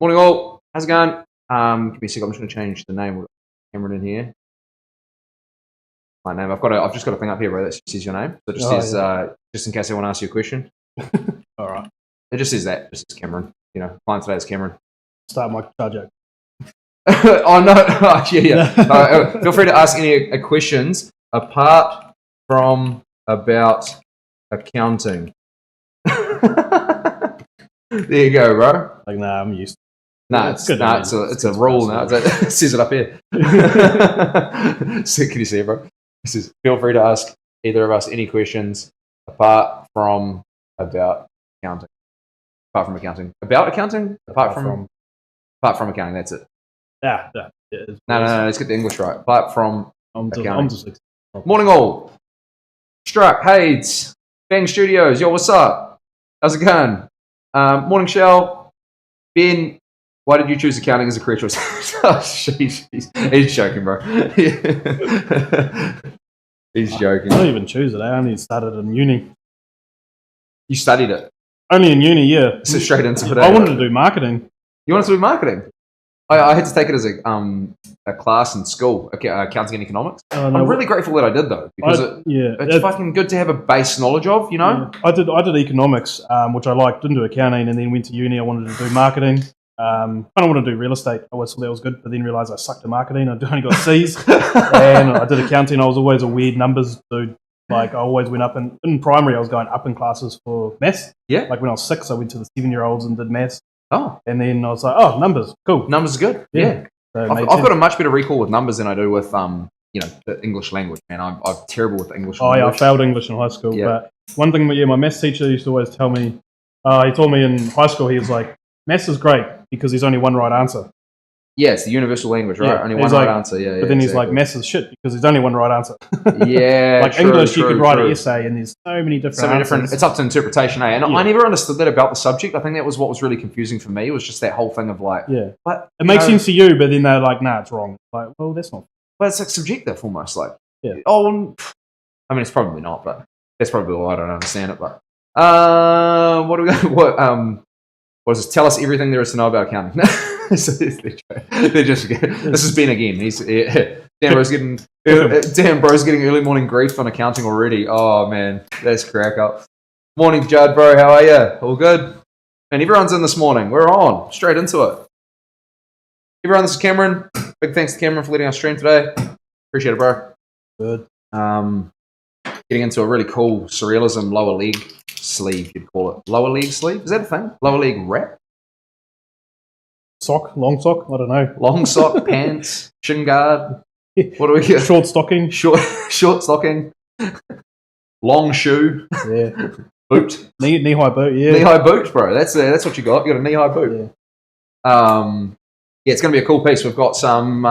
Morning all, how's it going? Give me a sec, I'm just going to change the name. We've got Cameron in here. My name, I've just got a thing up here, bro, that just says your name. So it just says, just in case I want to ask you a question. Alright. It just says that, just says Cameron. You know, client today is Cameron. Start my charger. Oh no, feel free to ask any questions apart from about accounting. There you go, bro. Like, nah, I'm used to Nah, it's good. It's a rule now. It says it up here. So, can you see it, bro? It says, feel free to ask either of us any questions apart from about accounting. Apart from accounting. About accounting? Apart from accounting, that's it. Yeah. No, let's get the English right. Apart from accounting. I'm just Morning all. Struck, Hades, Bang Studios. Yo, what's up? How's it going? Morning, Shell. Ben, why did you choose accounting as a career choice? He's joking, bro. He's joking. I didn't even choose it. I only started in uni. You studied it? Only in uni, yeah. So straight into it. I wanted to do marketing. You wanted to do marketing? I had to take it as a class in school, accounting and economics. I'm really grateful that I did, though, because it's fucking good to have a base knowledge of, you know? Yeah. I did economics, which I liked, didn't do accounting, and then went to uni. I wanted to do marketing. I don't want to do real estate. I always thought that was good, but then realised I sucked at marketing. I only got C's. And I did accounting. I was always a weird numbers dude. Like, I always went up in primary, I was going up in classes for maths. Yeah. Like, when I was 6, I went to the 7-year-olds and did maths. Oh. And then I was like, oh, numbers, cool. Numbers are good. Yeah. So I've got a much better recall with numbers than I do with, the English language, man. I'm terrible with the English language. Oh, yeah, I failed English in high school. Yeah. But one thing, my maths teacher used to always tell me, he told me in high school, he was like, maths is great because there's only one right answer. Yeah, it's the universal language, right? Yeah. Only one right answer, yeah. But then he's like, maths is shit because there's only one right answer. Yeah, like English, you could write an essay and there's so many different answers. It's up to interpretation, eh? And I never understood that about the subject. I think that was what was really confusing for me. It was just that whole thing of like, but it makes sense to you, but then they're like, nah, it's wrong. Like, well, that's not. But it's like subjective almost. Like, oh, I mean, it's probably not, but that's probably why I don't understand it. But what do we got? What is this? Tell us everything there is to know about accounting. They're just. This has been again. Dan bro's getting early morning grief on accounting already. Oh man, that's crack up. Morning, Judd, bro. How are you? All good? And everyone's in this morning. We're on straight into it. Everyone, this is Cameron. Big thanks to Cameron for letting us stream today. Appreciate it, bro. Good. Getting into a really cool surrealism lower leg sleeve, you'd call it. Lower leg sleeve? Is that a thing? Lower leg wrap? Sock? Long sock? I don't know. Long sock, pants, shin guard. What do we get? Short stocking. Short stocking. Long shoe. Yeah. Boot. Knee high boot, yeah. Knee high boot, bro. That's what you got. You got a knee high boot. Yeah. It's going to be a cool piece. We've got some...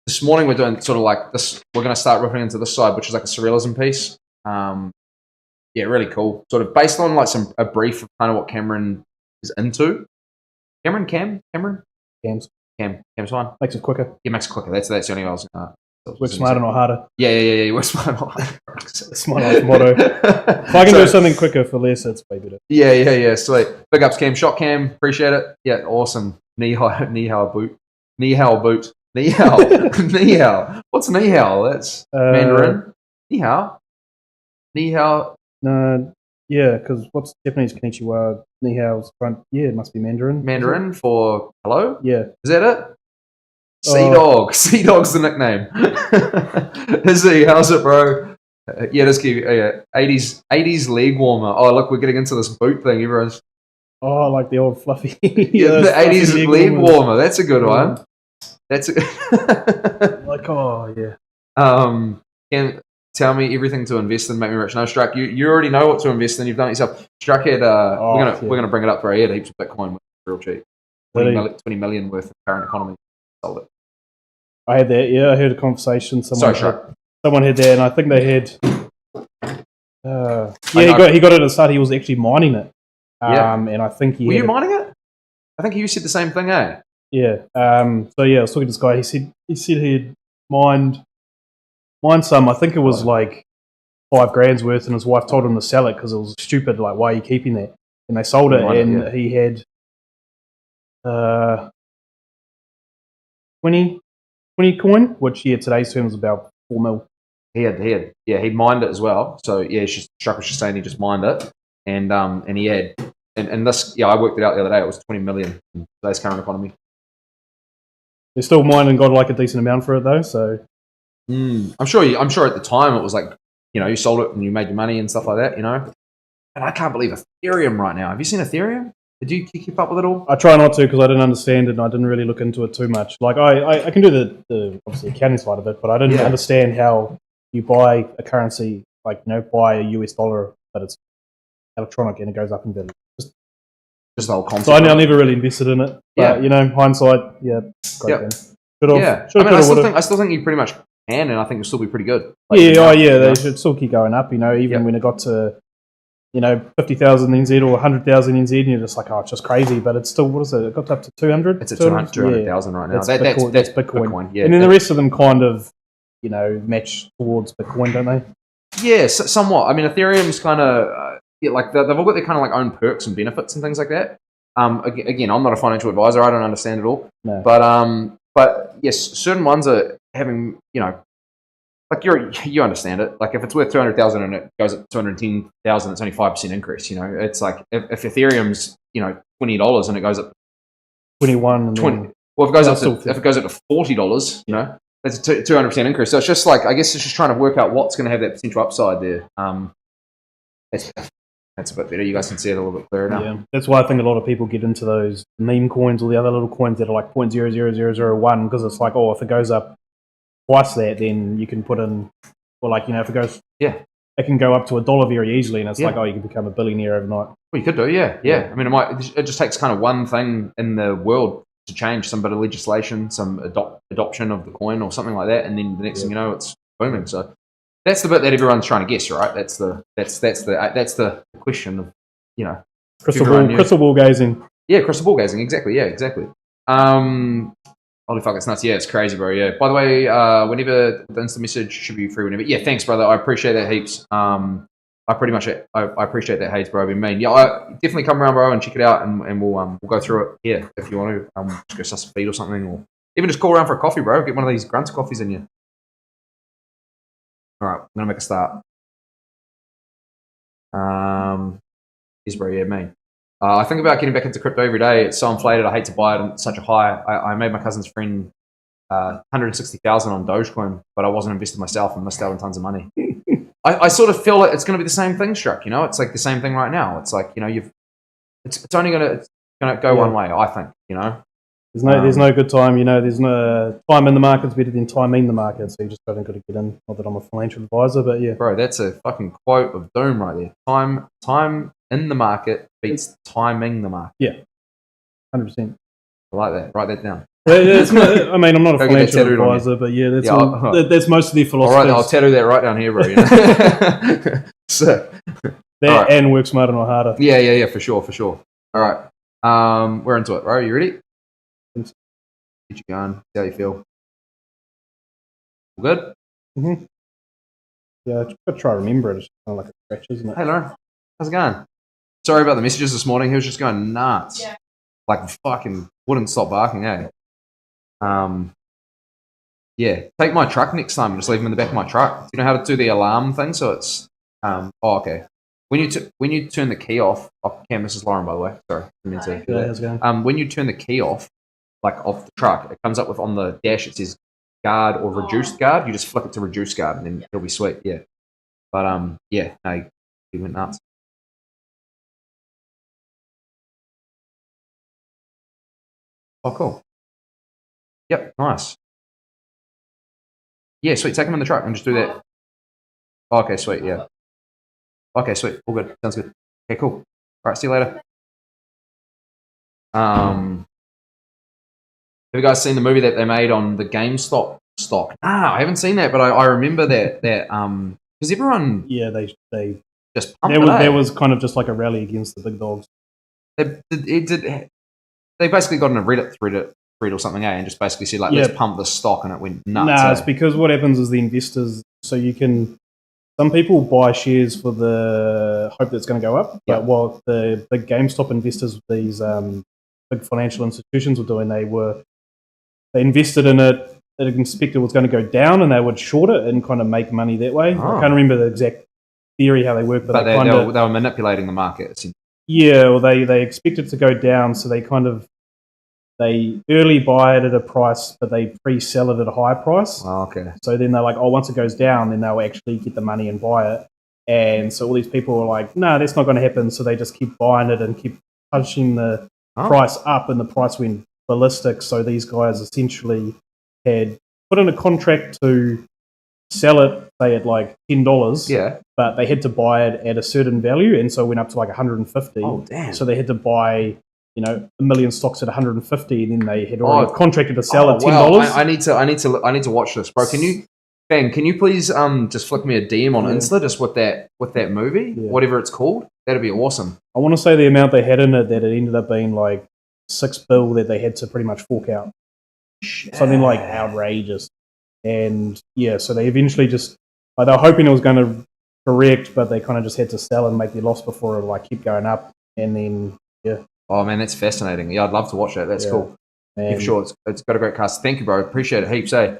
this morning we're doing sort of like this. We're going to start ripping into this side, which is like a surrealism piece. Yeah, really cool. Sort of based on like a brief of kind of what Cameron is into. Cam's one. Makes it quicker. Yeah, makes it quicker. That's the only I was work smarter, not harder. Yeah. Work smarter, not harder. That's my life motto. If I can do something quicker for less, it's way better. Yeah. Sweet. Big ups, Cam. Shot Cam. Appreciate it. Yeah, awesome. Knee high boot. Knee hao boot. Knee hao. What's knee hao? That's Mandarin. Knee hao. No. Yeah, because what's Japanese konnichiwa? Ni hao's front. Yeah, it must be Mandarin. Mandarin for hello? Yeah. Is that it? Sea Dog. Sea Dog's the nickname. Is he? How's it, bro? Yeah, this key. 80s leg warmer. Oh, look, we're getting into this boot thing. Everyone's. Oh, like the old fluffy. Yeah, the 80s leg warmer. That's a good one. That's like, oh, yeah. Can tell me everything to invest in, make me rich. No, Struck, you already know what to invest in. You've done it yourself. Struck had we're gonna bring it up, bro. He had heaps of Bitcoin, real cheap. 20 million worth of current economy. Sold it. I had that. Yeah, I heard a conversation. Someone had that, and I think they had. He got it at the start. He was actually mining it. And I think he. Were you mining it? I think you said the same thing, eh? Yeah. I was talking to this guy. He said he'd mined some. I think it was like $5,000 worth, and his wife told him to sell it because it was stupid. Like, why are you keeping that? And they sold it, and he had 20 coin, which today's terms is about 4 mil. He mined it as well. So yeah, Struck was just saying he just mined it, and he had, and this, I worked it out the other day. It was 20 million in today's current economy. They're still mining, got like a decent amount for it though. So I'm sure at the time it was like, you sold it and you made your money and stuff like that. And I can't believe Ethereum right now. Have you seen Ethereum? Did you keep up with it all? I try not to because I didn't understand it and I didn't really look into it too much. Like I can do the obviously accounting side of it, but I didn't understand how you buy a currency, like buy a US dollar, but it's electronic and it goes up in value. Just the whole concept. So I never really invested in it. But, hindsight, great thing. I still think you pretty much can, and I think it'll still be pretty good. They should still keep going up. Even when it got to 50,000 NZ or 100,000 NZ, and you're just like, it's just crazy. But it's still, what is it? It got up to 200. It's at 200,000 right now. That's Bitcoin. Yeah, and then the rest of them kind of match towards Bitcoin, don't they? Yeah, somewhat. I mean, Ethereum's kind of they've all got their kind of like own perks and benefits and things like that. Again, I'm not a financial advisor. I don't understand it all. No. But yes, certain ones are having, like you understand it. Like if it's worth 200,000 and it goes at 210,000, it's only 5% increase. It's like if Ethereum's $20 and it goes up 21, 20. Well, if it goes up to $40, that's a 200% increase. So it's just like, I guess it's just trying to work out what's going to have that potential upside there. That's a bit better. You guys can see it a little bit clearer now. Yeah, that's why I think a lot of people get into those meme coins or the other little coins that are like 0.00001 because it's like, if it goes up twice that, then you can put in, or like, if it goes, it can go up to $1 very easily, and it's like, you can become a billionaire overnight. Well, you could do, yeah. I mean, it just takes kind of one thing in the world to change, some bit of legislation, some adoption of the coin or something like that, and then the next thing you know, it's booming. So that's the bit that everyone's trying to guess, right? That's the question of crystal ball gazing. Yeah, crystal ball gazing. Exactly. Yeah, exactly. Holy fuck, it's nuts. Yeah, it's crazy, bro. Yeah. By the way, whenever the instant message should be free whenever. Yeah, thanks, brother. I appreciate that heaps. I appreciate that heaps, bro. I mean, definitely come around, bro, and check it out, and we'll go through it here if you want to. Just go suss a feed or something, or even just call around for a coffee, bro. Get one of these grunts coffees in you. All right, I'm gonna make a start. Yes, bro. Yeah, me. I think about getting back into crypto every day. It's so inflated. I hate to buy it at such a high. I made my cousin's friend 160,000 on Dogecoin, but I wasn't invested myself and missed out on tons of money. I sort of feel like it's going to be the same thing, Struck. It's like the same thing right now. It's like it's only going to go one way. I think. There's no good time. There's no time in the market's better than timing the market. So you just got to get in. Not that I'm a financial advisor, but yeah, bro, that's a fucking quote of doom right there. Time in the market beats timing the market. Yeah, 100%. I like that. Write that down. I'm not a financial advisor, but yeah, that's most of their philosophy. All right, I'll tattoo that right down here, bro. So that and work smarter, not harder. Yeah, for sure. All right, we're into it, bro. You ready? Get you going. See how you feel. Good? Mm-hmm. Yeah, I've got to try to remember it. It's kind of like a stretch, isn't it? Hey, Lauren. How's it going? Sorry about the messages this morning. He was just going nuts. Yeah. Like fucking wouldn't stop barking, eh? Yeah. Take my truck next time and just leave him in the back of my truck. Do you know how to do the alarm thing? So it's okay. When you turn the key off, Cam, this is Lauren, by the way. Sorry, I meant to do that. How's it going? When you turn the key off, like off the truck, it comes up with on the dash. It says guard or reduced guard. You just flick it to reduced guard, and then it'll be sweet. Yeah. But yeah, no, he went nuts. Oh, cool. Yep, nice. Yeah, sweet. Take him in the truck and just do that. Oh, okay, sweet. Yeah. Okay, sweet. All good. Sounds good. Okay, cool. All right, see you later. Have you guys seen the movie that they made on the GameStop stock? I haven't seen that, but I remember that because everyone they just pumped there was kind of just like a rally against the big dogs. They basically got in a Reddit thread or something, and just basically said let's pump the stock, and it went nuts. It's because what happens is the investors. So some people buy shares for the hope that it's going to go up, but while the big GameStop investors, these big financial institutions were doing. They invested in it. They expected it was going to go down, and they would short it and kind of make money that way. Oh. I can't remember the exact theory how they work, but they were manipulating the market. Yeah, well, they expected to go down, so they early buy it at a price, but they pre-sell it at a higher price. Oh, okay. So then they're like, oh, once it goes down, then they'll actually get the money and buy it. And so all these people are like, no, that's not going to happen. So they just keep buying it and keep pushing the price up, and the price went ballistic. So these guys essentially had put in a contract to sell it, say at like $10. Yeah. But they had to buy it at a certain value, and so it went up to like 150. Oh, damn. So they had to buy, a million stocks at 150, and then they had already contracted to sell at $10. Wow. I need to watch this, bro. Can you please just flick me a DM on Insta just with that movie, whatever it's called? That'd be awesome. I want to say the amount they had in it, that it ended up being like $6 billion that they had to pretty much fork out. Something like outrageous. And so they eventually just, they were hoping it was going to correct, but they kind of just had to sell and make their loss before it kept going up. And then oh man, that's fascinating. Yeah, I'd love to watch that. That's cool. And for sure, it's got a great cast. Thank you, bro. Appreciate it heaps. Yo,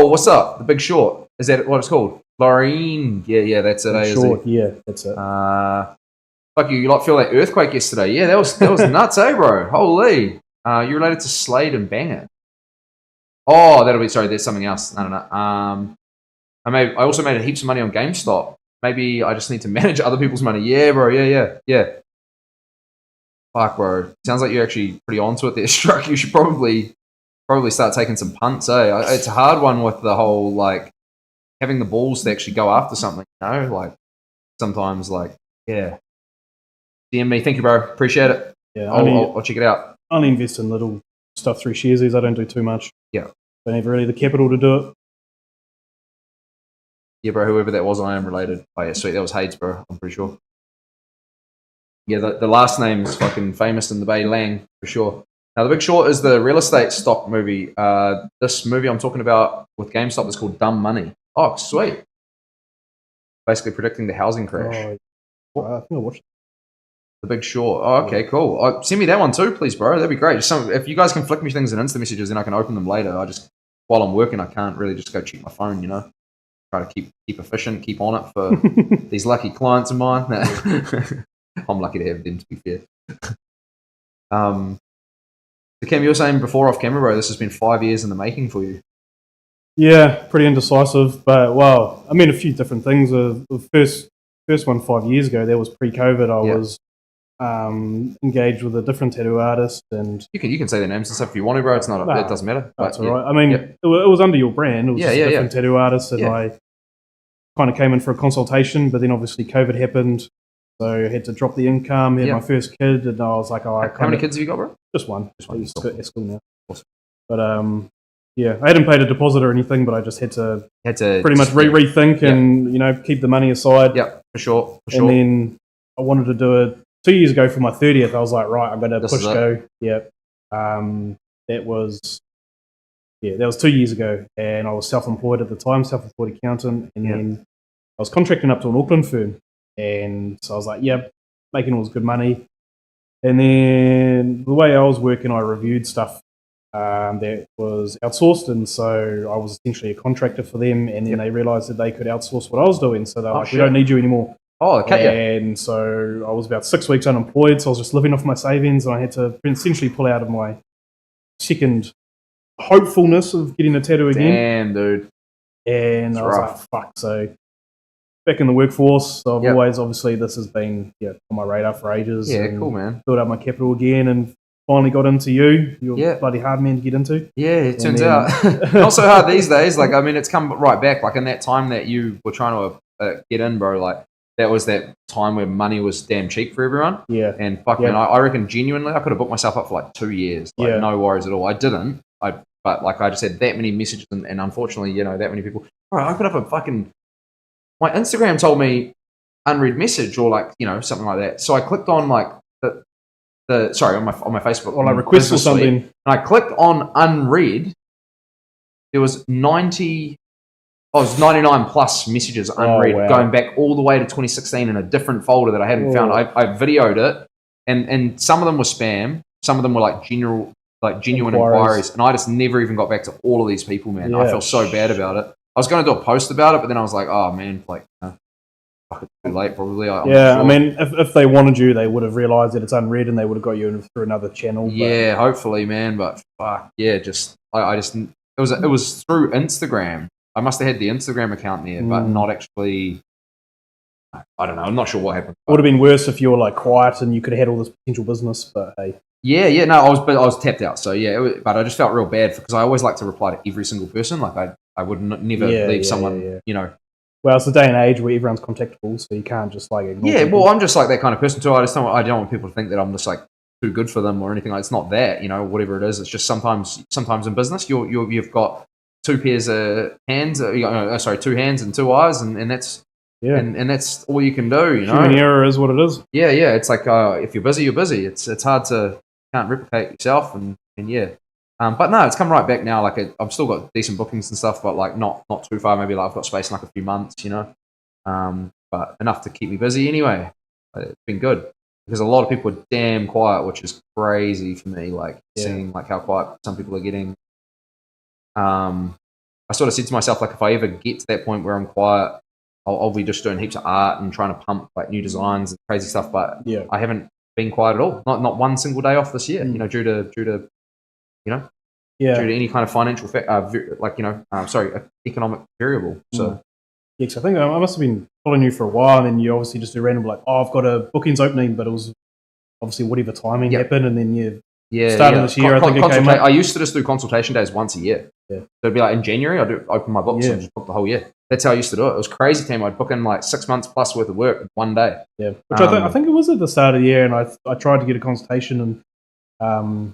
what's up? The Big Short. Is that what it's called? Lorraine. Yeah, that's it. Short. Yeah, that's it. Fuck you. You feel that earthquake yesterday? Yeah, that was nuts, bro. Holy. You related to Slade and Banger? Oh, there's something else. No. I also made heaps of money on GameStop. Maybe I just need to manage other people's money. Yeah, bro. Yeah. Fuck, bro. Sounds like you're actually pretty onto it there, Struck. You should probably start taking some punts, It's a hard one with the whole, having the balls to actually go after something, sometimes, DM me. Thank you, bro. Appreciate it. Yeah, I'll check it out. I only invest in little stuff through Sharesies. I don't do too much. Yeah. Don't have really the capital to do it. Yeah, bro, whoever that was, I am related. Oh, yeah, sweet. That was Hades, bro. I'm pretty sure. Yeah, the last name's fucking famous in the Bay, Lang, for sure. Now, The Big Short is the real estate stock movie. This movie I'm talking about with GameStop is called Dumb Money. Oh, sweet. Basically predicting the housing crash. I think I watched it. The Big Short. Oh, okay, cool. Send me that one too, please, bro. That'd be great. If you guys can flick me things in Insta messages, then I can open them later. While I'm working, I can't really just go check my phone, Try to keep efficient, keep on it for these lucky clients of mine. I'm lucky to have them, to be fair. So Cam, you were saying before off camera, bro, this has been 5 years in the making for you. Yeah, pretty indecisive, but a few different things. The first one 5 years ago, that was pre-COVID. I was engaged with a different tattoo artist, and you can say their names and stuff if you want to, bro. It's not it doesn't matter. That's all right. It was under your brand. It was a different tattoo artist, and I kind of came in for a consultation, but then obviously COVID happened, so I had to drop the income. Had my first kid, and I was like, how many kids have you got, bro? Just one. He's at school now. Awesome. But I hadn't paid a deposit or anything, but I just had to pretty much rethink and keep the money aside. Yeah, for sure. And then I wanted to do it 2 years ago for my 30th. I was like, right, I'm going to push go. Yeah. That was 2 years ago, and I was self-employed at the time, self-employed accountant, and then I was contracting up to an Auckland firm, and so I was like, making all this good money. And then the way I was working, I reviewed stuff that was outsourced, and so I was essentially a contractor for them, and then they realised that they could outsource what I was doing, so they're like, we don't need you anymore. Oh, okay. And so I was about 6 weeks unemployed, so I was just living off my savings, and I had to essentially pull out of my second hopefulness of getting a tattoo again. Damn, dude. And I was like, fuck. So back in the workforce, so I've always, obviously, this has been on my radar for ages. Yeah, cool, man. Built up my capital again, and finally got into you. You're a bloody hard man to get into. Yeah, it turns out. Not so hard these days. It's come right back. In that time that you were trying to get in, bro, that was that time where money was damn cheap for everyone. Yeah. And man, I reckon genuinely I could have booked myself up for 2 years. No worries at all. I didn't. But I just had that many messages and unfortunately, that many people. Bro, I put up my Instagram told me unread message or something like that. So I clicked on on my Facebook. Or request or something. And I clicked on unread. There was 99 plus messages unread going back all the way to 2016 in a different folder that I hadn't found. I videoed it and some of them were spam. some of them were like genuine Inquiries. inquiries, and I just never even got back to all of these people, man. I Yeah. felt so bad about it. I was going to do a post about it, but then I was like, oh man, like, fuck, it's too late probably. I'm not Yeah, sure. I mean, if they wanted you, they would have realised that it's unread and they would have got you in through another channel. But Yeah, hopefully, man. But fuck, yeah, just I just it was through Instagram. I must have had the Instagram account there, but not actually. I don't know. I'm not sure what happened. It would have been worse if you were like quiet and you could have had all this potential business. But hey, Yeah, no, I was tapped out. So yeah, but I just felt real bad because I always like to reply to every single person. Like I would never leave someone, you know. Well, it's the day and age where everyone's contactable, so you can't just like ignore Yeah, people. well, I'm just like that kind of person too. I don't want people to think that I'm just like too good for them or anything. Like, it's not that, you know, whatever it is. It's just sometimes in business you've got two pairs of hands, two hands and two eyes, and that's and that's all you can do. You know, human error is what it is. Yeah. It's like if you're busy, you're busy. It's hard to can't replicate yourself, and yeah. But no, it's come right back now. Like I've still got decent bookings and stuff, but like not too far. Maybe like I've got space in like a few months, you know. But enough to keep me busy anyway. It's been good because a lot of people are damn quiet, which is crazy for me. Like seeing like how quiet some people are getting. I sort of said to myself, like, if I ever get to that point where I'm quiet, I'll be just doing heaps of art and trying to pump like new designs and crazy stuff. But I haven't been quiet at all. Not one single day off this year. You know, due to due to any kind of financial economic variable. So yeah, because I think I must have been following you for a while, and then you obviously just do random like, oh, I've got a bookings opening, but it was obviously whatever timing happened, and then started this year. I think it came up. I used to just do consultation days once a year. Yeah. So it'd be like in January, I'd open my books and just book the whole year. That's how I used to do it. It was crazy, team. I'd book in like 6 months plus worth of work in one day. Yeah, which I think it was at the start of the year, and I tried to get a consultation, and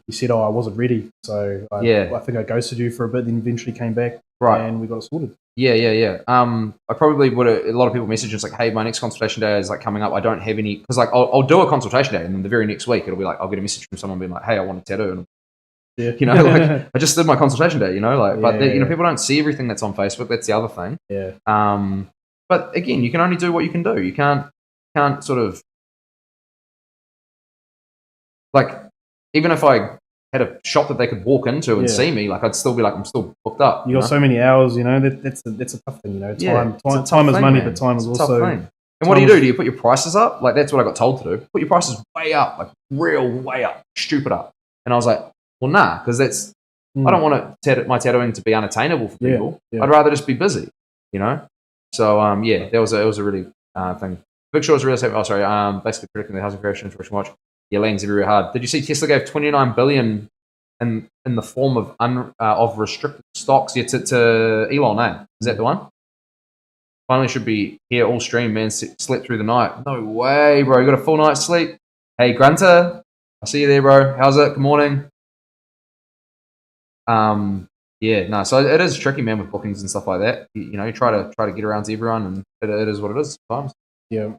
you said, "Oh, I wasn't ready," so I think I ghosted you for a bit, then eventually came back, and we got it sorted. Yeah. I probably would have. A lot of people message us like, "Hey, my next consultation day is like coming up. I don't have any," because like I'll do a consultation day, and then the very next week it'll be like I'll get a message from someone being like, "Hey, I want a tattoo," and you know, like I just did my consultation day, you know, like, but you know, people don't see everything that's on Facebook. That's the other thing. Yeah. But again, you can only do what you can do. You can't sort of like, even if I had a shop that they could walk into and see me, like I'd still be like, I'm still booked up. You got so many hours, you know. That's a tough thing, you know. Time is money, but time is also. And what do? Do you put your prices up? Like that's what I got told to do. Put your prices way up, like real way up, stupid up. And I was like, well, nah, because that's I don't want my tattooing to be unattainable for people. Yeah. I'd rather just be busy, you know. So that was a really thing. Big Short's real estate. Oh, sorry. Basically predicting the housing crash information watch. Yeah, land's everywhere hard. Did you see Tesla gave $29 billion in the form of restricted stocks? Yeah, to Elon. Is that the one? Finally, should be here all stream. Man, slept through the night. No way, bro. You got a full night's sleep. Hey, Grunter. I see you there, bro. How's it? Good morning. So it is tricky, man, with bookings and stuff like that. You know, you try to get around to everyone, and it is what it is sometimes. Yeah.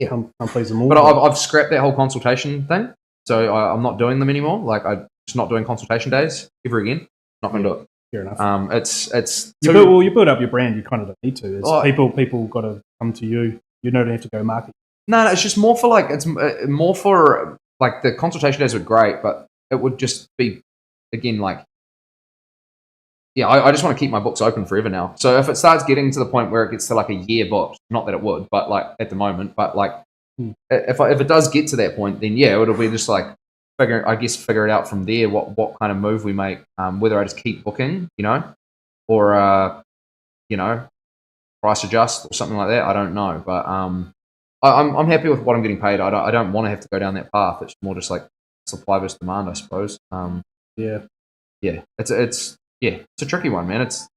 Can't please them all. But I've scrapped that whole consultation thing, so I'm not doing them anymore. Like I'm just not doing consultation days ever again. Not going to do it. Fair enough. It's you build up your brand. You kind of don't need to. People got to come to you. You don't have to go market. No, it's just more for like more for like the consultation days were great, but it would just be again like. Yeah, I just want to keep my books open forever now. So if it starts getting to the point where it gets to like a year booked, not that it would, but like at the moment, but like if it does get to that point, then yeah, it'll be just like figure it out from there what kind of move we make, whether I just keep booking, you know, or price adjust or something like that. I don't know, but I'm happy with what I'm getting paid. I don't want to have to go down that path. It's more just like supply versus demand, I suppose. It's a tricky one, man. It's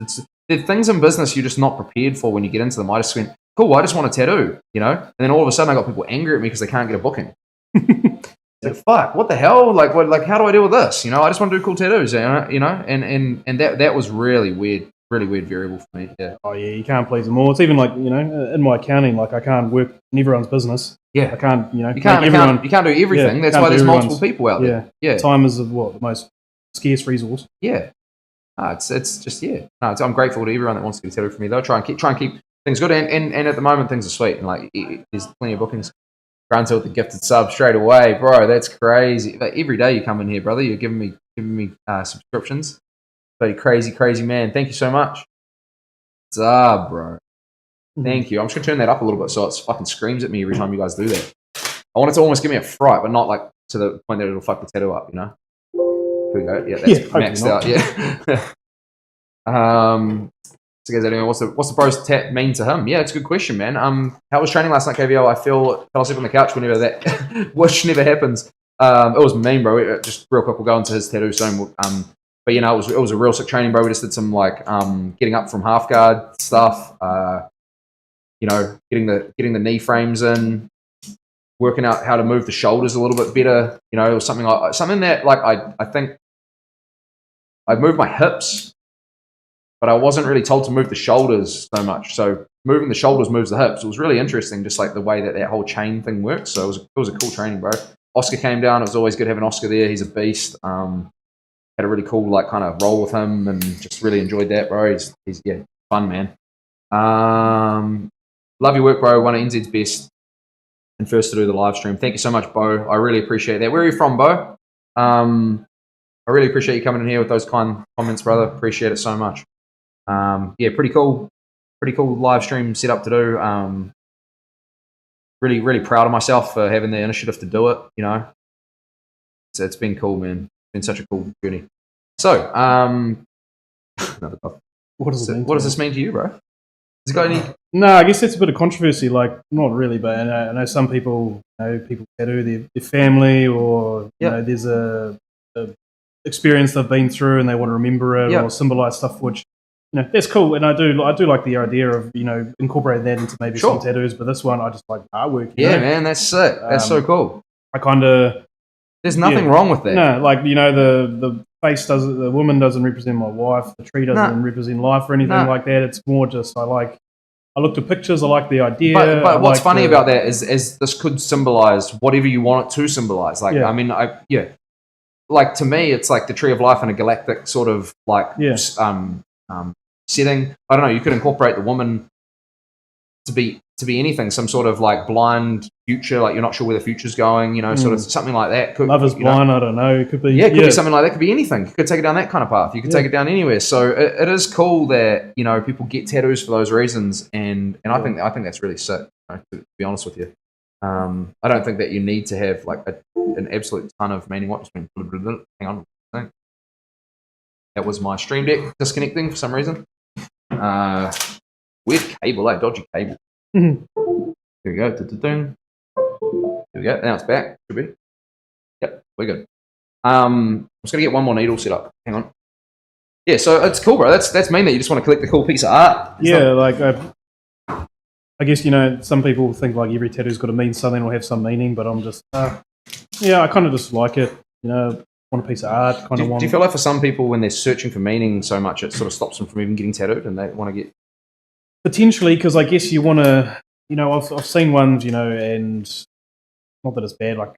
there are things in business you're just not prepared for when you get into them. I just went, cool, I just want a tattoo, you know? And then all of a sudden I got people angry at me because they can't get a booking. Like, fuck, what the hell? Like how do I deal with this? You know, I just want to do cool tattoos, you know? And that was really weird variable for me. Yeah. Oh yeah, you can't please them all. It's even like, you know, in my accounting, like I can't work in everyone's business. Yeah. I can't, you know, you can't do everything. That's why there's multiple people out there. Yeah. Time is the most scarce resource. Yeah. It's just I'm grateful to everyone that wants to get a tattoo from me though. Try and keep things good, and at the moment things are sweet, and like there's plenty of bookings. Grunter with the gifted sub straight away, bro. That's crazy. Like, every day you come in here, brother. You're giving me subscriptions. Bloody crazy man. Thank you so much. What's up, bro? Thank you. I'm just gonna turn that up a little bit so it fucking screams at me every time you guys do that. I want it to almost give me a fright, but not like to the point that it'll fuck the tattoo up, you know? Here we go. Yeah, that's maxed out. Yeah. So guys, anyway, what's the bros tat mean to him? Yeah, it's a good question, man. How was training last night, KVO? I fell asleep on the couch whenever that, which never happens. It was mean, bro. Just real quick, we'll go into his tattoo soon. But you know, it was a real sick training, bro. We just did some like getting up from half guard stuff. You know, getting the knee frames in, working out how to move the shoulders a little bit better. You know, it was something that like I think I moved my hips, but I wasn't really told to move the shoulders so much. So moving the shoulders moves the hips. It was really interesting, just like the way that whole chain thing works. So it was a cool training, bro. Oscar came down. It was always good having Oscar there. He's a beast. Had a really cool like kind of roll with him, and just really enjoyed that, bro. He's yeah, fun, man. Love your work, bro. One of NZ's best, and first to do the live stream. Thank you so much, Bo. I really appreciate that. Where are you from, Bo? I really appreciate you coming in here with those kind comments, brother. Appreciate it so much. Yeah, pretty cool live stream setup to do. Really proud of myself for having the initiative to do it. You know, it's been cool, man. It's been such a cool journey. So, another cough. What does this mean to you, bro? Has it got any? No, I guess that's a bit of controversy. Like, not really, but I know some people, people tattoo their family, or you know, there's a experience they've been through and they want to remember it or symbolize stuff, which that's cool. And I do like the idea of incorporating that into maybe some tattoos. But this one, I just like artwork. Yeah, man, that's sick. That's so cool. I kind of there's nothing wrong with that. No, like the face doesn't, the woman doesn't represent my wife. The tree doesn't represent life or anything like that. It's more just I looked at pictures. I like the idea. But what's funny about that is this could symbolize whatever you want it to symbolize. Like, I mean, like to me, it's like the tree of life in a galactic sort of like setting. I don't know. You could incorporate the woman to be anything, some sort of like blind future, like you're not sure where the future's going. Sort of something like that. Love is blind. I don't know. It could be. Yeah, it could be something like that. It could be anything. You could take it down that kind of path. You could take it down anywhere. So it is cool that people get tattoos for those reasons, and I think that's really sick. To be honest with you, I don't think that you need to have like an absolute ton of meaning. What just been? Hang on, that was my stream deck disconnecting for some reason. Weird cable, like dodgy cable. Here we go. Here we go. Now it's back. Should be. Yep, we're good. I'm just gonna get one more needle set up. Hang on. Yeah, so it's cool, bro. That's mean that you just want to collect the cool piece of art. I guess some people think like every tattoo's got to mean something or have some meaning, but I'm just I kind of just like it. Want a piece of art. Do you feel like for some people when they're searching for meaning so much, it sort of stops them from even getting tattooed, and they want to get potentially, because I guess you want to. I've seen ones, and not that it's bad. Like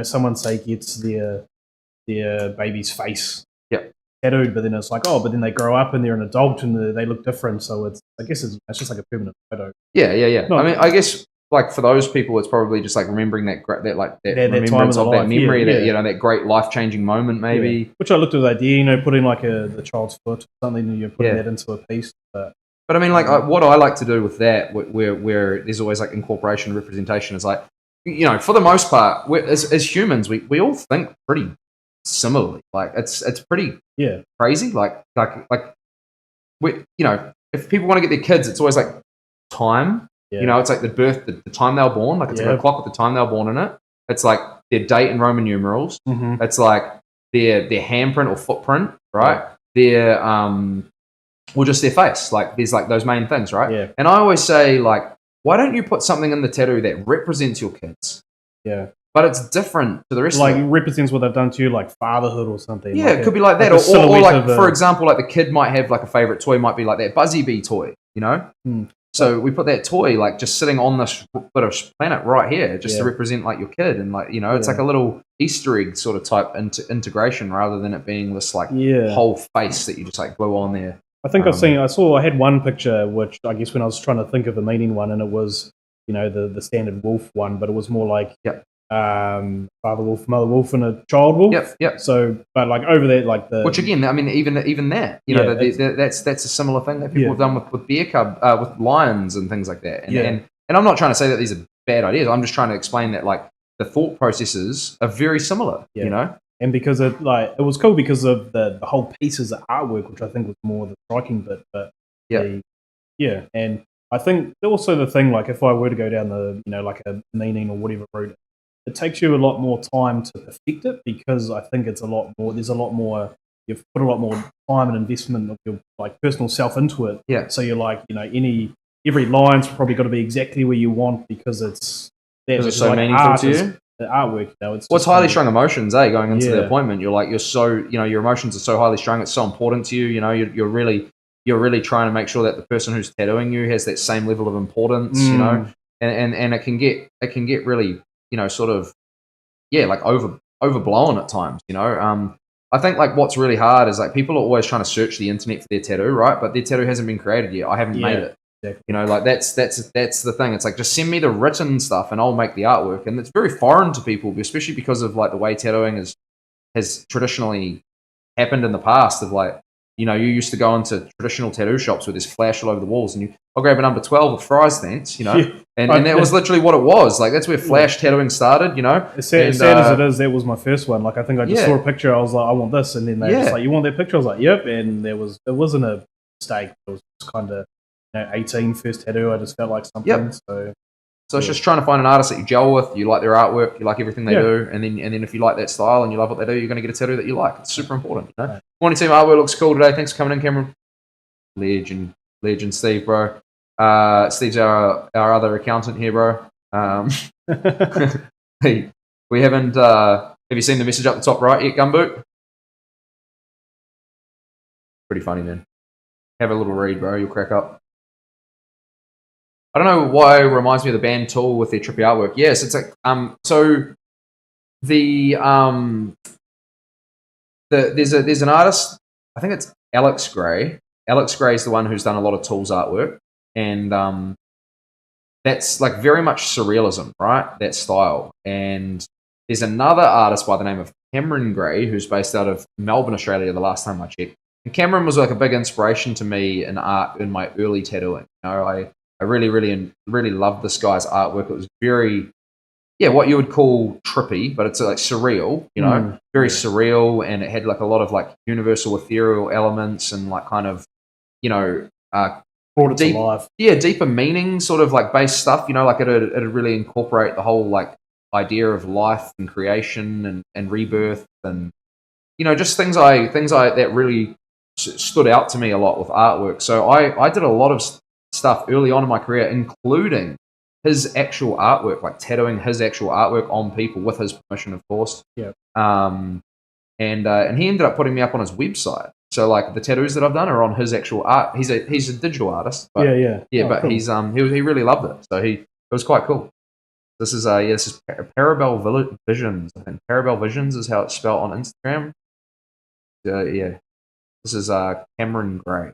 someone say gets their baby's face tattooed, but then it's like, but then they grow up and they're an adult and they look different. So it's just like a permanent photo. Yeah. I mean, I guess like for those people, it's probably just like remembering that remembrance of that memory, that great life changing moment, maybe. Yeah. Which I looked at the idea, putting like the child's foot or something, and you're putting that into a piece. But I mean, like what I like to do with that, where there's always like incorporation and representation, is like, for the most part, as humans, we all think pretty similarly. Like it's pretty crazy. Like we, if people want to get their kids, it's always like time. Yeah. It's like the time they were born. Like it's like a clock with the time they were born in it. It's like their date in Roman numerals. Mm-hmm. It's like their handprint or footprint, right? Their or just their face. Like there's like those main things, right? Yeah. And I always say like, why don't you put something in the tattoo that represents your kids? Yeah. But it's different to the rest of it. Like represents what they've done to you, like fatherhood or something. Yeah, it could be like that. Or like, for example, like the kid might have like a favorite toy, might be like that Buzzy Bee toy, So we put that toy like just sitting on this bit of planet right here, just to represent like your kid, and like it's like a little Easter egg sort of type integration, rather than it being this like whole face that you just like glue on there. I think I had one picture, which I guess when I was trying to think of a meaning one, and it was the standard wolf one, but it was more like Yep. father wolf, mother wolf, and a child wolf. Yep. So, but like over there, like which again, I mean, even that, that's a similar thing that people have done with bear cub, with lions and things like that. And I'm not trying to say that these are bad ideas. I'm just trying to explain that like the thought processes are very similar. And because it was cool because of the whole pieces of artwork, which I think was more the striking bit. But and I think also the thing, like if I were to go down the like a meaning or whatever route, it takes you a lot more time to perfect it because I think it's a lot more. There's a lot more. You've put a lot more time and investment of your like personal self into it. Yeah. So you're like every line's probably got to be exactly where you want because it's so like meaningful to you. The artwork, it's highly strung emotions, going into the appointment. You're so, your emotions are so highly strung. It's so important to you. You're really trying to make sure that the person who's tattooing you has that same level of importance. And it can get really, sort of, like overblown at times. I think like what's really hard is like people are always trying to search the internet for their tattoo, right? But their tattoo hasn't been created yet. I haven't made it. Exactly. Like that's the thing. It's like just send me the written stuff and I'll make the artwork. And it's very foreign to people, especially because of like the way tattooing has traditionally happened in the past. Of like, you used to go into traditional tattoo shops where there's flash all over the walls, and I'll grab a number 12 with fries, thanks, and that was literally what it was. Like that's where flash tattooing started, As sad as it is, that was my first one. Like I think I just saw a picture, I was like, I want this, and then they were just like, you want that picture? I was like, yep, and it wasn't a mistake. It was just kind of 18 first tattoo. I just felt like something. Yep. So it's just trying to find an artist that you gel with, you like their artwork, you like everything they do, and then if you like that style and you love what they do, you're going to get a tattoo that you like. It's super important. Morning team, artwork looks cool today. Thanks for coming in, Cameron. Legend, Steve, bro. Steve's our other accountant here, bro. Hey, we haven't. Have you seen the message up the top right yet, Gumboot? Pretty funny, man. Have a little read, bro. You'll crack up. I don't know why it reminds me of the band Tool with their trippy artwork. Yes, it's like so the there's an artist, I think it's Alex Gray. Alex Gray is the one who's done a lot of Tool's artwork, and that's like very much surrealism, right? That style. And there's another artist by the name of Cameron Gray who's based out of Melbourne, Australia. The last time I checked, and Cameron was like a big inspiration to me in art in my early tattooing. I really loved this guy's artwork. It was very, what you would call trippy, but it's like surreal, very surreal, and it had like a lot of like universal ethereal elements and like kind of, brought it to life. Yeah, deeper meaning, sort of like base stuff. Like it'd really incorporate the whole like idea of life and creation and rebirth and just things that really stood out to me a lot with artwork. So I did a lot of stuff early on in my career, including his actual artwork, like tattooing his actual artwork on people with his permission, of course. Yeah. And he ended up putting me up on his website. So like the tattoos that I've done are on his actual art. He's a digital artist. But, but cool. He really loved it. So it was quite cool. This is Parabel Visions. I think Parabel Visions is how it's spelled on Instagram. This is Cameron Gray.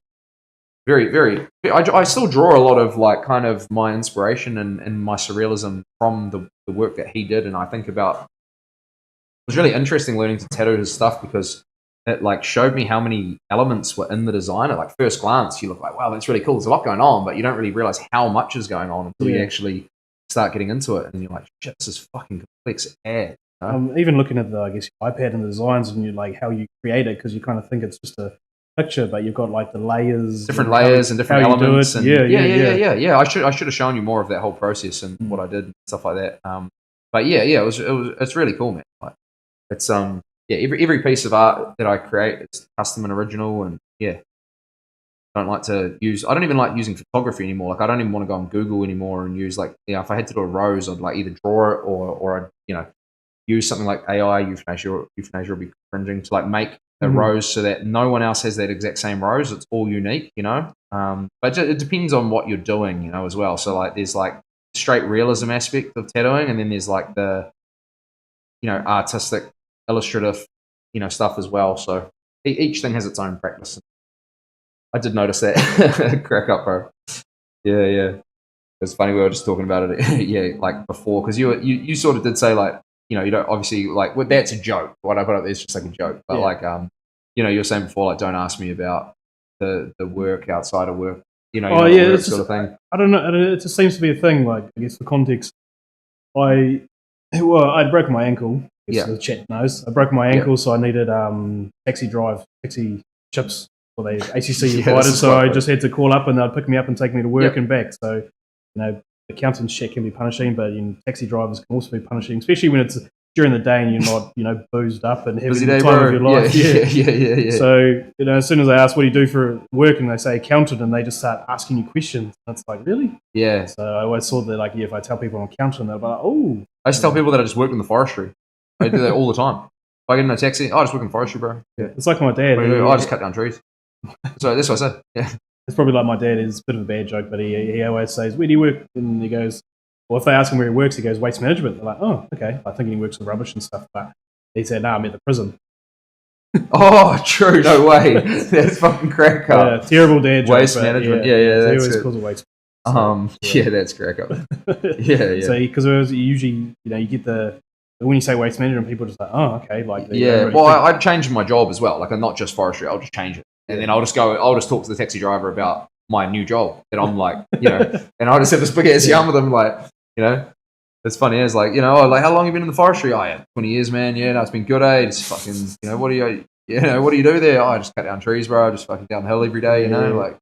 Very, very. I still draw a lot of like kind of my inspiration and my surrealism from the work that he did, and I think about. It was really interesting learning to tattoo his stuff because it like showed me how many elements were in the design. At like first glance, you look like, wow, that's really cool. There's a lot going on, but you don't really realize how much is going on until you actually start getting into it, and you're like, shit, this is fucking complex ad. Even looking at the iPad and the designs and you like how you create it because you kind of think it's just a picture, but you've got like the layers, different layers and different elements. And yeah. I should have shown you more of that whole process and what I did and stuff like that. But it's really cool, man. Like, it's every piece of art that I create is custom and original, and I don't even like using photography anymore. Like I don't even want to go on Google anymore and use like if I had to do a rose, I'd like either draw it or I'd use something like AI euthanasia would be cringing to like make a rose so that no one else has that exact same rose. It's all unique, but it depends on what you're doing, as well. So like there's like straight realism aspect of tattooing, and then there's like the artistic illustrative stuff as well. So each thing has its own practice. I did notice that. Crack up, bro. Yeah. It's funny we were just talking about it, yeah, like before, because you sort of did say like, you know, you don't obviously like well, that's a joke. What I put up there is just like a joke, but like you know, you were saying before like don't ask me about the work outside of work, you know, work sort of thing. I don't know. It just seems to be a thing. Like I guess for context, I'd broken my ankle. Yeah, the chat knows. I broke my ankle, so I needed taxi chips for the ACC provided. So I just had to call up, and they'd pick me up and take me to work and back. So you know, accountant's check can be punishing, but taxi drivers can also be punishing, especially when it's during the day and you're not boozed up and having the time of your life. Yeah. So as soon as I ask what do you do for work, and they say accountant, and they just start asking you questions, and it's like, really? Yeah. So I always thought that like if I tell people I'm accountant, they'll be like, oh. I just tell people that I just work in the forestry. I do that all the time. If I get in a taxi, I just work in forestry, bro. Yeah. It's like my dad. I just cut down trees. So that's what I said. Yeah. It's probably like my dad. It's a bit of a bad joke, but he always says, where do you work? And he goes, well, if they ask him where he works, he goes, waste management. They're like, oh, okay. I think he works with rubbish and stuff. But he said, no, I'm at the prison. Oh, true. No way. That's fucking crack up. Yeah, terrible dad joke. Waste management. Yeah. He always calls it waste. Yeah, that's crack up. Yeah. So because it was usually, you get when you say waste management, people are just like, oh, okay. Like, I'd change my job as well. Like, I'm not just forestry. I'll just change it, and then I'll just talk to the taxi driver about my new job. And I'm like, and I'll just have this big ass yarn with them, like, it's funny. It's like, like, how long have you been in the forestry? Oh, yeah, 20 years, man. Yeah, no, it's been good. It's fucking, what do you do there? Oh, I just cut down trees, bro. I just fucking down the hill every day, like.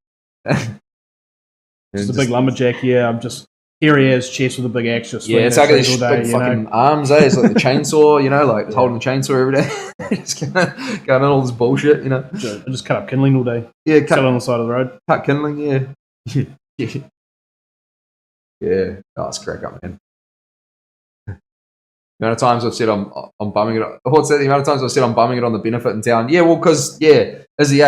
Just a big lumberjack. Yeah, I'm just. Here he is, chest with a big axe. It's like these big fucking arms, eh? It's like the chainsaw, like holding the chainsaw every day. Just going on all this bullshit, I just cut up kindling all day. Yeah, cut on the side of the road. Cut kindling, yeah. Yeah. Oh, it's crack up, man. The amount of times I've said I'm bumming it. What's that? The amount of times I've said I'm bumming it on the benefit in town. Yeah, well, because as a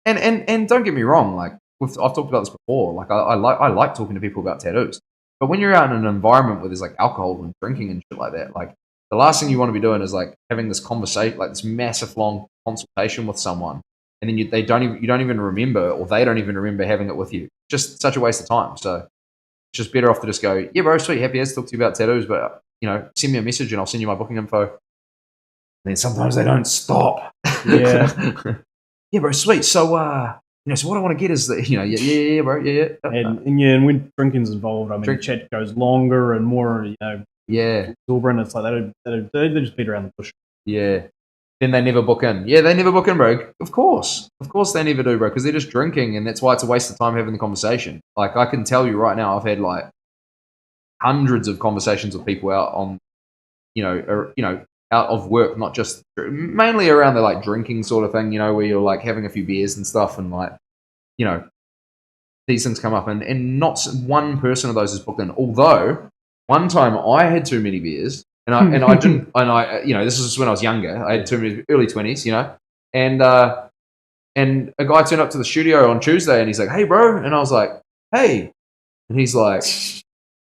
and don't get me wrong, like. I've talked about this before. Like I like talking to people about tattoos, but when you're out in an environment where there's like alcohol and drinking and shit like that, like the last thing you want to be doing is like having this conversation, like this massive long consultation with someone, and then you don't even remember, or they don't even remember having it with you. Just such a waste of time. So it's just better off to just go, yeah, bro, sweet, happy as to talk to you about tattoos, but send me a message and I'll send you my booking info. And then sometimes they don't stop. Yeah. Yeah, bro, sweet. So so what I want to get is that, yeah, bro, yeah. And when drinking's involved, I mean, the chat goes longer and more, exuberant. It's like they just beat around the bush. Yeah. Then they never book in. Yeah, they never book in, bro. Of course they never do, bro, because they're just drinking, and that's why it's a waste of time having the conversation. Like, I can tell you right now, I've had like hundreds of conversations with people out on, out of work, not just mainly around the like drinking sort of thing, where you're like having a few beers and stuff, and like, these things come up, and not one person of those is booked in. Although one time I had too many beers, and I didn't, and this was when I was younger. I had too many, early 20s, and a guy turned up to the studio on Tuesday, and he's like, "Hey, bro," and I was like, "Hey," and he's like,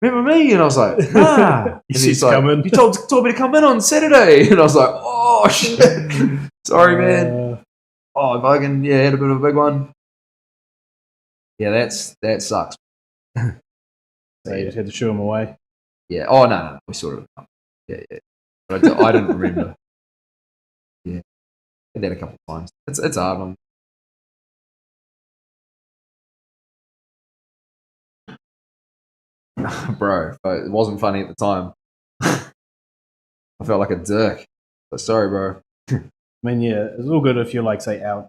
"Remember me?" And I was like, "Nah." And he's like, "You told me to come in on Saturday." And I was like, "Oh, shit. Sorry, man." Oh, if I can, had a bit of a big one. Yeah, that sucks. So you just had to shoo him away. Yeah. Oh, no. We sort of. Yeah. But I didn't remember. Yeah. I did that a couple of times. It's hard one. Bro, it wasn't funny at the time. I felt like a dick. But sorry, bro. I mean, yeah, it's all good if you're like, say, out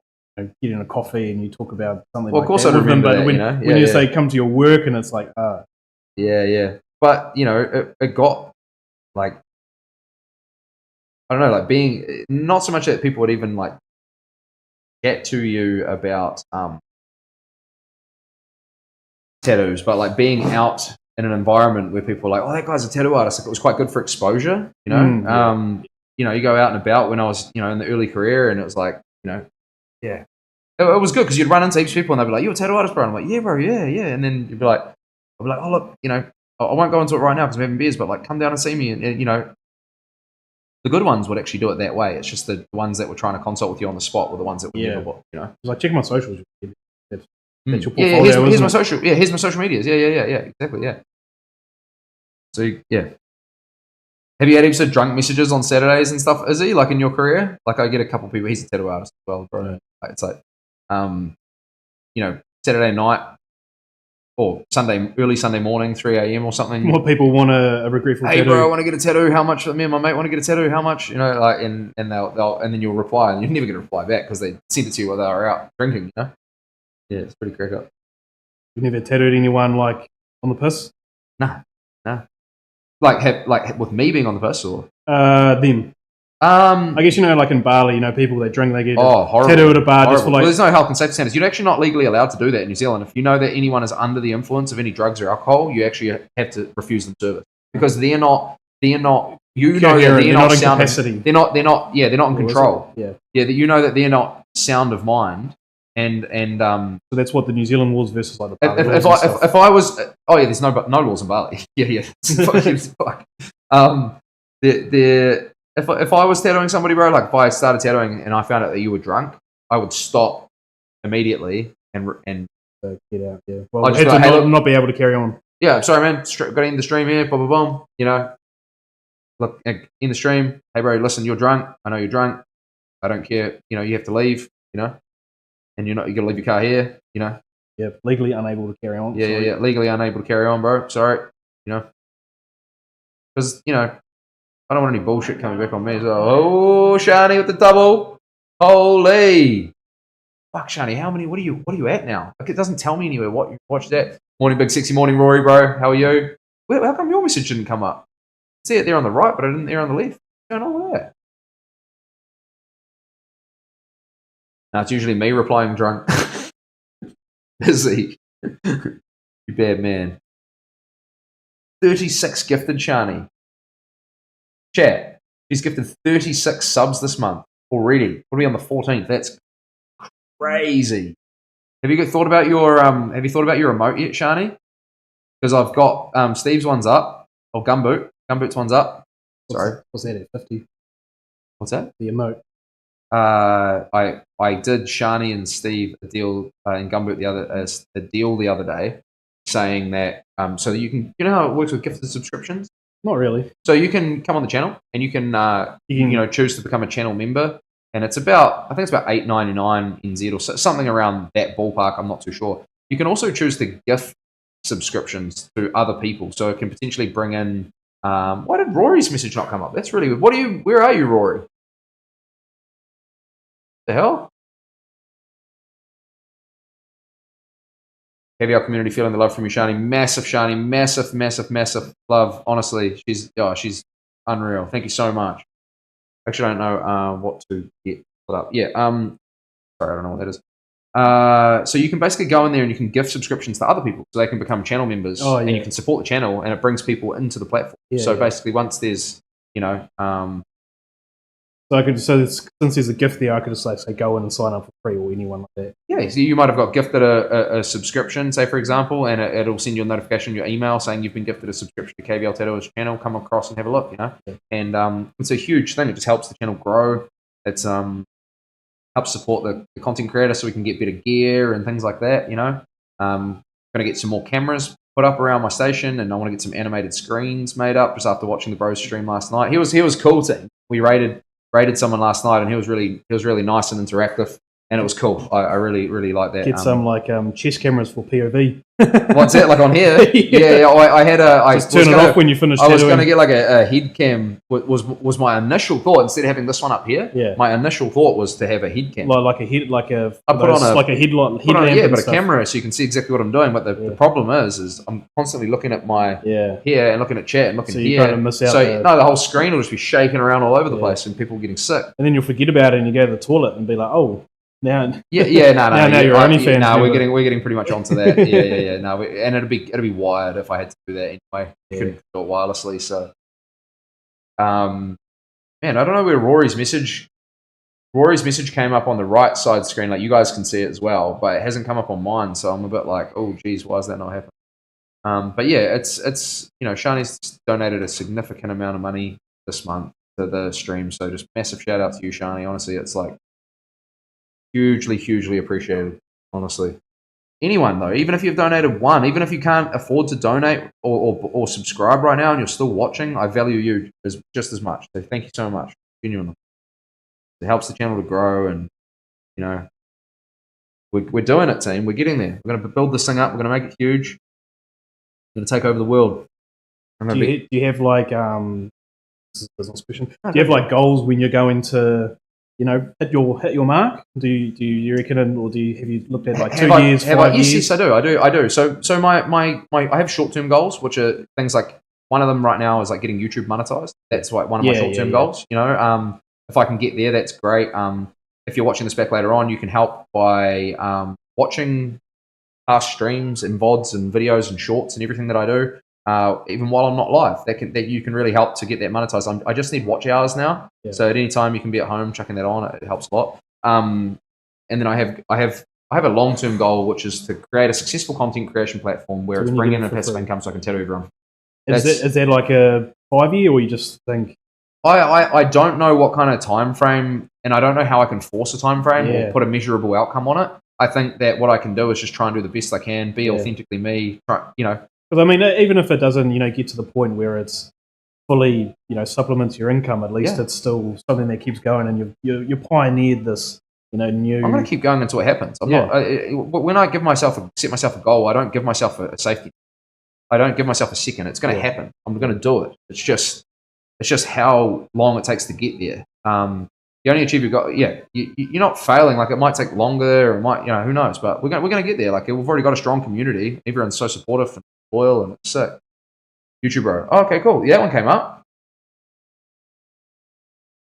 getting a coffee and you talk about something. Well, of course, I remember that. When you say come to your work and it's like, yeah. But it got like, I don't know, like being not so much that people would even like get to you about tattoos, but like being out in an environment where people are like, "Oh, that guy's a tattoo artist." Like, it was quite good for exposure, you go out and about when I was, in the early career, and it was like, it was good because you'd run into heaps of people and they'd be like, "You're a tattoo artist, bro?" And I'm like, "Yeah, bro, yeah." And then you'd be like, "Oh, look, I won't go into it right now because I'm having beers, but like, come down and see me." And the good ones would actually do it that way. It's just the ones that were trying to consult with you on the spot were the ones that would never book, Like, check my socials. That's your Yeah, portfolio. here's my social. Yeah, here's my social medias. Yeah, exactly. Yeah. So yeah. Have you had heaps of drunk messages on Saturdays and stuff, Izzy, like in your career? Like I get a couple of people, he's a tattoo artist as well, bro. Yeah. Like, it's like, Saturday night or early Sunday morning, 3 a.m. or something. What people want a regretful hey, tattoo. bro, I want to get a tattoo. How much? Me and my mate want to get a tattoo. How much? And they'll and then you'll reply, and you'll never get a reply back because they sent it to you while they were out drinking. Yeah, it's pretty crack up. You've never tattooed anyone like on the piss? Nah. Like with me being on the piss or them. I guess like in Bali, people they drink, they get a tattoo at a bar just for like. Well, there's no health and safety standards. You're actually not legally allowed to do that in New Zealand. If you know that anyone is under the influence of any drugs or alcohol, you actually have to refuse them service because they're not. You know that they're not in sound. capacity. They're not in control. Yeah. That you know that they're not sound of mind. And so that's what the New Zealand laws versus like the Bali if I was there's no laws in Bali. If I was tattooing somebody, bro, like if I started tattooing and I found out that you were drunk, I would stop immediately and get out. Yeah, well, I'd just not be able to carry on. Yeah, sorry, man. Got to end the stream here. Boom, boom, boom. Look in the stream. Hey, bro, listen, you're drunk. I know you're drunk. I don't care. You have to leave. And you got to leave your car here, Yeah, legally unable to carry on. Yeah, legally unable to carry on, bro. Sorry, because I don't want any bullshit coming back on me as well. Oh, Shani with the double, holy fuck, Shani. How many? What are you at now? Like, it doesn't tell me anywhere. Watch that. Morning, big sexy morning, Rory, bro. How are you? How come your message didn't come up? I see it there on the right, but I didn't there on the left. What's going on with that? No, it's usually me replying drunk. Busy. You bad man. 36 gifted, Shani. Chat. She's gifted 36 subs this month already. We'll be on the 14th. That's crazy. Have you thought about your emote yet, Shani? Because I've got Steve's one's up. Or Gumboot's one's up. Sorry. What's that at 50? What's that? The emote. I did Shani and Steve a deal in Gumboot the other day, saying that so that you can how it works with gifted subscriptions. Not really. So you can come on the channel and you can choose to become a channel member, and it's about $8.99 NZ or something around that ballpark. I'm not too sure. You can also choose to gift subscriptions to other people, so it can potentially bring in. Why did Rory's message not come up? That's really weird. Where are you, Rory? The hell? KVL community feeling the love from you, Shani. Massive, Shani. Massive, massive, massive love. Honestly, she's unreal. Thank you so much. Actually, I don't know what to get put up. Yeah. Sorry, I don't know what that is. So you can basically go in there and you can gift subscriptions to other people, so they can become channel members, and you can support the channel, and it brings people into the platform. Basically, once there's since there's a gift there, I could just say go in and sign up for free or anyone like that. Yeah, so you might have got gifted a subscription, say for example, and it'll send you a notification in your email saying you've been gifted a subscription to Kvltattooer's channel. Come across and have a look, Yeah. And it's a huge thing. It just helps the channel grow. It's helps support the content creator so we can get better gear and things like that. Going to get some more cameras put up around my station, and I want to get some animated screens made up just after watching the bros stream last night. He was cool, team. We raided someone last night, and he was really nice and interactive, and it was cool. I really like that. Get some chest cameras for POV. What's that, like on here? Yeah. I had just turn it off when you finish. I was going to get like a head cam. Was my initial thought, instead of having this one up here? Yeah. My initial thought was to have a head cam, like a head, like a. I put on like a headlamp. But a camera so you can see exactly what I'm doing. But the problem is I'm constantly looking at my here and looking at chat and looking here. Kind of miss out the whole screen will just be shaking around all over the place, and people getting sick. And then you'll forget about it, and you go to the toilet and be like, oh. Now, no. Now you're OnlyFans. No, we're getting pretty much onto that. Yeah. No, and it'd be wired if I had to do that anyway. You couldn't do it wirelessly. So, man, I don't know where Rory's message came up on the right side screen. Like you guys can see it as well, but it hasn't come up on mine. So I'm a bit like, oh, geez, why is that not happening? But yeah, it's Shani's donated a significant amount of money this month to the stream. So just massive shout out to you, Shani. Honestly, it's like. Hugely, hugely appreciated, honestly. anyone though, even if you've donated one, even if you can't afford to donate or subscribe right now and you're still watching, I value you just as much. So thank you so much, genuinely. It helps the channel to grow, and you know, we're doing it, team. We're getting there. We're going to build this thing up. We're going to make it huge. We're going to take over the world. Do you have like this is a business question? Do you have like goals when you're going to, you know, hit your mark? Do you reckon, or have you looked at like 2 years, 5 years? Yes, I do. So my I have short term goals, which are things like, one of them right now is like getting YouTube monetized. That's like one of my short term goals. You know, if I can get there, that's great. If you're watching this back later on, you can help by watching past streams and VODs and videos and shorts and everything that I do. Even while I'm not live, that you can really help to get that monetized. I just need watch hours now, so at any time you can be at home chucking that on. It helps a lot. And then I have a long term goal, which is to create a successful content creation platform where it's bringing in a passive income, so I can tattoo everyone. Is that like a 5 year, or you just think? I don't know what kind of time frame, and I don't know how I can force a time frame or put a measurable outcome on it. I think that what I can do is just try and do the best I can, be authentically me. Because I mean, even if it doesn't, get to the point where it's fully, supplements your income, at least it's still something that keeps going, and you pioneered this, new. I'm going to keep going until it happens. When I set myself a goal, I don't give myself a safety. I don't give myself a second. It's going to happen. I'm going to do it. It's just how long it takes to get there. You only achieve your goal. Yeah, you're not failing. Like, it might take longer, or it might, who knows? But we're going to get there. Like, we've already got a strong community. Everyone's so supportive and loyal, and it's sick. YouTube, bro. Oh, okay, cool. Yeah, that one came up.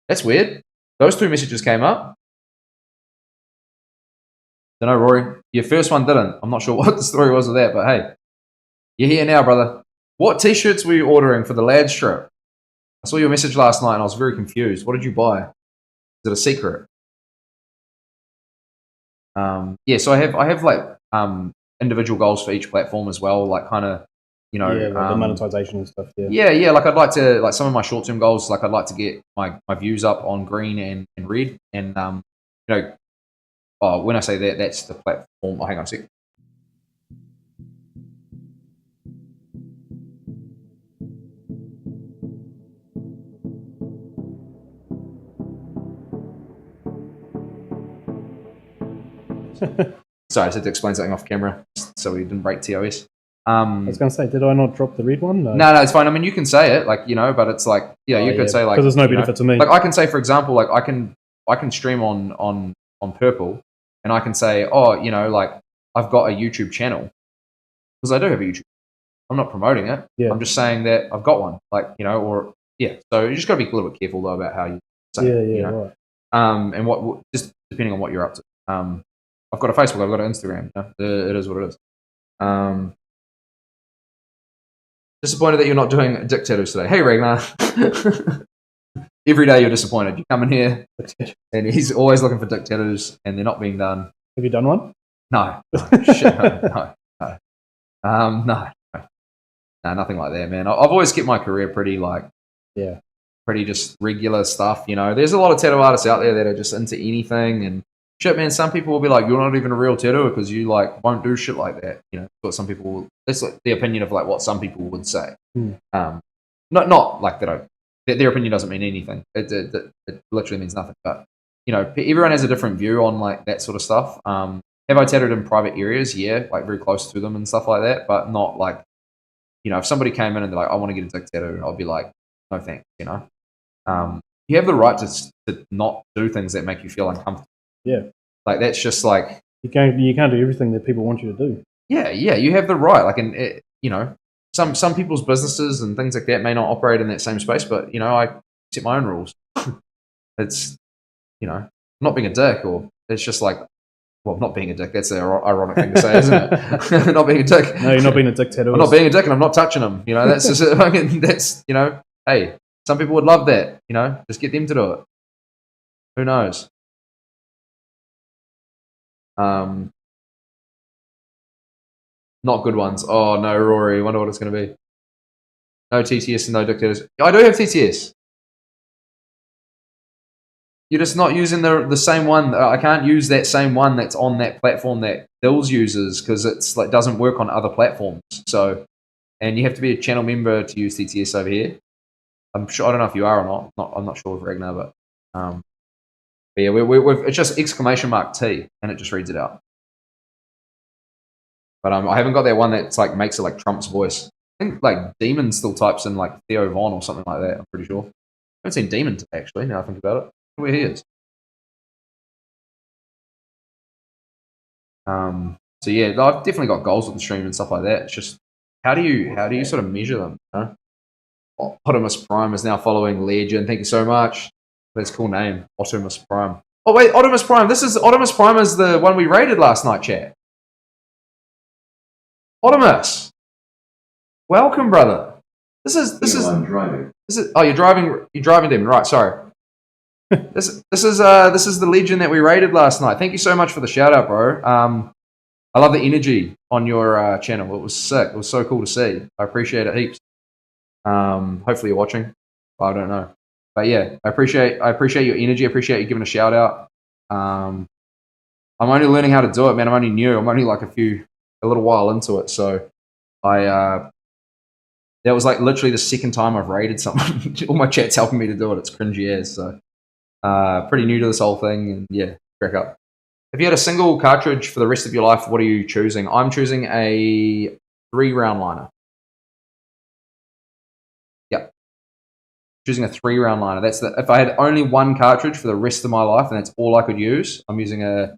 That's weird. Those 2 messages came up. Don't know, Rory. Your first one didn't. I'm not sure what the story was with that, but hey, you're here now, brother. What t-shirts were you ordering for the lads trip? I saw your message last night and I was very confused. What did you buy? Is it a secret? So I have like individual goals for each platform as well, like kind of, like the monetization and stuff. Yeah. Like, I'd like to, like, some of my short term goals, like I'd like to get my views up on green and red, and when I say that, that's the platform. Oh, hang on a sec. Sorry, I just had to explain something off camera so we didn't break TOS. I was going to say, did I not drop the red one? No, it's fine. I mean, you can say it, like, but it's like, you could say, like, because there's no benefit to me. Like, I can say, for example, like, I can stream on Purple, and I can say, like, I've got a YouTube channel, because I do have a YouTube. I'm not promoting it. Yeah. I'm just saying that I've got one, like, So you just got to be a little bit careful though about how you say it. Right. And what just depending on what you're up to. I've got a Facebook, I've got an Instagram. It is what it is. Disappointed that you're not doing dick tattoos today. Hey, Ragnar. Every day you're disappointed. You come in here, and he's always looking for dick tattoos, and they're not being done. Have you done one? No. Shit, no. No, nothing like that, man. I've always kept my career pretty, pretty just regular stuff, There's a lot of tattoo artists out there that are just into anything, and shit, man. Some people will be like, you're not even a real tattooer because you, like, won't do shit like that. What some people will, that's like the opinion of, like, what some people would say. Not like that. Their opinion doesn't mean anything. It literally means nothing. But everyone has a different view on, like, that sort of stuff. Have I tattooed in private areas? Yeah, like, very close to them and stuff like that. But not like, if somebody came in and they're like, I want to get a dick tattoo, I'll be like, no thanks. You have the right to not do things that make you feel uncomfortable. Yeah, like, that's just like, you can't do everything that people want you to do. Yeah, you have the right. Like, and some people's businesses and things like that may not operate in that same space, but I set my own rules. It's I'm not being a dick, or it's just like, well, not being a dick. That's an ironic thing to say, isn't it? Not being a dick. No, you're not being a dick tattooist. I'm not being a dick, and I'm not touching them. That's just that's Hey, some people would love that. Just get them to do it. Who knows? Not good ones. Oh no, Rory. Wonder what it's going to be. No TTS and no dick tattoos. I do have TTS. You're just not using the same one. I can't use that same one that's on that platform that Dills uses because it's like doesn't work on other platforms. So, and you have to be a channel member to use TTS over here. I'm sure I don't know if you are or not. I'm not sure with Ragnar, but yeah, it's just !T and it just reads it out. But I haven't got that one that's like makes it like Trump's voice. I think like Demon still types in like Theo Von or something like that. I'm pretty sure. I haven't seen Demon actually. Now I think about it, where he is. So yeah, I've definitely got goals with the stream and stuff like that. It's just how do you sort of measure them? You know? Optimus Prime is now following Legend. Thank you so much. That's a cool name, Optimus Prime. Oh wait, Optimus Prime. Optimus Prime is the one we raided last night, chat. Optimus, welcome, brother. This is. I'm driving. Oh, you're driving, Demon. Right, sorry. This is the Legend that we raided last night. Thank you so much for the shout out, bro. I love the energy on your channel. It was sick. It was so cool to see. I appreciate it heaps. Hopefully you're watching. I don't know, but yeah, I appreciate your energy. I appreciate you giving a shout out. I'm only learning how to do it, man. I'm only new. I'm only like a little while into it, so that was like literally the second time I've raided someone. All my chat's helping me to do it. It's cringy as, so pretty new to this whole thing, and yeah, crack up. If you had a single cartridge for the rest of your life, what are you choosing? I'm choosing a 3-round liner. Yep. Choosing a 3-round liner. If I had only one cartridge for the rest of my life and that's all I could use, I'm using a...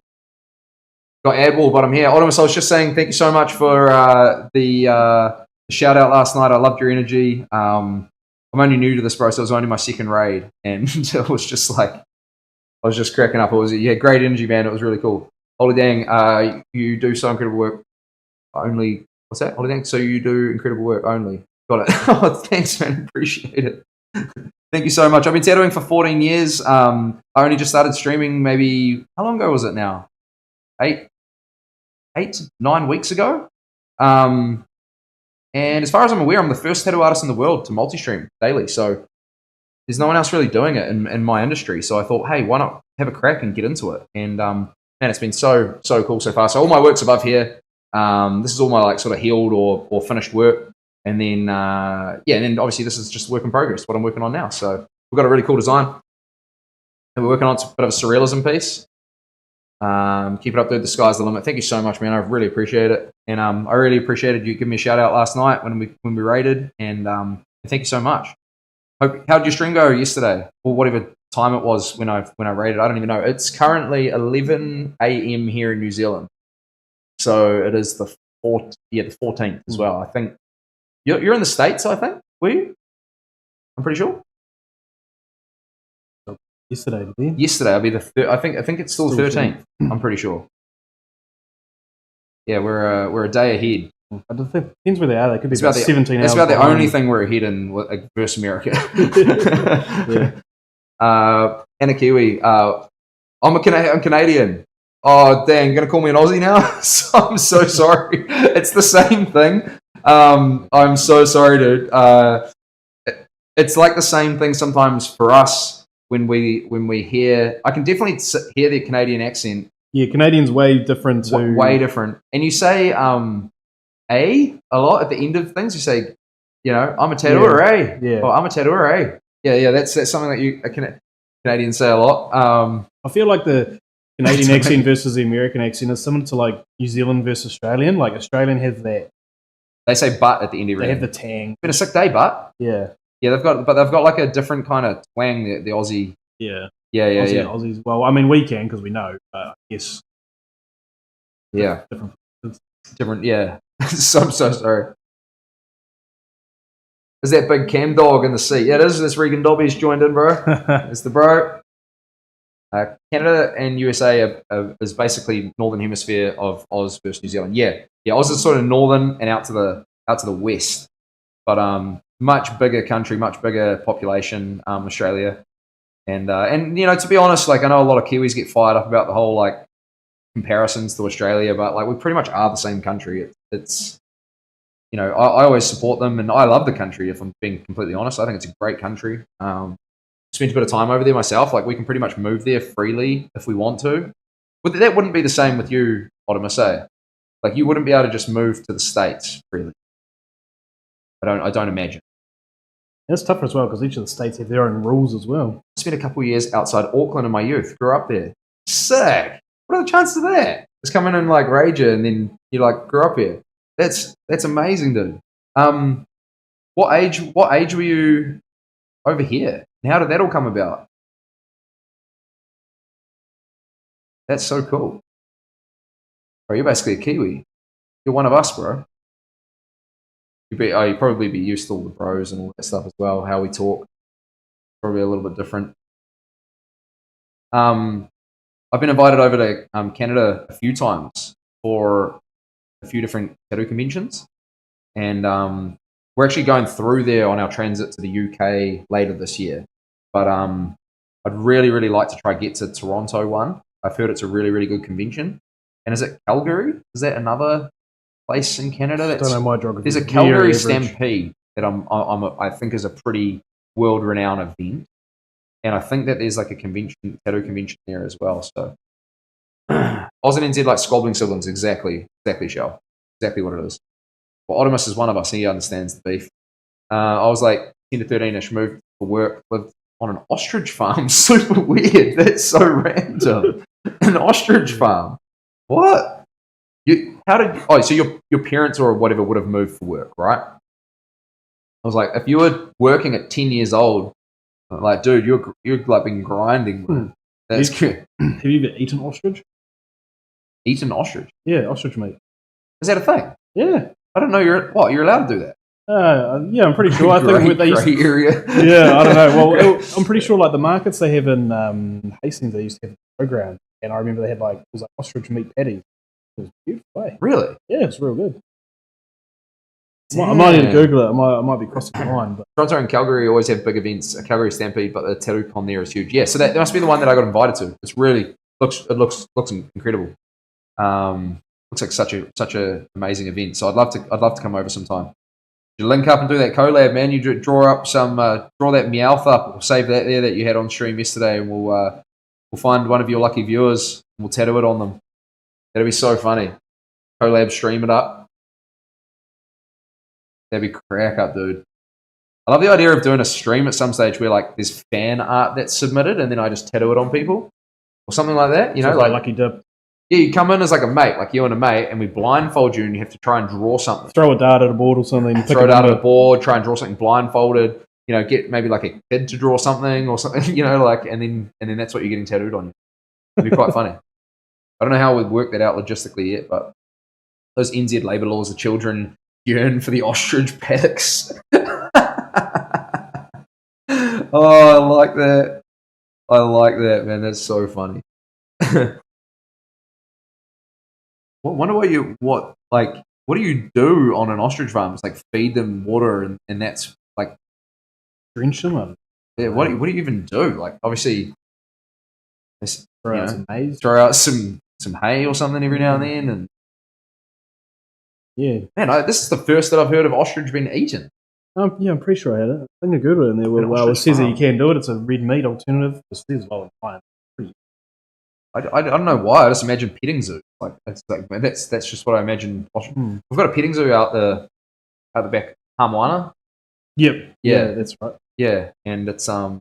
Got Adwall, but I'm here. Optimus, I was just saying thank you so much for the shout out last night. I loved your energy. I'm only new to this, bro, so it was only my second raid, and it was just like, I was just cracking up. It was, yeah, great energy, man. It was really cool. Holy dang, you do so incredible work. Only, what's that? Holy dang, so you do incredible work only. Got it. Oh, thanks, man. Appreciate it. Thank you so much. I've been tattooing for 14 years. I only just started streaming maybe, how long ago was it now? 9 weeks ago. And as far as I'm aware, I'm the first tattoo artist in the world to multi-stream daily. So there's no one else really doing it in my industry. So I thought, hey, why not have a crack and get into it? And man, it's been so cool so far. So all my work's above here. This is all my like sort of healed or finished work. And then and then obviously this is just work in progress, what I'm working on now. So we've got a really cool design that we're working on. It's a bit of a surrealism piece. Keep it up, dude. The sky's the limit. Thank you so much, man. I really appreciate it. And I really appreciated you giving me a shout out last night when we raided. And thank you so much. How did your stream go yesterday, or whatever time it was when I raided? I don't even know. It's currently 11 a.m. here in New Zealand, so it is the 14th as well. I think you're in the States. I think, were you? I'm pretty sure. Yesterday, I'll be the I think it's still 13th. I'm pretty sure. Yeah, we're a day ahead. It depends where they are. They could be about 17 hours. That's about the only thing we're ahead in versus America. Yeah. And a Kiwi. I'm Canadian. Oh, dang, gonna call me an Aussie now? So I'm so sorry. It's the same thing. I'm so sorry, dude. It's like the same thing sometimes for us when we hear. I can definitely hear the Canadian accent. Yeah, Canadian's way different to... Way different. And you say a lot at the end of things. You say, you know, I'm a tattooer, eh? Yeah. Oh, I'm a tattooer, eh? Yeah, that's something that Canadians say a lot. I feel like the Canadian accent versus the American accent is similar to like New Zealand versus Australian. Like Australian has that. They say butt at the end of everything. They have the tang. Been a sick day, butt. Yeah. Yeah, they've got like a different kind of twang, the Aussie. Yeah. Yeah. Aussies. Well, I mean, we can because we know, but I guess. Yeah. Different. Yeah. So I'm so sorry. Is that big cam dog in the seat? Yeah, it is. This Regan Dobby's joined in, bro. It's the bro. Canada and USA is basically northern hemisphere of Oz versus New Zealand. Yeah. Oz is sort of northern and out to the west, but much bigger country, much bigger population. Australia, and you know, to be honest, like I know a lot of Kiwis get fired up about the whole like comparisons to Australia, but like we pretty much are the same country. It's you know, I always support them, and I love the country. If I'm being completely honest, I think it's a great country. spent a bit of time over there myself. Like we can pretty much move there freely if we want to. But that wouldn't be the same with you, Otimus, eh? Like you wouldn't be able to just move to the States freely. I don't imagine. It's tougher as well because each of the states have their own rules as well. I spent a couple of years outside Auckland in my youth. Grew up there. Sick. What are the chances of that? Just come in and like rager, and then you like grew up here. That's amazing, dude. What age were you over here? And how did that all come about? That's so cool. Bro, you're basically a Kiwi. You're one of us, bro. You'd probably be used to all the bros and all that stuff as well. How we talk, probably a little bit different. I've been invited over to Canada a few times for a few different tattoo conventions, and we're actually going through there on our transit to the UK later this year. But I'd really, really like to try get to Toronto one. I've heard it's a really, really good convention. And is it Calgary? Is that another place in Canada? I don't know my geography. There's a Calgary Stampede that I think is a pretty world-renowned event. And I think that there's like a tattoo convention there as well. So Oz and NZ like squabbling siblings, exactly, Shell. Exactly what it is. Well, Otimus is one of us, and he understands the beef. I was like 10 to 13ish, moved for work, lived on an ostrich farm. Super weird. That's so random. An ostrich farm. What? So your parents or whatever would have moved for work, right? I was like, if you were working at 10 years old, like, dude, you're like been grinding. That's good. Have you ever eaten ostrich? Eaten ostrich? Yeah, ostrich meat. Is that a thing? Yeah. I don't know. You're allowed to do that. Yeah, I'm pretty sure. I think they used to, area. Yeah, I don't know. Well, I'm pretty sure like the markets they have in Hastings, they used to have a program, and I remember they had like it was like ostrich meat patties. It was beautiful. Eh? Really? Yeah, it's real good. I might need to Google it. I might be crossing the line. But Toronto and Calgary always have big events. A Calgary Stampede, but the tattoo con there is huge. Yeah, so that must be the one that I got invited to. It's really looks incredible. Looks like such a amazing event. So I'd love to come over sometime. You link up and do that collab, man. You draw up draw that Meowth up. We'll save that there that you had on stream yesterday, and we'll find one of your lucky viewers and we'll tattoo it on them. That'd be so funny. Collab, stream it up. That'd be crack up, dude. I love the idea of doing a stream at some stage where like there's fan art that's submitted, and then I just tattoo it on people or something like that. You know, like lucky dip. Yeah, you come in as like a mate, like you and a mate, and we blindfold you, and you have to try and draw something. Throw a dart at a board or something. Throw a dart at a board, try and draw something blindfolded. You know, get maybe like a kid to draw something or something. You know, like and then that's what you're getting tattooed on you. It'd be quite funny. I don't know how we'd work that out logistically yet, but those NZ labour laws, the children yearn for the ostrich paddocks. Oh, I like that. I like that, man. That's so funny. Wonder what do you do on an ostrich farm? It's like feed them water and that's like drench them. Yeah, what do you even do? Like obviously, throw out some maize, throw out some hay or something every now and then, and yeah, man, this is the first that I've heard of ostrich being eaten. Yeah, I'm pretty sure I had it. I think I Googled it and there well, it says that you can do it. It's a red meat alternative. It says low in iron. I don't know why. I just imagine petting zoo. That's just what I imagine. We've got a petting zoo out the back, Hamwana. Yep. Yeah, that's right. Yeah, and it's that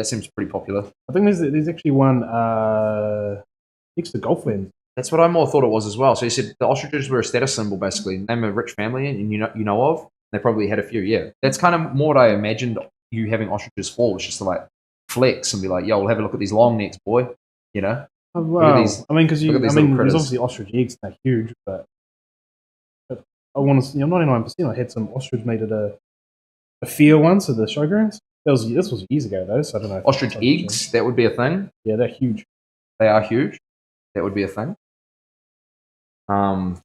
seems pretty popular. I think there's actually one next to Golfland. That's what I more thought it was as well. So you said the ostriches were a status symbol, basically. Name a rich family, and you know of. They probably had a few. Yeah, that's kind of more what I imagined you having ostriches for. It's just to like flex and be like, "Yo, we'll have a look at these long necks, boy." You know. Oh, well, there's obviously ostrich eggs, they're huge, but I want to see. I'm 99%. I had some ostrich meat at a fair once at the showgrounds. This was years ago though, so I don't know. Ostrich eggs, that would be a thing. Yeah, they're huge. They are huge. That would be a thing. Oh,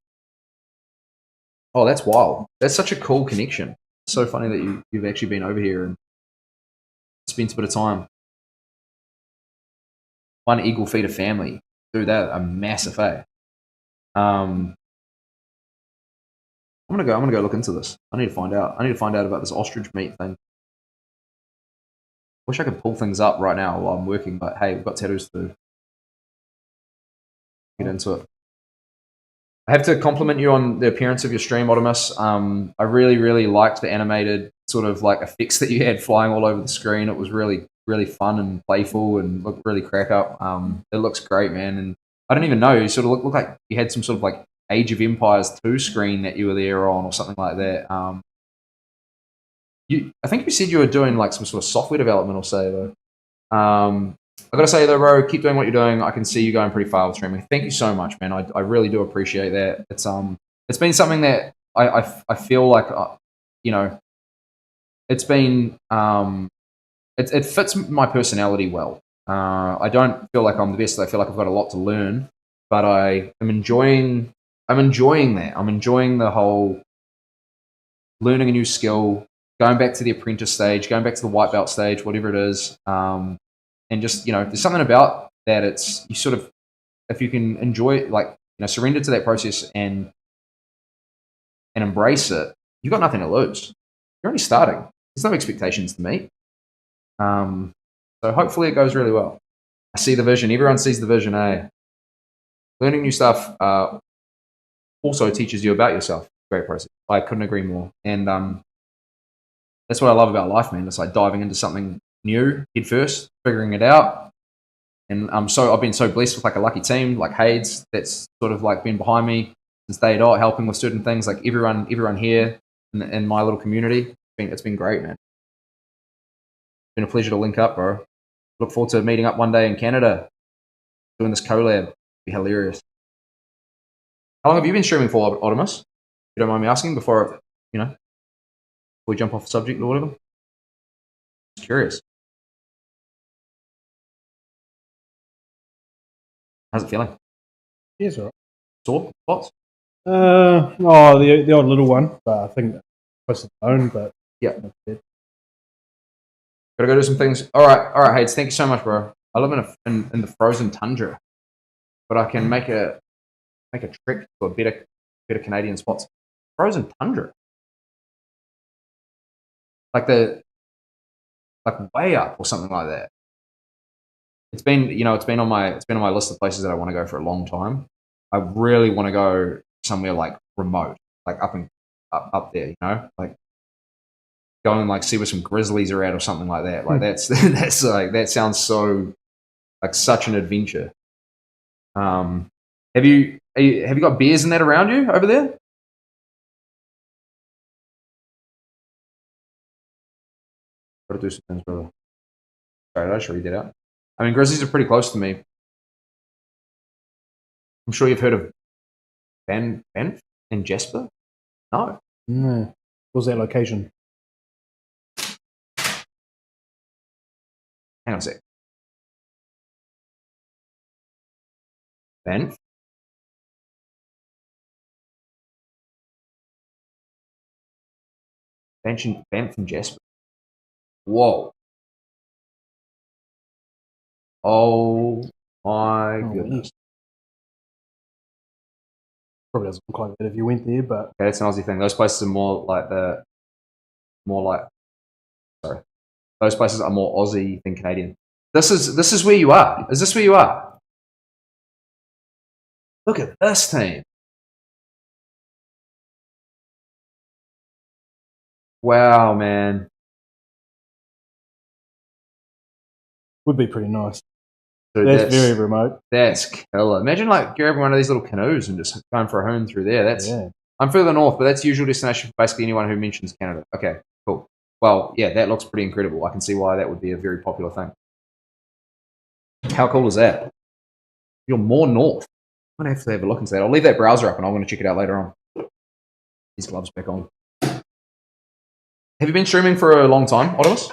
that's wild. That's such a cool connection. It's so funny that you've actually been over here and spent a bit of time. One eagle feed a family. Dude, that a massive, eh? I'm gonna go look into this. I need to find out. I need to find out about this ostrich meat thing. Wish I could pull things up right now while I'm working, but hey, we've got tattoos to get into it. I have to compliment you on the appearance of your stream, Otimus. I really, really liked the animated sort of like effects that you had flying all over the screen. It was really, really fun and playful and looked really crack up. It looks great, man. And I don't even know, you sort of looked like you had some sort of like Age of Empires 2 screen that you were there on or something like that. I think you said you were doing like some sort of software development or so though. I gotta say though, bro, keep doing what you're doing. I can see you going pretty far with streaming. Thank you so much, man. I really do appreciate that. It's been something that I feel like you know it's been it fits my personality well. I don't feel like I'm the best. I feel like I've got a lot to learn, but I am enjoying. I'm enjoying that. I'm enjoying the whole learning a new skill, going back to the apprentice stage, going back to the white belt stage, whatever it is. And just there's something about that. It's you sort of if you can enjoy it, like surrender to that process and embrace it, you've got nothing to lose. You're only starting. There's no expectations to meet. So hopefully it goes really well. I see the vision. Everyone sees the vision. Learning new stuff also teaches you about yourself. Great process. I couldn't agree more. And that's what I love about life, man. It's like diving into something new head first, figuring it out. And I've been so blessed with like a lucky team like Hades that's sort of like been behind me since day dot, helping with certain things. Like everyone here in my little community, it's been great, man. It's been a pleasure to link up, bro. Look forward to meeting up one day in Canada, doing this collab. It'd be hilarious. How long have you been streaming for, Otimus? If you don't mind me asking before we jump off the subject or whatever. Just curious. How's it feeling? Yes, all right. Sore spots? The odd little one, but I think close to the bone, but yeah. Gotta go do some things. All right, Hades. Thank you so much, bro. I live in the frozen tundra, but I can make a trek to a better Canadian spots. Frozen tundra, like way up or something like that. It's been on my list of places that I want to go for a long time. I really want to go somewhere like remote, like up there, like go and like see where some grizzlies are at or something like that. Like that's like that sounds so like such an adventure. Have you got bears and that around you over there? Got to do some things, brother. Sorry, I should read that out. I mean, grizzlies are pretty close to me. I'm sure you've heard of Banff and Jasper? No. What was that location? Hang on a sec. Banff? Banff and Jasper. Whoa. Oh my goodness. Probably doesn't look like that if you went there, but okay, that's an Aussie thing. Those places are those places are more Aussie than Canadian. This is where you are. Is this where you are? Look at this team. Wow, man. Would be pretty nice. Dude, that's very remote. That's killer. Imagine like grabbing one of these little canoes and just going for a home through there. I'm further north, but that's the usual destination for basically anyone who mentions Canada. Okay, cool. Well, yeah, that looks pretty incredible. I can see why that would be a very popular thing. How cool is that? You're more north. I'm going to have a look into that. I'll leave that browser up and I'm going to check it out later on. These gloves back on. Have you been streaming for a long time, Otimus?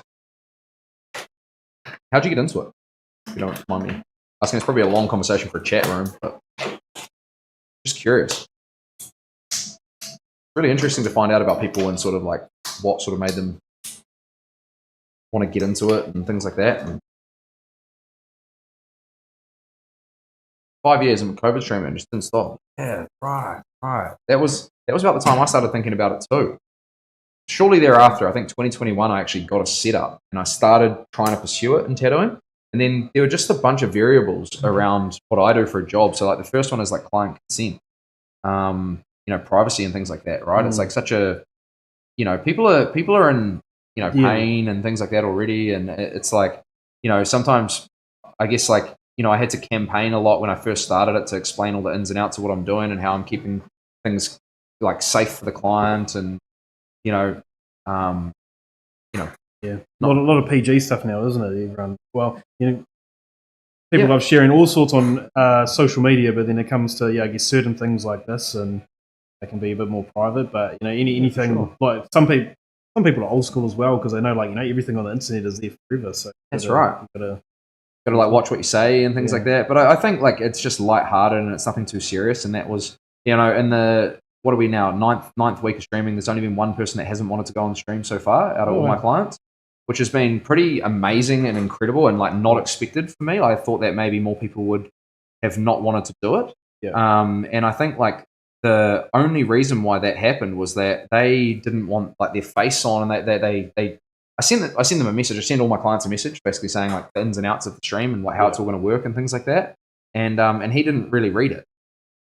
How'd you get into it? If you don't mind me asking, it's probably a long conversation for a chat room, but just curious. Really interesting to find out about people and sort of like what sort of made them want to get into it and things like that. And 5 years in COVID streaming and just didn't stop. Yeah, right. That was about the time I started thinking about it too. shortly thereafter, I think 2021, I actually got a setup and I started trying to pursue it in tattooing. And then there were just a bunch of variables around what I do for a job. So like the first one is like client consent, privacy and things like that, right? It's like such a, people are in, pain and things like that already. And it's like, sometimes I guess like, I had to campaign a lot when I first started it to explain all the ins and outs of what I'm doing and how I'm keeping things like safe for the client and, yeah, a lot of PG stuff now, isn't it? Everyone, well, people love sharing all sorts on social media, but then it comes to I guess certain things like this, and they can be a bit more private. But anything like some people are old school as well because they know everything on the internet is there forever. So that's right. You gotta like watch what you say and things like that. But I think like it's just lighthearted and it's nothing too serious. And that was in the what are we now ninth week of streaming? There's only been one person that hasn't wanted to go on the stream so far out of all my clients, which has been pretty amazing and incredible and like not expected for me. I thought that maybe more people would have not wanted to do it. Yeah. And I think like the only reason why that happened was that they didn't want like their face on, and they I sent them a message. I send all my clients a message basically saying like the ins and outs of the stream and how it's all going to work and things like that. And he didn't really read it.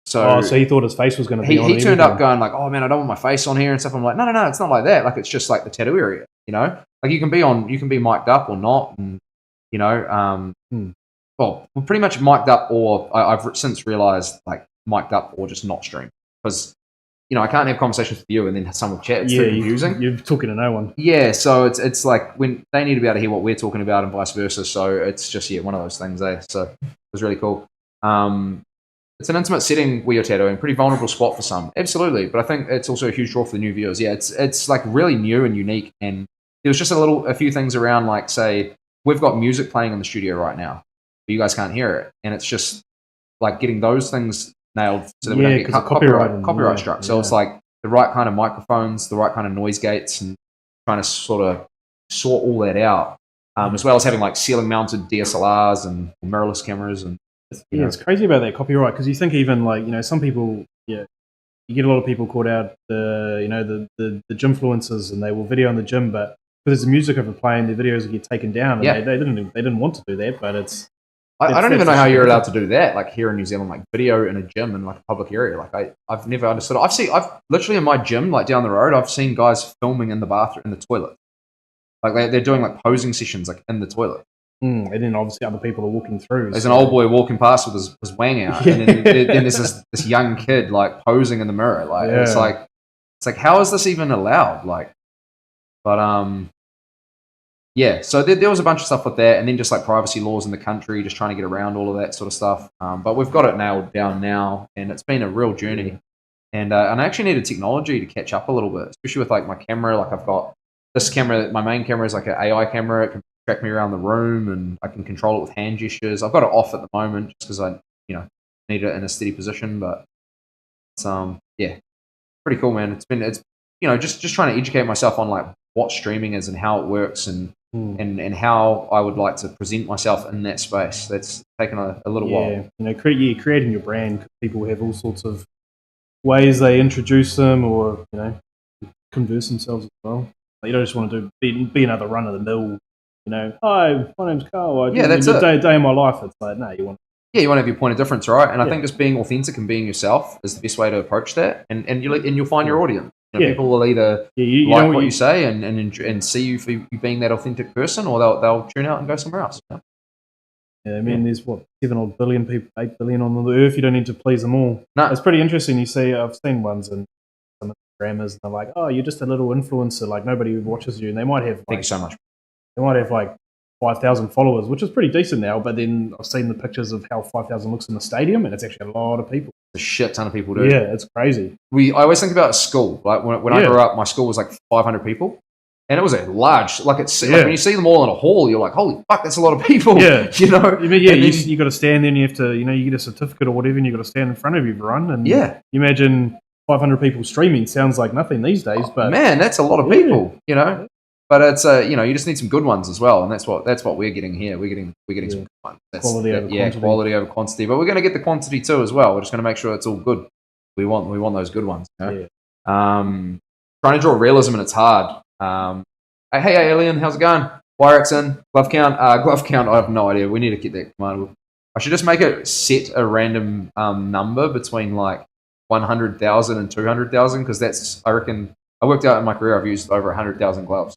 So he thought his face was going to be on. He turned up going like, "Oh man, I don't want my face on here and stuff." I'm like, "No, it's not like that. Like it's just like the tattoo area, Like you can be mic'd up or not, and well, we're pretty much mic'd up, or I've since realized like mic'd up or just not stream because I can't have conversations with you and then someone chat. It's too confusing. You're talking to no one. Yeah, so it's like when they need to be able to hear what we're talking about and vice versa. So it's just one of those things. So it was really cool. It's an intimate setting where you're tattooing, pretty vulnerable spot for some, absolutely. But I think it's also a huge draw for the new viewers. Yeah, it's like really new and unique. And there was just a few things around, like say we've got music playing in the studio right now, but you guys can't hear it, and it's just like getting those things nailed so that we don't get copyright struck. So it's like the right kind of microphones, the right kind of noise gates, and trying to sort of sort all that out, as well as having like ceiling mounted DSLRs and mirrorless cameras and. It's crazy about that copyright because you think even like some people you get a lot of people caught out the gym influencers and they will video in the gym, but because there's music over playing, the videos will get taken down. And they didn't want to do that, but it's. I don't even know how you're allowed to do that. Like here in New Zealand, like video in a gym in like a public area. Like I've never understood. I've literally in my gym, like down the road, I've seen guys filming in the bathroom in the toilet. Like they're doing like posing sessions like in the toilet. And then obviously other people are walking through. There's an old boy walking past with his wang out, and then there's this young kid like posing in the mirror. Like it's like how is this even allowed? Like, but So there was a bunch of stuff with that, and then just like privacy laws in the country, just trying to get around all of that sort of stuff. But we've got it nailed down now, and it's been a real journey. And I actually needed technology to catch up a little bit, especially with like my camera. Like I've got this camera, my main camera is like an AI camera. It can track me around the room, and I can control it with hand gestures. I've got it off at the moment just because I, need it in a steady position. But it's pretty cool, man. It's just trying to educate myself on like what streaming is and how it works and how I would like to present myself in that space. That's taken a little while. Creating your brand. People have all sorts of ways they introduce them or converse themselves as well. Like, you don't just want to be another run of the mill. Hi, my name's Carl. That's it. Day of my life. It's like, no, you want. Yeah, you want to have your point of difference, right? And I think just being authentic and being yourself is the best way to approach that. And you'll find your audience. People will either like what you say and see you for you being that authentic person, or they'll tune out and go somewhere else. Yeah, I mean, there's 7 odd billion people, 8 billion on the earth. You don't need to please them all. No, it's pretty interesting. You see, I've seen ones and some Instagrammers, and they're like, "Oh, you're just a little influencer. Like nobody watches you." And they might have. Thank you so much. They might have like 5,000 followers, which is pretty decent now. But then I've seen the pictures of how 5,000 looks in the stadium, and it's actually a lot of people. A shit ton of people do. Yeah, it's crazy. I always think about school. Like when I grew up, my school was like 500 people, and it was a large. Like like when you see them all in a hall, you're like, "Holy fuck, that's a lot of people." Yeah, you got to stand there, and you have to, you get a certificate or whatever, and you got to stand in front of everyone. And you imagine 500 people streaming sounds like nothing these days, but man, that's a lot of people. But it's you just need some good ones as well, and that's what we're getting here. We're getting some good ones. That's, quality over quantity. But we're going to get the quantity too as well. We're just going to make sure it's all good. We want those good ones. trying to draw realism, and it's hard. Hey, Alien, how's it going? Wyrex in. Glove count. Glove count, I have no idea. We need to get that command. I should just make it set a random number between like 100,000 and 200,000 because that's, I reckon, I worked out in my career I've used over 100,000 gloves.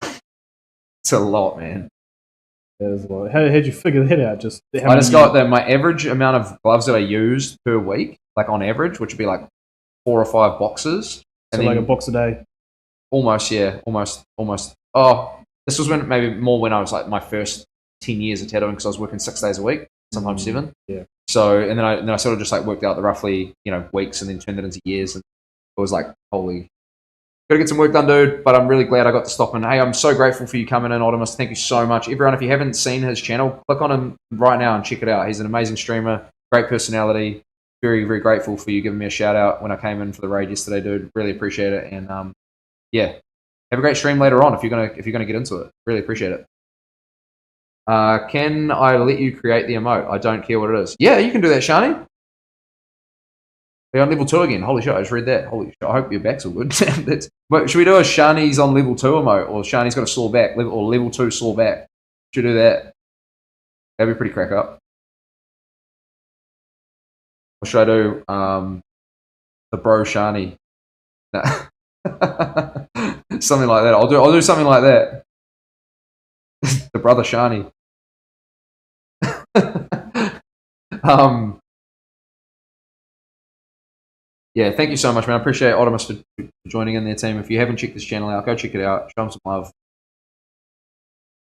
It's a lot, man. That is a lot. How'd you figure that out? I just got my average amount of gloves that I use per week, like on average, which would be like 4 or 5 boxes. So like a box a day? Almost, yeah. Almost. Oh, this was when I was like my first 10 years of tattooing because I was working 6 days a week, sometimes 7. Yeah. So, and then I sort of just like worked out the roughly, weeks and then turned it into years. And it was like, holy, gotta get some work done, dude. But I'm really glad I got to stop. And hey, I'm so grateful for you coming in, Optimus. Thank you so much. Everyone, if you haven't seen his channel, click on him right now and check it out. He's an amazing streamer, great personality. Very, very grateful for you giving me a shout out when I came in for the raid yesterday, dude. Really appreciate it. And yeah, have a great stream later on if you're gonna get into it. Really appreciate it. Can I let you create the emote? I don't care what it is. Yeah, you can do that, Shani. We're on level 2 again. Holy shit, I just read that. Holy shit, I hope your back's all good. Should we do a Shani's on level 2 emote or Shani's got a sore back or level 2 sore back? Should we do that? That'd be pretty crack up. Or should I do the bro Shani? No. Something like that. I'll do something like that. The brother Shani. Yeah, thank you so much, man. I appreciate Optimus for joining in their team. If you haven't checked this channel out, go check it out. Show them some love.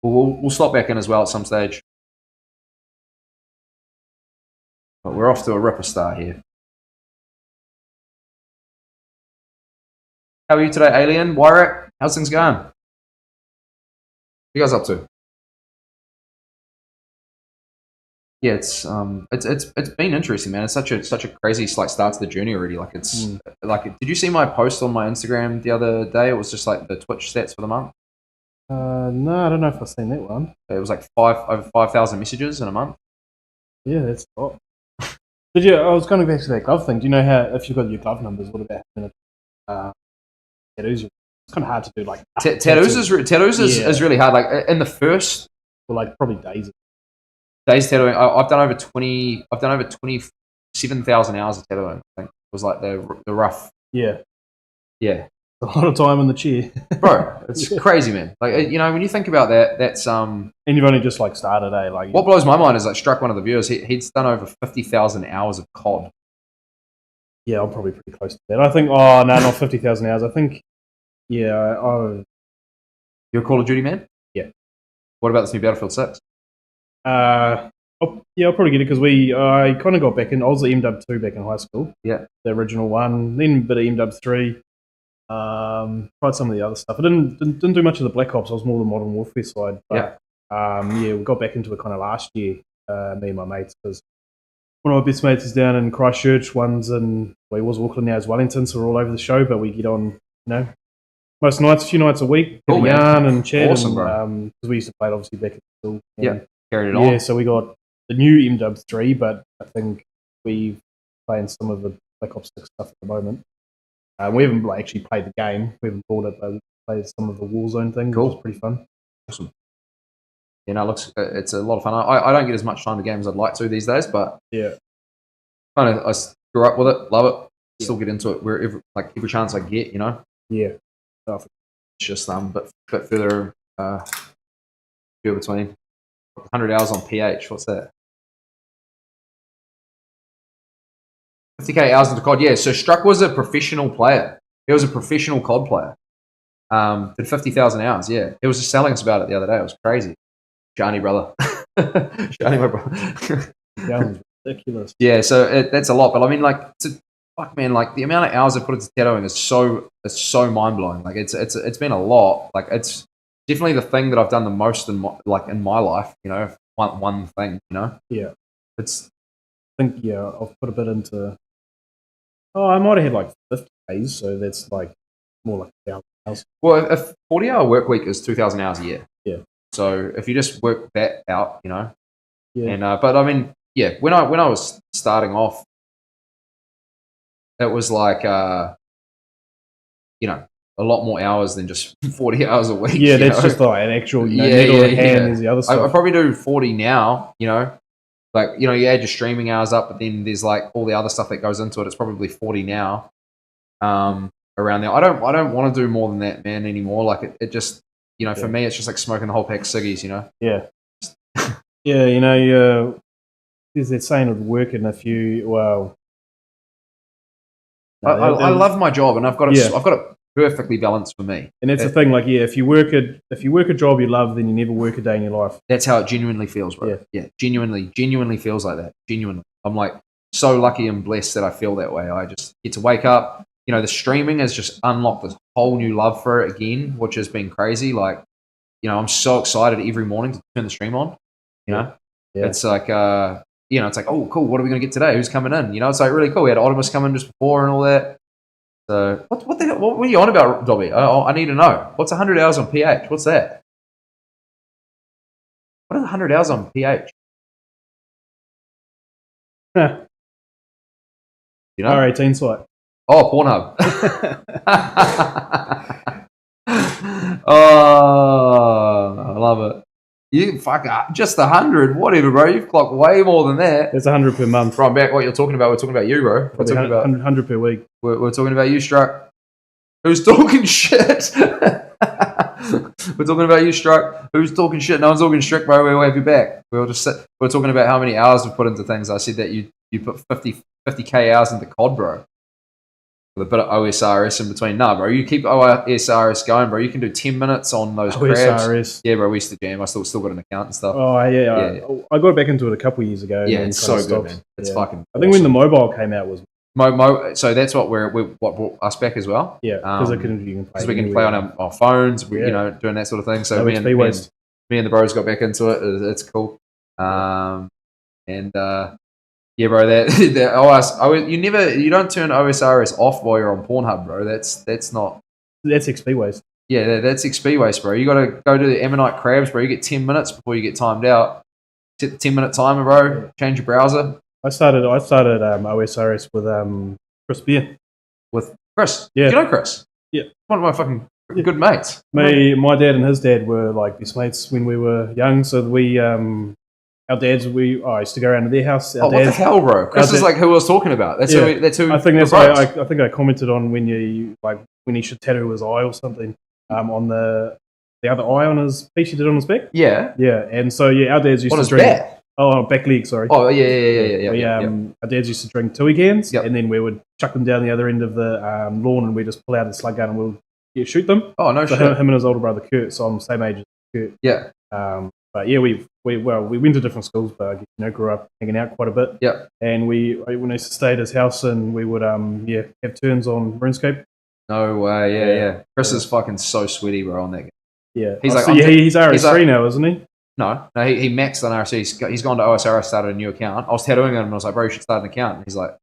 We'll slot back in as well at some stage. But we're off to a ripper start here. How are you today, Alien? Wyrak, how's things going? What are you guys up to? Yeah, it's been interesting, man. It's such a crazy like start to the journey already. Like it's like, did you see my post on my Instagram the other day? It was just like the Twitch stats for the month. No, I don't know if I've seen that one. It was like over 5,000 messages in a month. Yeah, that's top. Did you? I was going back to that glove thing. Do you know how if you've got your glove numbers, what about tattoos? It's kind of hard to do like tattoos is really hard. Like in the first, well, like probably days tattooing. I've done over 27,000 hours of tattooing. I think it was like the rough. Yeah. A lot of time in the chair, bro. It's crazy, man. Like when you think about that, that's And you've only just like started, Like what blows my mind is like struck one of the viewers. He's done over 50,000 hours of COD. Yeah, I'm probably pretty close to that. I think. Oh no, not 50,000 hours. I think. Yeah. You're a Call of Duty man. Yeah. What about this new Battlefield 6? I'll probably get it because I kind of got back in. I was the MW2 back in high school. Yeah. The original one, then a bit of MW3. Tried some of the other stuff. I didn't do much of the Black Ops. I was more the Modern Warfare side. But, we got back into it kind of last year, me and my mates, because one of my best mates is down in Christchurch. One's in, he was Auckland, now is Wellington, so we're all over the show, but we get on, most nights, a few nights a week, get a yarn and chat. Awesome, and, because we used to play it obviously back at school. Yeah, carried it on. Yeah, so we got the new MW3, but I think we're playing some of the Black Ops 6 stuff at the moment. We haven't actually played the game. We haven't bought it, but we played some of the Warzone things. Cool. Which was pretty fun. Awesome. It's a lot of fun. I don't get as much time to game as I'd like to these days, but yeah, I grew up with it, love it. Still get into it wherever, like every chance I get, Yeah. It's just but further between 100 hours on PH. What's that? 50k hours into COD. Yeah, so Struck was a professional player. He was a professional COD player. Did 50,000 hours. Yeah, he was just telling us about it the other day. It was crazy. Johnny brother, Johnny my brother. That was ridiculous. Yeah, so that's a lot. But I mean, like, fuck, man, like the amount of hours I put into tattooing is so mind blowing. Like it's been a lot. Like it's definitely the thing that I've done the most in my life. One thing. Yeah. It's. I think I've put a bit into. Oh, I might have had like 50 days, so that's like more like 1,000 hours. Well, a 40-hour work week is 2,000 hours a year. Yeah. So if you just work that out, Yeah. And but I mean, yeah, when I was starting off, it was like, a lot more hours than just 40 hours a week. Yeah, that's just like an actual Yeah, needle yeah, in hand. yeah. There's the other I stuff. probably do 40 now. Like you add your streaming hours up, but then there's like all the other stuff that goes into it. It's probably 40 now. Around there, I don't want to do more than that, man, anymore. Like it just, for me, it's just like smoking the whole pack of ciggies. Yeah. Yeah, there's that saying of working if you I love my job, and I've got it perfectly balanced for me. And that's the thing, like, if you work a job you love, then you never work a day in your life. That's how it genuinely feels, bro. Yeah, genuinely feels like that. Genuinely, I'm like so lucky and blessed that I feel that way. I just get to wake up. The streaming has just unlocked this whole new love for it again, which has been crazy. Like, I'm so excited every morning to turn the stream on. It's like it's like, oh, cool. What are we going to get today? Who's coming in? It's like really cool. We had Optimus come in just before and all that. So what the hell? What were you on about, Dobby? I need to know. What's 100 hours on PH? What's that? What are 100 hours on PH? R18 site. Oh, Pornhub. Oh, I love it. You just 100, whatever, bro. You've clocked way more than that. It's 100 per month. Right, back what you're talking about. We're talking about you, bro. We're talking about 100 per week. We're talking about you, Struck. Who's talking shit? We're talking about you, Struck. Who's talking shit? No one's talking shit, bro. We'll have you back. We're talking about how many hours we've put into things. I said that you put 50k hours into COD, bro. With a bit of OSRS in between. Nah, bro, you keep OSRS going, bro. You can do 10 minutes on those OSRS. crabs. Yeah, bro, we used to jam. I still got an account and stuff. Oh, yeah. I got back into it a couple of years ago. Yeah, it's so good, man. It's fucking I think when the mobile came out was... So that's what what brought us back as well. Yeah, because you can play. We can play on our phones, doing that sort of thing. So me and the bros got back into it. It's cool. Yeah, bro. You don't turn OSRS off while you're on Pornhub, bro. That's XP waste. Yeah, that's XP waste, bro. You got to go to the Ammonite crabs, bro. You get 10 minutes before you get timed out. Set the 10-minute timer, bro. Yeah. Change your browser. I started OSRS with Chris Beer. With Chris? Yeah. Do you know Chris? Yeah. One of my fucking good mates. My dad and his dad were like best mates when we were young, so we our dads, I used to go around to their house. What the hell, bro? Chris is like who I was talking about. That's who. I think that's why I think I commented on when he should tattoo his eye or something on the other eye on his piece he did on his back. Yeah. Yeah, and so our dads used to drink. Back? Oh, back leg, sorry. Oh, yeah. Our dads used to drink Tui cans, yep. and then we would chuck them down the other end of the lawn, and we just pull out a slug gun and we'll shoot them. Oh, no so shit. Him and his older brother Kurt, so I'm the same age as Kurt. Yeah. But yeah, we went to different schools, but grew up hanging out quite a bit. Yeah. And when I used to stay at his house, and we would have turns on RuneScape. No way, yeah. Chris is fucking so sweaty, bro, on that game. Yeah. He's he's RS3 now, isn't he? No, he maxed on RC. He's gone to OSRS, started a new account. I was tattooing him, and I was like, bro, you should start an account. And he's like,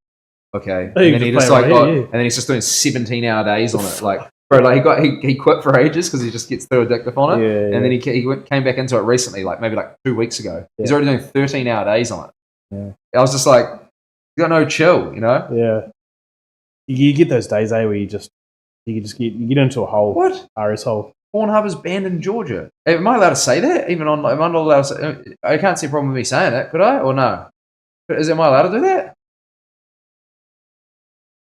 okay. And then he just and then he's just doing 17-hour days on it, like. Bro, like he quit for ages because he just gets too addictive on it. Yeah. And then he came back into it recently, like maybe 2 weeks ago. Yeah. He's already doing 13-hour days on it. Yeah. I was just like, you got no chill, Yeah. You get those days, where you get into a hole. What? RS hole. Pornhub is banned in Georgia. Am I allowed to say that? Am I not allowed to say? I can't see a problem with me saying it. Could I or no? Am I allowed to do that?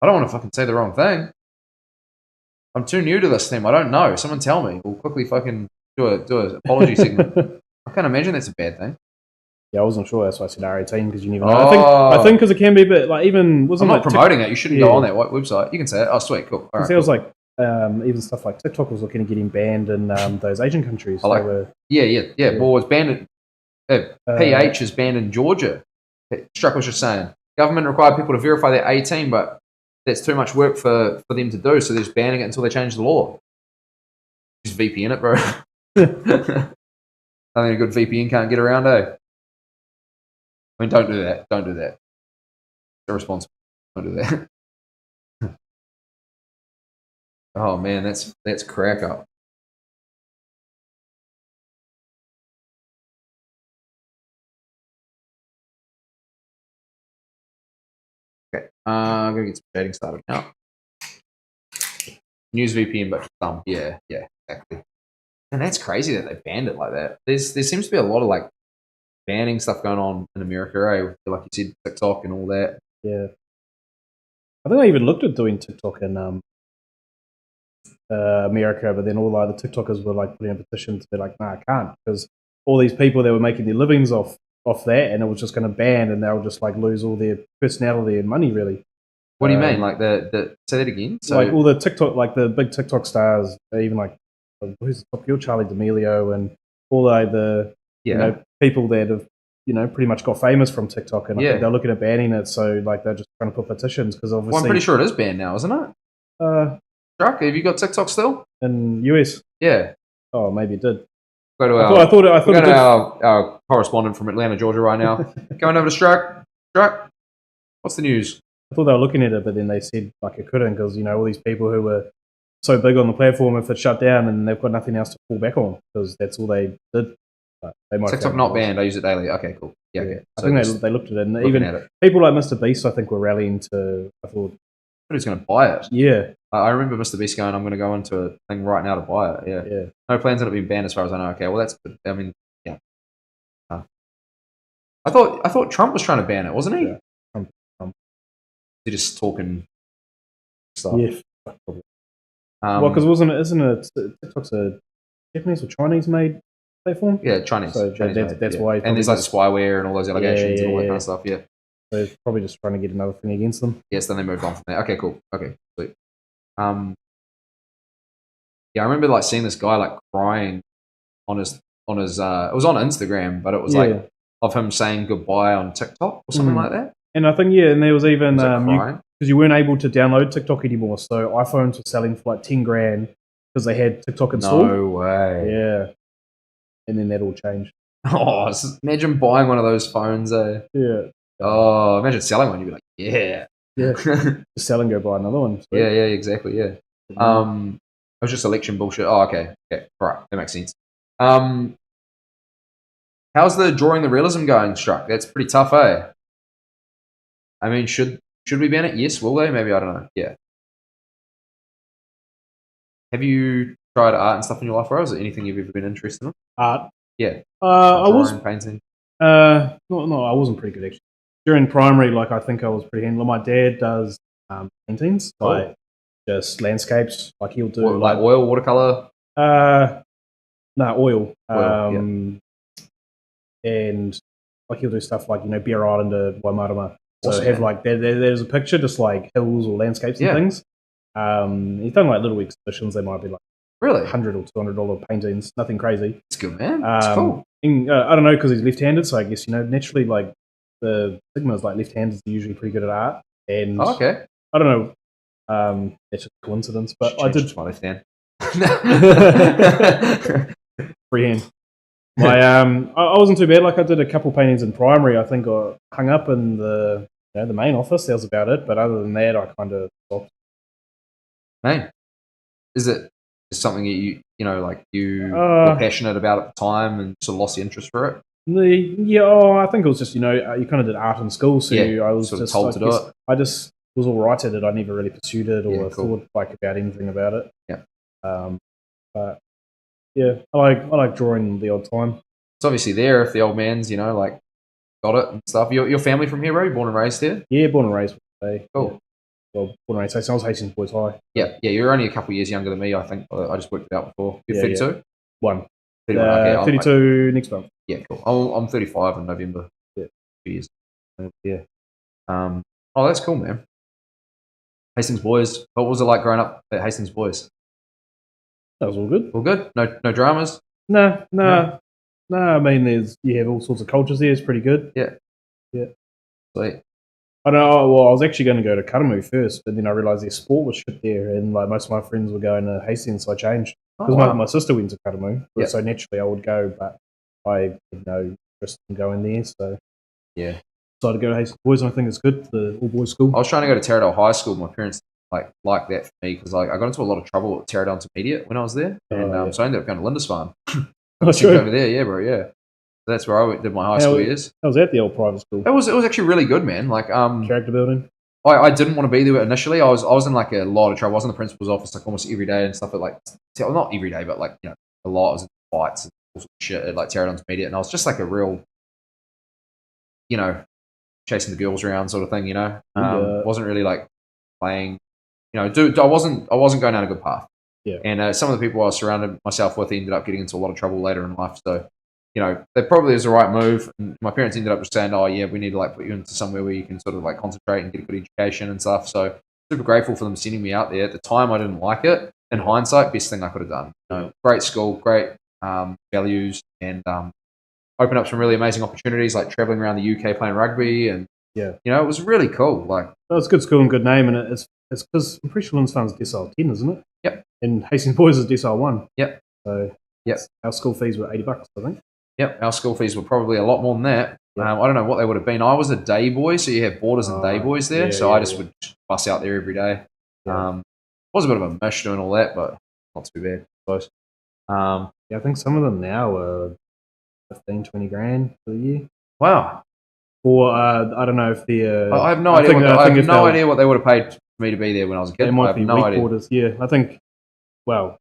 I don't want to fucking say the wrong thing. I'm too new to this thing. I don't know. Someone tell me. We'll quickly fucking do an apology segment. I can't imagine that's a bad thing. Yeah, I wasn't sure. That's why I said R18 because you never know. I think because it can be a bit even. I'm not promoting it. You shouldn't go on that website. You can say it. Oh, sweet, cool. All right, it was like even stuff like TikTok was looking at getting banned in those Asian countries. Yeah. Well, it's banned. PH is banned in Georgia. Struck was just saying. Government required people to verify they're 18, but that's too much work for them to do, so they're just banning it until they change the law. Just VPN it, bro. I think a good VPN can't get around, I mean, don't do that. Don't do that. Irresponsible. Don't do that. Oh, man, that's crack up. Okay, I'm going to get some chatting started now. News VPN, but yeah, exactly. And that's crazy that they banned it like that. There seems to be a lot of like banning stuff going on in America, eh? Like you said, TikTok and all that. Yeah. I think I even looked at doing TikTok in America, but then all the other TikTokers were like putting a petition to be like, nah, I can't, because all these people that were making their livings off that, and it was just going to ban, and they'll just like lose all their personality and money, really. What do you mean? Like the say that again? So like all the TikTok, like the big TikTok stars, even like who's the top girl, Charlie D'Amelio, and all the people that have pretty much got famous from TikTok, and I think they're looking at banning it. So like they're just trying to put petitions because obviously. Well, I'm pretty sure it is banned now, isn't it? Struck, have you got TikTok still? In US? Yeah. Oh, maybe it did. Go to I thought our correspondent from Atlanta, Georgia, right now. Going over to Struck. Struck, what's the news? I thought they were looking at it, but then they said like it couldn't because all these people who were so big on the platform, if it shut down and they've got nothing else to fall back on because that's all they did. But they might TikTok not banned. I use it daily. Okay, cool. Yeah. Okay. So I think they looked at it, and even people like Mr. Beast, I think, were rallying to. I thought who's going to buy it? Yeah. I remember Mr. Beast going, I'm going to go into a thing right now to buy it. Yeah. No plans on it being banned as far as I know. Okay, well, that's good. I mean, yeah. I thought Trump was trying to ban it, wasn't he? Yeah. Trump. They're just talking stuff. Yeah. Well, because isn't it TikTok's a Japanese or Chinese made platform? Yeah, Chinese. So Chinese that's why. And there's like spyware and all those allegations and all that kind of stuff. Yeah. So he's probably just trying to get another thing against them. Yes, then they moved on from there. Okay, cool. Okay, sweet. Yeah, I remember like seeing this guy like crying on his it was on Instagram, but it was like of him saying goodbye on TikTok or something like that. And I think and there was even because you weren't able to download TikTok anymore, so iPhones were selling for like 10 grand because they had TikTok installed. No way. Yeah, and then that all changed. Oh, imagine buying one of those phones, eh? Yeah. Oh, imagine selling one. You'd be like, yeah. Just sell and go buy another one. So. Yeah, exactly, yeah. It was just election bullshit. Oh, okay. Right, that makes sense. How's the drawing the realism going, Struck? That's pretty tough, eh? I mean, should we ban it? Yes, will they? Maybe, I don't know. Yeah. Have you tried art and stuff in your life, or is it anything you've ever been interested in? Art? Yeah. I was painting. No, I wasn't pretty good actually. During primary, like I think I was pretty handled. My dad does paintings, like just landscapes. Like he'll do like oil, watercolor. No, oil. And like he'll do stuff like Bear Island to Waimarama. So awesome, have like there's a picture, just like hills or landscapes and things. He's done like little exhibitions. They might be like really $100 or $200 paintings. Nothing crazy. It's good, man. It's cool. And, I don't know because he's left-handed, so I guess naturally like the Sigmas like left-handers are usually pretty good at art. And okay. I don't know. It's just a coincidence, but I did my left hand. Freehand. I wasn't too bad. Like I did a couple paintings in primary. I think I hung up in the main office. That was about it. But other than that, I kind of stopped. Man, is it something you were passionate about at the time and sort of lost the interest for it? I think it was just you kind of did art in school, so I was sort of just told to do it. I just was all right at it. I never really pursued it or thought like about anything about it. Yeah. But yeah, I like drawing the odd time. It's obviously there if the old man's like got it and stuff. Your family from here, bro? Born and raised here? Yeah, born and raised. Cool. Yeah. Well, born and raised. So I was Hastings Boys High. Yeah. You're only a couple of years younger than me, I think. I just worked it out before. You're 32? Yeah. One. 31. Okay, 32 next month. Yeah, cool. I'm 35 in November. Yeah. 2 years. Yeah. Oh, that's cool, man. Hastings Boys. What was it like growing up at Hastings Boys? That was all good. All good? No dramas? No. I mean, you have all sorts of cultures there. It's pretty good. Yeah. I Sweet. don't know. Well, I was actually going to go to Karamu first, but then I realised their sport was shit there, and like most of my friends were going to Hastings, so I changed. Because my sister went to Karamu, so naturally I would go, but I had no interest in going there, so yeah. Decided to go to Hastings Boys, and I think it's good, the all-boys school. I was trying to go to Taradale High School. My parents like that for me because I got into a lot of trouble at Taradale Intermediate when I was there, and so I ended up going to Lindisfarne. Over there, yeah, bro, yeah. That's where I did my high school years. I was at the old private school. It was actually really good, man. Like character building. I didn't want to be there initially. I was in like a lot of trouble. I was in the principal's office like almost every day and stuff. At like, well, not every day, but like a lot. I was in fights and all sorts of shit at like Pterodon's Media, and I was just like a real, chasing the girls around sort of thing. Wasn't really like playing. I wasn't going down a good path. Yeah. And some of the people I was surrounded myself with ended up getting into a lot of trouble later in life. So, that probably is the right move. And my parents ended up just saying, "Oh yeah, we need to like put you into somewhere where you can sort of like concentrate and get a good education and stuff." So, super grateful for them sending me out there. At the time, I didn't like it. In hindsight, best thing I could have done. Great school, great values, and opened up some really amazing opportunities, like traveling around the UK playing rugby, and it was really cool. Like, it's a good school and good name, and it's because I'm pretty sure Lindisfarne's decile 10, isn't it? Yep. And Hastings Boys is decile 1. Yep. So our school fees were $80, I think. Yep, our school fees were probably a lot more than that. Yep. I don't know what they would have been. I was a day boy, so you have boarders and day boys there. I just would bus out there every day. Yeah. Was a bit of a mish doing all that, but not too bad, I suppose. I think some of them now are 15, 20 grand for the year. Wow. Or I don't know if they're... I have no idea. I have no idea what they would have paid for me to be there when I was a kid. They might be no week idea. boarders, yeah. I think, so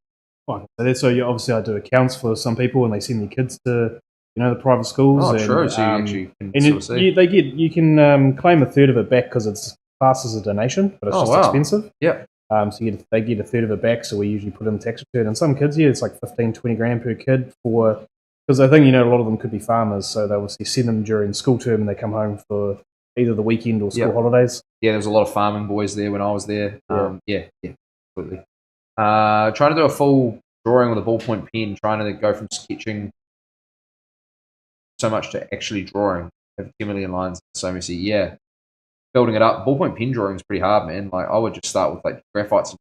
obviously I do accounts for some people and they send their kids to, the private schools. Oh, and, true. So you actually can sort of see. You can claim a third of it back because it's classed as a donation, but it's just expensive. Yeah. So they get a third of it back, so we usually put in the tax return. And some kids, it's like 15, 20 grand per kid because I think, a lot of them could be farmers, so they obviously send them during school term and they come home for either the weekend or school holidays. Yeah, there was a lot of farming boys there when I was there. Yeah, absolutely. Trying to do a full drawing with a ballpoint pen, trying to go from sketching so much to actually drawing. Have 10 million lines, so messy. Yeah, building it up. Ballpoint pen drawing is pretty hard, man. Like I would just start with like graphites and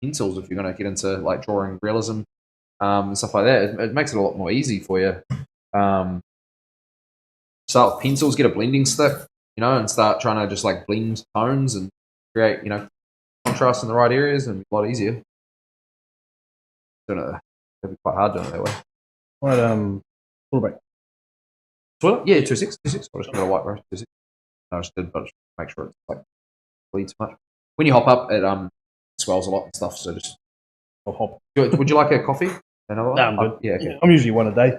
pencils if you're going to get into like drawing realism and stuff like that. It makes it a lot more easy for you. Start with pencils, get a blending stick, and start trying to just like blend tones and create, contrast in the right areas, and a lot easier. Don't know. It'd be quite hard doing it that way. Right, fullback. Toilet? Yeah, 2.6. I just got a white brush. 2.6. I just did, but just make sure it's like bleeds too much. When you hop up, it swells a lot and stuff. So just I'll hop. Would you like a coffee? Another one? No, I'm good. Yeah, okay. I'm usually one a day.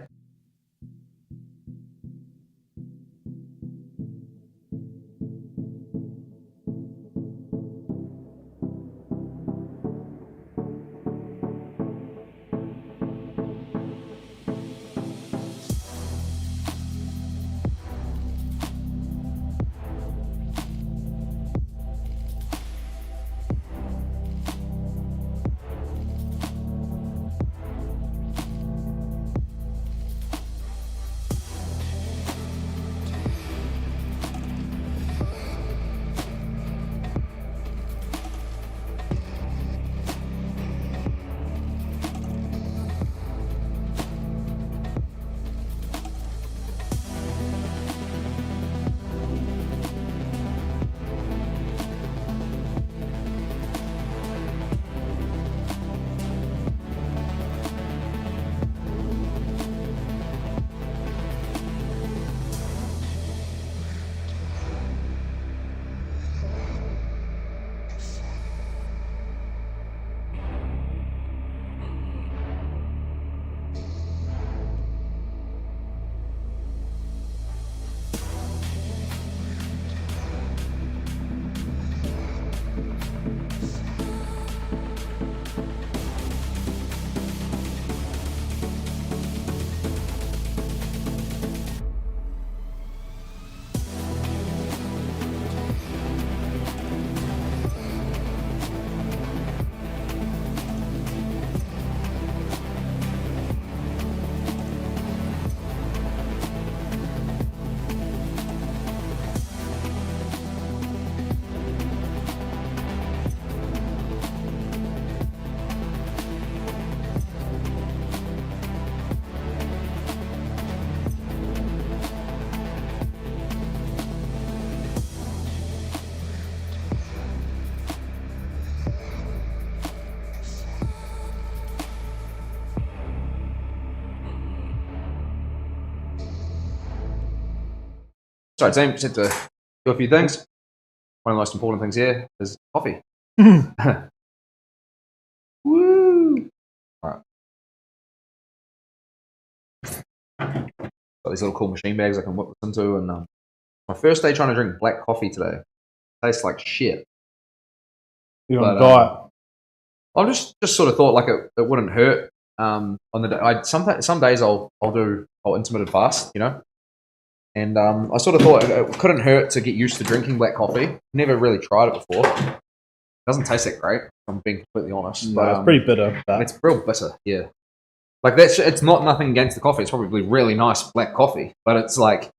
Sorry, James, just had to do a few things. one of the most important things here is coffee. Mm. Woo! All right. Got these little cool machine bags I can whip this into, and my first day trying to drink black coffee today. Tastes like shit. You're on a But, diet. I just sort of thought like it wouldn't hurt. On the day, some days I'll intermittent fast, you know, and I sort of thought it couldn't hurt to get used to drinking black coffee. Never really tried it before. It doesn't taste that great, if I'm being completely honest. No, But it's pretty bitter. But it's real bitter, yeah. Like it's not nothing against the coffee. It's probably really nice black coffee, but it's like,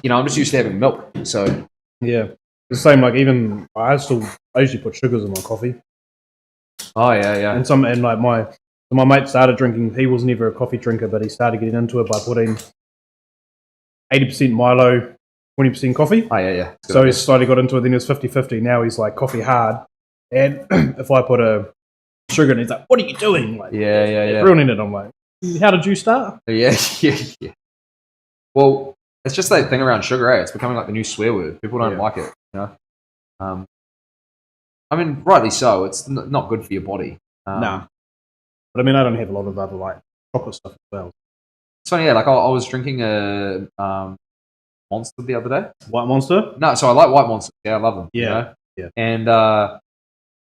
you know, I'm just used to having milk, so yeah, the same. Like even I usually put sugars in my coffee, oh yeah. and like my mate started drinking. He was never a coffee drinker, but he started getting into it by putting 80% Milo, 20% coffee. Oh yeah. So he slowly got into it. Then he was 50-50. Now he's like coffee hard. And if I put a sugar in, he's like, "What are you doing?" Like, yeah. ruining it. I'm like, "How did you start?" Yeah. Well, it's just that thing around sugar, eh? It's becoming like the new swear word. People don't like it, you know. I mean, rightly so. It's not good for your body. No. But I mean, I don't have a lot of other like chocolate stuff as well. It's funny, yeah. Like I was drinking a Monster the other day. White Monster? No, so I like White Monsters. Yeah, I love them. Yeah. You know? Yeah.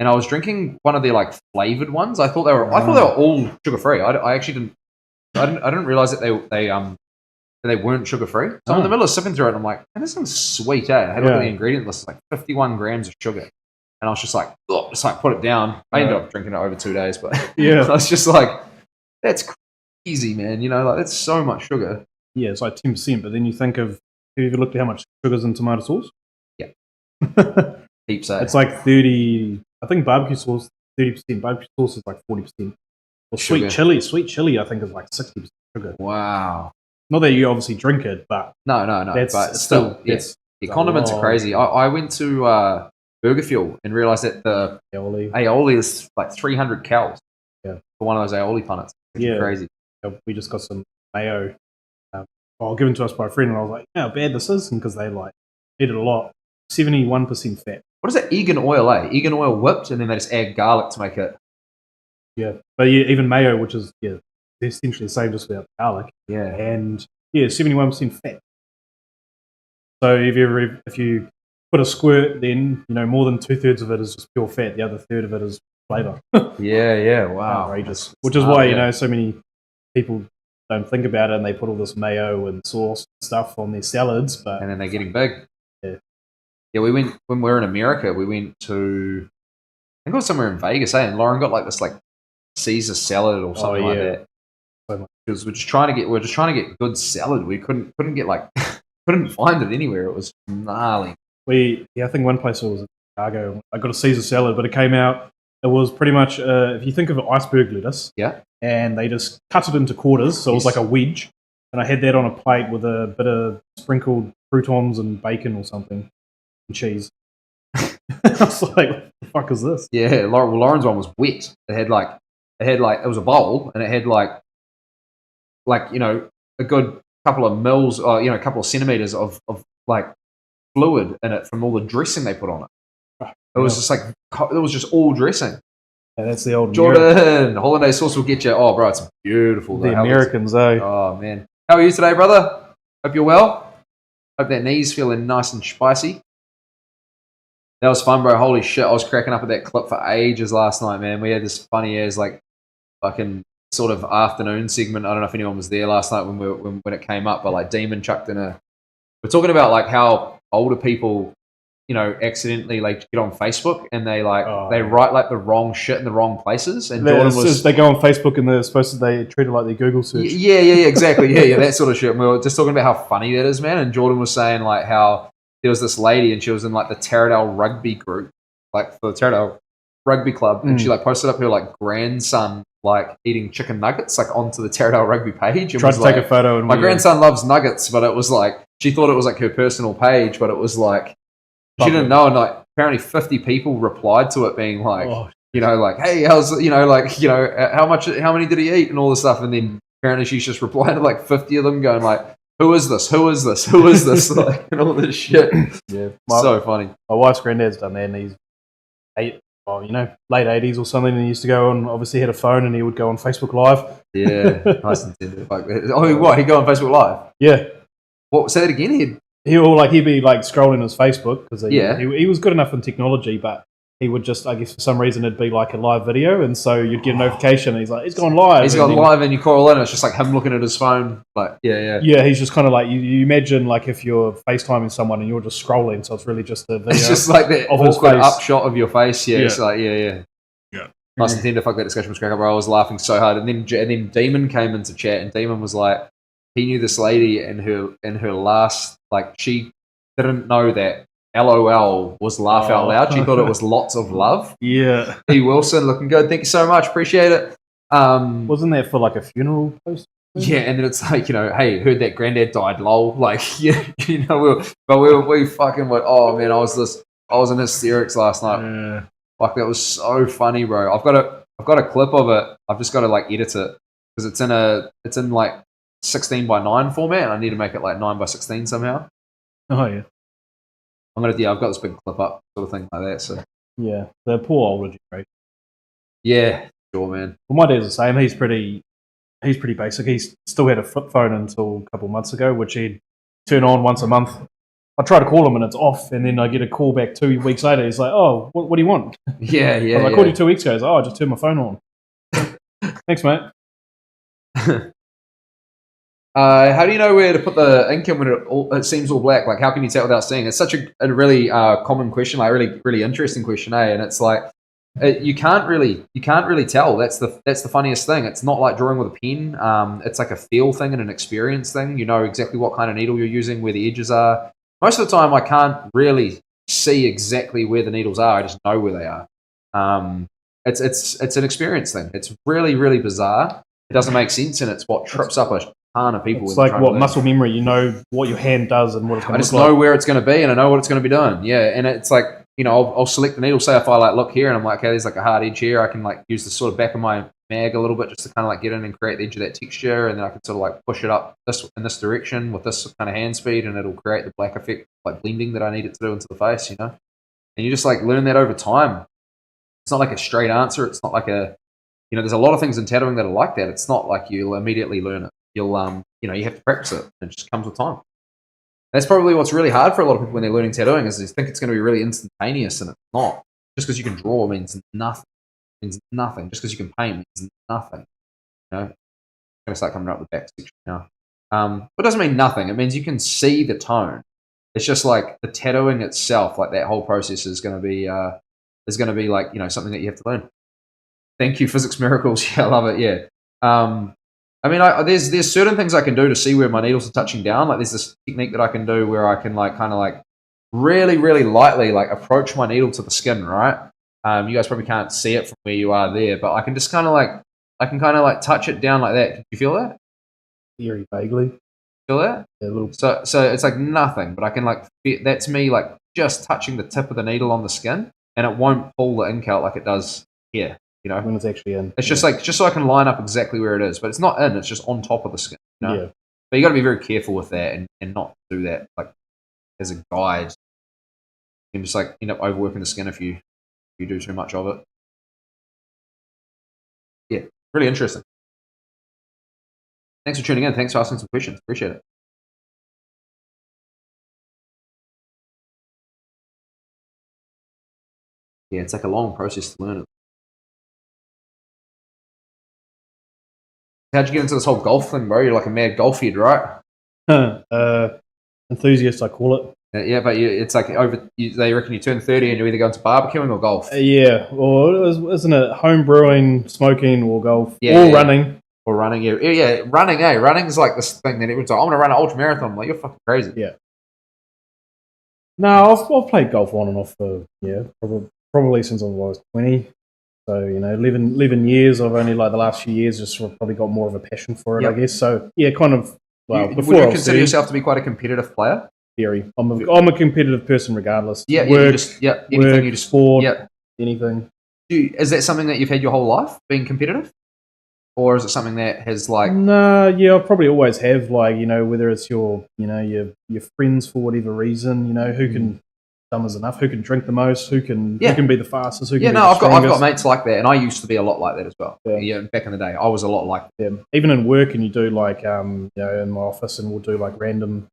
And I was drinking one of the like flavored ones. I thought they were all sugar free. I actually didn't realize that they weren't sugar free. So I'm in the middle of sipping through it, and I'm like, "Man, this one's sweet, eh?" I had a look at the ingredient list. It's like 51 grams of sugar, and I was just like, put it down. I ended up drinking it over 2 days, but Yeah. I was just like, that's crazy, man. You know, like that's so much sugar. Yeah, it's like 10%. But then you think of, have you ever looked at how much sugar's in tomato sauce? Yeah. Heaps, eh? It's like 30. I think barbecue sauce 30%. Barbecue sauce is like 40%. Well, Sugar. sweet chili, I think is like 60% sugar. Wow. Not that you obviously drink it, but No. That's But still- still, yes. Yeah, condiments are crazy. I went to Burger Fuel and realized that the aioli is like 300 calories. Yeah. For one of those aioli punnets. Yeah. Crazy. we just got some mayo, given to us by a friend, and I was like, "Yeah, how bad this is," because they like eat it a lot. 71% fat. What is that? Egg and oil, eh? Egg and oil whipped, and then they just add garlic to make it. Yeah, but yeah, even mayo, which is they're essentially the same, just without garlic. Yeah. And 71% fat. So if you put a squirt, then more than 2/3 of it is just pure fat. The other third of it is flavor. Yeah. Wow. Outrageous. Which is why so many people don't think about it, and they put all this mayo and sauce and stuff on their salads. But And then they're getting big. Yeah. Yeah, we went when we were in America. We went to, I think it was somewhere in Vegas, eh? And Lauren got like this like Caesar salad or something like that. Because we're just trying to get good salad. We couldn't get like couldn't find it anywhere. It was gnarly. I think one place was in Chicago. I got a Caesar salad, but it came out. It was pretty much if you think of iceberg lettuce. Yeah. And they just cut it into quarters, so it was like a wedge. And I had that on a plate with a bit of sprinkled croutons and bacon or something, and cheese. I was like, "What the fuck is this?" Yeah, Lauren's one was wet. It was a bowl, and it had like a good couple of mils, or a couple of centimeters of like fluid in it from all the dressing they put on it. It was just like it was just all dressing. Yeah, that's the old Jordan holiday sauce will get you. Oh, bro, it's beautiful. The Americans, eh? Oh man, how are you today, brother? Hope you're well. Hope that knee's feeling nice and spicy. That was fun, bro. Holy shit, I was cracking up at that clip for ages last night, man. We had this funny ass like fucking sort of afternoon segment. I don't know if anyone was there last night when it came up, but like Demon chucked in we're talking about like how older people, accidentally like get on Facebook and they write like the wrong shit in the wrong places. And Jordan they go on Facebook and they treat it like their Google search. Yeah, exactly. Yeah, that sort of shit. And we were just talking about how funny that is, man. And Jordan was saying like how there was this lady and she was in like the Taradale rugby group, like for the Taradale rugby club, and she like posted up her like grandson like eating chicken nuggets like onto the Taradale rugby page. And tried to take a photo. And my grandson loves nuggets, but it was like she thought it was like her personal page, but it was like she didn't know. And like apparently 50 people replied to it, being like, like, hey, how's how many did he eat and all this stuff. And then apparently she's just replied to like 50 of them, going like, Who is this? Who is this? Who is this? Like, and all this shit. Yeah, So funny. My wife's granddad's done that, and he's late 80s or something, and he used to go on, obviously had a phone, and he would go on Facebook Live. Yeah, nice and tender. Oh, what? He'd go on Facebook Live? Yeah. What? Say that again? He'd be like scrolling his Facebook, because Yeah. he was good enough in technology, but he would just, I guess for some reason, it'd be like a live video, and so you'd get a notification, and he's like, he's gone live. He's gone live, and you call in, and it's just like him looking at his phone. Like, yeah. Yeah, he's just kind of like, you imagine like if you're FaceTiming someone and you're just scrolling, so it's really just the video. It's just like that of his awkward face. upshot of your face. Yeah, Yeah. it's like, yeah. Nice and tender. Fuck, that discussion was crack up. I was laughing so hard, and then Demon came into chat, and Demon was like, he knew this lady in her last, like, she didn't know that LOL was laugh out loud. She thought it was lots of love. Yeah. E. Wilson, looking good. Thank you so much. Appreciate it. Wasn't that for like a funeral post? Yeah, and then it's like, hey, heard that granddad died, lol. Like, we fucking went, oh man, I was in hysterics last night. Yeah. Like, that was so funny, bro. I've got a clip of it. I've just got to like edit it because it's in like 16:9 format, and I need to make it like 9:16 somehow. Oh yeah. I've got this big clip up, sort of thing like that. So Yeah, the poor older generation. yeah, sure, man. Well, my dad's the same. He's pretty basic. He's still had a flip phone until a couple of months ago, which he'd turn on once a month. I try to call him and it's off, and then I get a call back 2 weeks later. He's like, "Oh, what do you want?" Yeah. I called you 2 weeks ago. He's like, "Oh, I just turned my phone on." Thanks, mate. How do you know where to put the ink in when it seems all black? Like, how can you tell without seeing? It's such a really common question, like really, really interesting question, eh? And it's like you can't really tell. That's the funniest thing. It's not like drawing with a pen. It's like a feel thing and an experience thing. You know exactly what kind of needle you're using, where the edges are. Most of the time, I can't really see exactly where the needles are. I just know where they are. It's an experience thing. It's really, really bizarre. It doesn't make sense, and it's what trips up a ton of people. It's like what muscle memory. You know what your hand does and what it's going to look like. I just know where it's going to be, and I know what it's going to be doing. Yeah, and it's like, I'll select the needle. Say if I like look here, and I'm like, okay, there's like a hard edge here. I can like use the sort of back of my mag a little bit just to kind of like get in and create the edge of that texture, and then I can sort of like push it up in this direction with this kind of hand speed, and it'll create the black effect, like blending that I need it to do into the face. And you just like learn that over time. It's not like a straight answer. It's not like there's a lot of things in tattooing that are like that. It's not like you'll immediately learn it. You'll you have to practice it. It just comes with time. That's probably what's really hard for a lot of people when they're learning tattooing, is they think it's going to be really instantaneous, and it's not. Just because you can draw means nothing. It means nothing. Just because you can paint means nothing. I'm going to start coming up with the back section now. But it doesn't mean nothing. It means you can see the tone. It's just like the tattooing itself, like that whole process is going to be like something that you have to learn. Thank you, Physics Miracles. Yeah, I love it. Yeah. There's certain things I can do to see where my needles are touching down. Like, there's this technique that I can do where I can like kind of like really, really lightly like approach my needle to the skin. Right. You guys probably can't see it from where you are there, but I can just kind of like touch it down like that. Can you feel that? Very vaguely. Feel that? Yeah, a little. So it's like nothing, but I can like that's me like just touching the tip of the needle on the skin, and it won't pull the ink out like it does here. When it's actually in. It's just so I can line up exactly where it is, but it's not in. It's just on top of the skin. Yeah. But you got to be very careful with that and not do that like as a guide. You can just like end up overworking the skin if you do too much of it. Yeah, really interesting. Thanks for tuning in. Thanks for asking some questions. Appreciate it. Yeah, it's like a long process to learn it. How'd you get into this whole golf thing, bro? You're like a mad golf head, right? Enthusiast, I call it. Yeah, but it's like they reckon you turn 30 and you either go into barbecuing or golf. Yeah, or isn't it home brewing, smoking, or golf, running? Or running, yeah, running. Running is like this thing that everyone's like, I'm going to run an ultra marathon. I'm like, you're fucking crazy. Yeah. No, I've played golf on and off for probably since I was 20. So 11 years. I've only like the last few years just sort of probably got more of a passion for it, I guess. So yeah, kind of. Well, would you consider yourself to be quite a competitive player? Very. I'm a competitive person regardless. Yeah, anything, sport, anything. Is that something that you've had your whole life, being competitive? or is it something that has like? Nah, yeah, I probably always have, like, whether it's your friends for whatever reason, who can dumb as enough, who can drink the most, who can be the fastest, who can be the I've got strongest. mates like that, and I used to be a lot like that as well. Yeah. Back in the day, I was a lot like that. Yeah. Even in work, and you do like in my office, and we'll do like random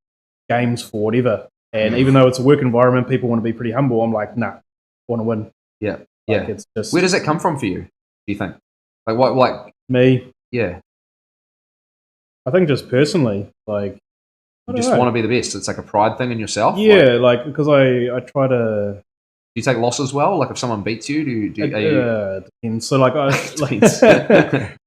games for whatever. And even though it's a work environment, people want to be pretty humble. I'm like, nah, I want to win. Yeah, Like, it's just, where does that come from for you? Do you think? Like what? Like me? Yeah, I think just personally, like, you just want to be the best. It's like a pride thing in yourself. Yeah, like because I try to. Do you take losses well? Like if someone beats you, depends. So like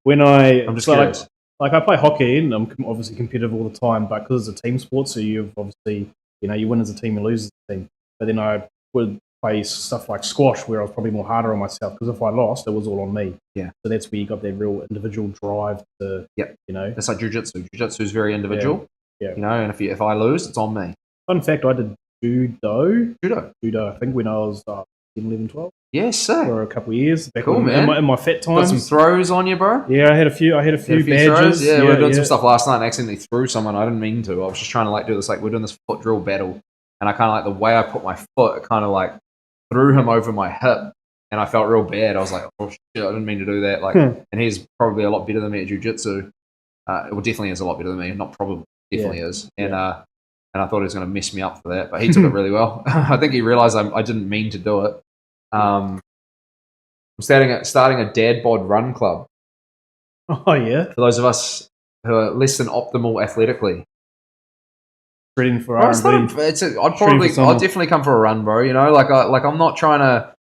when I'm just curious. Like I play hockey and I'm obviously competitive all the time, but because it's a team sport, so you've obviously you win as a team, you lose as a team. But then I would play stuff like squash, where I was probably more harder on myself because if I lost, it was all on me. Yeah. So that's where you got that real individual drive to. Yep. It's like jiu-jitsu. Jiu-jitsu is very individual. Yeah. And if I lose, it's on me. Fun fact: I did judo. Judo. I think when I was 11, 12. Yes, sir. For a couple of years. Back cool, man. In my fat times. Got some throws on you, bro? Yeah, I had a few badges. Throws? Yeah, we were doing some stuff last night and accidentally threw someone. I didn't mean to. I was just trying to like do this, like we're doing this foot drill battle. And I kind of like the way I put my foot, kind of like threw him over my hip. And I felt real bad. I was like, oh shit, I didn't mean to do that. Like, and he's probably a lot better than me at jiu-jitsu. Well, definitely is a lot better than me. Not probably, definitely is. And I thought he was going to mess me up for that, but he took it really well. I think he realized I didn't mean to do it. I'm starting a dad bod run club. Oh yeah. For those of us who are less than optimal athletically. Reading for R&B. I'd definitely come for a run, bro. I'm not trying to.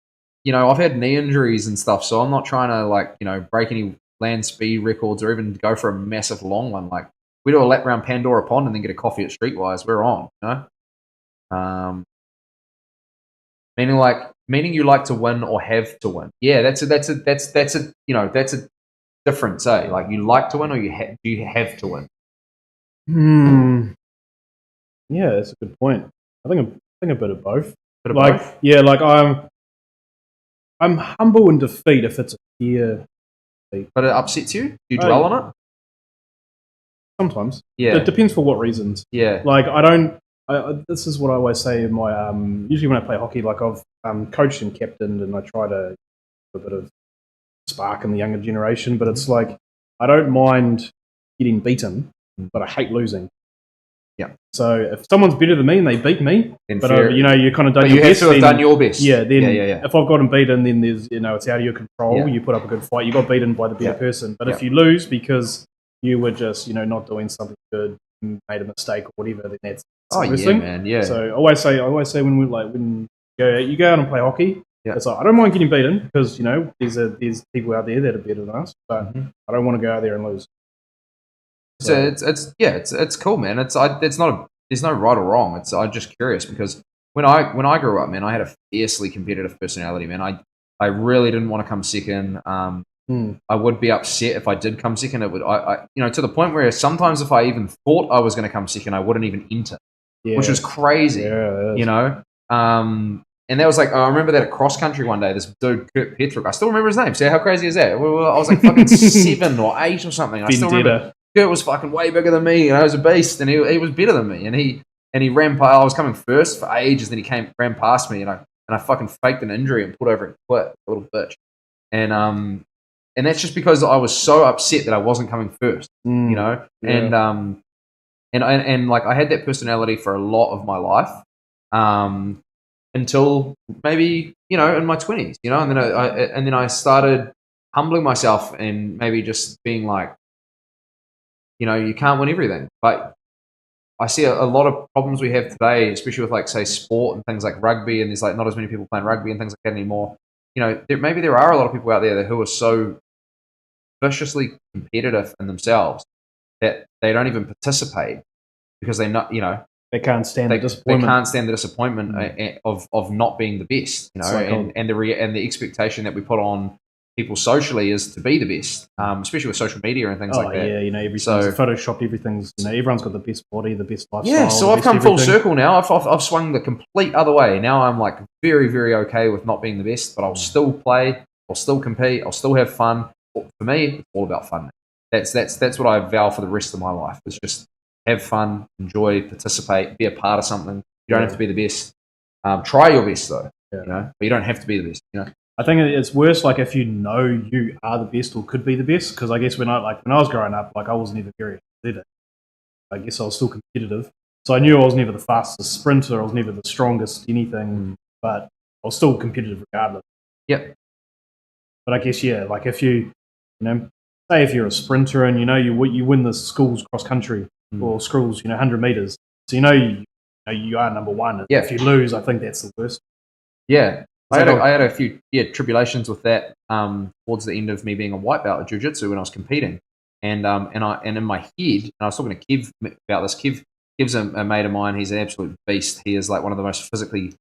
I've had knee injuries and stuff, so I'm not trying to break any land speed records or even go for a massive long one. Like we do a lap around Pandora Pond and then get a coffee at Streetwise. We're on, Meaning you like to win or have to win. Yeah, that's a difference, eh? Like you like to win or do you have to win? Yeah, that's a good point. I think a bit of both. Both? Yeah, like I'm humble in defeat if it's a fair defeat. But it upsets you? Do you dwell on it? Sometimes. Yeah. It depends for what reasons. Yeah. Like this is what I always say in my usually when I play hockey, like I've coached and captained, and I try to put a bit of spark in the younger generation. But it's like I don't mind getting beaten, but I hate losing. Yeah. So if someone's better than me and they beat me, but you kind of done but your you best. Have to have done your best. Yeah. Then if I've gotten beaten, then there's it's out of your control. Yeah. You put up a good fight. You got beaten by the better person. But if you lose because you were just not doing something good, made a mistake or whatever, then that's man. Yeah. So I always say when you go out and play hockey, it's like I don't mind getting beaten because there's people out there that are better than us, but I don't want to go out there and lose. So it's cool, man. There's no right or wrong. I'm just curious because when I grew up, man, I had a fiercely competitive personality, man. I really didn't want to come second. I would be upset if I did come second. It would, to the point where sometimes if I even thought I was going to come second, I wouldn't even enter, which was crazy. Yeah, and that was like, I remember that at cross country one day, this dude, Kurt Petrick, I still remember his name. So how crazy is that? I was like fucking 7 or 8 or something. I still remember. Kurt was fucking way bigger than me, and I was a beast, and he was better than me, and he ran past. I was coming first for ages, then he ran past me, and I fucking faked an injury and pulled over and quit, a little bitch, and that's just because I was so upset that I wasn't coming first, and like I had that personality for a lot of my life, until maybe in my 20s, and then I started humbling myself and maybe just being like, you can't win everything. But I see a lot of problems we have today, especially with like say sport and things like rugby, and there's like not as many people playing rugby and things like that anymore. Maybe there are a lot of people out there who are so viciously competitive in themselves that they don't even participate because they they can't stand the disappointment. They can't stand the disappointment of not being the best, and the expectation that we put on people socially is to be the best, especially with social media and things like that. Yeah, everything's photoshopped. Everything's everyone's got the best body, the best lifestyle. Yeah, so I've come full circle now. I've swung the complete other way. Now I'm like very, very okay with not being the best, but I'll still play, I'll still compete, I'll still have fun. For me, it's all about fun. That's what I vow for the rest of my life. Is just have fun, enjoy, participate, be a part of something. You don't have to be the best. Try your best though, Yeah. but you don't have to be the best. I think it's worse like if you know you are the best or could be the best. Because I guess when I was growing up, like I was never very athletic. I guess I was still competitive, so I knew I was never the fastest sprinter. I was never the strongest anything, but I was still competitive regardless. Yep. But I guess like if you say if you're a sprinter and you win the schools cross country or schools 100 meters, so you are number one. Yeah. If you lose, I think that's the worst. Yeah. I had a few tribulations with that towards the end of me being a white belt at jiu-jitsu when I was competing, and in my head, and I was talking to Kev about this. Kev's a mate of mine. He's an absolute beast. He is like one of the most physically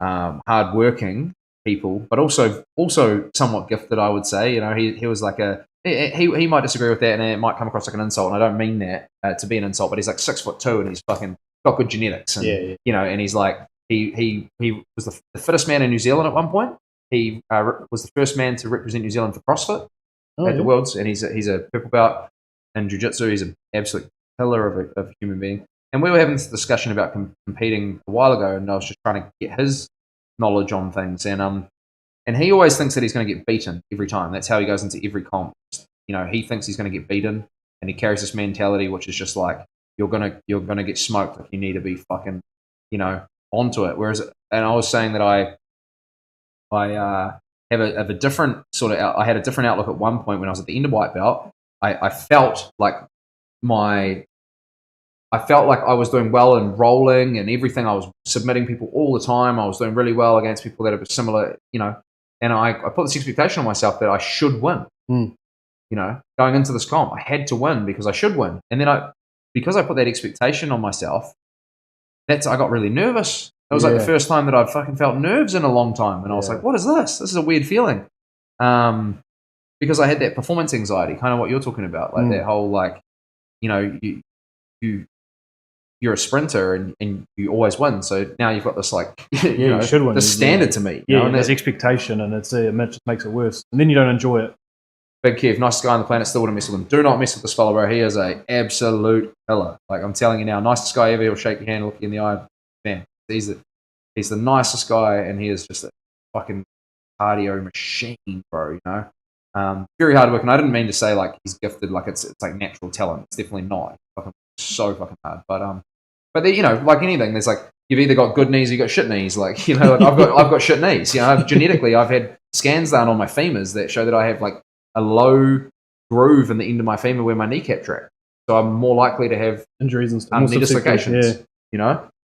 hardworking people, but also somewhat gifted, I would say. He was like he might disagree with that, and it might come across like an insult, and I don't mean that to be an insult, but he's like 6'2", and he's fucking got good genetics, and and he's like. He was the fittest man in New Zealand at one point. He was the first man to represent New Zealand for CrossFit at the Worlds, and he's a purple belt in Jiu-Jitsu. He's an absolute pillar of a human being. And we were having this discussion about competing a while ago, and I was just trying to get his knowledge on things. And he always thinks that he's going to get beaten every time. That's how he goes into every comp. He thinks he's going to get beaten, and he carries this mentality, which is just like you're gonna get smoked. Like you need to be fucking onto it. And I was saying that I have a different sort of. I had a different outlook at one point when I was at the end of white belt. I felt like I was doing well in rolling and everything. I was submitting people all the time. I was doing really well against people that are similar, And I put this expectation on myself that I should win. Going into this comp, I had to win because I should win. And then because I put that expectation on myself. I got really nervous. It was like the first time that I'd fucking felt nerves in a long time. And I was like, what is this? This is a weird feeling. Because I had that performance anxiety, kind of what you're talking about. Like that whole, you're a sprinter and you always win. So now you've got this, you should win. This standard to me. And there's expectation and it just makes it worse. And then you don't enjoy it. Big Kev, nicest guy on the planet, still wouldn't mess with him. Do not mess with this fella, bro. He is a absolute killer. Like I'm telling you now, nicest guy ever. He'll shake your hand, look you in the eye. Man, he's the nicest guy, and he is just a fucking cardio machine, bro. Very hard work. And I didn't mean to say like he's gifted, like it's like natural talent. It's definitely not. So fucking hard. But like anything, there's like you've either got good knees or you got shit knees. Like I've got shit knees. Genetically, I've had scans done on my femurs that show that I have like a low groove in the end of my femur where my kneecap track. So I'm more likely to have injuries and stuff, knee dislocations.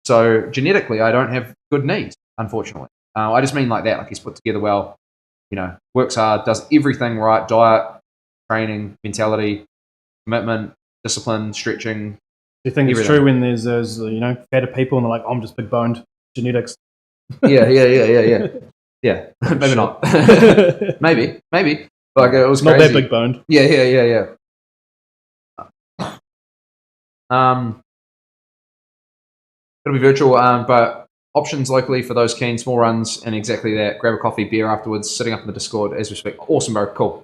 So genetically, I don't have good knees, unfortunately. I just mean like that. Like he's put together well. Works hard, does everything right: diet, training, mentality, commitment, discipline, stretching. Do you think it's true when there's those fatter people and they're like, I'm just big boned, genetics? Yeah. Maybe not. maybe. Like it was not crazy. that big boned. Yeah. It'll be virtual, but options locally for those keen, small runs, and exactly that. Grab a coffee, beer afterwards. Setting up in the Discord as we speak. Awesome, bro. Cool.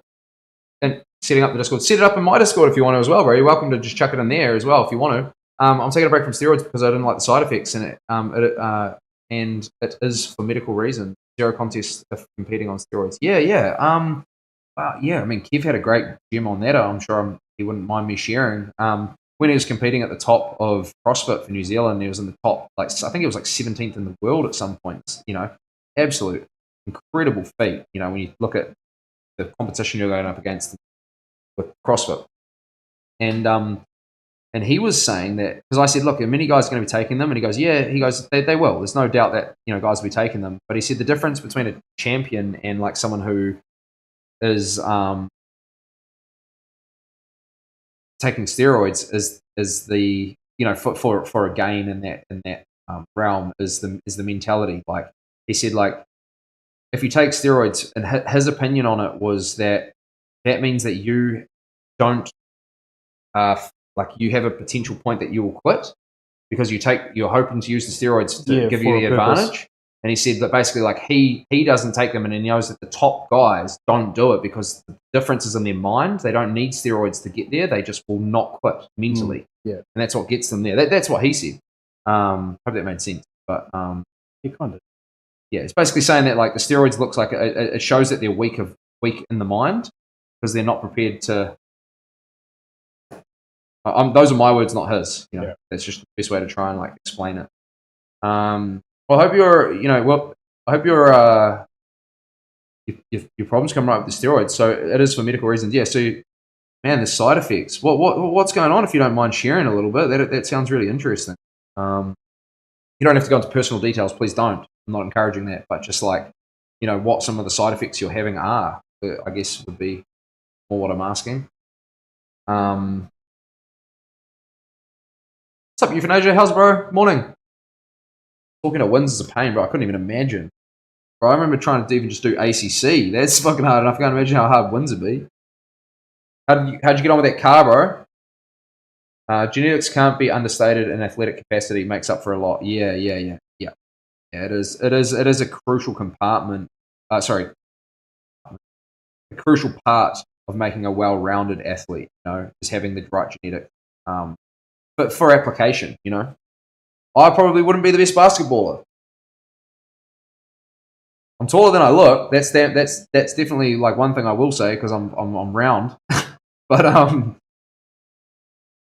And setting up the Discord. Set it up in my Discord if you want to as well, bro. You're welcome to just chuck it in there as well if you want to. I'm taking a break from steroids because I didn't like the side effects in it. And it is for medical reasons. Zero contest of competing on steroids. Yeah. I mean, Kev had a great gym on that. I'm sure he wouldn't mind me sharing. When he was competing at the top of CrossFit for New Zealand, he was in the top, I think it was like 17th in the world at some points. Absolute incredible feat. When you look at the competition you're going up against with CrossFit, and he was saying that because I said, look, are many guys going to be taking them? And he goes, yeah. He goes, they will. There's no doubt that guys will be taking them. But he said the difference between a champion and like someone who is taking steroids is the for a gain in that realm is the mentality. Like he said, like if you take steroids, and his opinion on it was that means that you don't like you have a potential point that you will quit because you're hoping to use the steroids to give you the advantage. And he said that basically, like, he doesn't take them, and he knows that the top guys don't do it because the difference is in their mind. They don't need steroids to get there. They just will not quit mentally. Yeah. And that's what gets them there. That's what he said. Hope that made sense. But It kind of. yeah, it's basically saying that, like, the steroids looks like it shows that they're weak in the mind because they're not prepared to. Those are my words, not his. You know, that's just the best way to try and, like, explain it. Well, I hope your problems come right with the steroids. So it is for medical reasons. Yeah. So, man, the side effects. What's going on? If you don't mind sharing a little bit, that sounds really interesting. You don't have to go into personal details. Please don't. I'm not encouraging that, but just, like, what some of the side effects you're having are. I guess would be more what I'm asking. What's up, Euthanasia? How's it, bro? Morning. Talking to wins is a pain, bro. I couldn't even imagine. Bro, I remember trying to even just do ACC. That's fucking hard enough. I can't imagine how hard wins would be. How'd you get on with that car, bro? Genetics can't be understated, and athletic capacity makes up for a lot. Yeah. It is a crucial compartment. A crucial part of making a well-rounded athlete. Is having the right genetics. But for application, I probably wouldn't be the best basketballer. I'm taller than I look. That's definitely, like, one thing I will say, because I'm round. but I'm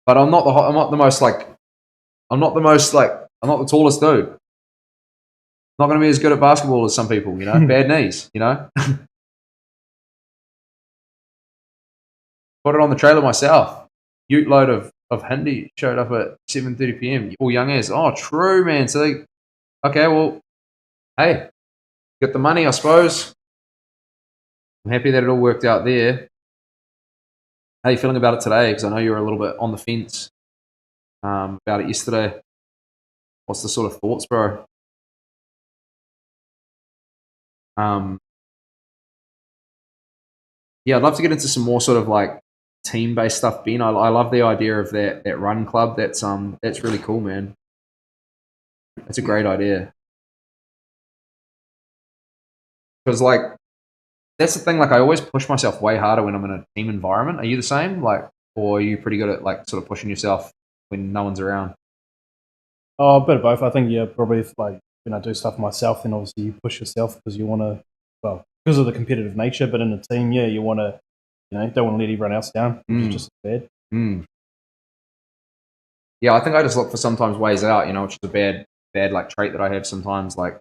not the tallest dude. Not going to be as good at basketball as some people. Bad knees. Put it on the trailer myself. Ute load of Hindi showed up at 7:30 p.m. All young as. Oh, true, man. So okay, well, hey, get the money, I suppose. I'm happy that it all worked out there. How are you feeling about it today? Because I know you were a little bit on the fence about it yesterday. What's the sort of thoughts, bro? Yeah, I'd love to get into some more sort of, like, team-based stuff, Ben. I love the idea of that run club. That's really cool, man. That's a great idea. Because, like, that's the thing. Like, I always push myself way harder when I'm in a team environment. Are you the same? Like, or are you pretty good at, like, sort of pushing yourself when no one's around? Oh, a bit of both. I think, yeah, probably if, like, when I do stuff myself, then obviously you push yourself because you want to, because of the competitive nature. But in a team, yeah, you want to, don't want to let everyone else down, which is just bad. Yeah, I think I just look for sometimes ways out, which is a bad like trait that I have sometimes. Like,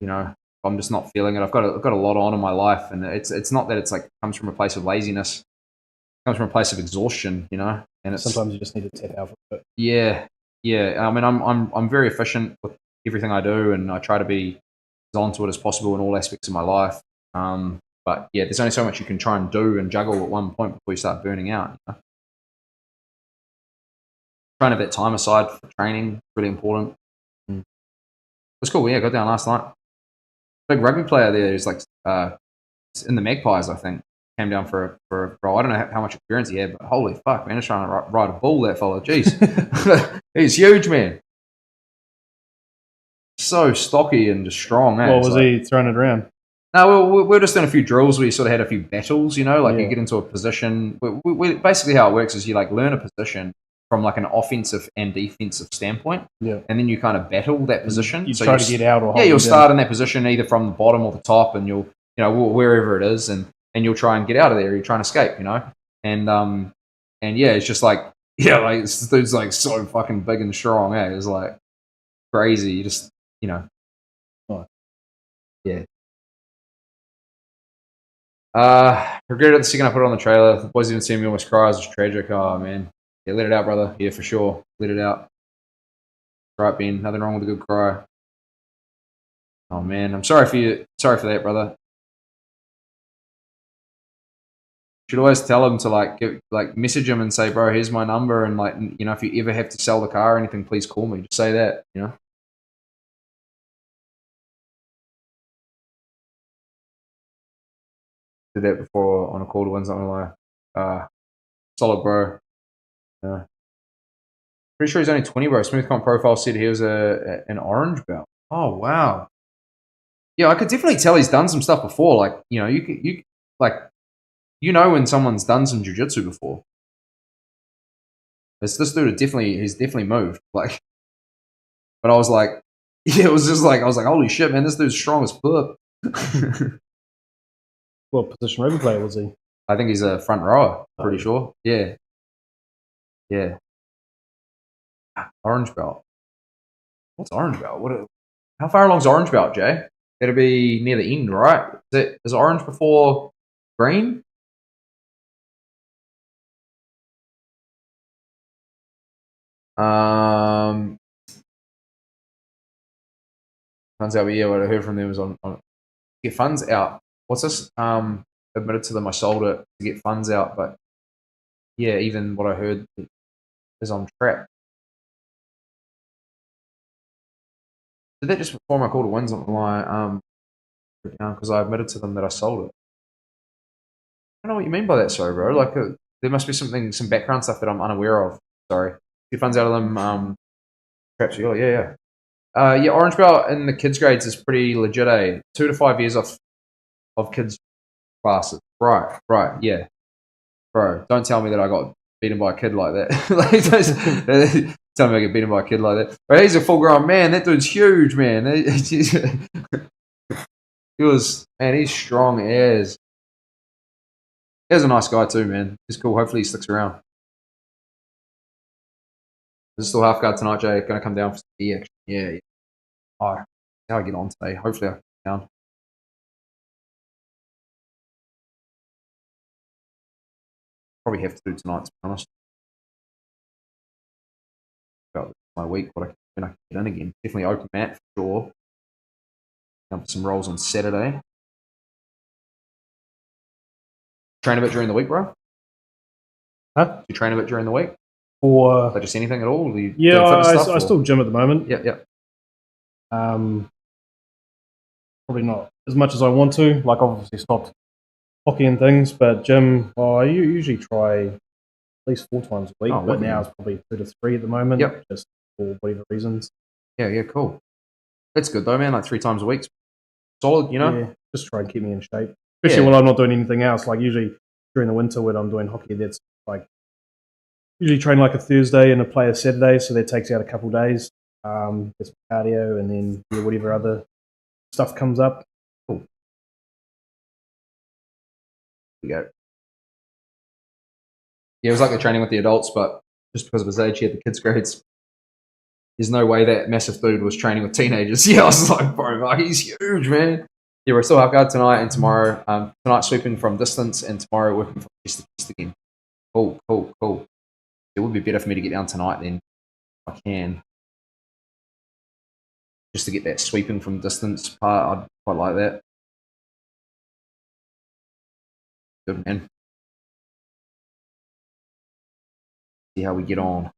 if I'm just not feeling it. I've got a lot on in my life, and it's not that it's like comes from a place of laziness. It comes from a place of exhaustion, and it's sometimes you just need to tap out for it. Yeah. I mean, I'm very efficient with everything I do, and I try to be as onto it as possible in all aspects of my life. But yeah, there's only so much you can try and do and juggle at one point before you start burning out. Trying to have that time aside for training, really important. It's cool. Yeah, got down last night. Big rugby player there who's like in the Magpies, I think. Came down for a role. I don't know how much experience he had, but holy fuck, man, he's trying to ride a bull, that fella. Jeez. He's huge, man. So stocky and just strong. Well, was he throwing it around? No, we're just in a few drills where you sort of had a few battles, you get into a position. Basically how it works is you, like, learn a position from, like, an offensive and defensive standpoint. Yeah. And then you kind of battle that position. You try to get out or you'll start in that position either from the bottom or the top, and you'll, wherever it is, and you'll try and get out of there. You're trying to escape, And yeah, it's just like, like, this dude's, like, so fucking big and strong. It was like crazy. You just, Oh. Yeah. Regretted it the second I put it on the trailer. The boys even see me almost cry. It was tragic. Oh, man. Yeah, let it out, brother. Yeah, for sure. Let it out. Right, Ben. Nothing wrong with a good cry. Oh, man. I'm sorry for you. Sorry for that, brother. You should always tell him to, like, message him and say, bro, here's my number. And, like, if you ever have to sell the car or anything, please call me. Just say that, Did that before on a call to win something like solid, bro. Yeah. Pretty sure he's only 20, bro. Smooth comp profile said he was an orange belt. Oh, wow. Yeah, I could definitely tell he's done some stuff before. Like, you know, when someone's done some jiu-jitsu before. This dude he's definitely moved. Like, but I was like, yeah, it was just like, I was like, holy shit, man, this dude's strong as fuck. What position rugby player was he? I think he's a front rower, pretty sure. Yeah. Yeah. Orange belt. What's orange belt? How far along's orange belt, Jay? It'll be near the end, right? Is orange before green? Funds out, but yeah, what I heard from them was on get funds out. What's this? Admitted to them I sold it to get funds out, but yeah, even what I heard is on track. Did that just before my call to wins on my because I admitted to them that I sold it. I don't know what you mean by that, sorry, bro. Like there must be some background stuff that I'm unaware of. Sorry, get funds out of them. Perhaps yeah. Yeah, orange belt in the kids grades is pretty legit. 2 to 5 years off of kids classes. Right, yeah. Bro, don't tell me that I got beaten by a kid like that. Like, tell me I get beaten by a kid like that. Bro, he's a full grown man. That dude's huge, man. He's strong as. He's a nice guy too, man. He's cool. Hopefully he sticks around. Is it still half guard tonight, Jay? Gonna come down for the action. Yeah. Oh, how I get on today. Hopefully I can get down. Probably have to do tonight, to be honest. About my week, when I can get in again. Definitely open mat for sure. Down for some rolls on Saturday. Train a bit during the week, bro? Huh? Do you train a bit during the week? Or like just anything at all? Yeah, I still gym at the moment. Yeah. Probably not as much as I want to. Like, obviously stopped hockey and things, but gym, I usually try at least 4 times a week, but now it's probably 2 to 3 at the moment, just for whatever reasons. Yeah, cool. That's good though, man. Like 3 times a week, solid, you know? Yeah, just try and keep me in shape. Especially when I'm not doing anything else. Like, usually during the winter when I'm doing hockey, that's like, usually train like a Thursday and play a Saturday, so that takes out a couple days. That's cardio, and then whatever other stuff comes up. Cool. We go. Yeah, it was like the training with the adults, but just because of his age, he had the kids' grades. There's no way that massive dude was training with teenagers. Yeah, I was like, bro, he's huge, man. Yeah, we're still half guard tonight and tomorrow. Tonight sweeping from distance, and tomorrow working from chest to chest again. Cool. It would be better for me to get down tonight then, if I can. Just to get that sweeping from distance part, I'd quite like that. Good, man. See how we get on.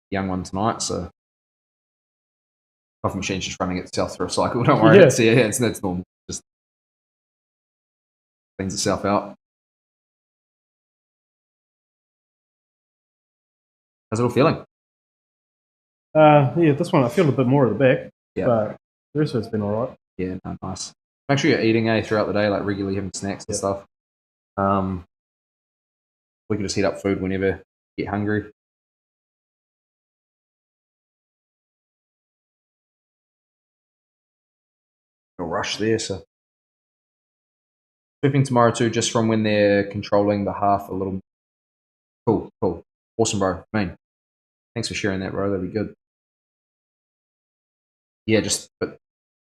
Young one tonight, so coffee machine's just running itself through a cycle. Don't worry. That's normal. Just cleans itself out. How's it all feeling? Yeah, this one I feel a bit more at the back, but the rest of it's been all right. Yeah, no, nice. Make sure you're eating throughout the day, like regularly having snacks and stuff. We can just heat up food whenever you get hungry. No rush there, so. Sweeping tomorrow too, just from when they're controlling the half a little. Cool. Awesome, bro. Man, thanks for sharing that, bro. That'd be good. Yeah, just a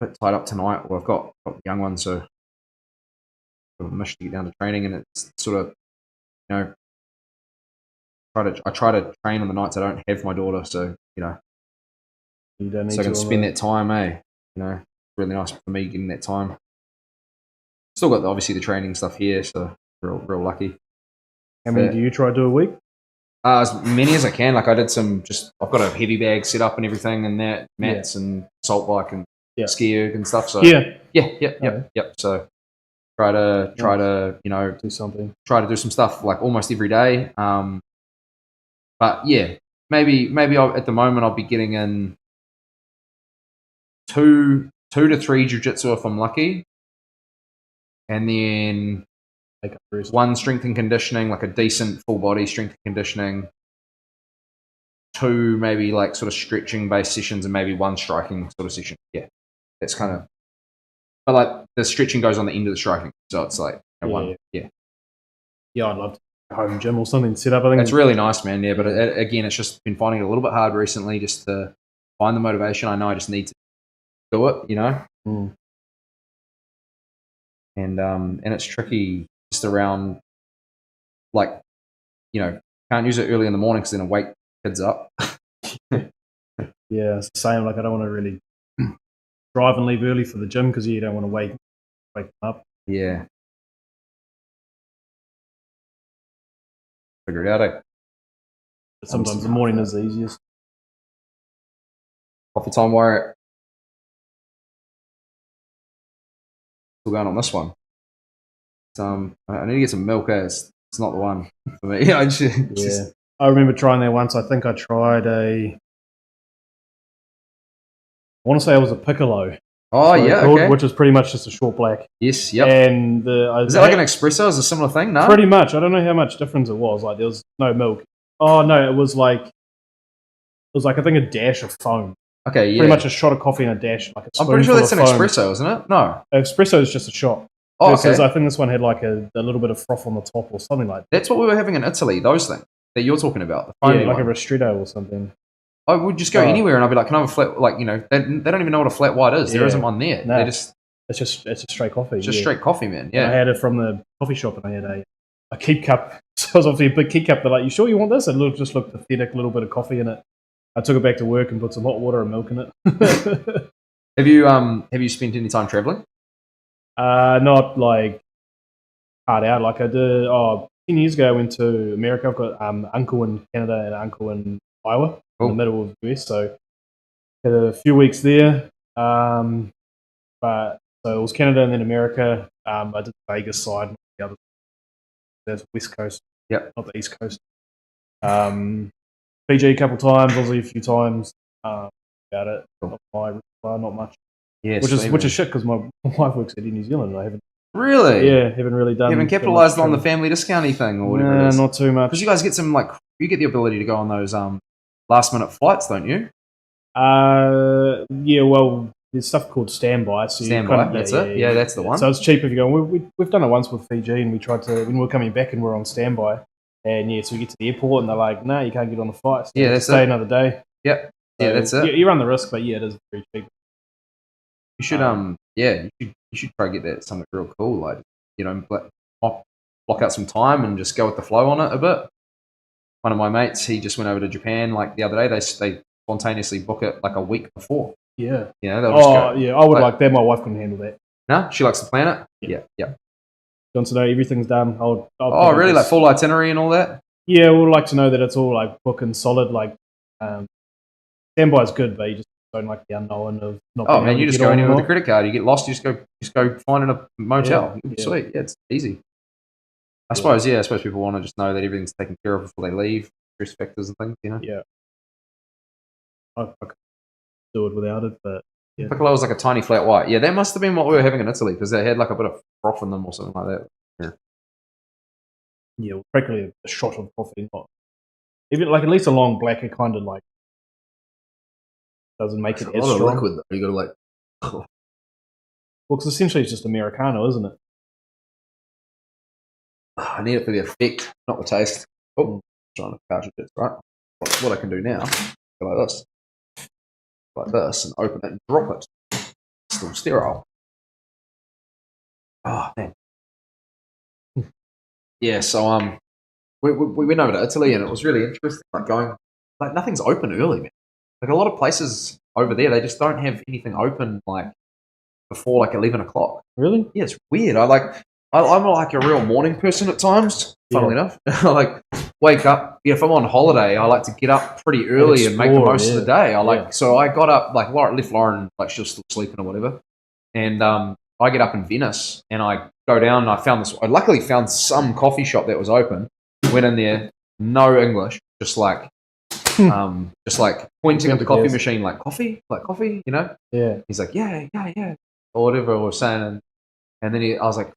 bit tied up tonight. Well, I've got the young one, so I've mission to get down to training, and it's sort of, I try to train on the nights I don't have my daughter, so you don't need so I can spend that time, really nice for me getting that time. Still got obviously the training stuff here, so real lucky. How many do you try to do a week? As many as I can. Like I did I've got a heavy bag set up and everything, and that mats and salt bike and ski erg and stuff. So yep. So try to do something. Try to do some stuff like almost every day. But yeah, maybe at the moment I'll be getting in 2 2 to 3 jiu-jitsu if I'm lucky, and then Take up the rest. 1 strength and conditioning, like a decent full body strength and conditioning. 2 maybe like sort of stretching based sessions, and maybe 1 striking sort of session. Yeah, that's kind of. But like the stretching goes on the end of the striking, so it's like one. Yeah. Yeah, I'd love to go home gym or something set up. I think it's really nice, man. Yeah, but again, it's just been finding it a little bit hard recently, just to find the motivation. I know I just need to do it, you know. And it's tricky just around, like, you know, can't use it early in the morning because then I wake kids up. Yeah, it's the same. Like, I don't want to really drive and leave early for the gym because you don't want to wake them up. Yeah. Figure it out, eh? But sometimes the morning is the easiest. Coffee time, Warrior. Still going on this one. I need to get some milk. It's not the one for me. Yeah, I remember trying that once. I think I tried I want to say it was a piccolo. Oh, yeah, okay. Which is pretty much just a short black. Yes, yep. And is that like an espresso? Is it a similar thing? No? Pretty much. I don't know how much difference it was. Like, there was no milk. Oh, no, it was like, I think, a dash of foam. Okay, yeah. Pretty much a shot of coffee and a dash. Like I'm pretty sure that's an espresso, isn't it? No. Espresso is just a shot. Oh, okay. I think this one had like a little bit of froth on the top or something like that. That's what we were having in Italy, those things that you're talking about. The foamy like one. A ristretto or something. I would just go anywhere and I'd be like, can I have a flat, like, you know, they don't even know what a flat white is. There isn't one there. No, it's just straight coffee. It's just straight coffee, man. Yeah. And I had it from the coffee shop and I had a keep cup. So it was obviously a big keep cup. They're like, you sure you want this? It just looked pathetic, a little bit of coffee in it. I took it back to work and put some hot water and milk in it. Have you spent any time traveling? Not like hard out. Like I did 10 years ago I went to America. I've got uncle in Canada and uncle in Iowa, in the middle of the US. So had a few weeks there. But so it was Canada and then America. I did the Vegas side, the other that's West Coast. Yeah. Not the East Coast. Fiji a couple times, Aussie a few times. About it. Not much. Yes, which is shit because my wife works at New Zealand and I haven't. Really? Yeah, haven't really done. You haven't capitalised on the family discounty thing or whatever. No, not too much. Because you guys get some you get the ability to go on those last minute flights, don't you? Yeah. Well, there's stuff called standby. So standby. That's it. Yeah, that's the one. So it's cheap if you go. We've done it once with Fiji, and we tried to when we were coming back and we're on standby. And so we get to the airport and they're like, "No, you can't get on the flight. So yeah, that's stay another day." Yep. So yeah, that's it. You run the risk, but yeah, it is very cheap. You should you should try to get that something real cool, like, you know, block out some time and just go with the flow on it a bit. One of my mates, he just went over to Japan like the other day. They spontaneously book it like a week before. Yeah. You know, they'll just go. Yeah, I would like that. My wife couldn't handle that. No, she likes the planet. Yeah. Yeah. Wants to know everything's done. I'll really? Like full itinerary and all that? Yeah, we'd like to know that it's all like book and solid. Like, standby is good, but you just don't like the unknown of not. Oh man, you just go anywhere with a credit card. You get lost, you just go find in a motel. It'll be sweet. Yeah, it's easy. I suppose people want to just know that everything's taken care of before they leave. Stress factors and things, you know. Yeah. I could do it without it, but yeah. Piccolo was like a tiny flat white. Yeah, that must have been what we were having in Italy because they had like a bit of froth in them or something like that. Yeah. Yeah, practically a shot of coffee, not even like at least a long black. It kind of like doesn't make it as strong. Liquid though. You got to like. Well, because essentially it's just Americano, isn't it? I need it for the effect, not the taste. Oh, trying to pouch it, right? What I can do now, go like this, and open it and drop it. Still sterile. Oh man. Yeah, so we went over to Italy and it was really interesting. Like going, like nothing's open early, man. Like a lot of places over there, they just don't have anything open like before like 11 o'clock. Really? Yeah, it's weird. I'm like a real morning person at times. Funnily enough, I like wake up. Yeah, if I'm on holiday, I like to get up pretty early and make the most of the day. So I got up like left Lauren like she was still sleeping or whatever, and I get up in Venice and I go down and I found this. I luckily found some coffee shop that was open. Went in there, no English, just like just like pointing at the coffee Yes. machine, like coffee, you know. Yeah. He's like, yeah, or whatever I was saying, and then I was like,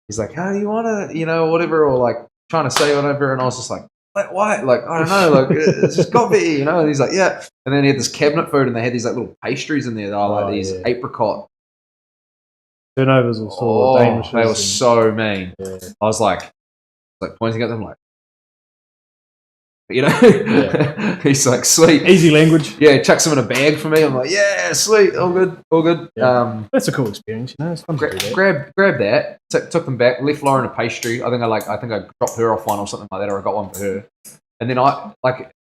he's like, how do you want to, you know, whatever, or like trying to say whatever, and I was just like, why? Like, I don't know, like it's just coffee, you know. And he's like, yeah, and then he had this cabinet food, and they had these like little pastries in there that are like these apricot turnovers or sort of Danish. They were so mean. Yeah. I was like pointing at them, like, you know, he's like, sweet, easy language. Yeah, chucks them in a bag for me. I'm like, yeah, sweet, all good. Yeah. That's a cool experience, you know. It's fun to do that. Grab that. Took them back. Left Lauren a pastry. I think I dropped her off one or something like that, or I got one for her. And then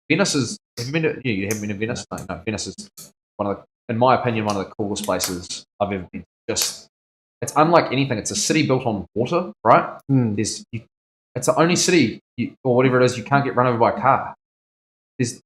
Venice is. Have you been to? You haven't been to Venice? No. Venice is in my opinion, one of the coolest places I've ever been. It's unlike anything. It's a city built on water, right? It's the only city, or whatever it is, you can't get run over by a car. It's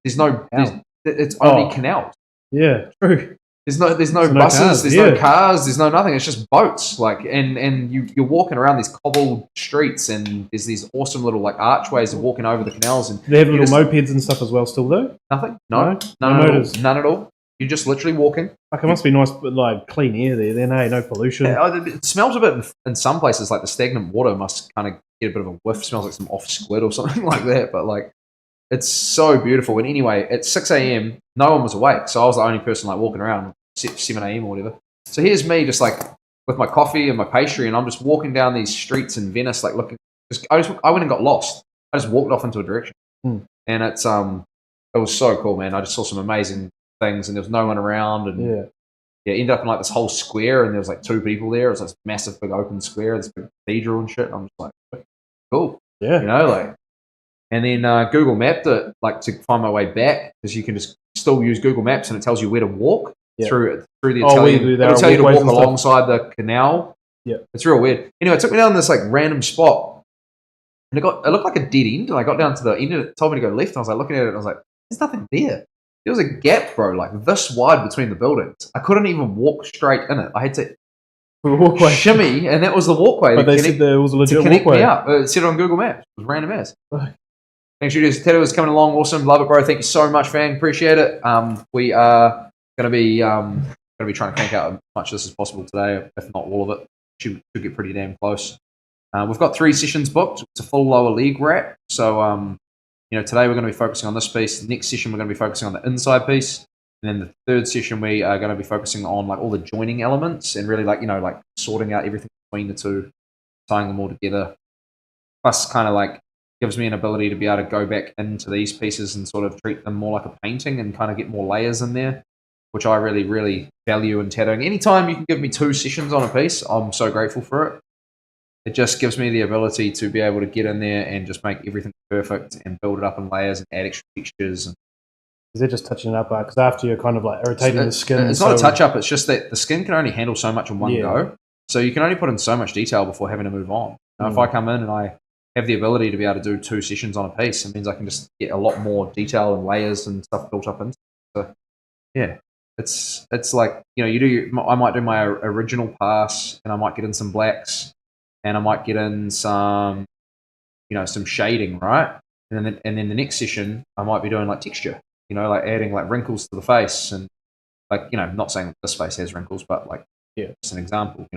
only canals. Yeah, true. There's no buses, cars, there's no cars, there's no nothing. It's just boats. Like, and you're walking around these cobbled streets, and there's these awesome little like archways of walking over the canals. And they have little mopeds and stuff as well, still though. Nothing. None at all. You're just literally walking. Like, it must be nice, but like clean air there. Then, no pollution. It smells a bit in some places. Like the stagnant water must kind of get a bit of a whiff. It smells like some off squid or something like that. But like, it's so beautiful. And anyway, at 6 a.m., no one was awake, so I was the only person like walking around 7 a.m. or whatever. So here's me just like with my coffee and my pastry, and I'm just walking down these streets in Venice, like looking. I went and got lost. I just walked off into a direction, and it was so cool, man. I just saw some amazing things, and there was no one around, and ended up in like this whole square, and there was like 2 people there. It was like this massive big open square, this big cathedral and shit. And I'm just like, cool, you know, like. And then Google mapped it like to find my way back, because you can just still use Google Maps, and it tells you where to walk through the Italian. It'll tell you to walk alongside the canal. Yeah, it's real weird. Anyway, it took me down this like random spot, and it looked like a dead end. And I got down to the end, and it told me to go left. And I was like looking at it, and I was like, there's nothing there. There was a gap, bro, like this wide between the buildings. I couldn't even walk straight in it. I had to shimmy, and that was the walkway. But they said there was a legit walkway. Me up. It said it on Google Maps. It was random as. Thanks, Judas. Tattooer's coming along. Awesome. Love it, bro. Thank you so much, fan. Appreciate it. We are going to be trying to crank out as much of this as possible today, if not all of it. Should get pretty damn close. We've got 3 sessions booked. It's a full lower leg wrap. So, today we're going to be focusing on this piece. The next session we're going to be focusing on the inside piece. And then the 3rd session we are going to be focusing on like all the joining elements, and really like sorting out everything between the two, tying them all together. Plus kind of like gives me an ability to be able to go back into these pieces and sort of treat them more like a painting and kind of get more layers in there, which I really, really value in tattooing. Anytime you can give me 2 sessions on a piece, I'm so grateful for it. It just gives me the ability to be able to get in there and just make everything perfect and build it up in layers and add extra textures. Is it just touching it up? Because after you're kind of like irritating the skin. It's not a touch up. It's just that the skin can only handle so much in one go. So you can only put in so much detail before having to move on. Now, if I come in and I have the ability to be able to do 2 sessions on a piece, it means I can just get a lot more detail and layers and stuff built up into it. So, yeah, it's like, I might do my original pass, and I might get in some blacks, and I might get in some, some shading, right? And then the next session, I might be doing like texture, like adding like wrinkles to the face, and like, not saying that this face has wrinkles, but like, just an example,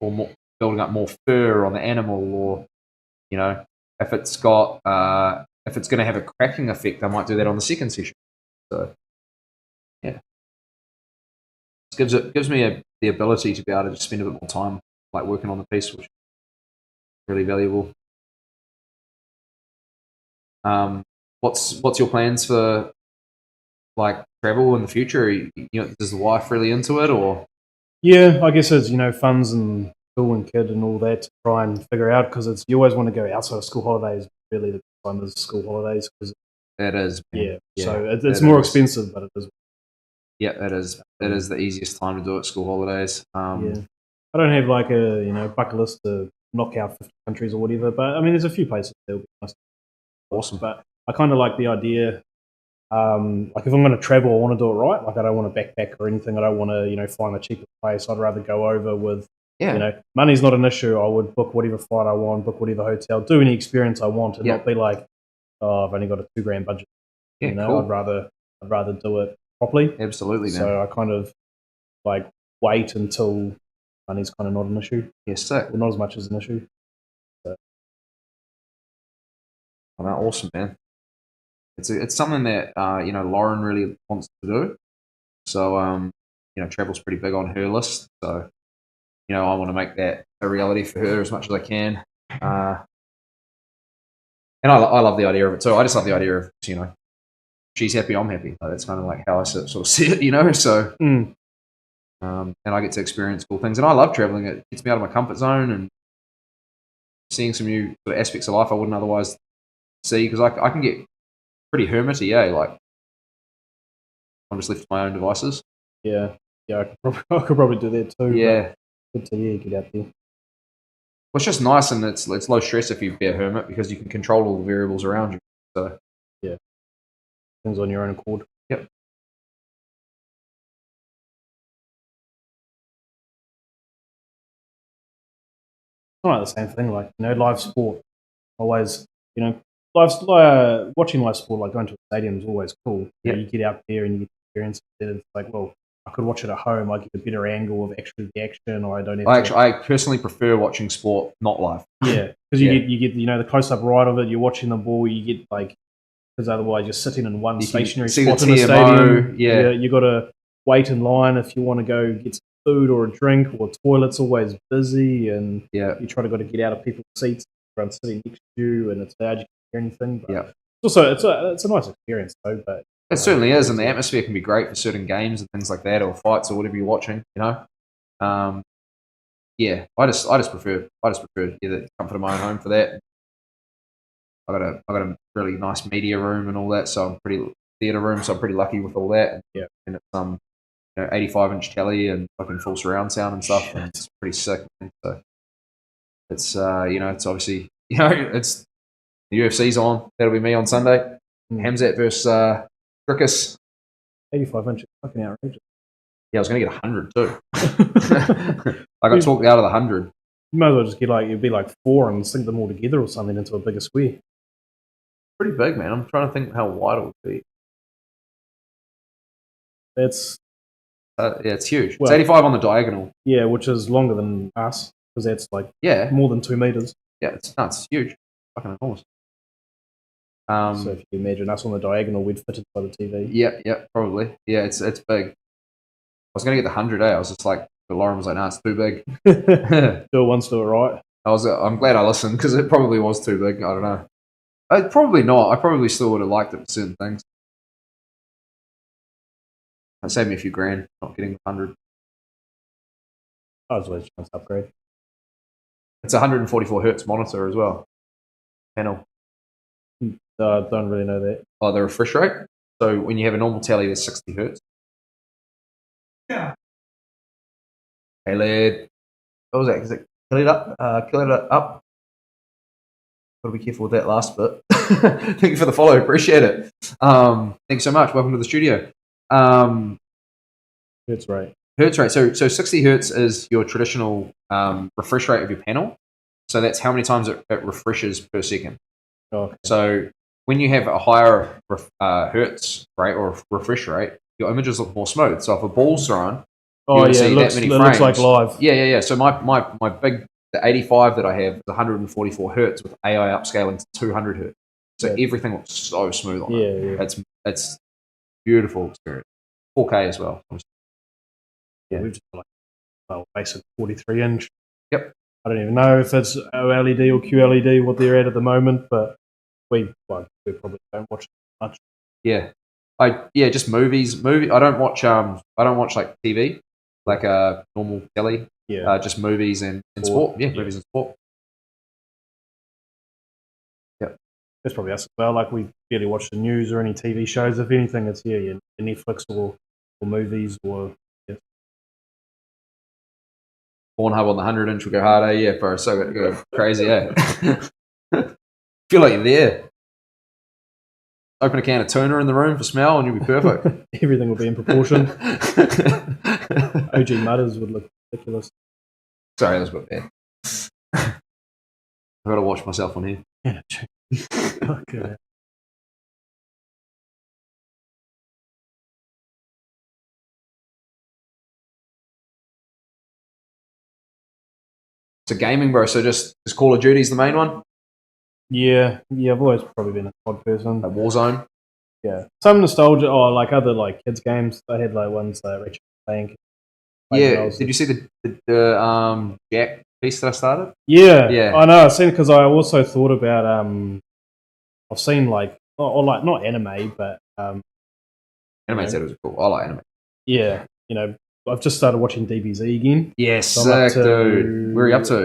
or more, building up more fur on the animal, or if it's got if it's going to have a cracking effect, I might do that on the 2nd session. So yeah, it gives me the ability to be able to just spend a bit more time like working on the piece, which is really valuable. What's your plans for like travel in the future? Is the wife really into it, or? Yeah, I guess it's funds and school and kid and all that to try and figure out, because you always want to go outside of school holidays. Really, the time is school holidays, because it is. So it's more expensive, but it is. Yeah, it is. It is the easiest time to do it. School holidays. I don't have like a bucket list to knock out 50 countries or whatever, but I mean, there's a few places that will be nice. Awesome. But I kind of like the idea. Like if I'm going to travel, I want to do it right. Like I don't want to backpack or anything. I don't want to find the cheapest place. I'd rather go over with. Money's not an issue. I would book whatever flight I want, book whatever hotel, do any experience I want, and not be like, oh, I've only got a $2,000 budget. Yeah, You know, cool. I'd rather do it properly. Absolutely, man. So I kind of like wait until money's kind of not an issue. Yes, sick. Well, not as much as an issue. Oh, no, awesome, man. It's something that Lauren really wants to do. So travel's pretty big on her list. So I want to make that a reality for her as much as I can. And I love the idea of it too. I just love the idea of she's happy, I'm happy. Like, that's kind of like how I sort of see it, So and I get to experience cool things, and I love traveling. It gets me out of my comfort zone and seeing some new sort of aspects of life I wouldn't otherwise see, because I can get pretty hermity, like I'm just left to my own devices. Yeah, I could probably do that too. Yeah, good to get out there. Well, it's just nice, and it's low stress if you be a hermit, because you can control all the variables around you. So yeah, things on your own accord. Yep. It's not the same thing, like live sport. Always, watching live sport, like going to a stadium, is always cool. Yep. You get out there and you get to experience it. It's like, well, I could watch it at home. I get a better angle of actually the action, or I don't have. I personally prefer watching sport not live. Yeah, because you get the close up right of it. You're watching the ball. You get because otherwise you're sitting in one stationary spot in the stadium. Yeah, you got to wait in line if you want to go get some food or a drink, or toilet's always busy, and you got to get out of people's seats, around sitting next to you, and it's hard, you can't hear anything. But also it's a nice experience though. But it certainly is, and the atmosphere can be great for certain games and things like that, or fights or whatever you're watching. I just prefer the comfort of my own home for that. I got a really nice media room and all that, so I'm pretty theatre room, so I'm pretty lucky with all that. And it's 85-inch telly and fucking full surround sound and stuff, and it's pretty sick. Man. So it's it's obviously it's the UFC's on. That'll be me on Sunday. Hamzat versus Crickus. 85 inches, fucking outrageous. Yeah, I was going to get 100 too. I got talked out of the 100. You might as well just get it'd be like 4 and sink them all together or something into a bigger square. Pretty big, man. I'm trying to think how wide it would be. It's it's huge. It's 85 on the diagonal. Yeah, which is longer than us, because that's more than 2 meters. Yeah, it's huge. Fucking enormous. So if you imagine us on the diagonal, we'd fit inside the TV. Yeah, probably. Yeah, it's big. I was going to get the 100. I was just like, but Lauren was like, "No, it's too big." Do it once, do it right. I'm glad I listened, because it probably was too big. I don't know. Probably not. I probably still would have liked it for certain things. It saved me a few grand not getting the 100. I was always trying to upgrade. It's a 144 hertz monitor as well. Panel. I don't really know that. Oh, the refresh rate. So when you have a normal telly, there's 60 hertz. Yeah. Hey, lad. What was that? Is it kill it up? Kill it up. Got to be careful with that last bit. Thank you for the follow. Appreciate it. Thanks so much. Welcome to the studio. Hertz rate. Hertz rate. So 60 hertz is your traditional refresh rate of your panel. So that's how many times it refreshes per second. Oh, okay. So when you have a higher hertz rate or refresh rate, your images look more smooth. So if a ball's thrown, see that many frames. It looks like live. Yeah. So my big, the 85 that I have is 144 hertz with AI upscaling to 200 hertz. So everything looks so smooth on it. Yeah. It's beautiful experience. 4K as well. Yeah, we've just got basic 43 inch. Yep. I don't even know if it's OLED or QLED what they're at the moment, but we probably don't watch much. Yeah. Just movies. I don't watch like TV, like normal telly. Yeah. Just movies and sport. Yeah, movies and sport. Yeah. That's probably us as well. Like, we barely watch the news or any TV shows. If anything, it's your Netflix or movies or Pornhub on the 100-inch will go harder. Yeah, bro. So go crazy. Yeah. Feel like you're there. Open a can of tuna in the room for smell, and you'll be perfect. Everything will be in proportion. OG Mutters would look ridiculous. Sorry, that was a bit bad. I've got to watch myself on here. Yeah. Okay. So gaming, bro. So just Call of Duty's the main one. Yeah, I've always probably been a COD person. Like Warzone. Yeah, some nostalgia, or like other like kids games. I had like ones that Ratchet and Clank. Yeah. Did you see the Jack piece that I started? Yeah, Yeah. I know. I've seen because I also thought about I've seen like or like not anime, but Anime said it was cool. I like anime. yeah, I've just started watching DBZ again. Yes, So I'm up sick, dude. Where are you up to?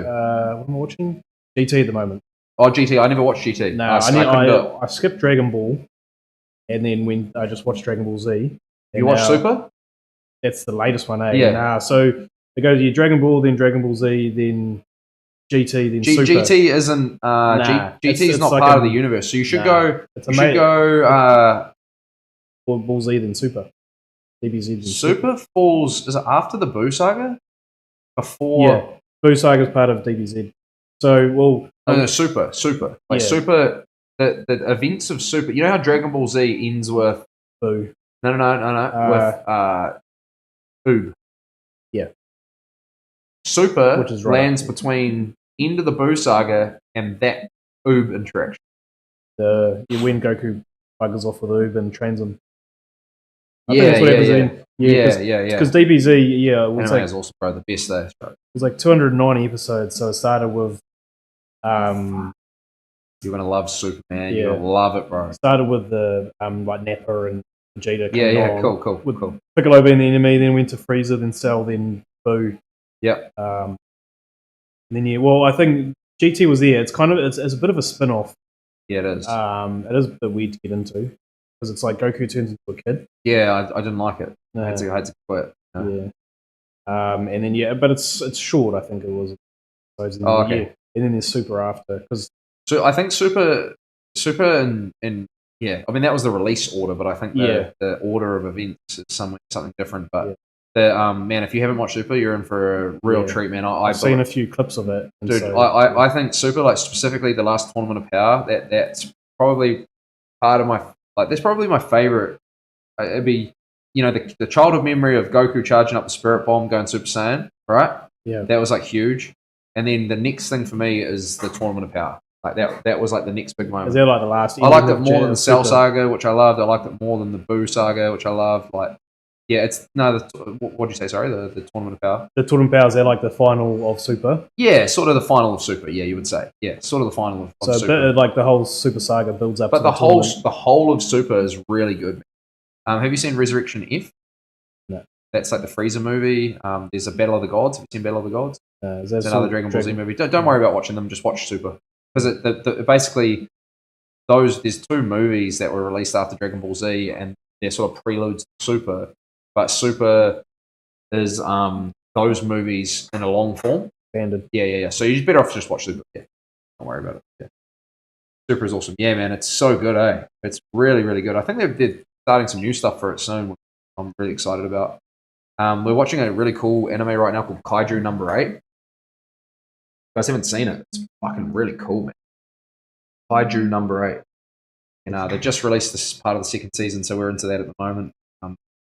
What am I watching? GT at the moment. Oh, GT. I never watched GT. No, I couldn't do it. I skipped Dragon Ball, and then when I just watched Dragon Ball Z. You watch Super? That's the latest one, eh? Yeah. Nah, so it goes Dragon Ball, then Dragon Ball Z, then GT, then Super. GT isn't. GT is not like part of the universe, so you should go. You should go. Ball Z, then Super. DBZ, then Super falls. Is it after the Boo saga? Before. Yeah, Boo Saga is part of DBZ. So, well, No, Super. Like Super. The events of Super. You know how Dragon Ball Z ends with Boo. No. With Oob. Yeah. Super Which is right. lands between end of the Boo saga and that Oob interaction. When Goku buggers off with Oob and trains him. I Yeah. Because DBZ, Anime is also, bro, the best there. It was like 290 episodes, so it started with you're gonna love Superman. Yeah. You're gonna love it, bro. Started with the like Nappa and Vegeta. Cool. Piccolo being the enemy, then went to Frieza, then Cell, then Boo. Yep. And then I think GT was there. It's kind of it's a bit of a spin-off. Yeah, it is. It is a bit weird to get into because it's like Goku turns into a kid. Yeah, I didn't like it. I had to quit. Yeah. And then but it's short. I think it was. Oh, okay. Yeah. And then there's Super after because. So I think Super and yeah, I mean that was the release order, but I think the order of events is something different. But man, if you haven't watched Super, you're in for a real treat, man. I've seen a few clips of it, dude. So, I think Super, like specifically the last Tournament of Power, that's probably part of my that's probably my favorite. It'd be the childhood memory of Goku charging up the Spirit Bomb, going Super Saiyan, right? Yeah, that was like huge. And then the next thing for me is the Tournament of Power. Like that was like the next big moment. Is that like the last? I liked it more than the Cell Saga, which I loved. I liked it more than the Boo Saga, which I loved. Like, yeah, it's what did you say? Sorry, the Tournament of Power. The Tournament of Power is that like the final of Super? Yeah, sort of the final of Super. Yeah, you would say. Yeah, sort of the final of Super. Like the whole Super Saga builds up. But the whole of Super is really good. Have you seen Resurrection F? No. That's like the Frieza movie. There's a Battle of the Gods. Have you seen Battle of the Gods? It's another Dragon Ball Z movie. Don't worry about watching them. Just watch Super. Because basically, there's two movies that were released after Dragon Ball Z, and they're sort of preludes to Super. But Super is those movies in a long form. Banded. Yeah. So you're better off just watch Super. Yeah, don't worry about it. Yeah. Super is awesome. Yeah, man, it's so good, eh? It's really, really good. I think they're starting some new stuff for it soon, which I'm really excited about. We're watching a really cool anime right now called Kaiju Number 8. You guys haven't seen it. It's fucking really cool, man. Kaiju Number 8. And they just released this part of the second season, so we're into that at the moment.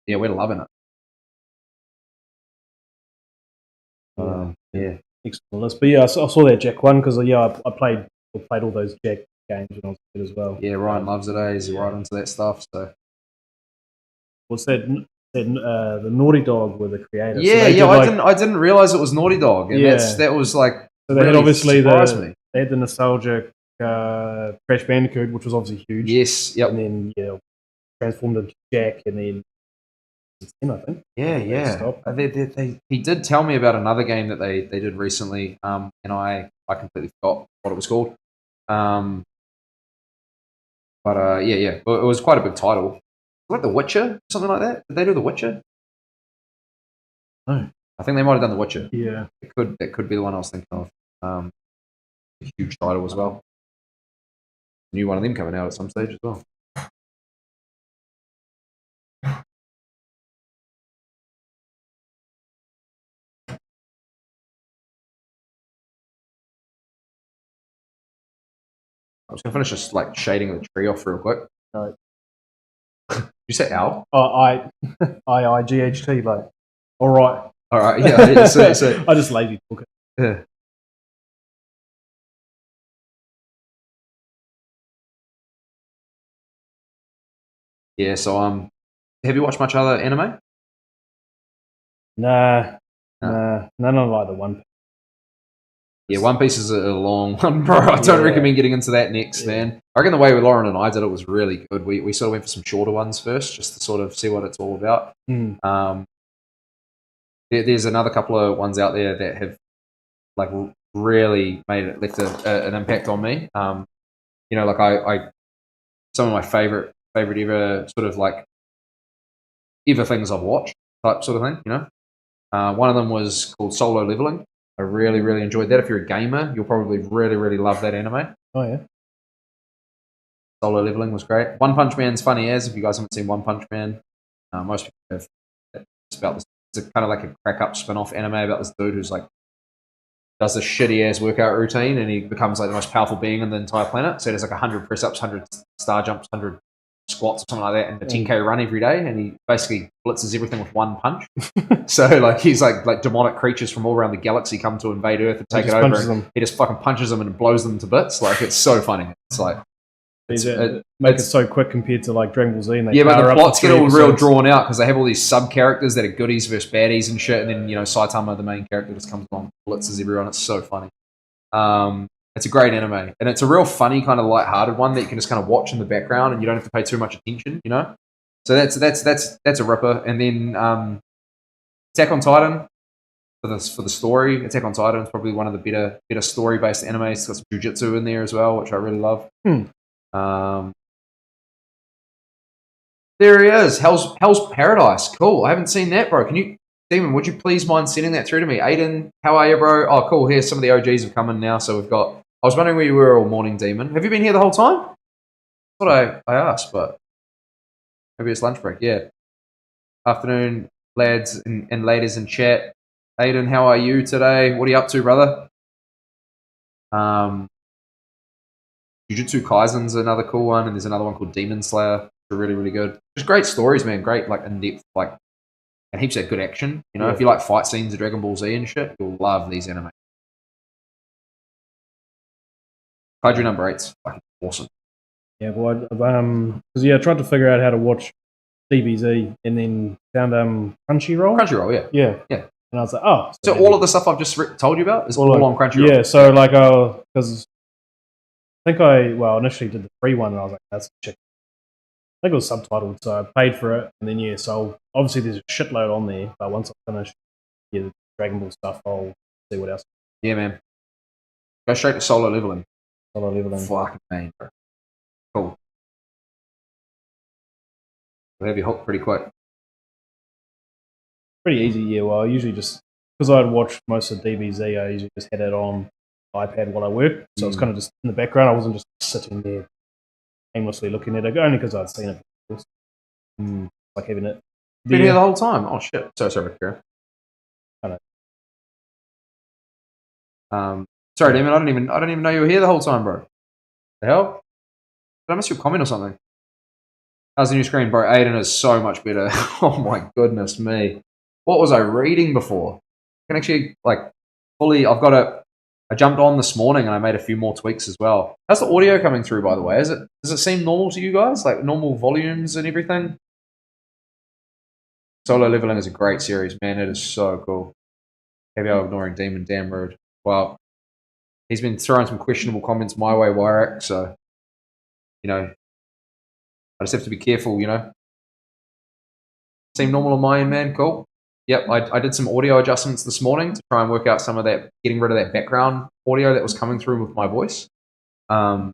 Yeah, we're loving it. Yeah. Excellent. But yeah, I saw that Jack one because I played all those Jack games when I was a kid as well. Yeah, Ryan loves it. He's right into that stuff. So what's that? The Naughty Dog were the creators. Yeah, so I didn't realize it was Naughty Dog, and that was like. So they really had obviously they had the nostalgic Crash Bandicoot, which was obviously huge. Yes, yep. And then transformed into Jack, and then I think. Yeah. He did tell me about another game that they did recently, and I completely forgot what it was called. But it was quite a big title. Like The Witcher, something like that. Did they do The Witcher? No. I think they might have done The Witcher. Yeah. That could be the one I was thinking of. A huge title as well. New one of them coming out at some stage as well. I was gonna finish just like shading the tree off real quick. Right. You say owl? IIGHT, like. All right. Yeah. So, I just lazy talk. Yeah. Yeah, so have you watched much other anime? Nah, No. none of like the One. Yeah, One Piece is a long one, bro. I don't Yeah. recommend getting into that next, Yeah. man. I reckon the way Lauren and I did it was really good. We sort of went for some shorter ones first, just to sort of see what it's all about. Mm. There's another couple of ones out there that have like really left an impact on me. You know, like I some of my favorite ever sort of like ever things I've watched type sort of thing. You know, one of them was called Solo Leveling. I really, really enjoyed that. If you're a gamer, you'll probably really, really love that anime. Oh yeah. Solo Leveling was great. One Punch Man's funny as if you guys haven't seen One Punch Man, most people have. It's about this. It's kind of like a crack up spin off anime about this dude who's like does this shitty ass workout routine and he becomes like the most powerful being on the entire planet. So there's like 100 press ups, 100 star jumps, 100 squats or something like that, and a 10K run every day. And he basically blitzes everything with one punch. So like he's like demonic creatures from all around the galaxy come to invade Earth and take it over. And he just fucking punches them and blows them to bits. Like it's so funny. It's like make it so quick compared to like Dragon Ball Z. And yeah, but the plots get all real drawn out because they have all these sub characters that are goodies versus baddies and shit, and then you know Saitama, the main character, just comes along, blitzes everyone. It's so funny. It's a great anime, and it's a real funny kind of light-hearted one that you can just kind of watch in the background, and you don't have to pay too much attention, you know. So that's a ripper. And then Attack on Titan for the story. Attack on Titan is probably one of the better story-based animes. It's got some jujitsu in there as well, which I really love. There he is. Hell's Paradise. Cool. I haven't seen that, bro. Can you, Demon? Would you please mind sending that through to me? Aiden, how are you, bro? Oh, cool. Here's some of the OGs have come in now. So we've got. I was wondering where you were all morning, Demon. Have you been here the whole time? That's what I asked, but maybe it's lunch break. Yeah. Afternoon, lads and ladies in chat. Aiden, how are you today? What are you up to, brother? Jujutsu Kaisen's another cool one, and there's another one called Demon Slayer. They're really, really good. Just great stories, man. Great, like in depth, like and heaps of good action. You know, if you like fight scenes of Dragon Ball Z and shit, you'll love these anime. Kaiju number 8's fucking awesome. Yeah, well, because I tried to figure out how to watch DBZ and then found Crunchyroll. Crunchyroll, yeah. And I was like, oh. So all of the stuff I've just told you about is all on Crunchyroll. Yeah, so like, because I think initially did the free one, and I was like, that's shit. I think it was subtitled, so I paid for it, and then so obviously there's a shitload on there, but once I finish the Dragon Ball stuff, I'll see what else. Yeah, man. Go straight to Solo Leveling. Solo Leveling. Fucking man, bro. Cool. We'll have you hooked pretty quick. Pretty easy, yeah. Well, I usually just, because I'd watched most of DBZ, I usually just had it on iPad while I worked, so it's kind of just in the background. I wasn't just sitting there aimlessly looking at it, only because I'd seen it before. Like having it. Been here the whole time. Oh shit. Sorry, Kira. I know. Sorry, Damon. I don't even know you were here the whole time, bro. The hell? Did I miss your comment or something? How's the new screen, bro? Aiden is so much better. Oh my goodness me. What was I reading before? I can actually fully. I jumped on this morning and I made a few more tweaks as well. How's the audio coming through, by the way? Does it seem normal to you guys? Like normal volumes and everything? Solo Leveling is a great series, man. It is so cool. Heavy ignoring Demon damn rude. Well, he's been throwing some questionable comments my way, Wyrak, so you know, I just have to be careful, you know. Seem normal on my end, man. Cool. Yep, I did some audio adjustments this morning to try and work out some of that, getting rid of that background audio that was coming through with my voice. I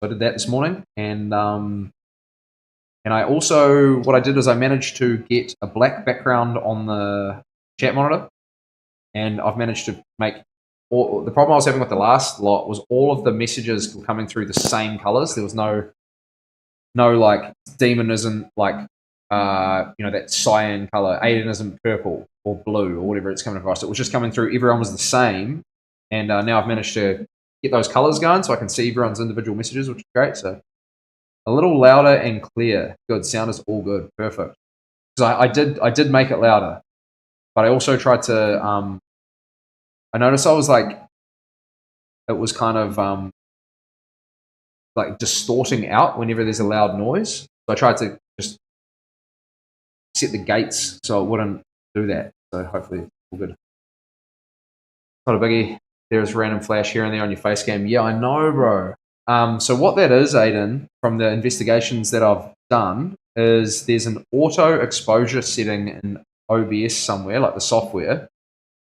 did that this morning, and I also, what I did is I managed to get a black background on the chat monitor, and I've managed to make the problem I was having with the last lot was all of the messages were coming through the same colors. There was no like Demon isn't like that cyan color. Aiden isn't purple or blue or whatever it's coming across. It was just coming through. Everyone was the same, and now I've managed to get those colors going so I can see everyone's individual messages, which is great. So a little louder and clear. Good. Sound is all good. Perfect. Because I did make it louder, but I also tried to. I noticed I was like, it was kind of like distorting out whenever there's a loud noise. So I tried to just set the gates so it wouldn't do that. So hopefully it's all good. Not a biggie. There's random flash here and there on your face cam. Yeah, I know, bro. So what that is, Aiden, from the investigations that I've done, is there's an auto exposure setting in OBS somewhere, like the software,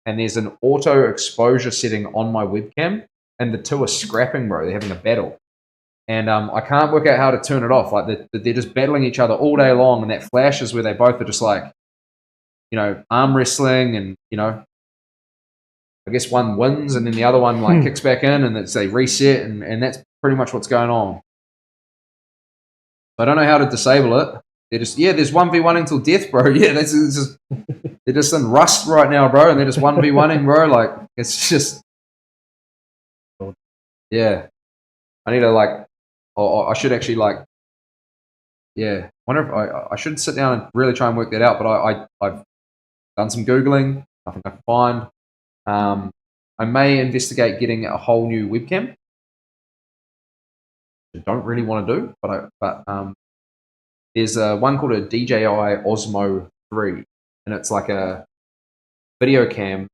and there's an auto exposure setting on my webcam, and the two are scrapping, bro. They're having a battle. And I can't work out how to turn it off. Like they're just battling each other all day long, and that flash is where they both are just like, arm wrestling, and I guess one wins, and then the other one like kicks back in, and they reset, and that's pretty much what's going on. I don't know how to disable it. They're just there's 1v1 until death, bro. Yeah, it's just, they're just in Rust right now, bro, and they're just 1v1ing, bro. Like it's just I need to I should actually wonder if I should sit down and really try and work that out. But I've done some googling, nothing I can find. I may investigate getting a whole new webcam. I don't really want to do, but there's one called a DJI Osmo 3, and it's like a video cam,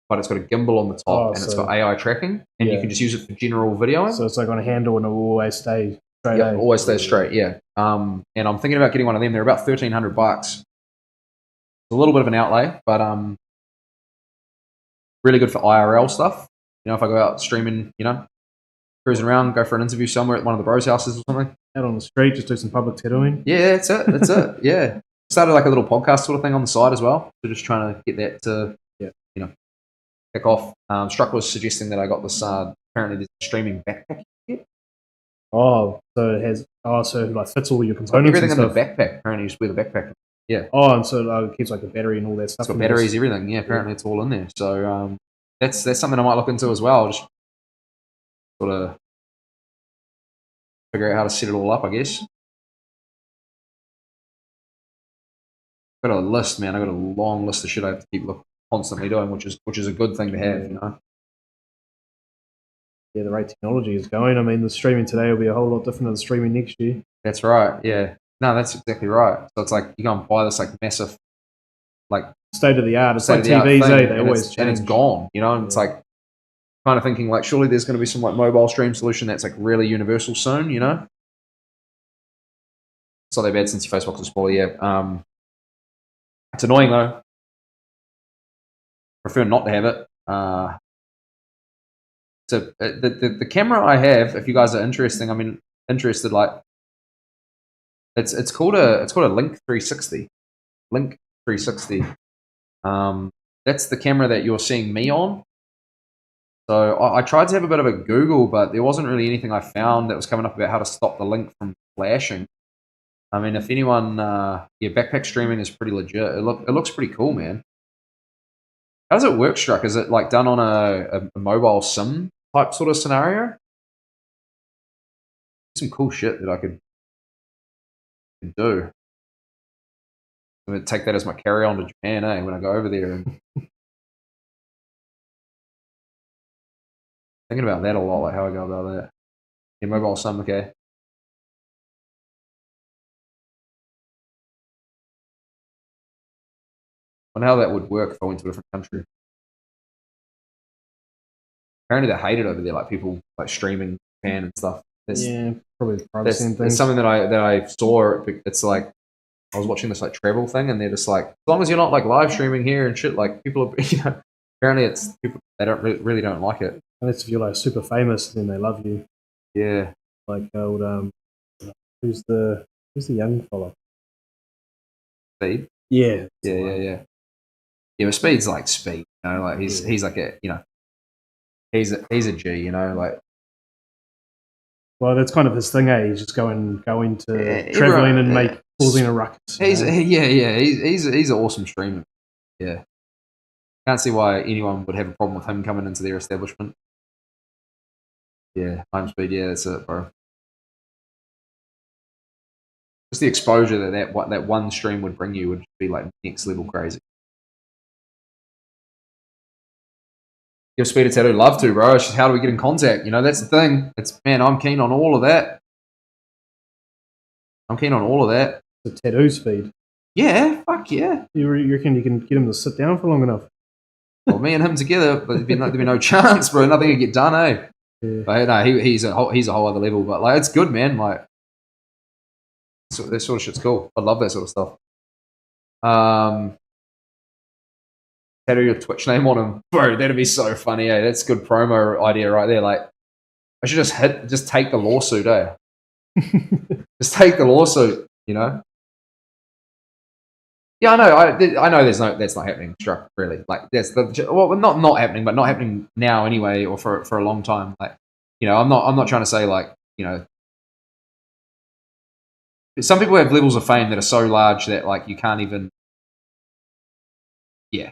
but it's got a gimbal on the top, and it's got AI tracking, and you can just use it for general videoing. So it's like on a handle, and it will always stay straight. Yeah, always stay straight. Yeah. And I'm thinking about getting one of them. They're about $1,300. It's a little bit of an outlay, but really good for IRL stuff. If I go out streaming, cruising around, go for an interview somewhere at one of the bros' houses or something. Out on the street, just do some public tattooing. Yeah, that's it. That's it. Yeah. Started like a little podcast sort of thing on the side as well. So just trying to get that to, kick off. Struck was suggesting that I got this, apparently there's a streaming backpack. Oh, so it has, so it like fits all your components. Everything in the backpack. Apparently you just wear the backpack. Yeah. Oh, and so it keeps like the battery and all that stuff. It's got batteries, everything. Yeah, apparently it's all in there. So that's something I might look into as well. Just sort of figure out how to set it all up, I guess. Got a list, man. I got a long list of shit I have to keep constantly doing, which is a good thing to have, Yeah, the rate technology is going. I mean, the streaming today will be a whole lot different than the streaming next year. That's right. Yeah. No, that's exactly right. So it's like you go and buy this like massive, like state of the art. It's like TVs, they always change. And it's gone, and it's like kind of thinking like surely there's going to be some like mobile stream solution that's like really universal soon, It's not that bad since your Facebook's a spoiler, yeah. It's annoying though. Prefer not to have it. So the camera I have, if you guys are interested, like it's called a Link 360. Link 360. That's the camera that you're seeing me on. So I tried to have a bit of a Google, but there wasn't really anything I found that was coming up about how to stop the link from flashing. I mean, if anyone, backpack streaming is pretty legit. It looks pretty cool, man. How does it work, Struck? Is it like done on a mobile SIM type sort of scenario? Some cool shit that I could do. I'm gonna take that as my carry on to Japan, when I go over there. And thinking about that a lot, like how I go about that. Yeah, mobile SIM, okay. I wonder how that would work if I went to a different country. Apparently they hate it over there, like people like streaming Japan and stuff. Probably the privacy and things. It's something that I saw. It's like I was watching this like travel thing, and they're just like, as long as you're not like live streaming here and shit, like people are, apparently it's people they don't really don't like it. Unless if you're like super famous, then they love you. Yeah. Like old who's the young fella? Speed. Yeah. Yeah. Yeah, but Speed's like Speed, like he's like a he's a G, like. Well, that's kind of his thing, He's just going to traveling and causing a ruckus. He's an awesome streamer. Yeah, can't see why anyone would have a problem with him coming into their establishment. Yeah, Home Speed. Yeah, that's it, bro. Just the exposure that one stream would bring you would be like next level crazy. Give Speed a tattoo, love to, bro. It's just how do we get in contact? That's the thing. I'm keen on all of that. I'm keen on all of that. The tattoos feed. Yeah, fuck yeah. You reckon you can get him to sit down for long enough? Well, me and him together, but there'd be no chance, bro. Nothing would get done, eh? Yeah. But no, he's a whole other level. But like, it's good, man. Like, that sort of shit's cool. I love that sort of stuff. Tattoo your Twitch name on him, bro. That'd be so funny, eh? That's a good promo idea right there. Like, I should just take the lawsuit, eh? Just take the lawsuit, you know. Yeah, I know. I know. That's not happening. Struck really. Like that's not happening, but not happening now anyway, or for a long time. Like, you know, I'm not trying to say like, you know, some people have levels of fame that are so large that like you can't even. Yeah.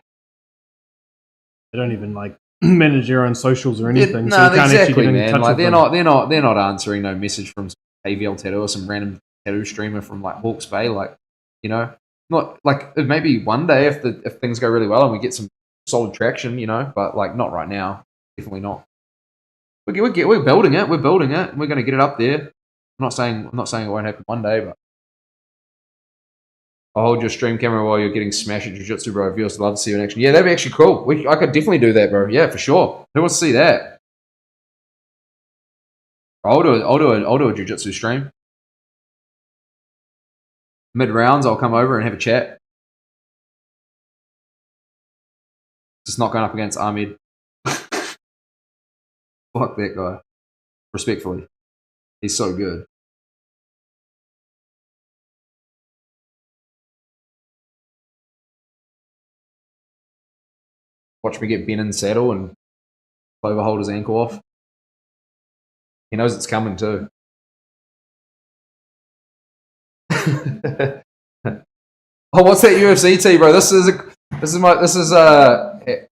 They don't even like manage their own socials or anything. No, so you can't exactly, actually get in man. touch Like with they're not answering no message from Kvltattooer or some random tattoo streamer from like Hawke's Bay. Like, you know, not like maybe one day if things go really well and we get some solid traction, you know, but like not right now. Definitely not. We're building it. We're building it. We're going to get it up there. I'm not saying it won't happen one day, but I'll hold your stream camera while you're getting smashed at jiu-jitsu, bro. Viewers would love to see you in action. Yeah, that'd be actually cool. I could definitely do that, bro. Yeah, for sure. Who wants to see that? I'll do a jiu-jitsu stream. Mid rounds, I'll come over and have a chat. Just not going up against Ahmed. Fuck that guy. Respectfully, he's so good. Watch me get Ben in saddle and Clover hold his ankle off. He knows it's coming too. Oh, what's that UFC tee, bro? Here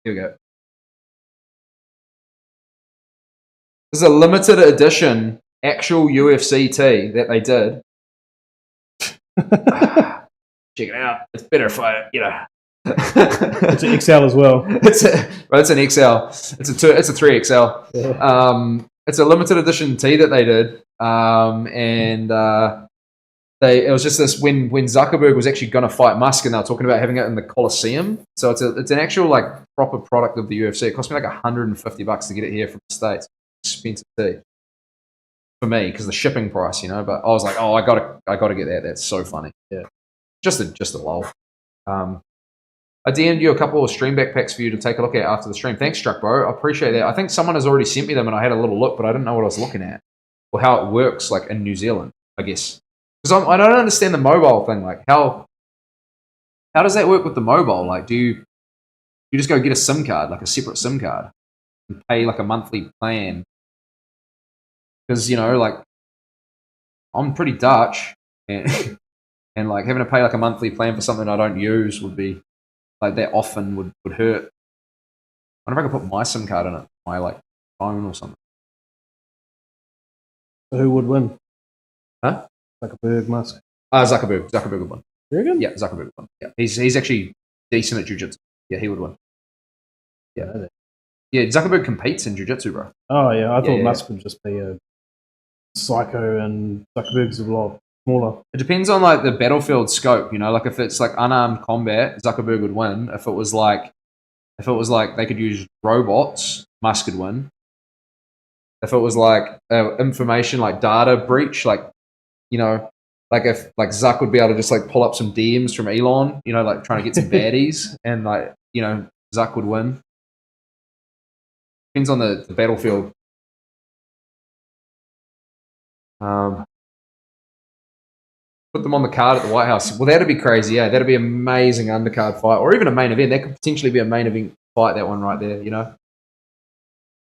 we go. This is a limited edition actual UFC tee that they did. Check it out. It's better if you know. It's an XL as well. It's an XL. It's a 3XL. Yeah. It's a limited edition tee that they did, and it was just this when Zuckerberg was actually going to fight Musk, and they were talking about having it in the Coliseum. So it's an actual like proper product of the UFC. It cost me like $150 to get it here from the States. Expensive tee for me because the shipping price, you know. But I was like, oh, I gotta get that. That's so funny. Yeah, just a lol. I DM'd you a couple of stream backpacks for you to take a look at after the stream. Thanks, Struck, bro. I appreciate that. I think someone has already sent me them, and I had a little look, but I didn't know what I was looking at or how it works, like in New Zealand, I guess. Because I don't understand the mobile thing. Like, how does that work with the mobile? Like, do you just go get a SIM card, like a separate SIM card, and pay like a monthly plan? Because, you know, like, I'm pretty Dutch, and like having to pay like a monthly plan for something I don't use would be like that often would hurt. I wonder if I could put my SIM card in it, my like phone or something. Who would win? Huh? Zuckerberg, Musk. Zuckerberg would win. You reckon? Yeah, Zuckerberg would win. Yeah, he's actually decent at jiu-jitsu. Yeah, he would win. Yeah, yeah. Zuckerberg competes in jiu-jitsu, bro. Oh yeah, I thought Musk would just be a psycho, and Zuckerberg's a lot smaller. It depends on like the battlefield scope, you know. Like if it's like unarmed combat, Zuckerberg would win. If it was like they could use robots, Musk could win. If it was like information, like data breach, like, you know, like if like Zuck would be able to just like pull up some DMs from Elon, you know, like trying to get some baddies, and like, you know, Zuck would win. Depends on the battlefield. Put them on the card at the White House. Well, that'd be crazy, yeah. That'd be an amazing undercard fight, or even a main event. That could potentially be a main event fight, that one right there, you know.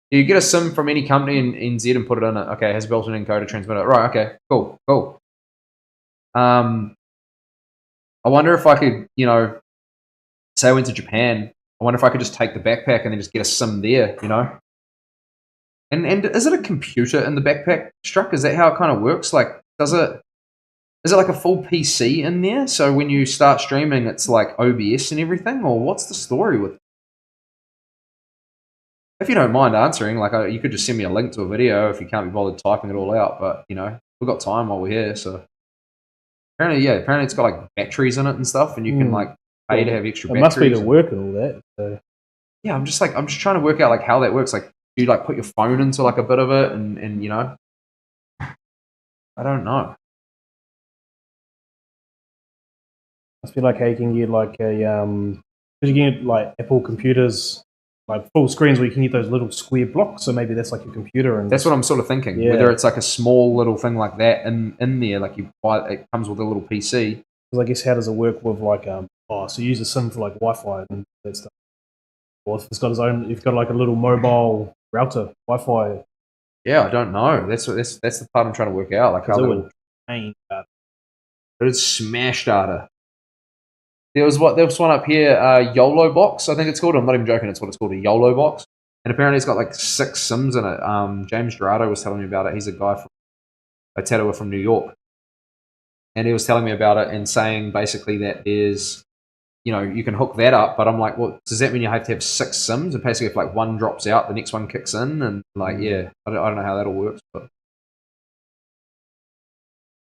You get a SIM from any company in NZ and put it in it. Okay, it has built-in encoder transmitter. Right, okay, cool. I wonder if I could, you know, say I went to Japan, I wonder if I could just take the backpack and then just get a SIM there, you know? And is it a computer in the backpack, Struck? Is that how it kind of works? Like, is it like a full PC in there? So when you start streaming, it's like OBS and everything? Or what's the story with it? If you don't mind answering, like, you could just send me a link to a video if you can't be bothered typing it all out. But, you know, we've got time while we're here, so Apparently it's got like batteries in it and stuff, and you can like pay to have extra It batteries. must be to work and all that. So. Yeah, I'm just trying to work out like how that works. Like, do you like put your phone into like a bit of it, and you know, I don't know. Must be like how you can get like a because you can get like Apple computers like full screens where you can get those little square blocks. So maybe that's like your computer, and That's what I'm sort of thinking. Yeah. Whether it's like a small little thing like that in there, like you buy it comes with a little PC. Because I guess how does it work with like so you use a SIM for like Wi-Fi and that stuff. Or if it's got its own, you've got like a little mobile router Wi-Fi. Yeah, I don't know. That's the part I'm trying to work out. Like how It that would will. drain data. But it's smash data. There was one up here, YOLO box, I think it's called. I'm not even joking. It's what it's called, a YOLO box. And apparently it's got like 6 Sims in it. James Gerardo was telling me about it. He's a guy a tattooer from New York. And he was telling me about it and saying basically that there's, you can hook that up. But I'm like, well, does that mean you have to have 6 Sims? And basically if like one drops out, the next one kicks in. And like, yeah, I don't know how that all works. But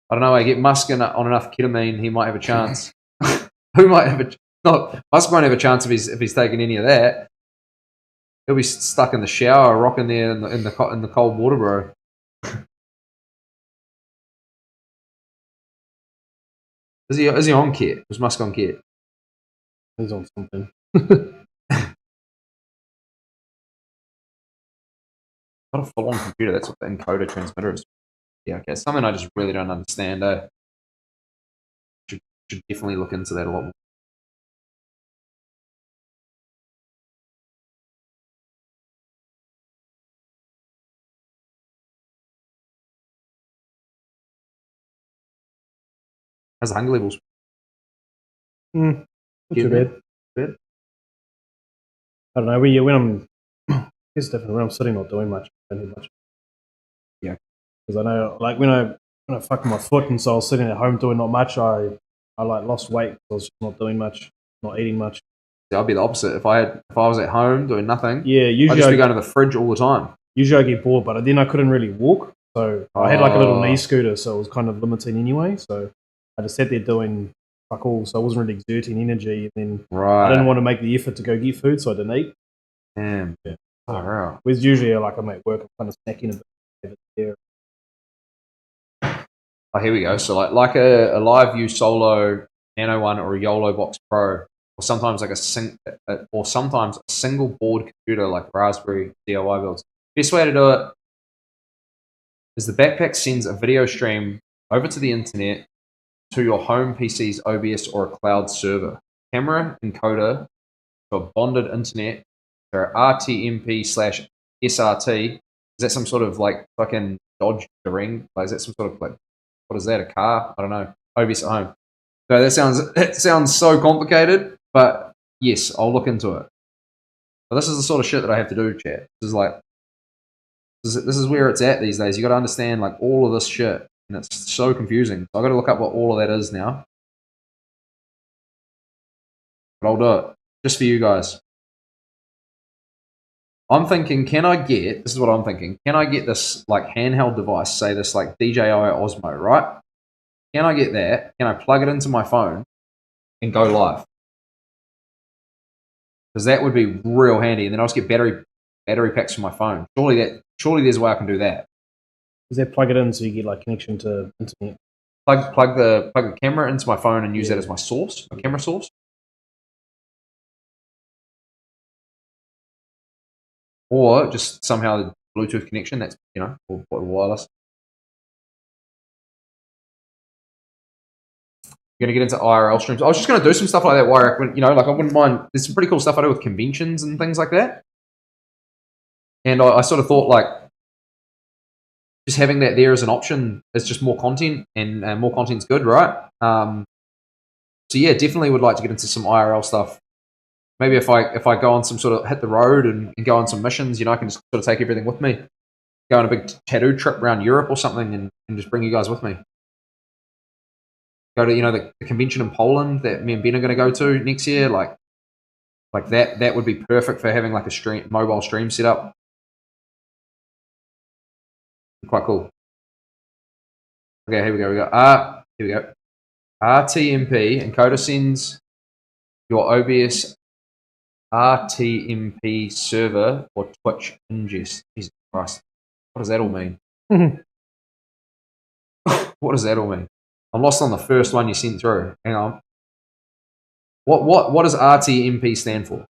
I don't know. I get Musk on enough ketamine, he might have a chance. Who might have a no? Musk won't have a chance if he's taking any of that. He'll be stuck in the shower, rocking there in the cold water, bro. Is he on kit? Was Musk on kit? He's on something. Not a full on computer. That's what the encoder transmitter is. Yeah, okay. Something I just really don't understand. Should definitely look into that a lot more. How's the hunger levels? Not too Getting bad. I don't know. When it's different. When I'm sitting, not doing much, I don't do much. Yeah. Because I know, like when I fucked my foot, and so I was sitting at home doing not much. I like lost weight. I was just not doing much, not eating much. I'd be the opposite. If I was at home doing nothing, Yeah, I'd usually just be going to the fridge all the time. Usually I get bored, but then I couldn't really walk. So I had like a little knee scooter, so it was kind of limiting anyway. So I just sat there doing fuck all. So I wasn't really exerting energy. And then I didn't want to make the effort to go get food, so I didn't eat. Damn. Yeah. Oh, wow. Whereas usually like I'm at work, I'm kind of snacking a bit there. Oh, here we go. So like a Live View Solo Nano One or a YOLO Box Pro, or sometimes like sometimes a single board computer like Raspberry DIY builds. Best way to do it is the backpack sends a video stream over to the internet to your home PC's OBS or a cloud server. Camera encoder to a bonded internet or RTMP/SRT. Is that some sort of like fucking Dodge Ring? Like, is that some sort of like, what is that? A car? I don't know. OBS at home. No, that sounds so complicated, but yes, I'll look into it. But this is the sort of shit that I have to do, chat. This is where it's at these days. You got to understand like all of this shit, and it's so confusing. So I got to look up what all of that is now. But I'll do it just for you guys. I'm thinking, this is what I'm thinking, can I get this like handheld device, say this like DJI Osmo, right? Can I get that? Can I plug it into my phone and go live? Because that would be real handy. And then I'll just get battery packs for my phone. Surely there's a way I can do that. Does that plug it in so you get like connection to internet? Plug the camera into my phone and use that as my source, my camera source. Or just somehow the Bluetooth connection, that's, or wireless. You're going to get into IRL streams. I was just going to do some stuff like that, Wyrack, like I wouldn't mind. There's some pretty cool stuff I do with conventions and things like that. And I sort of thought like just having that there as an option is just more content, and more content's good, right? So yeah, definitely would like to get into some IRL stuff. Maybe if I go on some sort of hit the road and go on some missions, I can just sort of take everything with me. Go on a big tattoo trip around Europe or something and just bring you guys with me. Go to, the convention in Poland that me and Ben are going to go to next year. Like that would be perfect for having like a mobile stream set up. Quite cool. Okay, here we go. Here we go. RTMP, encoder sends your OBS RTMP server or Twitch ingest. Jesus Christ. What does that all mean? What does that all mean? I'm lost on the first one you sent through. Hang on. What does RTMP stand for?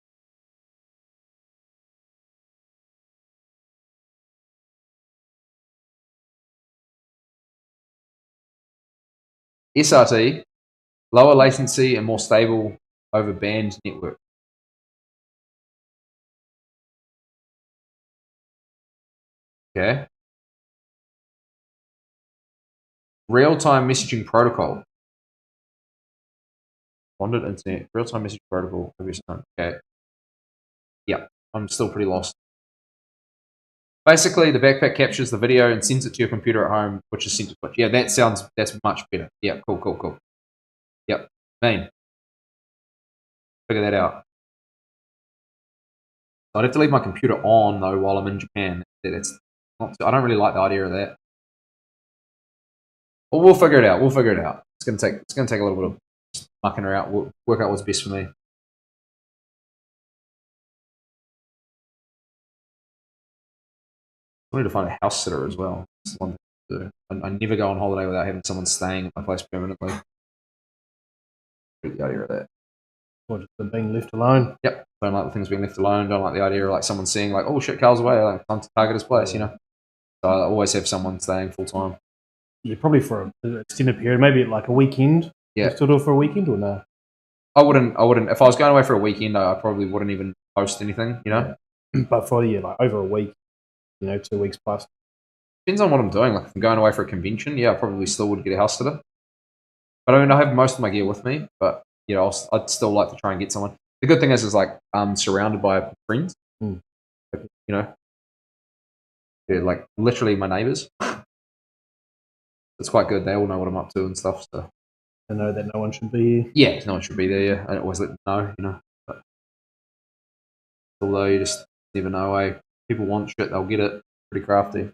SRT, lower latency and more stable over band network. Okay. Real-time messaging protocol. Bonded internet, real-time messaging protocol. Okay. Yeah, I'm still pretty lost. Basically, the backpack captures the video and sends it to your computer at home, which is sent to Twitch. Yeah, that's much better. Yeah, cool. Yep, mean. Figure that out. I'd have to leave my computer on though while I'm in Japan. That's not. I don't really like the idea of that. Well, we'll figure it out. It's gonna take a little bit of mucking around. We'll work out what's best for me. I need to find a house sitter as well. That's one thing to do. I never go on holiday without having someone staying at my place permanently. The idea of that. Or just being left alone. Yep. Don't like the things being left alone. Don't like the idea of like someone seeing like, oh shit, Carl's away. Like, time to target his place. You know. So I always have someone staying full time. Yeah, probably for an extended period, maybe like a weekend. Yeah. You still do it for a weekend or no? I wouldn't. If I was going away for a weekend, I probably wouldn't even post anything. You know. Yeah. But for like over a week, 2 weeks plus. Depends on what I'm doing. Like if I'm going away for a convention, yeah, I probably still would get a house sitter. But I mean, I have most of my gear with me, but I'd still like to try and get someone. The good thing is like I'm surrounded by friends. They're like literally my neighbors. It's quite good. They all know what I'm up to and stuff. So I know that no one should be here. yeah, no one should be there. Yeah, I always let them know. But although you just never know. People want shit, they'll get it. Pretty crafty.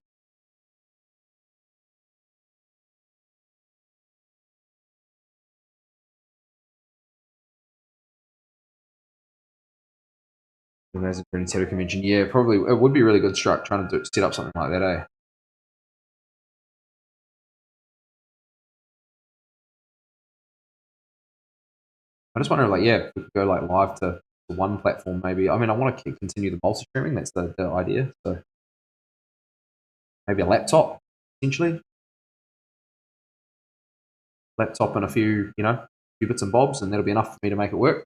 Amazing for a Nintendo convention. Yeah, probably it would be really good trying to set up something like that, eh? I just wonder, like, yeah, if we could go like live to one platform, maybe. I mean, I want to continue the multi streaming. That's the idea. So maybe a laptop, essentially. Laptop and a few bits and bobs, and that'll be enough for me to make it work.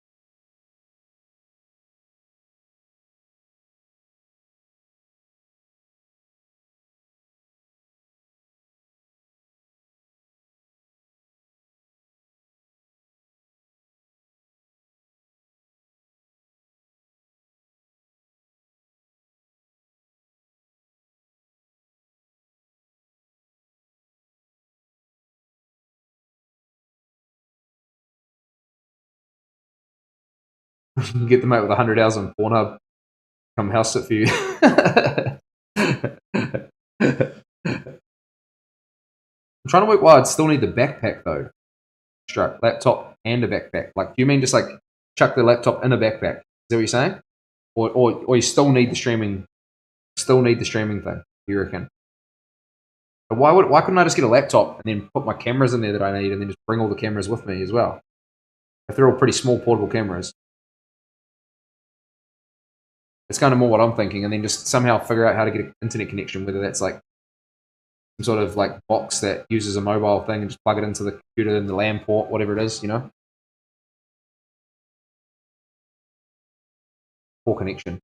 You can get the mate with 100 hours on Pornhub. Come house sit for you. I'm trying to work why I'd still need the backpack though. Extra laptop and a backpack. Like, do you mean just like chuck the laptop in a backpack? Is that what you're saying? Or you still need the streaming? Still need the streaming thing? You reckon? But why couldn't I just get a laptop and then put my cameras in there that I need, and then just bring all the cameras with me as well? If they're all pretty small portable cameras, it's kind of more what I'm thinking, and then just somehow figure out how to get an internet connection, whether that's like some sort of like box that uses a mobile thing and just plug it into the computer in the LAN port, whatever it is, Poor connection.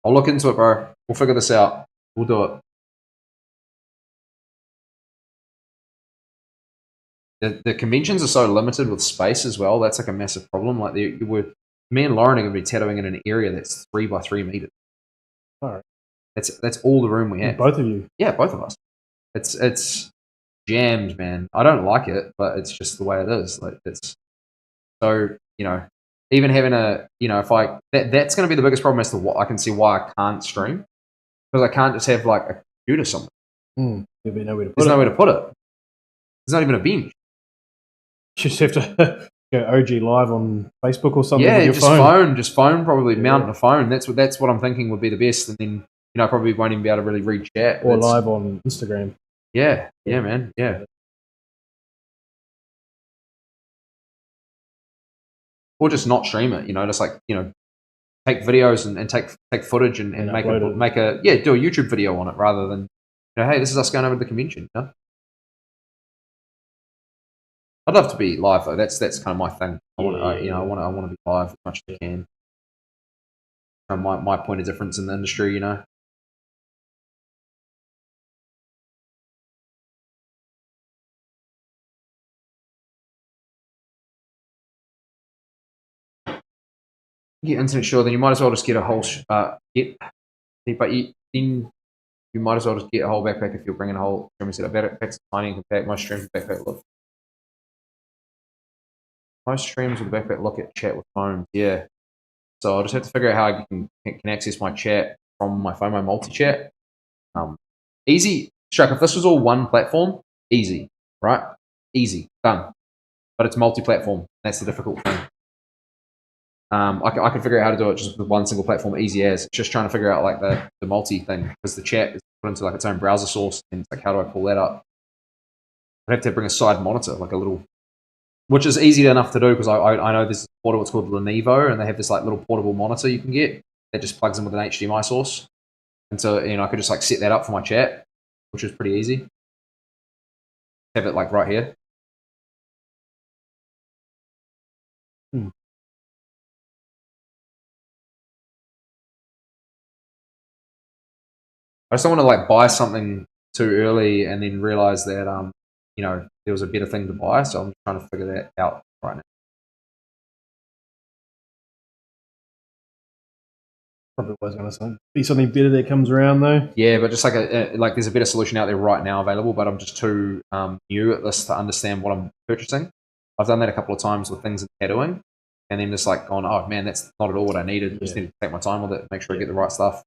I'll look into it, bro. We'll figure this out. We'll do it. The conventions are so limited with space as well. That's like a massive problem. Like me and Lauren are going to be tattooing in an area that's 3 by 3 meters. All right. That's all the room we have. Both of you? Yeah, both of us. It's jammed, man. I don't like it, but it's just the way it is. Like it's so even having a, if that's going to be the biggest problem as to what I can see why I can't stream, because I can't just have like a computer somewhere. There'll be nowhere to put There's it. nowhere to put it. There's not even a bench. You just have to go OG live on Facebook or something with your just phone probably, mount a phone. That's what I'm thinking would be the best, and then I probably won't even be able to really read chat. Or live on Instagram. Yeah, man, yeah. Or just not stream it, just like, take videos and take footage and do a YouTube video on it rather than, hey, this is us going over to the convention. I'd love to be live though. That's kind of my thing. I want to be live as much as I can. My point of difference in the industry, Get internet sure, then you might as well just get a whole you might as well just get a whole backpack if you're bringing a whole streaming setup. Backpack's tiny and compact. Most streams with backpack look. Most streams with backpack look at chat with phones. Yeah. So I'll just have to figure out how I can access my chat from my phone, my multi-chat. Easy. Struck, if this was all one platform, easy, right? Easy. Done. But it's multi-platform. That's the difficult thing. I can figure out how to do it just with one single platform, easy as. It's just trying to figure out like the multi thing, because the chat is put into like its own browser source, and it's like, how do I pull that up? I'd have to bring a side monitor, like a little, which is easy enough to do because I know this portable. It's called Lenovo, and they have this like little portable monitor you can get that just plugs in with an HDMI source, and so I could just like set that up for my chat, which is pretty easy. Have it like right here. I just don't want to like buy something too early and then realize that there was a better thing to buy. So I'm trying to figure that out right now. Probably was going to be something better that comes around though. Yeah, but just like there's a better solution out there right now available, but I'm just too new at this to understand what I'm purchasing. I've done that a couple of times with things in tattooing, and then just like gone, oh man, that's not at all what I needed. Just need to take my time with it, make sure I get the right stuff.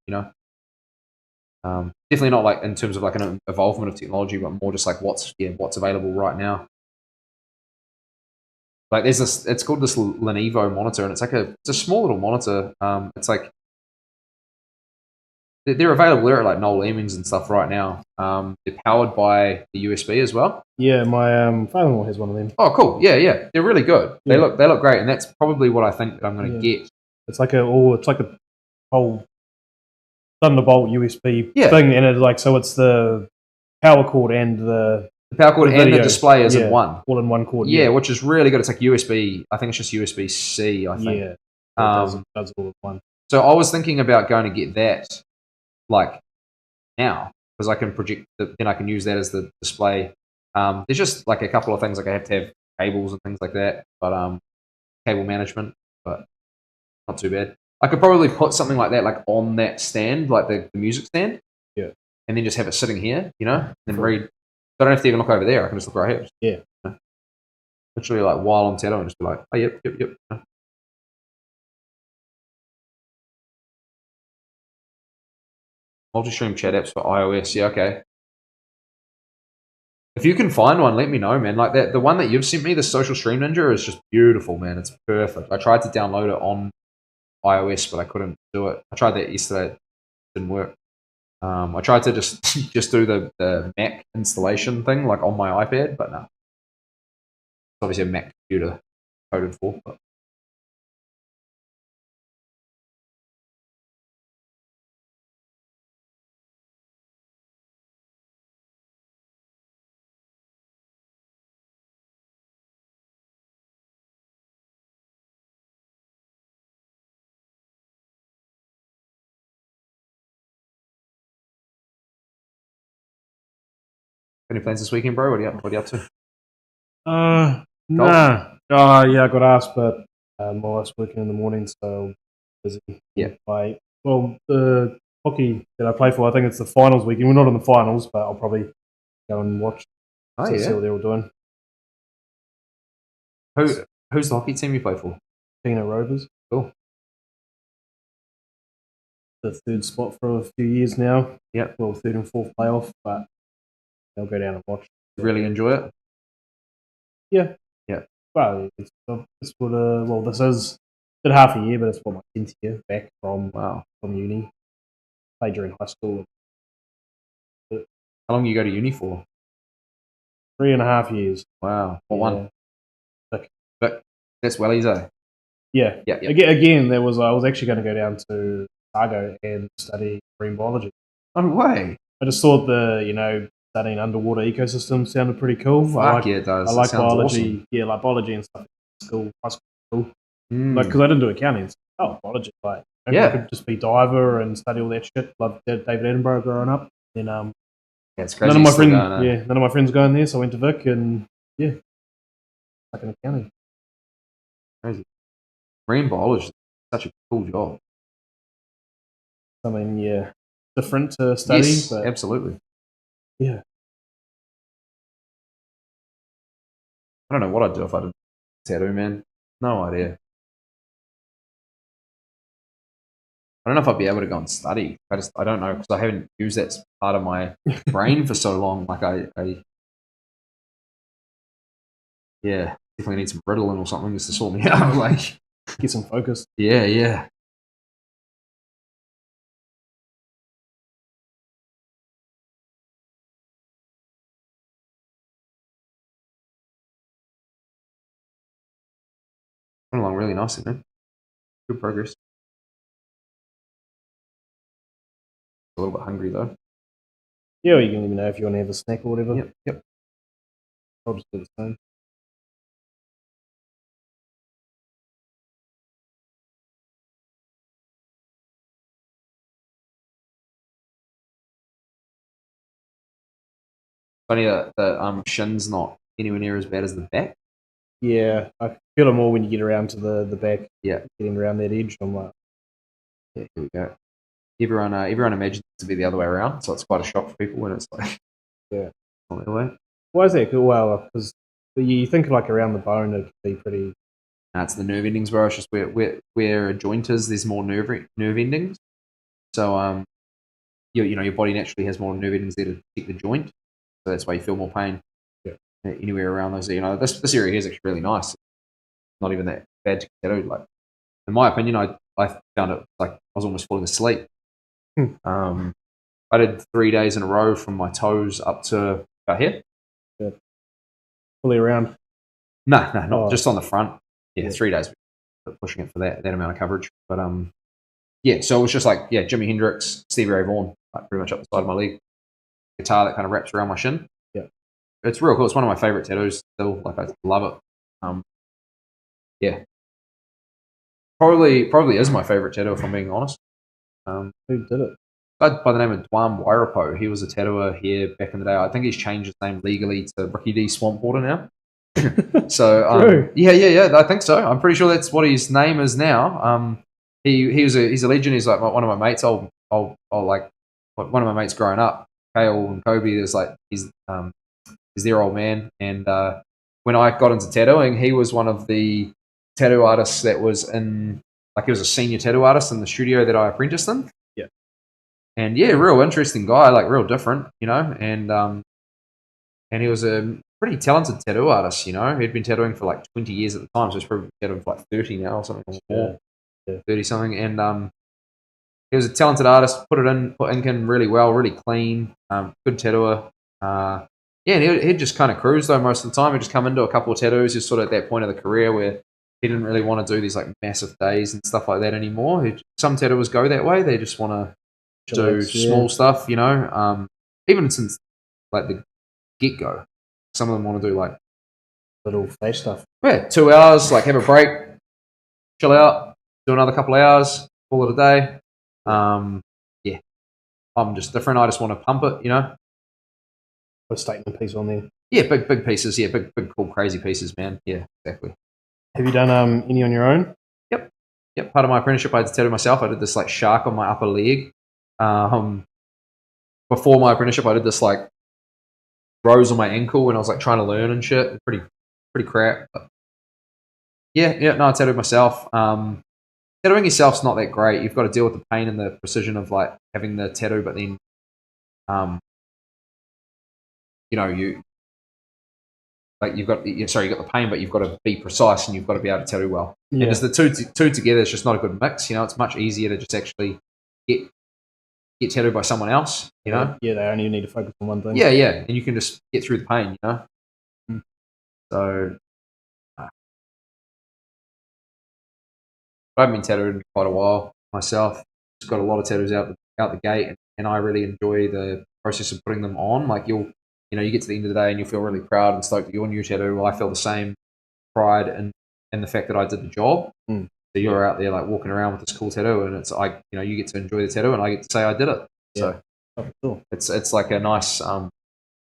Definitely not like in terms of like an evolvement of technology, but more just like what's available right now. Like there's this, it's called this Lenovo monitor, and it's a small little monitor. It's like they're available. They're at like Noel Leemings and stuff right now. They're powered by the USB as well. Yeah, my father-in-law has one of them. Oh, cool. Yeah. They're really good. Yeah. They look great, and that's probably what I think that I'm going to get. It's like a whole Thunderbolt USB thing, and it's like, so it's the power cord and the power cord and the display is in one, all in one cord. Yeah, which is really good. It's like USB. I think it's just USB-C. I think. Yeah, it does all in one. So I was thinking about going to get that, like now, because I can project. Then I can use that as the display. There's just like a couple of things, like I have to have cables and things like that, but cable management, but not too bad. I could probably put something like that, like on that stand, like the music stand. Yeah. And then just have it sitting here, and read. So I don't have to even look over there. I can just look right here. Yeah. Literally, like while I'm tattooing, just be like, oh, yep. Multi-stream chat apps for iOS. Yeah, okay. If you can find one, let me know, man. Like that, the one that you've sent me, the Social Stream Ninja, is just beautiful, man. It's perfect. I tried to download it on iOS, but I couldn't do it. I tried that yesterday. It didn't work. I tried to just do the Mac installation thing, like on my iPad, but no. It's obviously a Mac computer coded for. But. Any plans this weekend, bro? What are you up to? Nah. Oh, yeah, I got asked, but my wife's working in the morning, so busy. Yeah. The hockey that I play for, I think it's the finals weekend. We're not in the finals, but I'll probably go and watch. See what they're all doing. Who's the hockey team you play for? Keno Rovers. Cool. The third spot for a few years now. Yep. Well, third and fourth playoff, but they'll go down and watch. Really enjoy it. Yeah. Yeah. Well, it's what well, this is did half a year, but it's what my 10th year back from uni. Played during high school. How long you go to uni for? 3.5 years. Wow. What one? Vic. But that's Wellies, eh? Yeah. Yeah. Again, I was actually going to go down to Otago and study marine biology. No way. I just thought studying underwater ecosystems sounded pretty cool. Fuck yeah, it does. I like biology. Awesome. Yeah, like biology and stuff. School, high school, cool. Mm. Like, because I didn't do accounting. So, biology. Like, I could just be diver and study all that shit. Like David Attenborough growing up. And it's crazy. none of my friends going there, so I went to Vic and like an accounting. Crazy. Marine biology is such a cool job. I mean, different to study. Yes, but absolutely. Yeah. I don't know what I'd do if I did tattoo, man. No idea. I don't know if I'd be able to go and study. I don't know, because I haven't used that part of my brain for so long. Like definitely need some Ritalin or something just to sort me out. Like, get some focus. Yeah. Went along really nicely, man. Good progress. A little bit hungry though. Yeah, you can let me know if you want to have a snack or whatever. Yep. I'll just do the same. Funny that the shin's not anywhere near as bad as the back. Yeah, I feel it more when you get around to the back. Yeah. Getting around that edge. I'm like, yeah, here we go. Everyone imagines it to be the other way around, so it's quite a shock for people when it's like, on the way. Why is that? Well, because you think like around the bone, it could be pretty. It's the nerve endings, bro. It's just where a joint is, there's more nerve endings. So your body naturally has more nerve endings there to protect the joint, so that's why you feel more pain. Yeah. Anywhere around those, this area here is actually really nice. Not even that bad to tattoo. Like, in my opinion, I found it like I was almost falling asleep. I did 3 days in a row from my toes up to about here. Yeah. Fully around? No, not just on the front. Yeah, Yeah. 3 days pushing it for that amount of coverage. But so it was just like Jimi Hendrix, Stevie Ray Vaughan, like pretty much up the side of my leg. Guitar that kind of wraps around my shin. Yeah, it's real cool. It's one of my favorite tattoos. Still, like I love it. Probably is my favorite tattoo if I'm being honest. Who did it? By the name of Dwam Wairapo. He was a tattooer here back in the day. I think he's changed his name legally to Ricky D Swampwater now. So yeah, I think so. I'm pretty sure that's what his name is now. He's a legend. He's like one of my mates. I'll like one of my mates growing up. Kale and Kobe. There's like he's their old man. And when I got into tattooing, he was one of the tattoo artists that was in, like, he was a senior tattoo artist in the studio that I apprenticed in. Yeah. And real interesting guy, like real different, and he was a pretty talented tattoo artist, He'd been tattooing for like 20 years at the time, so he's probably tattooing for like 30 now or something, or more. Yeah. 30 something. And he was a talented artist, put ink in really well, really clean, good tattooer. And he'd just kind of cruise though most of the time. He'd just come into a couple of tattoos, just sort of at that point of the career where he didn't really want to do these like massive days and stuff like that anymore. Some tattooers go that way. They just want to do small stuff, even since like the get-go. Some of them want to do like little face stuff. Yeah, 2 hours, like have a break, chill out, do another couple of hours, call it a day. I'm just different. I just want to pump it, Put a statement piece on there. Yeah, big pieces. Yeah, big, cool, crazy pieces, man. Yeah, exactly. Have you done any on your own? Yep. Part of my apprenticeship, I had to tattoo myself. I did this like shark on my upper leg. Before my apprenticeship, I did this like rose on my ankle when I was like trying to learn and shit. Pretty crap. But Yeah. No, I tattooed myself. Tattooing yourself's not that great. You've got to deal with the pain and the precision of like having the tattoo, but then, um, you like you got the pain, but you've got to be precise and you've got to be able to tattoo well. Yeah. And as the two together, it's just not a good mix. It's much easier to just actually get tattooed by someone else. Yeah, they only need to focus on one thing. Yeah, and you can just get through the pain. So. I haven't been tattooed in quite a while myself. Just got a lot of tattoos out the gate, and I really enjoy the process of putting them on. Like you get to the end of the day and you feel really proud and stoked that your new tattoo. Well, I feel the same pride and the fact that I did the job. So you're out there like walking around with this cool tattoo, and it's you get to enjoy the tattoo, and I get to say I did it. Yeah. So cool. It's like a nice sort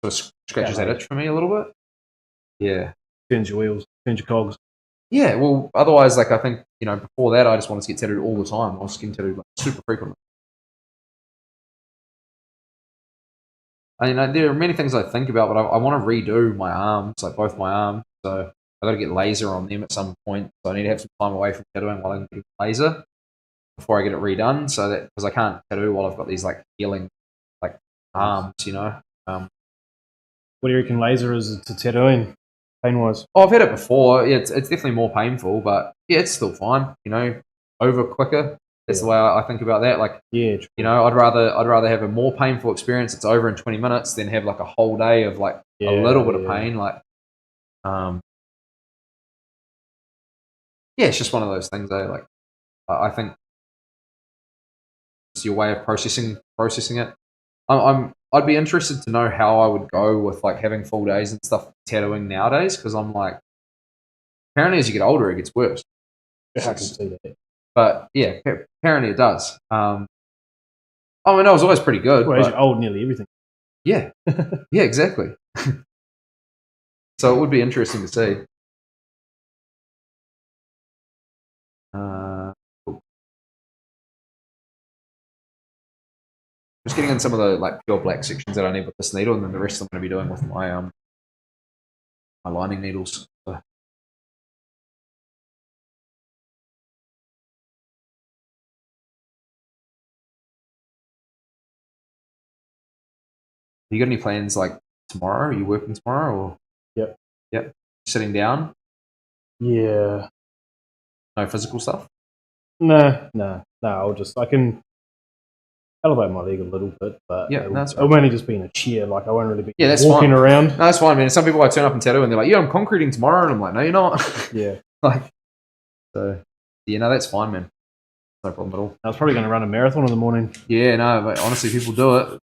of scratches that itch for me a little bit. Yeah, turns your wheels, turns your cogs. Yeah, well, otherwise, like I think before that, I just wanted to get tattooed all the time. I was getting tattooed like super frequently. There are many things I think about, but I want to redo my arms, like both my arms. So I got to get laser on them at some point. So I need to have some time away from tattooing while I'm getting laser before I get it redone. So that because I can't tattoo while I've got these like healing like arms, What do you reckon laser is to tattooing? Pain-wise? Oh, I've had it before. Yeah, it's definitely more painful, but yeah, it's still fine. Over quicker. That's the way I think about that. Like, yeah, true. I'd rather have a more painful experience that's over in 20 minutes than have like a whole day of like a little bit of pain. Like, it's just one of those things. Like, I think it's your way of processing it. I'd be interested to know how I would go with like having full days and stuff tattooing nowadays because I'm like, apparently as you get older it gets worse. I can see that. But yeah, apparently it does. I was always pretty good. Well, as you're old, nearly everything. Yeah, yeah, exactly. So it would be interesting to see. Cool. Just getting in some of the like pure black sections that I need with this needle, and then the rest I'm going to be doing with my my lining needles. So. You got any plans like tomorrow? Are you working tomorrow or? Yep. Sitting down? Yeah. No physical stuff? No. I can elevate my leg a little bit, but I'll mainly just be in a chair. Like I won't really be walking around. No, that's fine, man. Some people I turn up and tattoo and they're like, "Yeah, I'm concreting tomorrow," and I'm like, "No, you're not." Yeah. That's fine, man. No problem at all. I was probably going to run a marathon in the morning. Yeah, no, but honestly, people do it.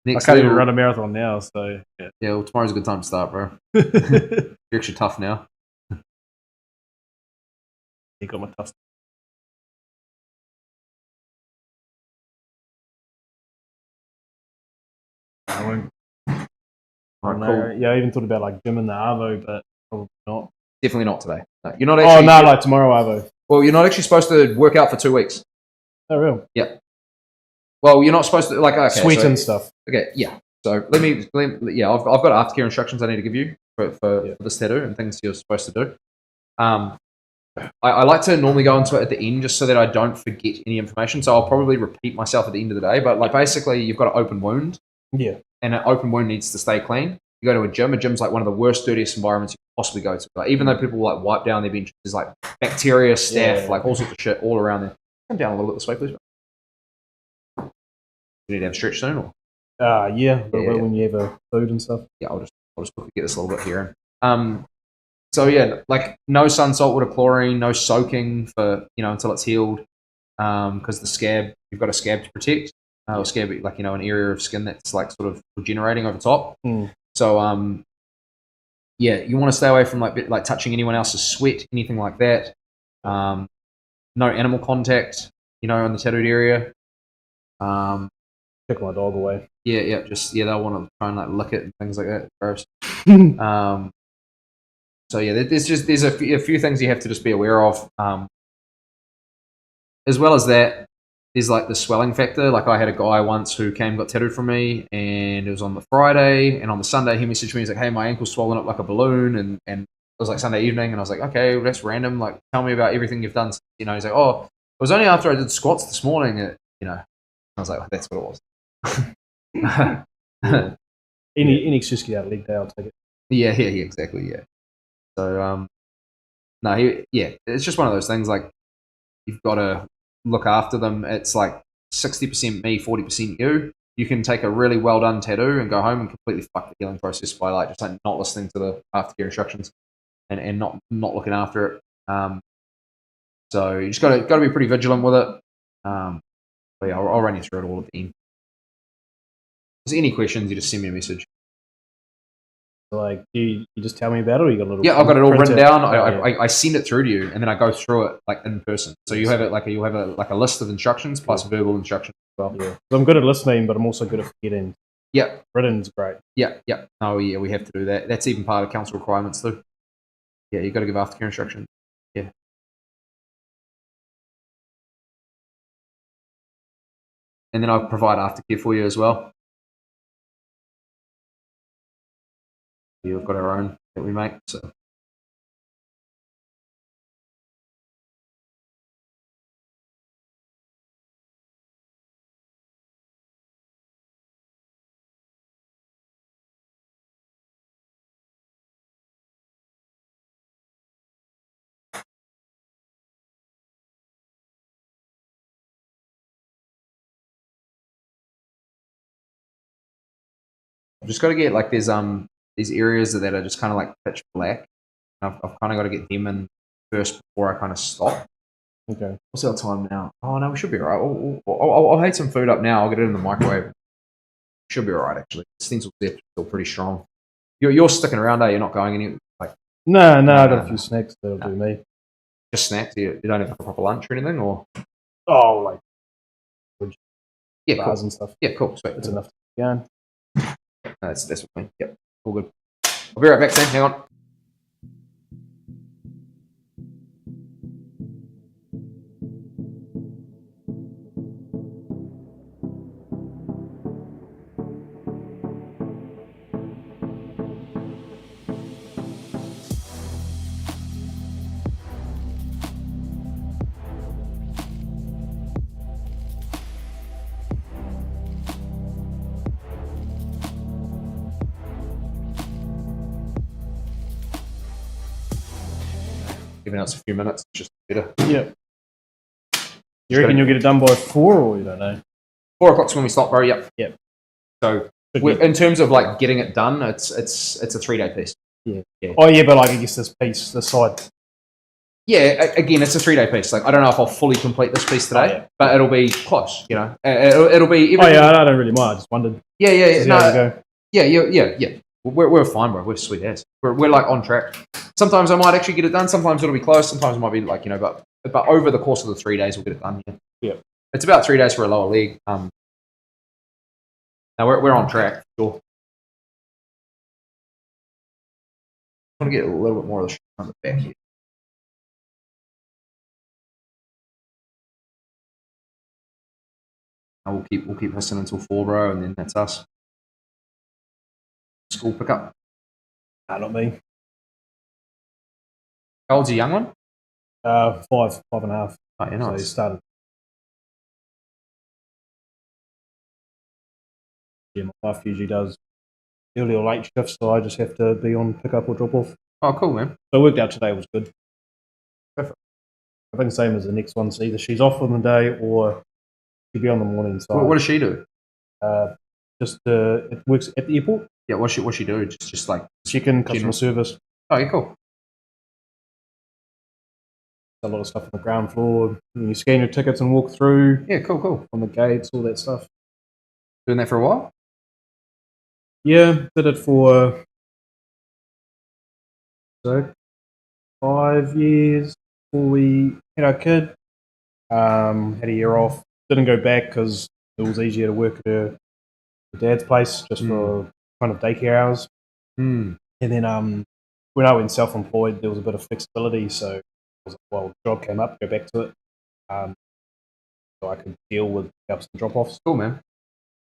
I can't even run a marathon now, so yeah. Yeah, well, tomorrow's a good time to start, bro. You're actually tough now. You got my tough. I won't. Cool. Yeah, I even thought about like gym in the Arvo, but probably not. Definitely not today. No, you're not actually. Like tomorrow Arvo. Well, you're not actually supposed to work out for 2 weeks. Oh, real? Yeah. Well, you're not supposed to sweet and stuff. Okay, yeah. So I've got aftercare instructions I need to give you for this tattoo and things you're supposed to do. I like to normally go into it at the end just so that I don't forget any information. So I'll probably repeat myself at the end of the day. But like basically, you've got an open wound. Yeah. And an open wound needs to stay clean. You go to a gym. A gym's like one of the worst, dirtiest environments you can possibly go to. Like, even though people like wipe down their benches, there's like bacteria, staph, like all sorts of shit all around there. Come down a little bit this way, please. You need to have a stretch soon, or? When you have a food and stuff. Yeah, I'll just quickly get this a little bit here. So yeah, like no sun, saltwater, chlorine, no soaking for until it's healed, because the scab, you've got a scab to protect. Or scab, like an area of skin that's like sort of regenerating over top. So you want to stay away from like touching anyone else's sweat, anything like that. No animal contact, in the tattooed area. Took my dog away. They'll want to try and like lick it and things like that. Gross. So yeah, there's a few things you have to just be aware of. As well as that, there's like the swelling factor. Like I had a guy once who got tattooed from me, and it was on the Friday, and on the Sunday he messaged me. He's like, "Hey, my ankle's swollen up like a balloon," and was like Sunday evening, and I was like, okay, well, that's random. Like, tell me about everything you've done. You know, he's like, oh, it was only after I did squats this morning. You know, I was like, that's what it was. Any excuse to get out of leg day, I'll take it. Yeah, exactly. Yeah. So, no, it's just one of those things. Like, you've got to look after them. It's like 60% me, 40% you. You can take a really well done tattoo and go home and completely fuck the healing process by like just like not listening to the aftercare instructions and not looking after it. So you just got to be pretty vigilant with it. But yeah, I'll run you through it all at the end. If there's any questions, you just send me a message. Like, you just tell me about it, or you got a little? Yeah, I've got it all written down. Yeah. I send it through to you, and then I go through it like in person. So you have it like you'll have a list of instructions plus verbal instructions as well. Yeah, so I'm good at listening, but I'm also good at forgetting. Yeah, written's great. Yeah. Oh yeah, we have to do that. That's even part of council requirements too. Yeah, you got to give aftercare instructions. Yeah. And then I'll provide aftercare for you as well. We've got our own that we make. So. I've just got to get like these areas that are just kind of like pitch black. I've kind of got to get them in first before I kind of stop. Okay. What's our time now? Oh no, we should be all right. I'll heat some food up now. I'll get it in the microwave. Should be all right actually. The stencil's still pretty strong. You're sticking around, are you? You're not going any like? No, I got a few snacks that'll do me. Just snacks. You don't have a proper lunch or anything, or? Oh, like bars cool. And stuff. Yeah, cool. Sweet. That's enough to get going. That's what I mean. Yep, all good. I'll be right back, Sam. Hang on. Giving us a few minutes, just better. Yeah. You reckon you'll get it done by 4, or you don't know? 4 o'clock's when we stop, bro. Yep. So in terms of like getting it done, it's a 3-day piece. Yeah. Oh yeah, but like I guess this side. Yeah, again, it's a 3-day piece. Like I don't know if I'll fully complete this piece today, but it'll be close. You know, it'll be. Oh yeah, I don't really mind. I just wondered. Yeah. No, yeah. We're fine, bro. We're sweet ass. We're like on track. Sometimes I might actually get it done. Sometimes it'll be close. Sometimes it might be like but over the course of the 3 days, we'll get it done. Yeah. It's about 3 days for a lower leg. Now we're on track. Sure. I want to get a little bit more of the on the back here. And we'll keep hissing until 4, bro, and then that's us. School pickup. Nah, not me. How old's the young one? 5.5. Oh, yeah, nice. So he started. Yeah, my wife usually does early or late shifts, so I just have to be on pick up or drop off. Oh, cool, man. So it worked out today, was good. Perfect. I think the same as the next one. So either she's off on the day or she'll be on the morning. So what does she do? It works at the airport. Yeah, what's she do? Just like check-in, customer service. Oh, yeah, cool. A lot of stuff on the ground floor. You scan your tickets and walk through. Yeah, cool. On the gates, all that stuff. Doing that for a while? Yeah, did it for 5 years before we had our kid. Had a year off. Didn't go back because it was easier to work at her dad's place just for kind of daycare hours. And then when I went self-employed, there was a bit of flexibility, so the job came up, go back to it. So I could deal with pickups and drop-offs. Cool, man.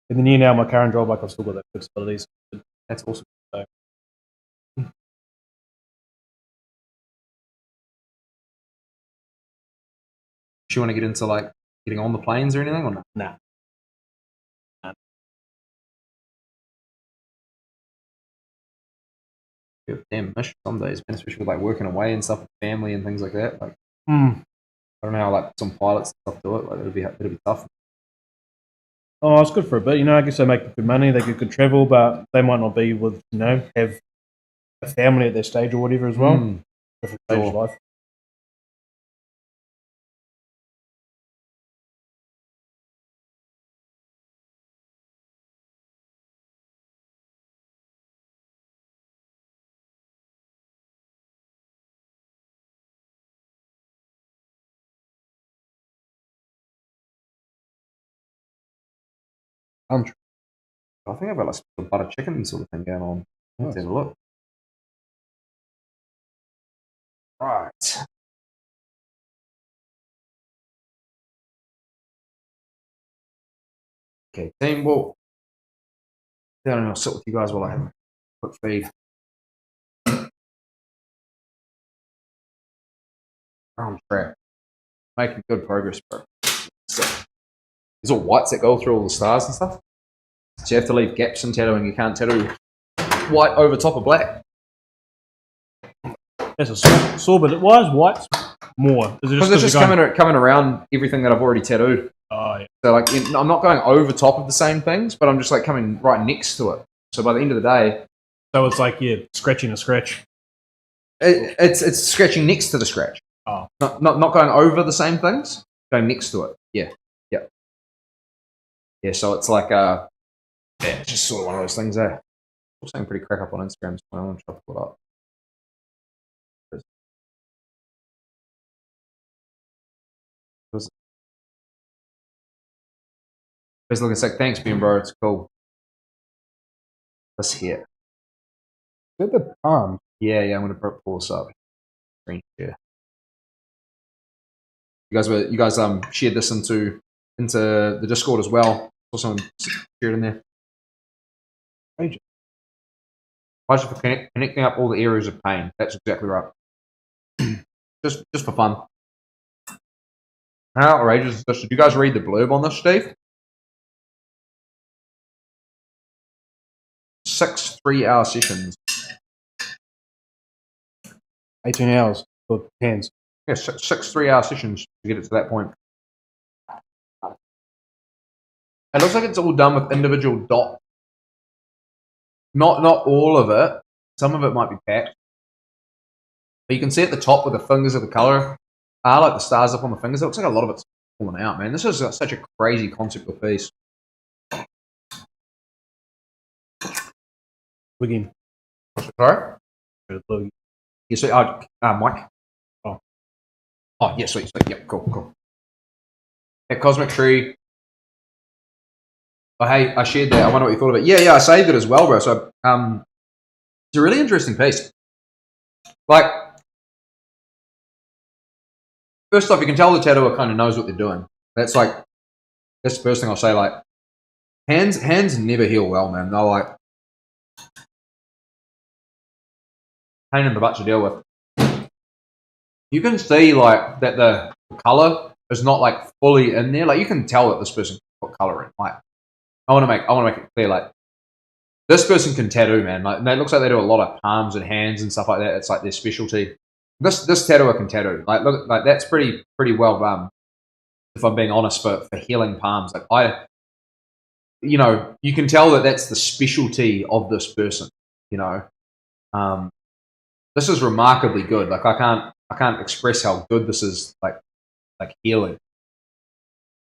And then now my current job, I've still got that flexibility. So that's awesome. So Do you want to get into like getting on the planes or anything or not? Nah. Damn miss some days, man, especially with like working away and stuff with family and things like that. Like Mm. I don't know how like some pilots and stuff do it. Like it'll be tough. Oh, it's good for a bit. I guess they make good money, they get good travel, but they might not be with, have a family at their stage or whatever as well. Different stage of life. I think I've got like some butter chicken sort of thing going on. Let's have a look. Right. Okay, team. Well, I don't know. I'll sit with you guys while I have a quick feed. I'm track. Making good progress, bro. So, there's all whites that go through all the stars and stuff. So you have to leave gaps in tattooing. You can't tattoo white over top of black. That's a sore, but why is white more? Because it's just coming around everything that I've already tattooed. Oh, yeah. So like, I'm not going over top of the same things, but I'm just like coming right next to it. So by the end of the day, so it's like scratching a scratch. It's scratching next to the scratch. Oh, not going over the same things, going next to it. Yeah. So it's like it's just sort of one of those things there. I'm saying pretty crack up on Instagram, so I want to try to pull it up. Just looking sick. Thanks, Ben, bro. It's cool. This here. is that the palm? Yeah. I'm gonna pull this up. Screen share. You guys shared this into the Discord as well. Also shared in there. Pleasure for connecting up all the areas of pain. That's exactly right. just for fun. How outrageous is this? Did you guys read the blurb on this, Steve? 6 3-hour sessions. 18 hours for hands. Yeah, 6 3-hour sessions to get it to that point. It looks like it's all done with individual dots. Not all of it. Some of it might be packed. But you can see at the top where the fingers of the colour are, like the stars up on the fingers. It looks like a lot of it's falling out, man. This is such a crazy concept of piece. Again. Sorry? Plug. You see, Mike? Oh, yeah, sweet. Yep, cool. That Cosmic Tree. Oh, hey, I shared that. I wonder what you thought of it. Yeah, I saved it as well, bro. So, it's a really interesting piece. Like, first off, you can tell the tattooer kind of knows what they're doing. That's the first thing I'll say. Like, hands never heal well, man. They're like pain in the butt to deal with. You can see like that the color is not like fully in there. Like you can tell that this person put color in. Like I want to make it clear. Like this person can tattoo, man. Like it looks like they do a lot of palms and hands and stuff like that. It's like their specialty. This tattooer can tattoo. Like look, like that's pretty well done. If I'm being honest, for healing palms, like you can tell that that's the specialty of this person. This is remarkably good. Like I can't express how good this is. Like healing.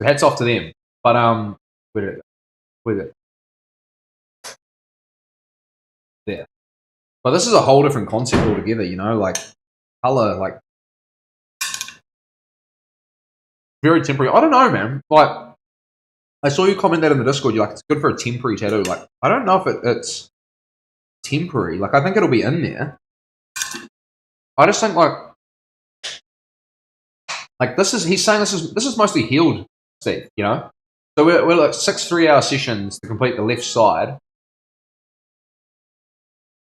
So hats off to them. But with it, there. But this is a whole different concept altogether. Like color, like very temporary. I don't know, man. Like I saw you comment that in the Discord. You're like, it's good for a temporary tattoo. Like I don't know if it's temporary. Like I think it'll be in there. I just think like this is he's saying this is mostly healed, Steve. So we're like 6 3-hour sessions to complete the left side.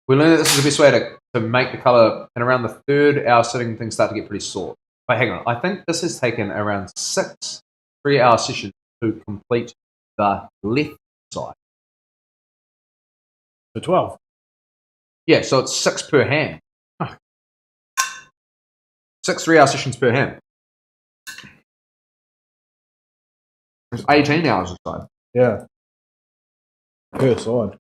We learned that this is the best way to make the color, and around the 3rd hour sitting, things start to get pretty sore. But hang on, I think this has taken around 6 3-hour sessions to complete the left side. So 12. Yeah, so it's 6 per hand. Oh. 6 3-hour sessions per hand. It's 18 hours a side. Yeah. Per side.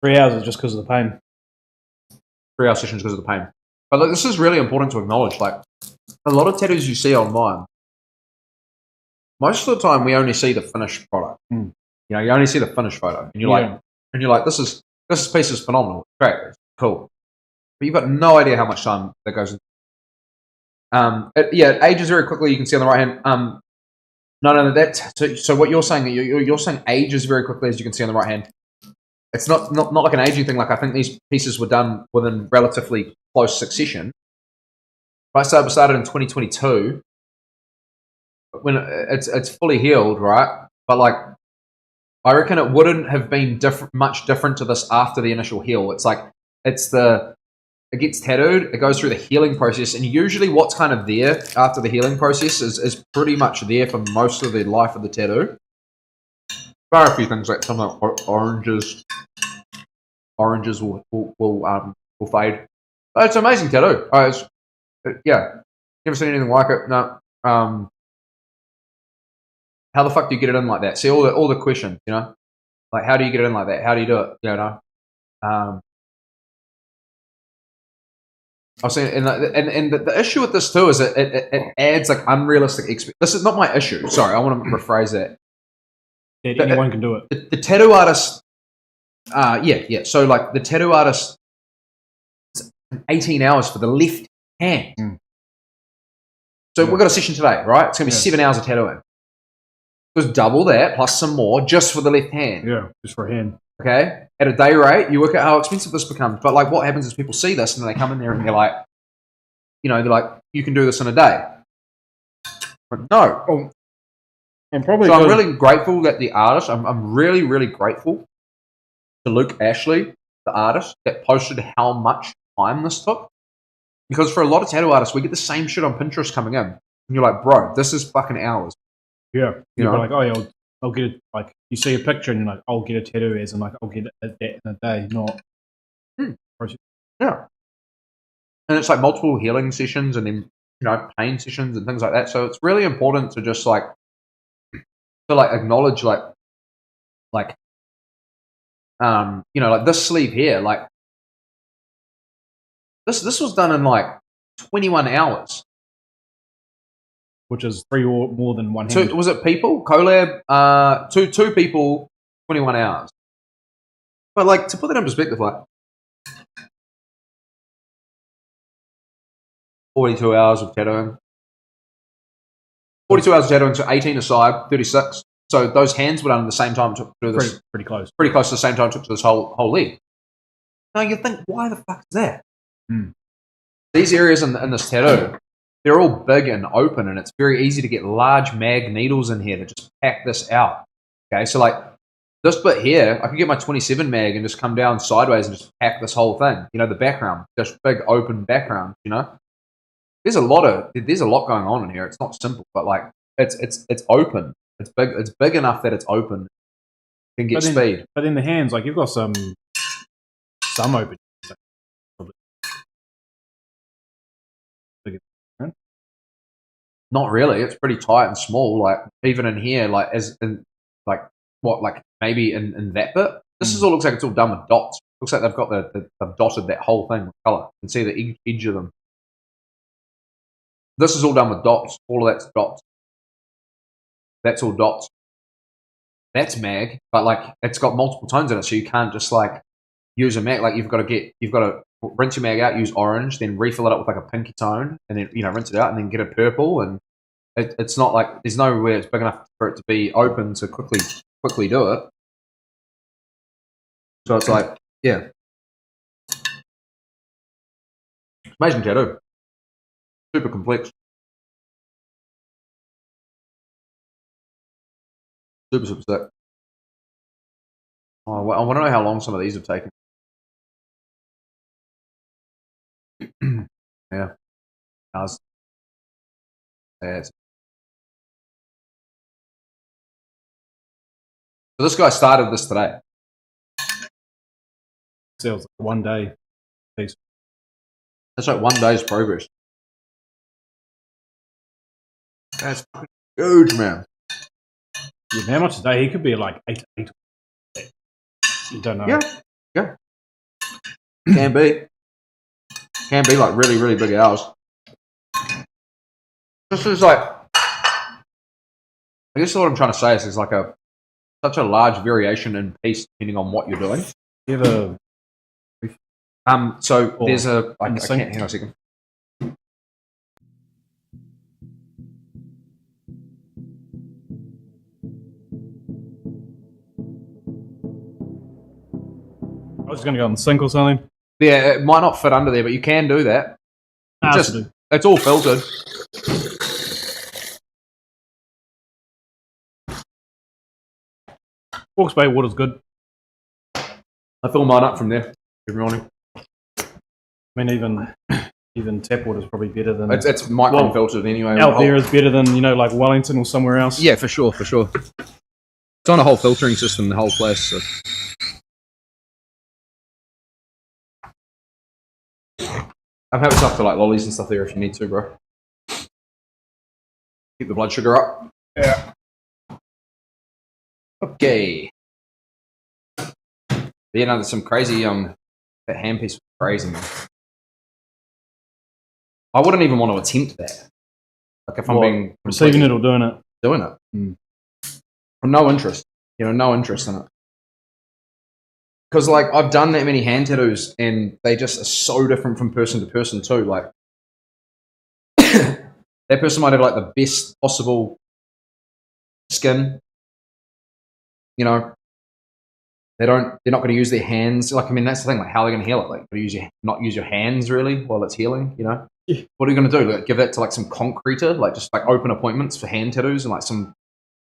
3 hours is just because of the pain. 3-hour sessions because of the pain. But like, this is really important to acknowledge. Like, a lot of tattoos you see online, most of the time we only see the finished product. Mm. You know, you only see the finished photo, and you're like, this piece is phenomenal, it's great, it's cool. But you've got no idea how much time that goes into. It ages very quickly. You can see on the right hand. No, that. So what you're saying, you're saying ages very quickly, as you can see on the right hand. It's not like an aging thing. Like, I think these pieces were done within relatively close succession. I started in 2022 when it's fully healed, right? But like, I reckon it wouldn't have been much different to this after the initial heal. It's like it gets tattooed, it goes through the healing process, and usually what's kind of there after the healing process is pretty much there for most of the life of the tattoo. There are a few things like some of the oranges will fade. But it's an amazing tattoo. Never seen anything like it. No. How the fuck do you get it in like that? See all the questions, you know, like how do you get it in like that? How do you do it? You know. I've seen, and the issue with this too is it adds like unrealistic expectations. This is not my issue. Sorry, I want to rephrase that. Yeah, anyone can do it. The tattoo artist, So like the tattoo artist, 18 hours for the left hand. Mm. So we've got a session today, right? It's going to be 7 hours of tattooing. Just double that plus some more just for the left hand. Yeah, just for a hand. Okay, at a day rate, you work out how expensive this becomes. But like, what happens is people see this and they come in there and they're like, you can do this in a day. But no. Oh, and probably. So I'm really grateful that the artist. I'm really, really grateful to Luke Ashley, the artist, that posted how much time this took. Because for a lot of tattoo artists, we get the same shit on Pinterest coming in, and you're like, bro, this is fucking hours. Yeah, you're like, oh yeah, I'll get it. Like, you see a picture and you're like, I'll get a tattoo as, and like, I'll get it that in a day, not. Yeah, and it's like multiple healing sessions, and then pain sessions and things like that. So it's really important to just acknowledge like this sleeve here, like this was done in like 21 hours. Which is 3 or more than one hand. Was it people? Collab, two people, 21 hours. But like, to put that in perspective, like 42 hours of tattooing. 42 hours of tattooing, so 18 aside, 36. So those hands were done at the same time to do this. Pretty close. Pretty close to the same time it took to this whole leg. Now you think, why the fuck is that? Mm. These areas in this tattoo, they're all big and open, and it's very easy to get large mag needles in here to just pack this out. Okay, so like this bit here, I could get my 27 mag and just come down sideways and just pack this whole thing. You know, the background, just big open background. You know, there's a lot going on in here. It's not simple, but like it's open. It's big. It's big enough that it's open. Can get speed. But in the hands, like you've got some open. Not really. It's pretty tight and small. Like even in here, like maybe in that bit. This is all looks like it's all done with dots. Looks like they've got they've dotted that whole thing with color. You can see the edge of them. This is all done with dots. All of that's dots. That's all dots. That's mag, but like it's got multiple tones in it, so you can't just like use a mag. Like you've got to rinse your mag out, use orange, then refill it up with like a pinky tone, and then rinse it out, and then get a purple. And it's not like there's nowhere it's big enough for it to be open to quickly do it. So it's like, yeah, amazing tattoo, super complex, super sick. Oh, I want to know how long some of these have taken. Yeah. Ours. Yeah, so this guy started this today. So it was like 1 day piece. That's like 1 day's progress. That's fucking huge, man. Yeah, how much a day? He could be like 8. You don't know. Yeah. Can be. Can be like really, really big hours. This is like, I guess what I'm trying to say is like such a large variation in pace depending on what you're doing. You have So there's a, I can't, sink? hang on a second. I was going to go on the sink or something. Yeah, it might not fit under there, but you can do that. It's all filtered. Hawke's Bay water's good. I fill mine up from there every morning. I mean, even tap water's probably better than... It's micron filtered anyway. Out there is better than, like Wellington or somewhere else. Yeah, for sure. It's on a whole filtering system, the whole place. So. I'm happy stuff to like lollies and stuff there if you need to, bro. Keep the blood sugar up. Yeah. Okay. Yeah, no, there's some crazy, that handpiece was crazy, man. I wouldn't even want to attempt that. Like if I'm being... Receiving it or doing it? Doing it. No interest. No interest in it. Because, like, I've done that many hand tattoos, and they just are so different from person to person, too. Like, that person might have, like, the best possible skin. They're not going to use their hands. Like, I mean, that's the thing. Like, how are they going to heal it? Like, not use your hands, really, while it's healing, Yeah. What are you going to do? Like, give that to, like, some concreter? Like, just, like, open appointments for hand tattoos, and, like, some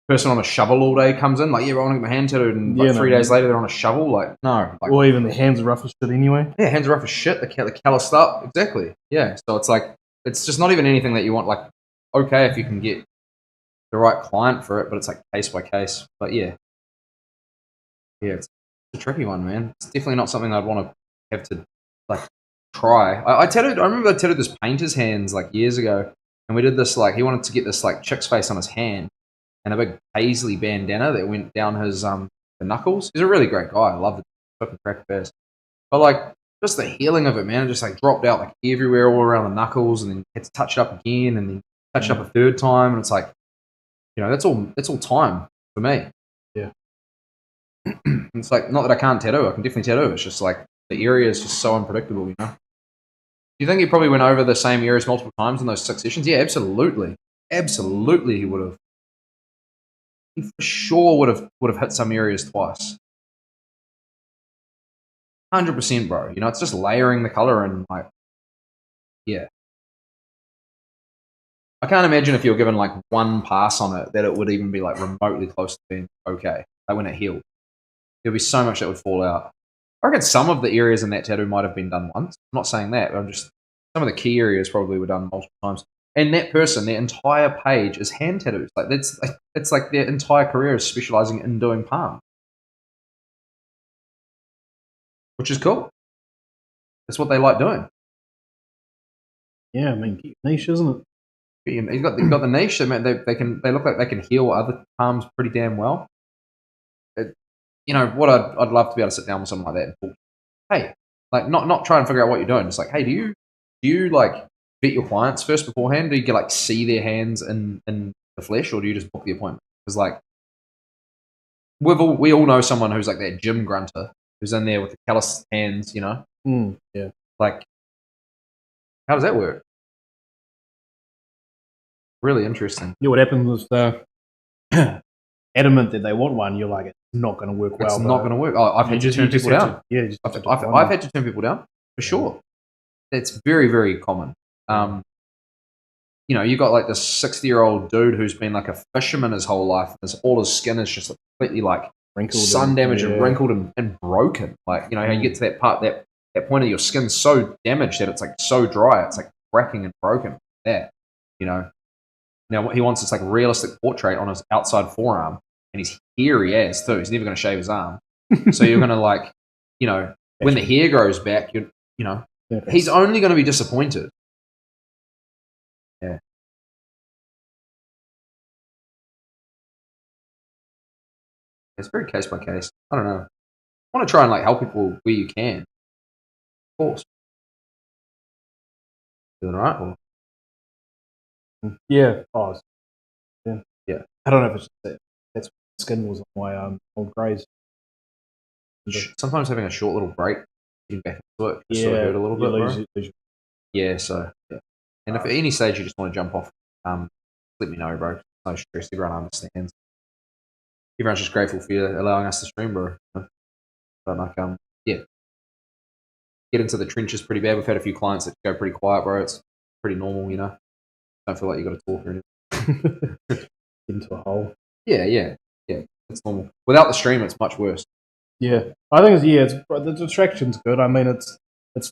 person on a shovel all day comes in, like, yeah, I want to get my hand tattooed, and like 3 days later they're on a shovel, like, no. Like, or even the hands are rough as shit anyway. Yeah, hands are rough as shit, they're calloused up, exactly, yeah. So it's like, it's just not even anything that you want, like, okay if you can get the right client for it, but it's like case by case, but yeah, it's a tricky one, man. It's definitely not something I'd want to have to, like, try. I remember I tattooed this painter's hands, like, years ago, and we did this, like, he wanted to get this, like, chick's face on his hand, and a big paisley bandana that went down his the knuckles. He's a really great guy. I love the fucking crack fast. But like just the healing of it, man, it just like dropped out like everywhere, all around the knuckles, and then had to touch it up again, and then touch it up a third time, and it's like, that's all time for me. Yeah. It's like, not that I can't tattoo, I can definitely tattoo. It's just like the area is just so unpredictable, Do you think he probably went over the same areas multiple times in those 6 sessions? Yeah, absolutely. Absolutely he would have. He for sure would have hit some areas twice. 100%, bro. It's just layering the color and like, yeah. I can't imagine if you're given like one pass on it that it would even be like remotely close to being okay. Like when it healed, there'd be so much that would fall out. I reckon some of the areas in that tattoo might have been done once. I'm not saying that, but some of the key areas probably were done multiple times. And that person, their entire page is hand tattoos. Like it's like their entire career is specializing in doing palm, which is cool. That's what they like doing. Yeah, I mean, niche, isn't it? You've got the niche. They look like they can heal other palms pretty damn well. What I'd love to be able to sit down with someone like that and talk. Hey, like not try and figure out what you're doing. It's like, hey, do you like vet your clients first beforehand? Do you like see their hands in the flesh, or do you just book the appointment? Because like we all know someone who's like that gym grunter who's in there with the calloused hands, Yeah. Like, how does that work? Really interesting. Yeah, what happens with adamant that they want one, you're like, it's not going to work well. It's not going to work. Oh, I've had to turn people down. I've had to turn people down for sure. It's very, very common. You got like this 60-year-old dude who's been like a fisherman his whole life. All his skin is just completely like wrinkled, sun damaged, and wrinkled and broken. Like, how you get to that part, that point of your skin so damaged that it's like so dry. It's like cracking and broken. There, you know. Now what he wants is like a realistic portrait on his outside forearm, and he's hairy as too. He's never going to shave his arm, so you're going to like, you know, when the hair grows back, you know, he's only going to be disappointed. Yeah. It's very case by case. I don't know. I want to try and like help people where you can. Of course. Doing all right? Or? Yeah. Oh, yeah. Yeah. I don't know if it's just that. That's what the skin was on my old greys. Sometimes having a short little break, getting back into it, just sort of hurt a little bit, bro. Yeah, so yeah. And if at any stage you just want to jump off, let me know, bro. No stress. Everyone understands. Everyone's just grateful for you allowing us to stream, bro. But like, yeah, get into the trenches pretty bad. We've had a few clients that go pretty quiet, bro. It's pretty normal, you know. Don't feel like you got to talk or anything. Into a hole. Yeah. It's normal. Without the stream, it's much worse. Yeah, I think it's the distraction's good. I mean, it's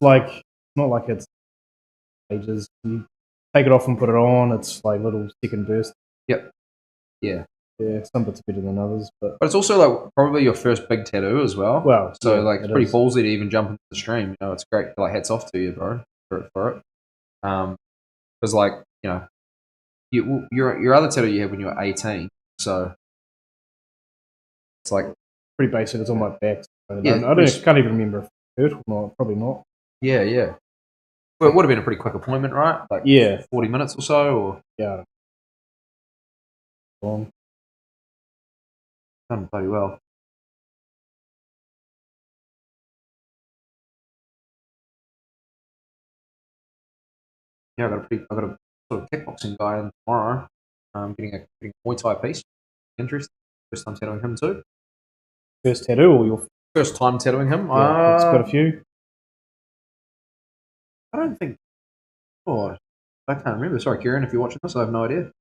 like not like it's ages. You take it off and put it on. It's like little second bursts. Yep. Yeah. Yeah, some bits better than others, but it's also like probably your first big tattoo as well. Well, so yeah, like it's pretty ballsy to even jump into the stream. You know, it's great. Like hats off to you, bro, for it. Because like you know, your other tattoo you had when you were 18, so it's like pretty basic. It's on my back. So yeah, I can't even remember if it hurt or not. Probably not. Yeah. Well, it would have been a pretty quick appointment, right? Like 40 minutes or so, or yeah. Long. Done bloody well. Yeah, I got a sort of kickboxing guy in tomorrow. Getting a Muay Thai piece. Interesting. First time tattooing him too. First tattoo or your first time tattooing him? Yeah, it's got a few. I don't think. Oh, I can't remember. Sorry, Kieran, if you're watching this, I have no idea.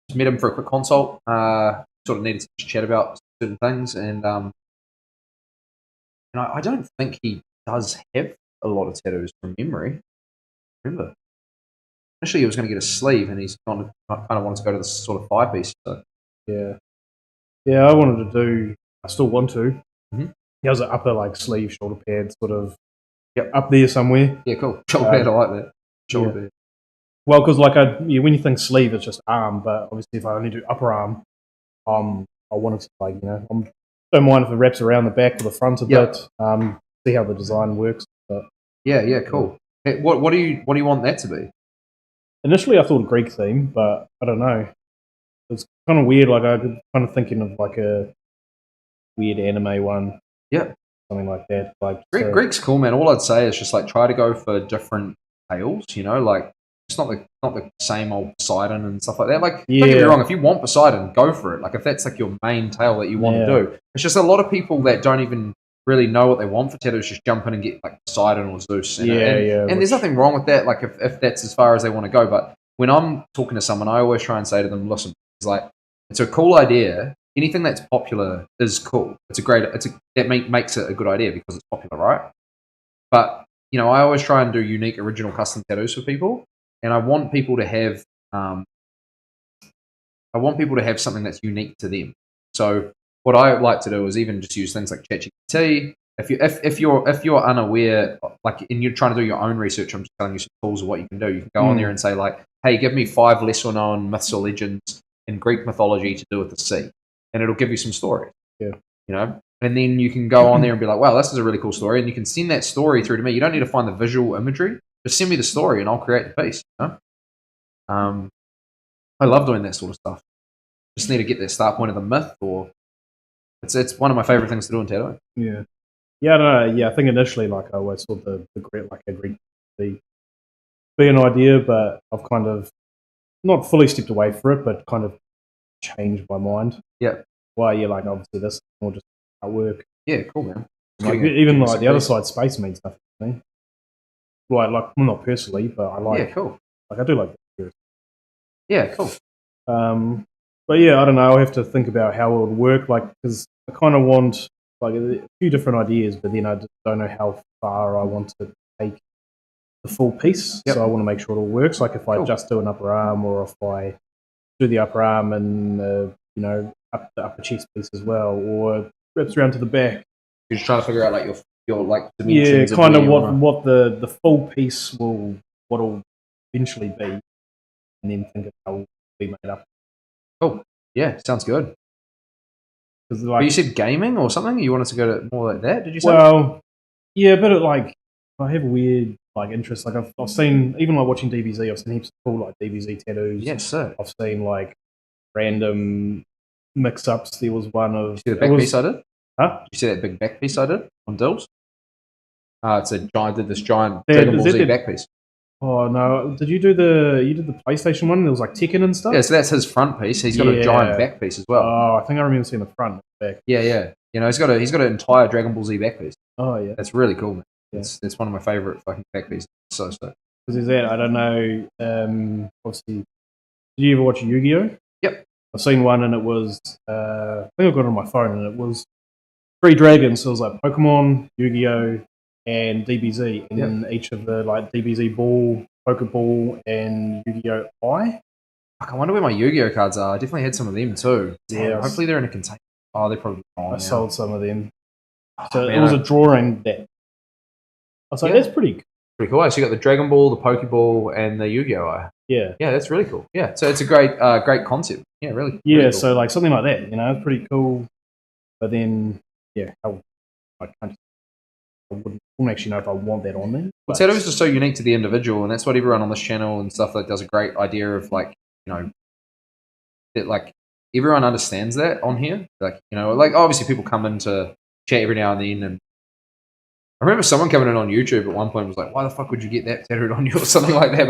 Just met him for a quick consult. Sort of needed to chat about certain things, and I don't think he does have a lot of tattoos from memory. Remember, initially he was going to get a sleeve, and he's kind of wanted to go to this sort of 5-piece. So. Yeah, I wanted to do. I still want to. Mm-hmm. He has an upper like sleeve, shoulder pad, sort of. Yep. Up there somewhere. Yeah, cool. Shoulder pad, I like that. Shoulder pad. Well, because like when you think sleeve, it's just arm, but obviously if I only do upper arm, I want it to like don't mind if it wraps around the back or the front a bit. See how the design works. But yeah, cool. Hey, what do you want that to be? Initially, I thought a Greek theme, but I don't know. It's kind of weird. Like I'm kind of thinking of like a weird anime one. Yeah. Something like that. Like Greek's cool, man. All I'd say is just like try to go for different tales. You know, like it's not the same old Poseidon and stuff like that. Like don't get me wrong, if you want Poseidon, go for it. Like if that's like your main tale that you want to do, it's just a lot of people that don't even really know what they want for tattoos just jump in and get like Poseidon or Zeus. And there's nothing wrong with that. Like if that's as far as they want to go. But when I'm talking to someone, I always try and say to them, listen, it's a cool idea. Anything that's popular is cool. That makes it a good idea because it's popular, right? But you know, I always try and do unique, original, custom tattoos for people, and I want people to have something that's unique to them. So what I like to do is even just use things like ChatGPT. If you're unaware, like, and you're trying to do your own research, I'm just telling you some tools of what you can do. You can go on there and say like, hey, give me 5 lesser known myths or legends in Greek mythology to do with the sea. And it'll give you some stories. Yeah. You know? And then you can go on there and be like, wow, this is a really cool story. And you can send that story through to me. You don't need to find the visual imagery. Just send me the story and I'll create the piece. You know? I love doing that sort of stuff. Just need to get that start point of the myth, or it's one of my favorite things to do in tattooing. Yeah. Yeah, I don't know. Yeah, I think initially like I always thought the Greek like a Greek be an idea, but I've kind of not fully stepped away from it, but kind of changed my mind. Yeah. Well, yeah, like obviously this is more just artwork. Yeah, cool, man. Like, even like the other side, space means nothing to me. Well, not personally, but I like. Yeah, cool. Like I do like the Yeah, cool. But yeah, I don't know. I'll have to think about how it would work. Like, because I kind of want like a few different ideas, but then I just don't know how far I want to take the full piece. Yep. So I want to make sure it all works. Like if I just do an upper arm, or if I do the upper arm and up the upper chest piece as well, or wraps around to the back. You're just trying to figure out like your like dimensions. Yeah, kind of what the full piece what'll eventually be, and then think of how it will be made up. Oh, yeah, sounds good. Like, but you said gaming or something? You wanted to go to more like that? Did you say? Well, yeah, but like I have a weird like interest. Like I've seen, even like watching DBZ, I've seen heaps of cool like DBZ tattoos. Yes, sir. I've seen like random mix-ups. There was one of... Did you see the back piece I did? Huh? Did you see that big back piece I did on Dills? It's a giant. Did this giant Dragon Ball Z back piece? Oh no! Did you do the PlayStation one? There was like Tekken and stuff. Yeah, so that's his front piece. He's got a giant back piece as well. Oh, I think I remember seeing the front and the back. Yeah. You know, he's got an entire Dragon Ball Z back piece. Oh yeah, that's really cool, man. Yeah. It's one of my favorite fucking back pieces. So. Because there's that. I don't know. Obviously, did you ever watch Yu-Gi-Oh? Yep. I've seen one, and it was I think I got it on my phone, and it was 3 dragons. So it was like Pokemon, Yu-Gi-Oh, and DBZ, and then each of the like DBZ ball, Pokeball, and Yu-Gi-Oh eye. I wonder where my Yu-Gi-Oh cards are. I definitely had some of them too. Yeah, hopefully they're in a container. Oh, they're probably gone. I sold some of them. Oh, So man, it was a drawing that. I was like, that's pretty cool. Pretty cool. So you got the Dragon Ball, the Pokeball, and the Yu-Gi-Oh eye. Yeah. Yeah, that's really cool. Yeah, so it's a great concept. Yeah, really. Yeah, really cool. so like something like that, it's pretty cool. But then, I wouldn't actually know if I want that on there. Well, tattoo is just so unique to the individual, and that's what everyone on this channel and stuff like does a great idea of, like, that like everyone understands that on here. Like, like obviously people come in to chat every now and then, and I remember someone coming in on YouTube at one point was like, "Why the fuck would you get that tattooed on you?" or something like that.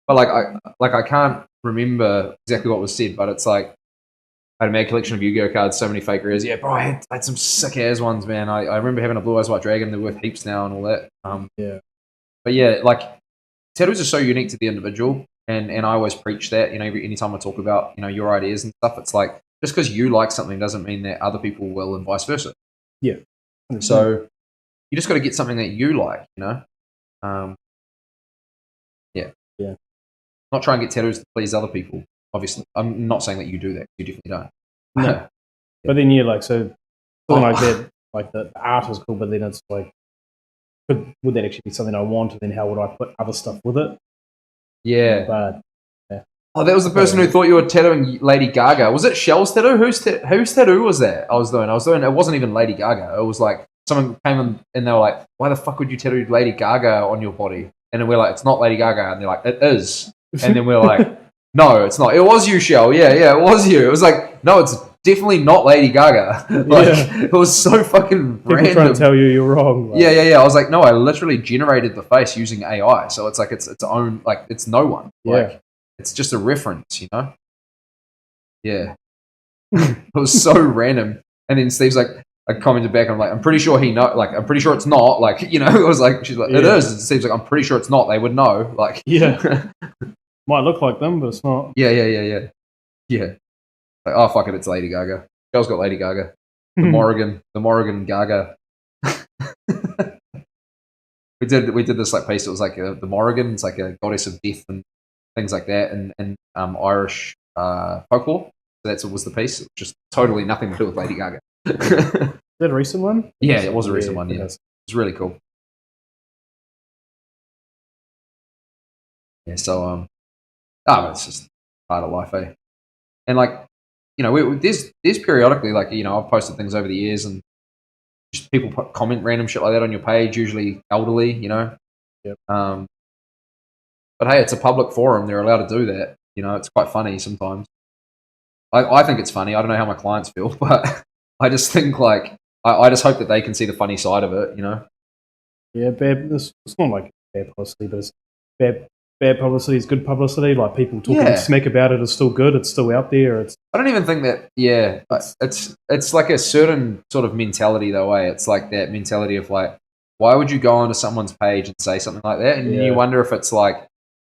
But I can't remember exactly what was said. But it's like I had a mad collection of Yu-Gi-Oh cards, so many fake rares. Yeah, bro, I had some sick ass ones, man. I remember having a Blue Eyes White Dragon. They're worth heaps now and all that. Yeah. But yeah, like tattoos are so unique to the individual, and I always preach that. Anytime I talk about your ideas and stuff, it's like just because you like something doesn't mean that other people will, and vice versa. Yeah. So you just got to get something that you like, Yeah. Not try and get tattoos to please other people. Obviously, I'm not saying that you do that. You definitely don't. No. But then something like that, like the art is cool, but then it's like, would that actually be something I want? And then how would I put other stuff with it? Yeah. But oh, that was the person who thought you were tattooing Lady Gaga. Was it Shell's tattoo? Whose tattoo was that? I was doing. It wasn't even Lady Gaga. It was like someone came in and they were like, "Why the fuck would you tattoo Lady Gaga on your body?" And then we're like, "It's not Lady Gaga." And they're like, "It is." And then we're like, "No, it's not. It was you, Shell. Yeah, it was you." It was like, "No, it's definitely not Lady Gaga." It was so fucking people random. trying to tell you you're wrong. Like. Yeah. I was like, no, I literally generated the face using AI. So it's like it's own, like it's no one. Like it's just a reference, Yeah. It was so random. And then Steve's like, I commented back, I'm like, I'm pretty sure I'm pretty sure it's not. Like, it was like, she's like, it is. And Steve's like, I'm pretty sure it's not. They would know. Like, might look like them, but it's not. Yeah. Like, oh, fuck it, it's Lady Gaga. Girl's got Lady Gaga. The Morrigan Gaga. we did this like piece. It was like the Morrigan. It's like a goddess of death and things like that, and Irish folklore. So that was the piece. It was just totally nothing to do with Lady Gaga. Is that a recent one? Yeah, it was a recent one. Yeah, it's really cool. Yeah, so it's just part of life, eh? And like, there's periodically, like, I've posted things over the years, and just people comment random shit like that on your page, usually elderly, Yep. But hey, it's a public forum; they're allowed to do that. It's quite funny sometimes. I think it's funny. I don't know how my clients feel, but I just think like I just hope that they can see the funny side of it. Yeah, it's not like bad publicity, but it's bad publicity is good publicity. Like people talking smack about it is still good. It's still out there. I don't even think that. Yeah, it's like a certain sort of mentality though. It's like that mentality of like, why would you go onto someone's page and say something like that? And you wonder if it's like,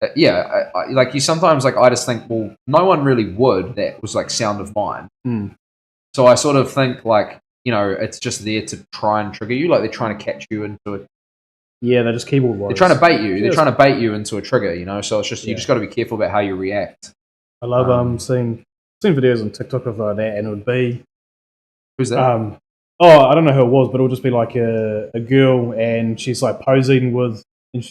like you sometimes like I just think, well, no one really would. That was like sound of mind. So I sort of think like, it's just there to try and trigger you. Like they're trying to catch you into Yeah, they're just keyboard warriors. They're trying to bait you. They're trying to bait you into a trigger, you know. So it's just you just got to be careful about how you react. I love seeing videos on TikTok of that, and it would be who's that? I don't know who it was, but it would just be like a girl, and she's like posing with, and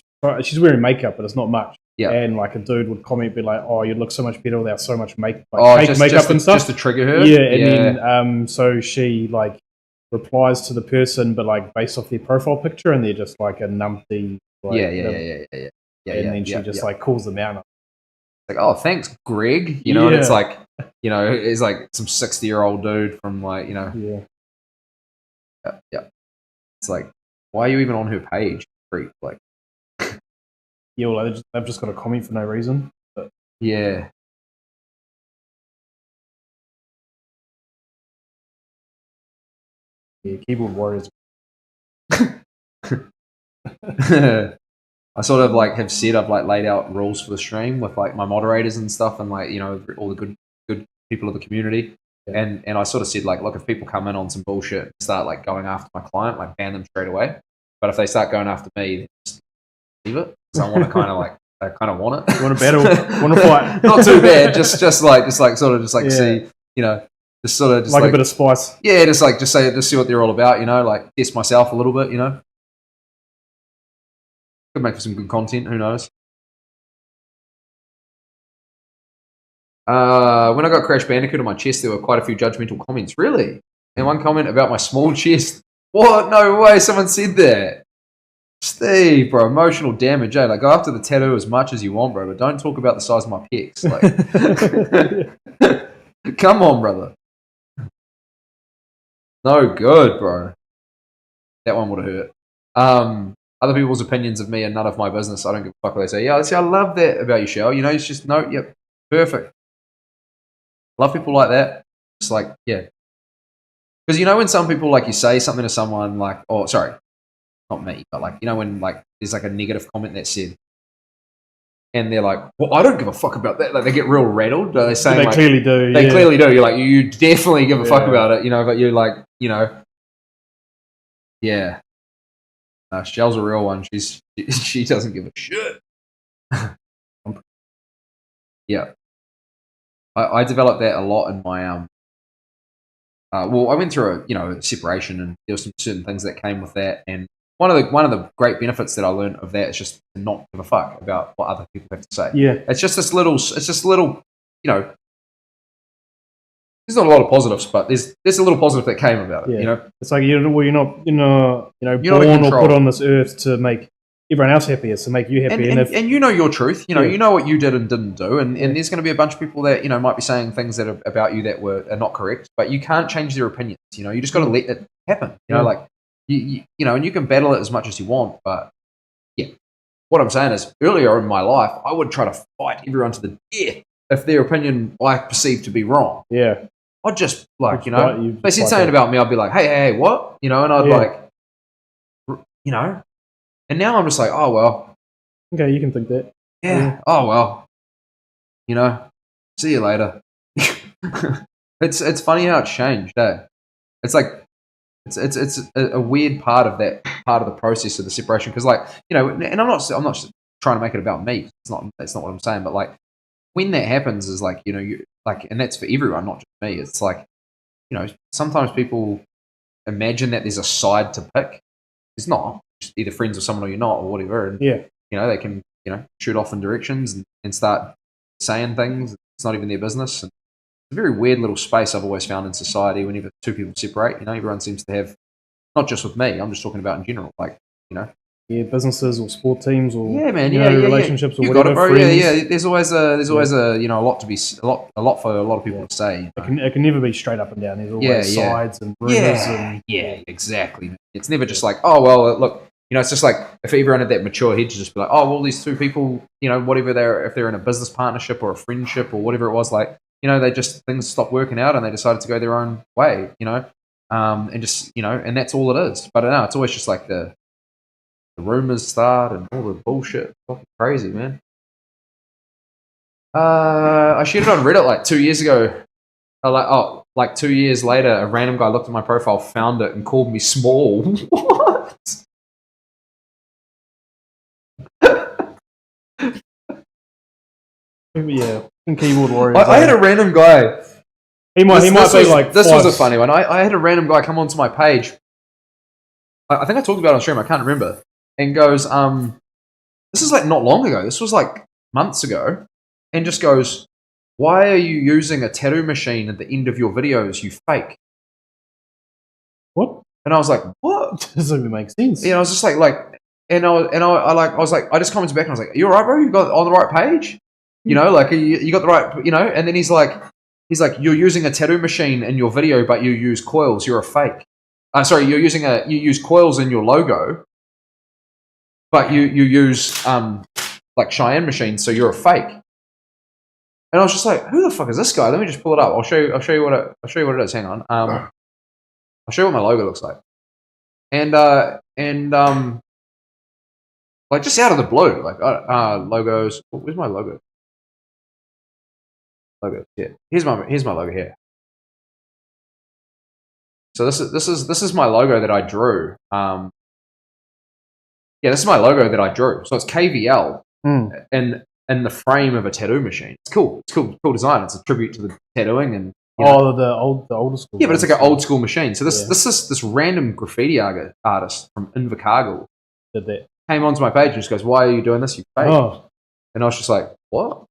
she's wearing makeup, but it's not much. Yeah. And like a dude would comment, be like, "Oh, you'd look so much better without so much makeup and stuff." Just to trigger her. Yeah, and then so she like replies to the person, but like based off their profile picture, and they're just like a numpty. Like, yeah. And then she just like calls them out. Like, oh, thanks, Greg. You know, and it's like, you know, it's like some 60-year-old dude from like, you know. Yeah. It's like, why are you even on her page? Freak, like. Yeah, well, they've just got a comment for no reason. But. Yeah. Yeah, keyboard warriors. I sort of like have said I've like laid out rules for the stream with like my moderators and stuff, and like, you know, all the good people of the community. Yeah. And I sort of said like, look, if people come in on some bullshit and start like going after my client, like ban them straight away. But if they start going after me, then just leave it. So I want to kind of like. I kind of want it. You want to battle? Want to fight? Not too bad. Just see, you know, just sort of just like a bit of spice. Yeah, just see what they're all about. You know, like test myself a little bit. You know, could make for some good content. Who knows? When I got Crash Bandicoot on my chest, there were quite a few judgmental comments. Really, and one comment about my small chest. What? No way! Someone said that. Steve, bro, emotional damage, eh? Like, go after the tattoo as much as you want, bro, but don't talk about the size of my pecs. Like, come on, brother. No good, bro. That one would have hurt. Other people's opinions of me are none of my business. I don't give a fuck what they say. Yeah, see, I love that about you, Shell. You know, it's just, no, yep, perfect. Love people like that. It's like, yeah. Because, you know, when some people, like, you say something to someone, like, oh, sorry. Not me, but like, you know, when like there's like a negative comment that's said, and they're like, "Well, I don't give a fuck about that." Like they get real rattled. They're saying they like, clearly do. They clearly do. You're like, you definitely give a fuck about it, you know. But you're like, you know, yeah. Shell's a real one. She doesn't give a shit. Yeah, I developed that a lot in my well, I went through a separation, and there were some certain things that came with that, and one of the great benefits that I learned of that is just to not give a fuck about what other people have to say. Yeah, it's just this little, you know. There's not a lot of positives, but there's a little positive that came about it. Yeah. You know, it's like you're not born or put on this earth to make everyone else happy. It's to make you happy, and you know your truth. You know, you know what you did and didn't do, and there's going to be a bunch of people that might be saying things that are about you that are not correct, but you can't change their opinions. You know, you just got to let it happen. You know, like. You know, and you can battle it as much as you want, but yeah, what I'm saying is, earlier in my life, I would try to fight everyone to the death if their opinion I perceived to be wrong. Yeah, I'd just like, they said something about me, I'd be like, hey, what? You know, and I'd like, you know, and now I'm just like, oh well, okay, you can think that. Yeah. Oh well, you know, see you later. It's funny how it's changed, eh? It's like. It's a weird part of that part of the process of the separation because, like, you know, and I'm not trying to make it about me. That's not what I'm saying. But like, when that happens, is like, you know, you like, and that's for everyone, not just me. It's like, you know, sometimes people imagine that there's a side to pick. It's not. Just either friends with someone or you're not, or whatever. And yeah, you know, they can shoot off in directions and start saying things. It's not even their business. And a very weird little space I've always found in society whenever two people separate. You know, everyone seems to have, not just with me, I'm just talking about in general, like, you know. Yeah, businesses or sport teams or relationships or you whatever. Got it, bro. Yeah. There's always a a lot to be a lot for a lot of people to say. It can never be straight up and down. There's always sides and rumors exactly. It's never just like, oh well, look, you know, it's just like if everyone had that mature head to just be like, oh well, these two people, you know, whatever if they're in a business partnership or a friendship or whatever it was, like, you know, things stopped working out and they decided to go their own way, you know, and just, you know, and that's all it is. But no, it's always just like the rumors start and all the bullshit. It's fucking crazy, man. I shared it on Reddit like 2 years ago. Like 2 years later, a random guy looked at my profile, found it, and called me small. What? Yeah, keyboard warriors. I had a random guy. He might be like. This was a funny one. I had a random guy come onto my page. I think I talked about it on stream. I can't remember. And goes, this is like not long ago. This was like months ago. And just goes, why are you using a tattoo machine at the end of your videos? You fake. What? And I was like, what? Doesn't even make sense. Yeah, I was just like, and I just commented back and I was like, you all right, bro? You got on the right page? You know, like you got the right, you know. And then he's like, you're using a tattoo machine in your video, but you use coils. You're a fake. Sorry, you use coils in your logo, but you use like Cheyenne machines, so you're a fake. And I was just like, who the fuck is this guy? Let me just pull it up. I'll show you what it is. Hang on. I'll show you what my logo looks like. And like just out of the blue, like logos. Where's my logo? Logo. Yeah. Here's my logo here. So this is my logo that I drew. Yeah, this is my logo that I drew. So it's KVL in the frame of a tattoo machine. It's cool. It's cool design. It's a tribute to the tattooing and the older school. Yeah, but it's like an old school machine. So this random graffiti artist from Invercargill did that. Came onto my page and just goes, "Why are you doing this? You fake." Oh. And I was just like, "What?"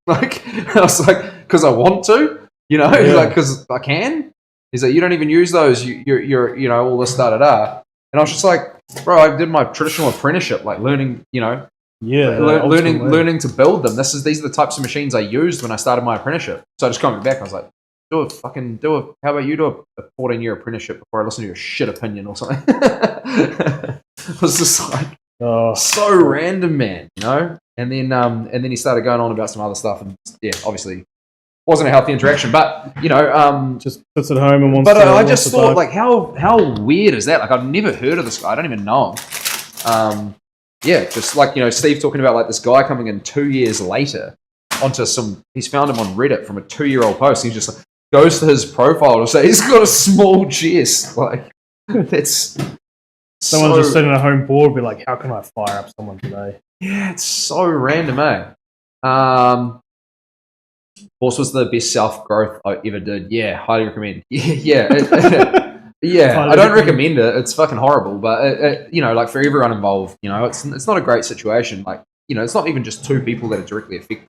Like I was like, "Because I want to, you know, like because I can." He's like, "You don't even use those. You're you know all this da da da." And I was just like, "Bro, I did my traditional apprenticeship, like learning, you know, learning to build them. These are the types of machines I used when I started my apprenticeship." So I just commented back. I was like, how about you do a 14-year apprenticeship before I listen to your shit opinion or something? It was just like so random, man, you know. And then he started going on about some other stuff, and yeah, obviously wasn't a healthy interaction. But you know, just sits at home and wants. But I just thought, like, how weird is that? Like, I've never heard of this guy. I don't even know him. Yeah, just like, you know, Steve talking about like this guy coming in 2 years later onto he's found him on Reddit from a 2-year-old post. He just like, goes to his profile to say he's got a small chest. Like, that's someone's just sitting at home bored, be like, how can I fire up someone today? Yeah, it's so random, eh? Course was the best self growth I ever did. Yeah, highly recommend. Yeah. Yeah, I don't recommend it. It's fucking horrible, but it, you know, like for everyone involved, you know, it's not a great situation. Like, you know, it's not even just two people that are directly affected.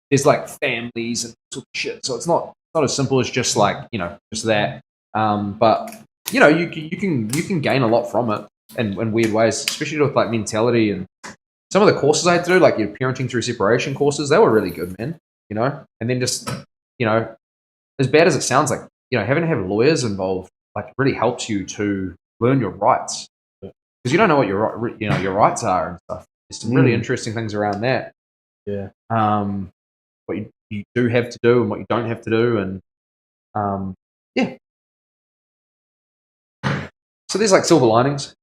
There's like families and sort of shit. So it's not as simple as just like, you know, just that. But you know, you can gain a lot from it in weird ways, especially with like mentality and some of the courses I had to do, like your parenting through separation courses. They were really good, man. You know, and then just, you know, as bad as it sounds, like, you know, having to have lawyers involved like really helps you to learn your rights, because you don't know what your rights are and stuff. There's some really interesting things around that. Yeah. What you do have to do and what you don't have to do, and yeah. So there's like silver linings.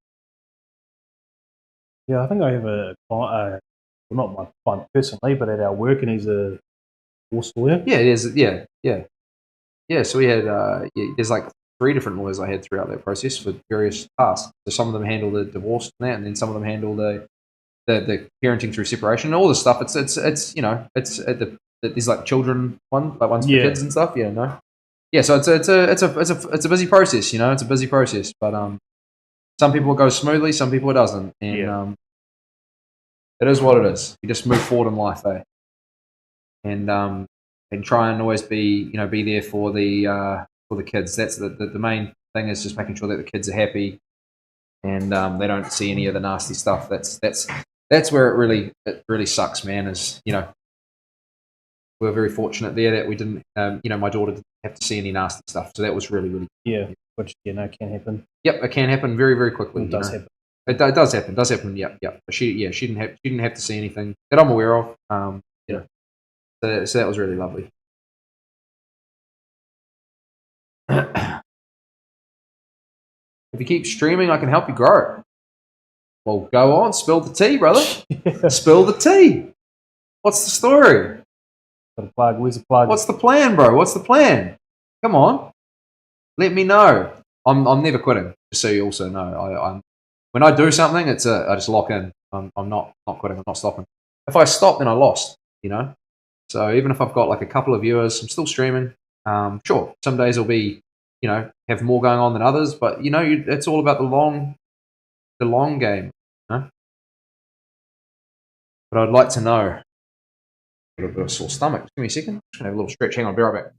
Yeah, I think I have well, not my client personally, but at our work, and he's a divorce lawyer. Yeah, it is. Yeah. So we had there's like 3 different lawyers I had throughout that process for various tasks. So some of them handle the divorce and that, and then some of them handle the parenting through separation and all this stuff. It's you know, it's there's like children ones for kids and stuff. Yeah, no. Yeah, so it's a busy process. You know, it's a busy process, but some people it goes smoothly, some people it doesn't, and it is what it is. You just move forward in life, eh? And try and always be there for the kids. That's the main thing, is just making sure that the kids are happy and they don't see any of the nasty stuff. That's where it really sucks, man. Is, you know, we're very fortunate there that we didn't my daughter didn't have to see any nasty stuff, so that was really which can happen. Yep, it can happen very, very quickly. It does happen. It does happen. Yep. But she didn't have to see anything that I'm aware of. So that was really lovely. If you keep streaming, I can help you grow. Well, go on, spill the tea, brother. Spill the tea. What's the story? Got a plug. Where's the plug? What's the plan, bro? What's the plan? Come on, let me know. I'm never quitting. Just so you also know, I'm when I do something, I just lock in. I'm not quitting. I'm not stopping. If I stop, then I lost. You know. So even if I've got like a couple of viewers, I'm still streaming. Sure, some days will be, have more going on than others, but it's all about the long game. Huh? But I'd like to know. A little bit of sore stomach. Just give me a second. Just gonna have a little stretch. Hang on, I'll be right back.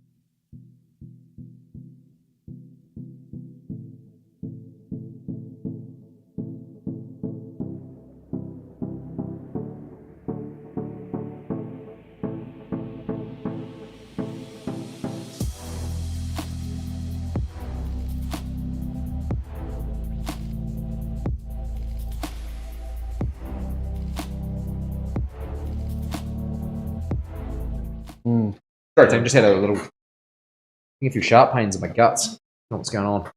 Sorry, Tim. Just had a few sharp pains in my guts. I don't know what's going on.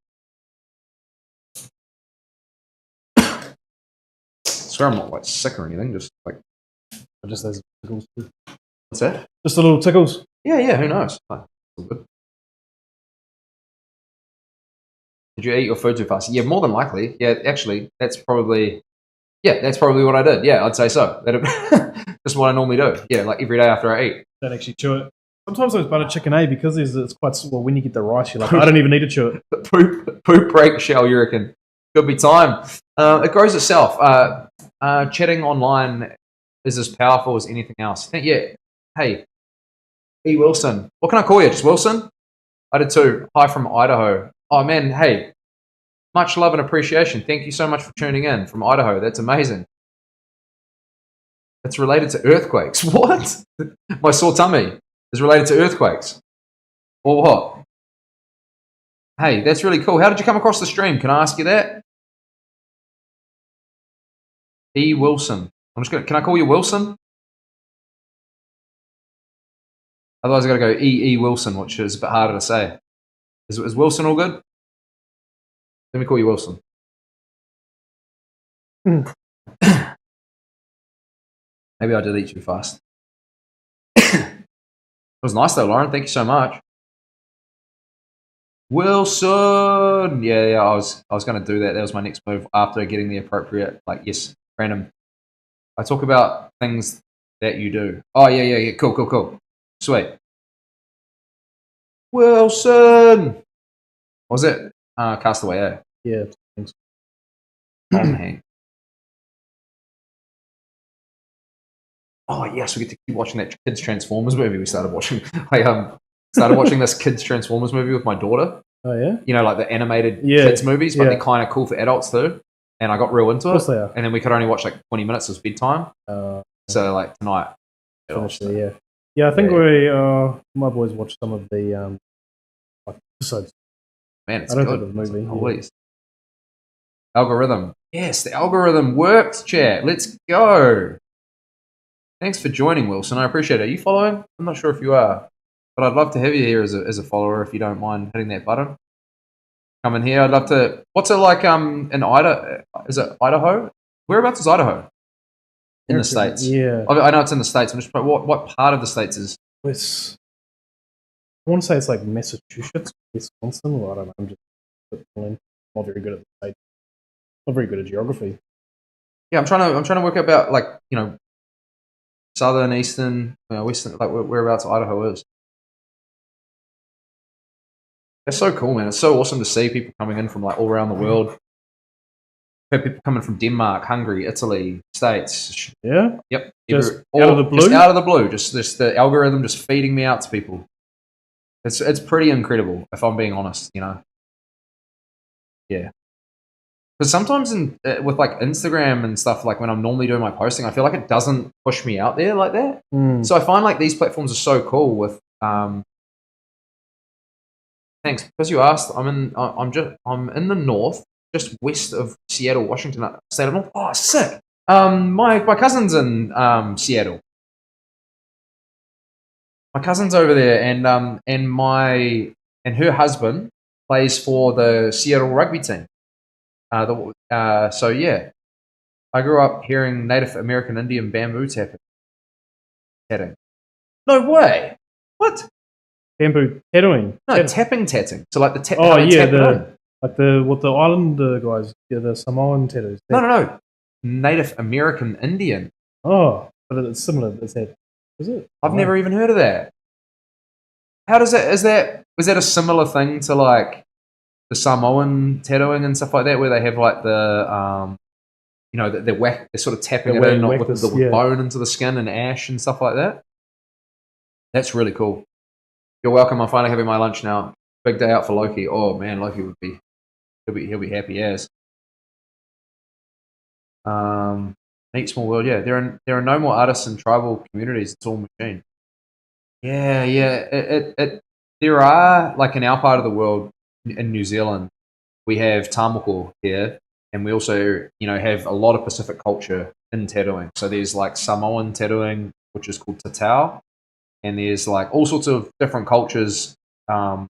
Sorry, I'm not like sick or anything. Just like Just those tickles. what's that? Just the little tickles. Yeah. Who knows? Oh, all good. Did you eat your food too fast? Yeah, more than likely. Yeah, actually, that's probably what I did. Yeah, I'd say so. That's what I normally do. Yeah, like every day after I eat. Don't actually chew it. Sometimes those butter chicken, because it's quite well. When you get the rice, you're like, I don't even need to chew it. Poop break shell, you reckon? Could be time. It grows itself. Chatting online is as powerful as anything else. Yeah. Hey, E. Wilson. What can I call you? Just Wilson? I did too. Hi from Idaho. Oh, man. Hey, much love and appreciation. Thank you so much for tuning in from Idaho. That's amazing. It's related to earthquakes. What? My sore tummy is related to earthquakes. Or what? Hey, that's really cool. How did you come across the stream? Can I ask you that? E. Wilson. Can I call you Wilson? Otherwise, I got to go E. Wilson, which is a bit harder to say. Is Wilson all good? Let me call you Wilson. Maybe I did eat too fast. It was nice though, Lauren. Thank you so much. Wilson. Yeah. I was going to do that. That was my next move after getting the appropriate, yes, random. I talk about things that you do. Oh yeah. Cool. Sweet. Wilson. What was it? Castaway. Eh? Yeah. Thanks. Tom Hanks. Oh yes, we get to keep watching that kids Transformers movie we started watching. I started watching this kids Transformers movie with my daughter. Oh yeah. Like the animated kids movies, but they're kind of cool for adults too. And I got real into it. Of course they are. And then we could only watch 20 minutes as bedtime. So tonight. Yeah, I think my boys watched some of the episodes. Man, it's I don't good. think the movie. Always. Algorithm. Yes, the algorithm works, chat. Let's go. Thanks for joining, Wilson. I appreciate it. Are you following? I'm not sure if you are, but I'd love to have you here as a follower if you don't mind hitting that button. Come in here. I'd love to. What's it like in Idaho? Is it Idaho? Whereabouts is Idaho? In the States. Yeah. I know it's in the States. I'm just what part of the States is? I want to say it's like Massachusetts, Wisconsin, or I don't know. I'm just not very good at the States. Not very good at geography. Yeah, I'm trying to work out about southern, eastern, western, whereabouts Idaho is. It's so cool, man. It's so awesome to see people coming in from all around the world. We've had people coming from Denmark, Hungary, Italy, States. Yeah? Yep. Out of the blue? Just out of the blue. Just the algorithm just feeding me out to people. It's pretty incredible, if I'm being honest, Yeah. Because sometimes with Instagram and stuff, when I'm normally doing my posting, I feel like it doesn't push me out there like that. So I find these platforms are so cool with thanks. Because you asked, I'm in the north, just west of Seattle, Washington, state of North. Oh, sick. My cousin's in Seattle. My cousin's over there, and her husband plays for the Seattle rugby team. So yeah, I grew up hearing Native American Indian bamboo tatting. No way. What? Bamboo tattooing. No, tatting. So the tap. Oh yeah, the island guys, the Samoan tattoos. No. Native American Indian. Oh, but it's similar. It's that. Is it? I've never even heard of that. How does that? Was that a similar thing to like the Samoan tattooing and stuff like that, where they have like the they're sort of tapping it in with the bone into the skin and ash and stuff like that. That's really cool. You're welcome. I'm finally having my lunch now. Big day out for Loki. Oh man, Loki he'll be happy as. Neat small world. Yeah, there are no more artists in tribal communities. It's all machine. Yeah. There are, like, in our part of the world, in New Zealand, we have tamoko here, and we also have a lot of Pacific culture in tattooing. So there's like Samoan tattooing, which is called tatau, and there's like all sorts of different cultures. And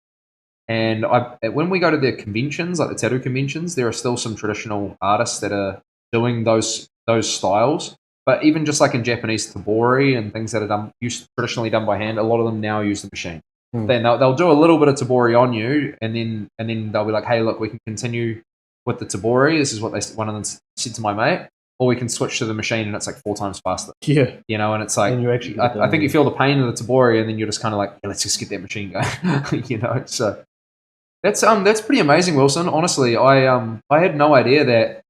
when we go to the conventions, like the tattoo conventions, there are still some traditional artists that are doing those styles. But even just like in Japanese tabori and things that are traditionally done by hand, a lot of them now use the machine. Then they'll do a little bit of tabori on you, and then they'll be like, "Hey, look, we can continue with the tabori. This is what one of them said to my mate, or we can switch to the machine, and it's like 4 times faster." Yeah, and it's like, and you actually I think you feel the pain of the tabori, and then you're just kind of like, yeah, let's just get that machine going. So that's pretty amazing, Wilson. Honestly, I had no idea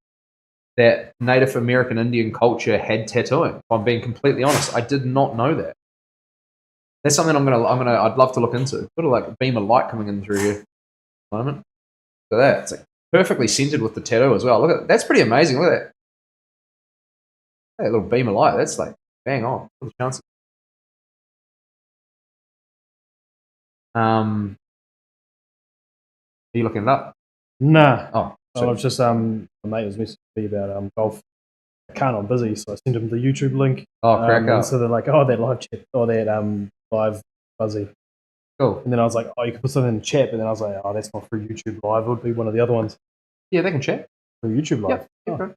that Native American Indian culture had tattooing. If I'm being completely honest, I did not know that. That's something I'd love to look into. Got like a beam of light coming in through here at the moment. Look at that. It's like perfectly centered with the tattoo as well. Look at that. That's pretty amazing. Look at that. That little beam of light. That's like bang on. What are the chances? Are you looking it up? Nah. Oh, I was just my mate was messaging me about golf. I can't. I'm busy, so I sent him the YouTube link. Oh, crack up. So they're like, oh, that live chat, or that live fuzzy. Cool. And then I was like, oh, you can put something in the chat. But then I was like, oh, that's not for YouTube live. It would be one of the other ones. Yeah, they can chat. For YouTube live. Yep.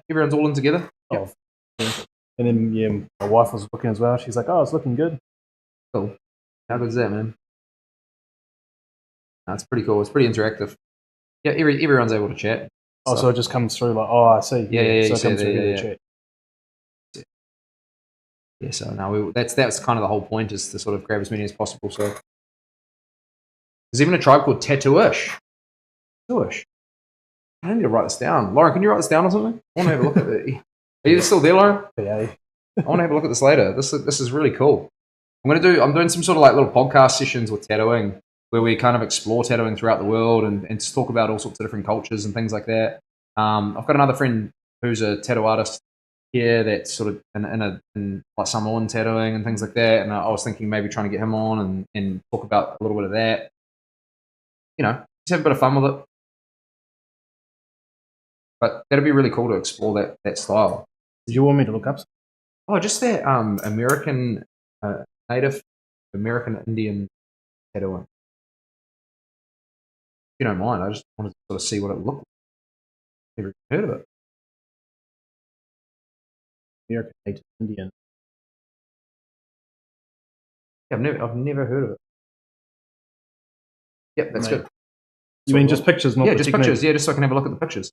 Everyone's all in together. Yep. Oh, and then my wife was looking as well. She's like, oh, it's looking good. Cool. How good is that, man? That's pretty cool. It's pretty interactive. Yeah, everyone's able to chat. Oh, so it just comes through like, oh, I see. Yeah. So it comes through the chat. Yeah, so no, that's kind of the whole point, is to sort of grab as many as possible. So there's even a tribe called Tattooish. Tattooish. I need to write this down. Lauren, can you write this down or something? I want to have a look at it. Are you still there, Lauren? Yeah. I want to have a look at this later. This is really cool. I'm doing some sort of like little podcast sessions with tattooing, where we kind of explore tattooing throughout the world and just talk about all sorts of different cultures and things like that. I've got another friend who's a tattoo artist here that's sort of in like Samoan tattooing and things like that, and I was thinking maybe trying to get him on and talk about a little bit of that. Just have a bit of fun with it. But that'd be really cool to explore that style. Did you want me to look up something? Oh, just that American Native American Indian tattooing. If you don't mind, I just wanted to sort of see what it looked like. Never heard of it. American Native Indian. Yeah, I've never heard of it. Yep, that's good. You mean just pictures, not yeah, the just technique? pictures. Yeah, just so I can have a look at the pictures.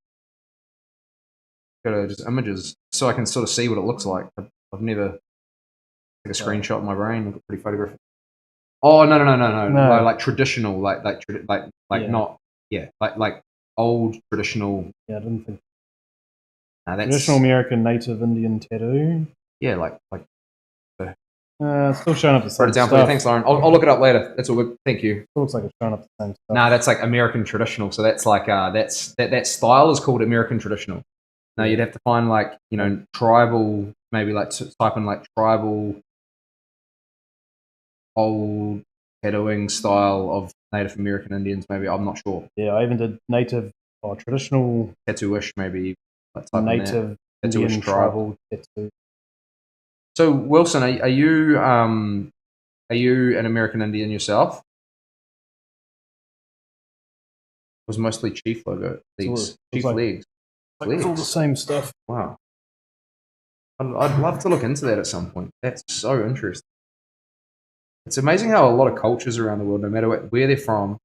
Go to just images, so I can sort of see what it looks like. I've never take a screenshot in my brain. Look pretty photographic. Oh no! Like traditional, like not like old traditional. Yeah, I didn't think. That's traditional American Native Indian tattoo. Yeah, like. It's still showing up the same Write it down, stuff. please. Thanks, Lauren. I'll look it up later. That's all good. Thank you. It looks like it's showing up the same stuff. Nah, that's like American traditional. So that's like that style is called American traditional. Now you'd have to find like tribal, maybe like type in like tribal old tattooing style of Native American Indians. Maybe I'm not sure. Yeah, I even did native or traditional tattooish, maybe like native Indian tribal tattoo. So Wilson, are you an American Indian yourself? It was mostly chief logo. Chief leagues. It's all the same stuff. Wow. I'd love to look into that at some point. That's so interesting. It's amazing how a lot of cultures around the world, no matter where they're from,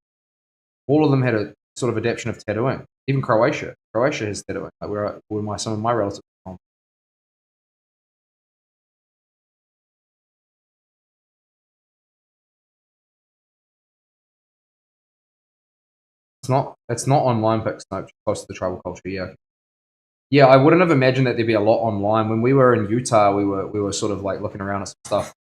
all of them had a sort of adaptation of tattooing. Even Croatia. Croatia has tattooing, like where some of my relatives are from. It's not online pics. No, just close to the tribal culture. Yeah. Yeah, I wouldn't have imagined that there'd be a lot online. When we were in Utah, we were sort of like looking around at some stuff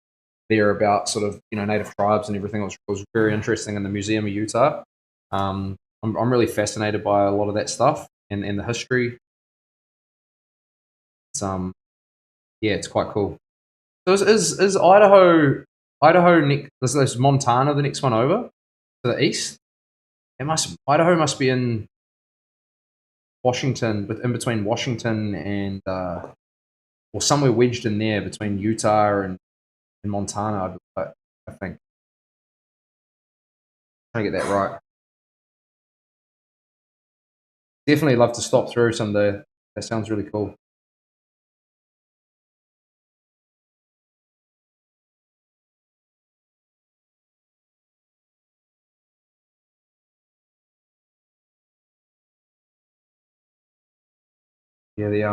there about sort of native tribes and everything. It was very interesting in the Museum of Utah. I'm really fascinated by a lot of that stuff and the history. It's yeah, it's quite cool. So is Idaho next? Is Montana the next one over to the east? Idaho must be in Washington, but in between Washington and or somewhere wedged in there between Utah and Montana. I think. Trying to get that right. Definitely love to stop through someday. That sounds really cool. Yeah, the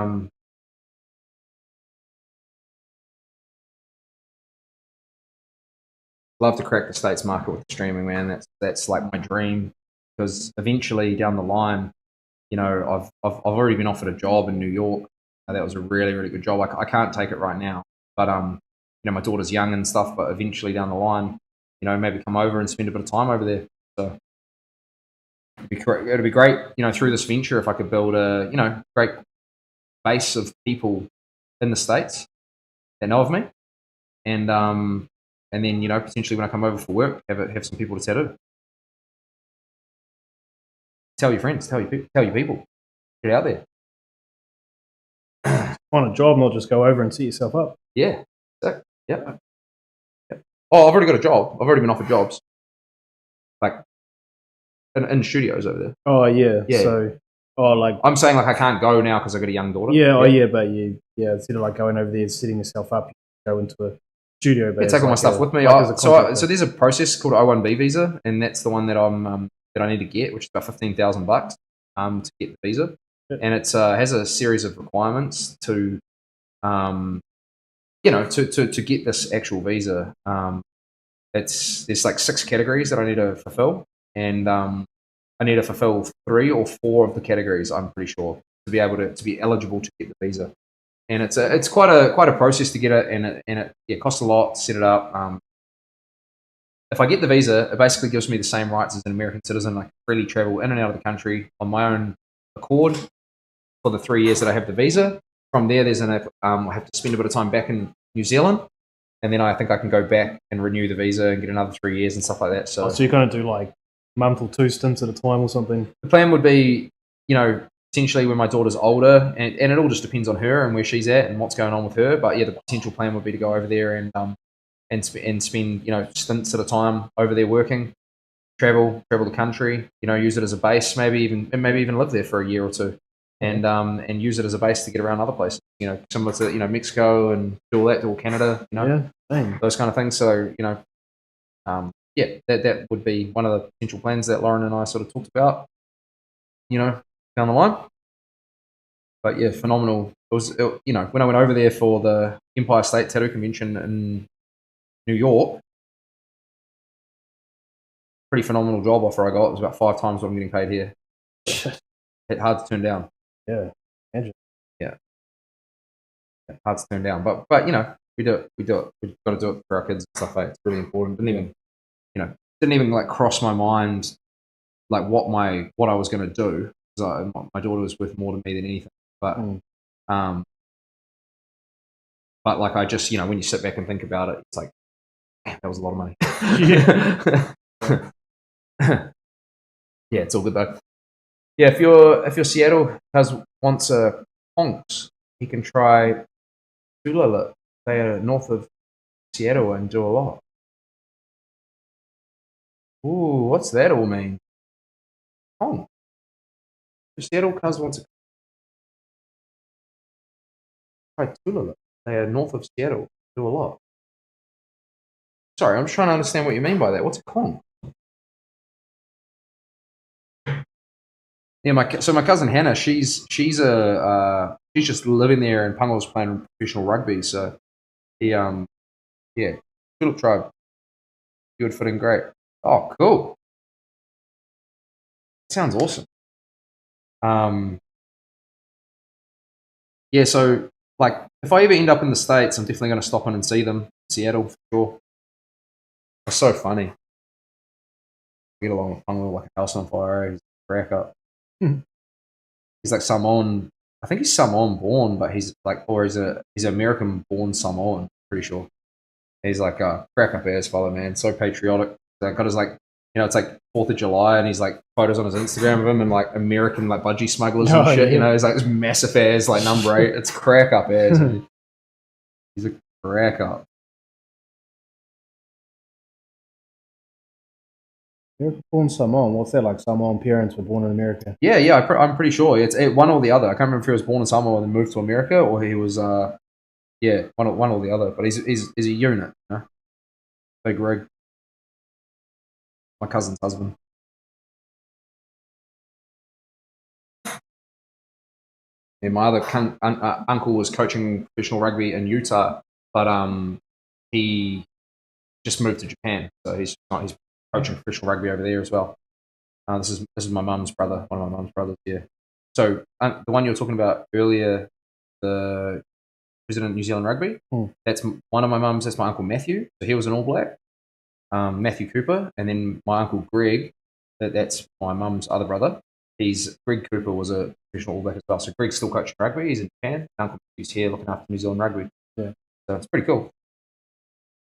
love to crack the states market with the streaming, man. That's like my dream because eventually down the line, I've already been offered a job in New York. That was a really really good job. I can't take it right now, but my daughter's young and stuff. But eventually down the line, maybe come over and spend a bit of time over there. So it'd be great, through this venture if I could build a great base of people in the states that know of me, and then potentially when I come over for work, have some people to tattoo. Tell your friends, tell your people, get out there. Find a job, not just go over and set yourself up. Yeah, sick. Yep. Oh, I've already got a job. I've already been offered jobs, like in studios over there. Oh yeah. Yeah. So, like I'm saying, like I can't go now because I've got a young daughter. yeah. Oh yeah, but instead of like going over there and setting yourself up, you go into a studio. But take all my stuff with me. So there's a process called O1B visa, and that's the one that that I need to get, which is about $15,000 to get the visa, and it's has a series of requirements to to get this actual visa. There's like 6 categories that I need to fulfill, and I need to fulfill 3 or 4 of the categories. I'm pretty sure to be able to be eligible to get the visa, and it's quite a process to get it, and it costs a lot to set it up. If I get the visa, it basically gives me the same rights as an American citizen. I can freely travel in and out of the country on my own accord for the 3 years that I have the visa. From there, I have to spend a bit of time back in New Zealand, and then I think I can go back and renew the visa and get another 3 years and stuff like that. So you're going to do like month or 2 stints at a time or something? The plan would be, potentially when my daughter's older, and it all just depends on her and where she's at and what's going on with her. But yeah, the potential plan would be to go over there and spend stints at a time over there working, travel the country, use it as a base, maybe even live there for a year or two, and use it as a base to get around other places, similar to Mexico and do all Canada, those kind of things. So that would be one of the potential plans that Lauren and I sort of talked about, down the line. But yeah, phenomenal. When I went over there for the Empire State Tattoo Convention in New York, pretty phenomenal job offer I got. It was about 5 times what I'm getting paid here. It's hard to turn down. Yeah, imagine. Yeah, hard to turn down. But we do it. We've got to do it for our kids and stuff. It's really important. Didn't even like cross my mind like what I was going to do, because my daughter was worth more to me than anything. But like I just when you sit back and think about it, it's like, man, that was a lot of money. Yeah, it's all good though. Yeah, if your Seattle wants a honks, he can try Kvltattooer. They are north of Seattle and do a lot. Ooh, what's that all mean? Honk. Seattle cuz wants a try Kvltattooer. They are north of Seattle. Do a lot. Sorry, I'm just trying to understand what you mean by that. What's a conch? Yeah, my cousin Hannah, she's just living there, and Pungal's playing professional rugby. So he yeah, Tulip Tribe, he would fit in great. Oh, cool. sounds awesome. Yeah, so like if I ever end up in the States, I'm definitely going to stop in and see them. Seattle for sure. It's so funny. Get along with Pungwell like a house on fire. He's a crack up. He's like Samoan. I think he's Samoan born, but he's like, or he's American born Samoan. Pretty sure. He's like a crack up ass fellow, man. So patriotic. Got his like, it's like 4th of July, and he's like photos on his Instagram of him and like American like budgie smugglers and shit. Yeah. He's like this massive ass like number 8. It's crack up ass. He's a crack up. Born Samoan. What's that like? Samoan parents were born in America. Yeah, I'm pretty sure it's one or the other. I can't remember if he was born in Samoa and then moved to America, or he was one or the other. But he's a unit, Big rig. My cousin's husband. Yeah, my other uncle was coaching professional rugby in Utah, but he just moved to Japan, so he's coaching professional rugby over there as well. This is my mum's brother, one of my mum's brothers. Yeah. So the one you were talking about earlier, the president of New Zealand Rugby. That's one of my mums. That's my uncle Matthew. So he was an All Black. Matthew Cooper, and then my uncle Greg. That's my mum's other brother. Greg Cooper was a professional All Black as well. So Greg's still coaching rugby. He's in Japan. Uncle Matthew's here looking after New Zealand Rugby. Yeah. So it's pretty cool.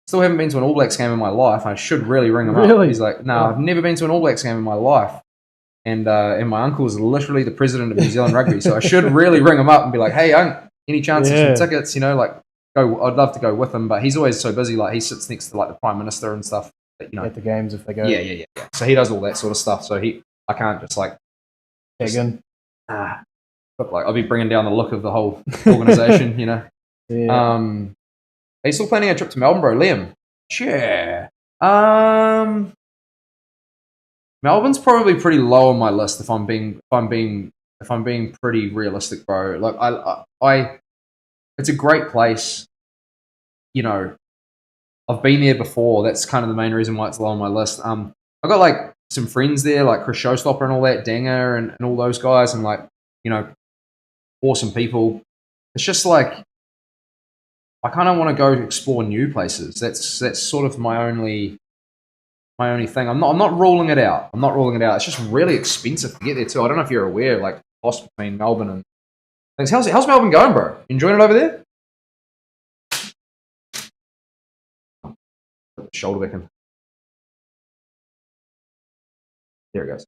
Still haven't been to an All Blacks game in my life. I should really ring him up. He's like, no, I've never been to an All Blacks game in my life. And my uncle is literally the president of New Zealand Rugby. So I should really ring him up and be like, hey, any chance of some tickets? Like, go. I'd love to go with him, but he's always so busy. Like, he sits next to like the Prime Minister and stuff. That, at the games if they go. Yeah. So he does all that sort of stuff. So I can't just like tag in. Look like I'll be bringing down the look of the whole organisation. Yeah. Are you still planning a trip to Melbourne, bro? Liam? Yeah. Melbourne's probably pretty low on my list if I'm being pretty realistic, bro. Like I it's a great place. I've been there before. That's kind of the main reason why it's low on my list. I've got like some friends there, like Chris Showstopper and all that, Danger and all those guys, and like, awesome people. It's just like I kind of want to go explore new places. That's sort of my only thing. I'm not ruling it out. It's just really expensive to get there too. I don't know if you're aware, like the cost between Melbourne and things. How's Melbourne going, bro? Enjoying it over there? Put the shoulder back in. There it goes.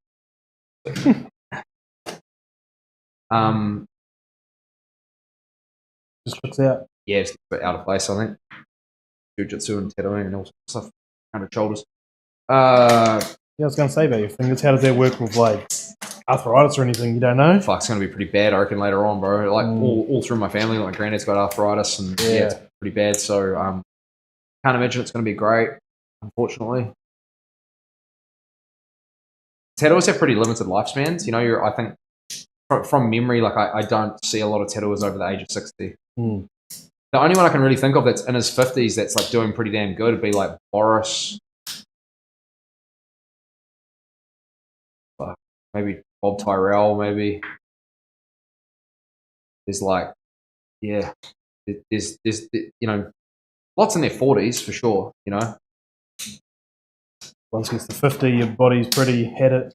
Just looks out. Yeah, it's a bit out of place, I think. Jiu-jitsu and tattooing and all sorts of stuff. 100 shoulders. I was going to say about your fingers. How does that work with like arthritis or anything? You don't know? Fuck, it's going to be pretty bad, I reckon, later on, bro. Like all through my family, like my granddad's got arthritis, and it's pretty bad. So can't imagine it's going to be great, unfortunately. Tattooers have pretty limited lifespans. I think from memory, like I don't see a lot of tattooers over the age of 60. The only one I can really think of that's in his 50s that's like doing pretty damn good would be like Boris. Maybe Bob Tyrrell, maybe. There's like, there's lots in their 40s for sure, Once it gets to 50, your body's pretty had it.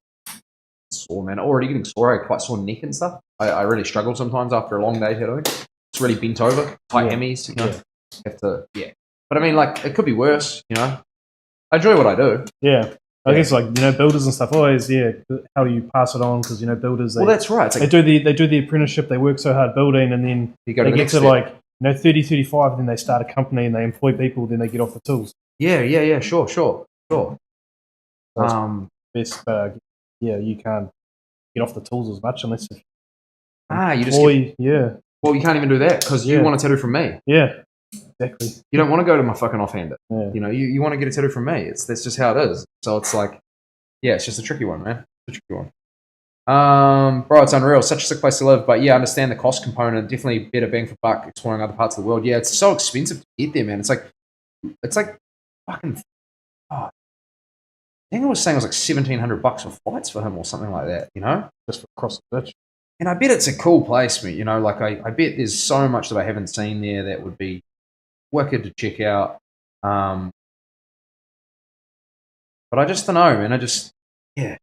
Sore, man. Already getting sore. I have quite sore neck and stuff. I really struggle sometimes after a long day tattooing. It's really bent over, tight hammies, Have to, But I mean, like, it could be worse, I enjoy what I do. Yeah. I guess like builders and stuff always how do you pass it on, because builders that's right. They do the apprenticeship, they work so hard building, and then they get to like 30, 35, and then they start a company and they employ people, then they get off the tools. Yeah, sure. Best, you can't get off the tools as much unless you Well, you can't even do that because you want a tattoo from me. Yeah. Exactly. You don't want to go to my fucking offhander. Yeah. You want to get a tattoo from me. That's just how it is. So it's like, it's just a tricky one, man. It's a tricky one. Bro, it's unreal. Such a sick place to live. But I understand the cost component. Definitely better bang for buck exploring other parts of the world. Yeah, it's so expensive to get there, man. It's like fucking. think I was saying it was like $1,700 for flights for him or something like that, you know? Just for across the ditch. And I bet it's a cool place, mate. You know, like I bet there's so much that I haven't seen there that would be wicked to check out. But I just don't know, man. Yeah,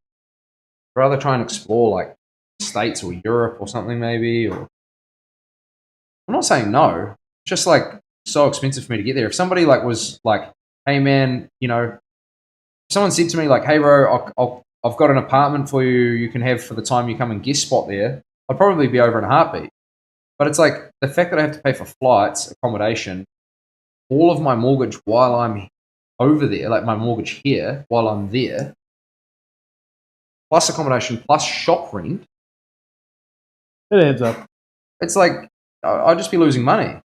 rather try and explore like States or Europe or something maybe. Or I'm not saying no. It's just like so expensive for me to get there. If somebody like was like, hey man, you know, if someone said to me like, hey bro, I've got an apartment for you. You can have for the time you come and guest spot there. I'd probably be over in a heartbeat. But it's like the fact that I have to pay for flights, accommodation, all of my mortgage while I'm over there, like my mortgage here while I'm there, plus accommodation, plus shop rent. It adds up. It's like I'd just be losing money.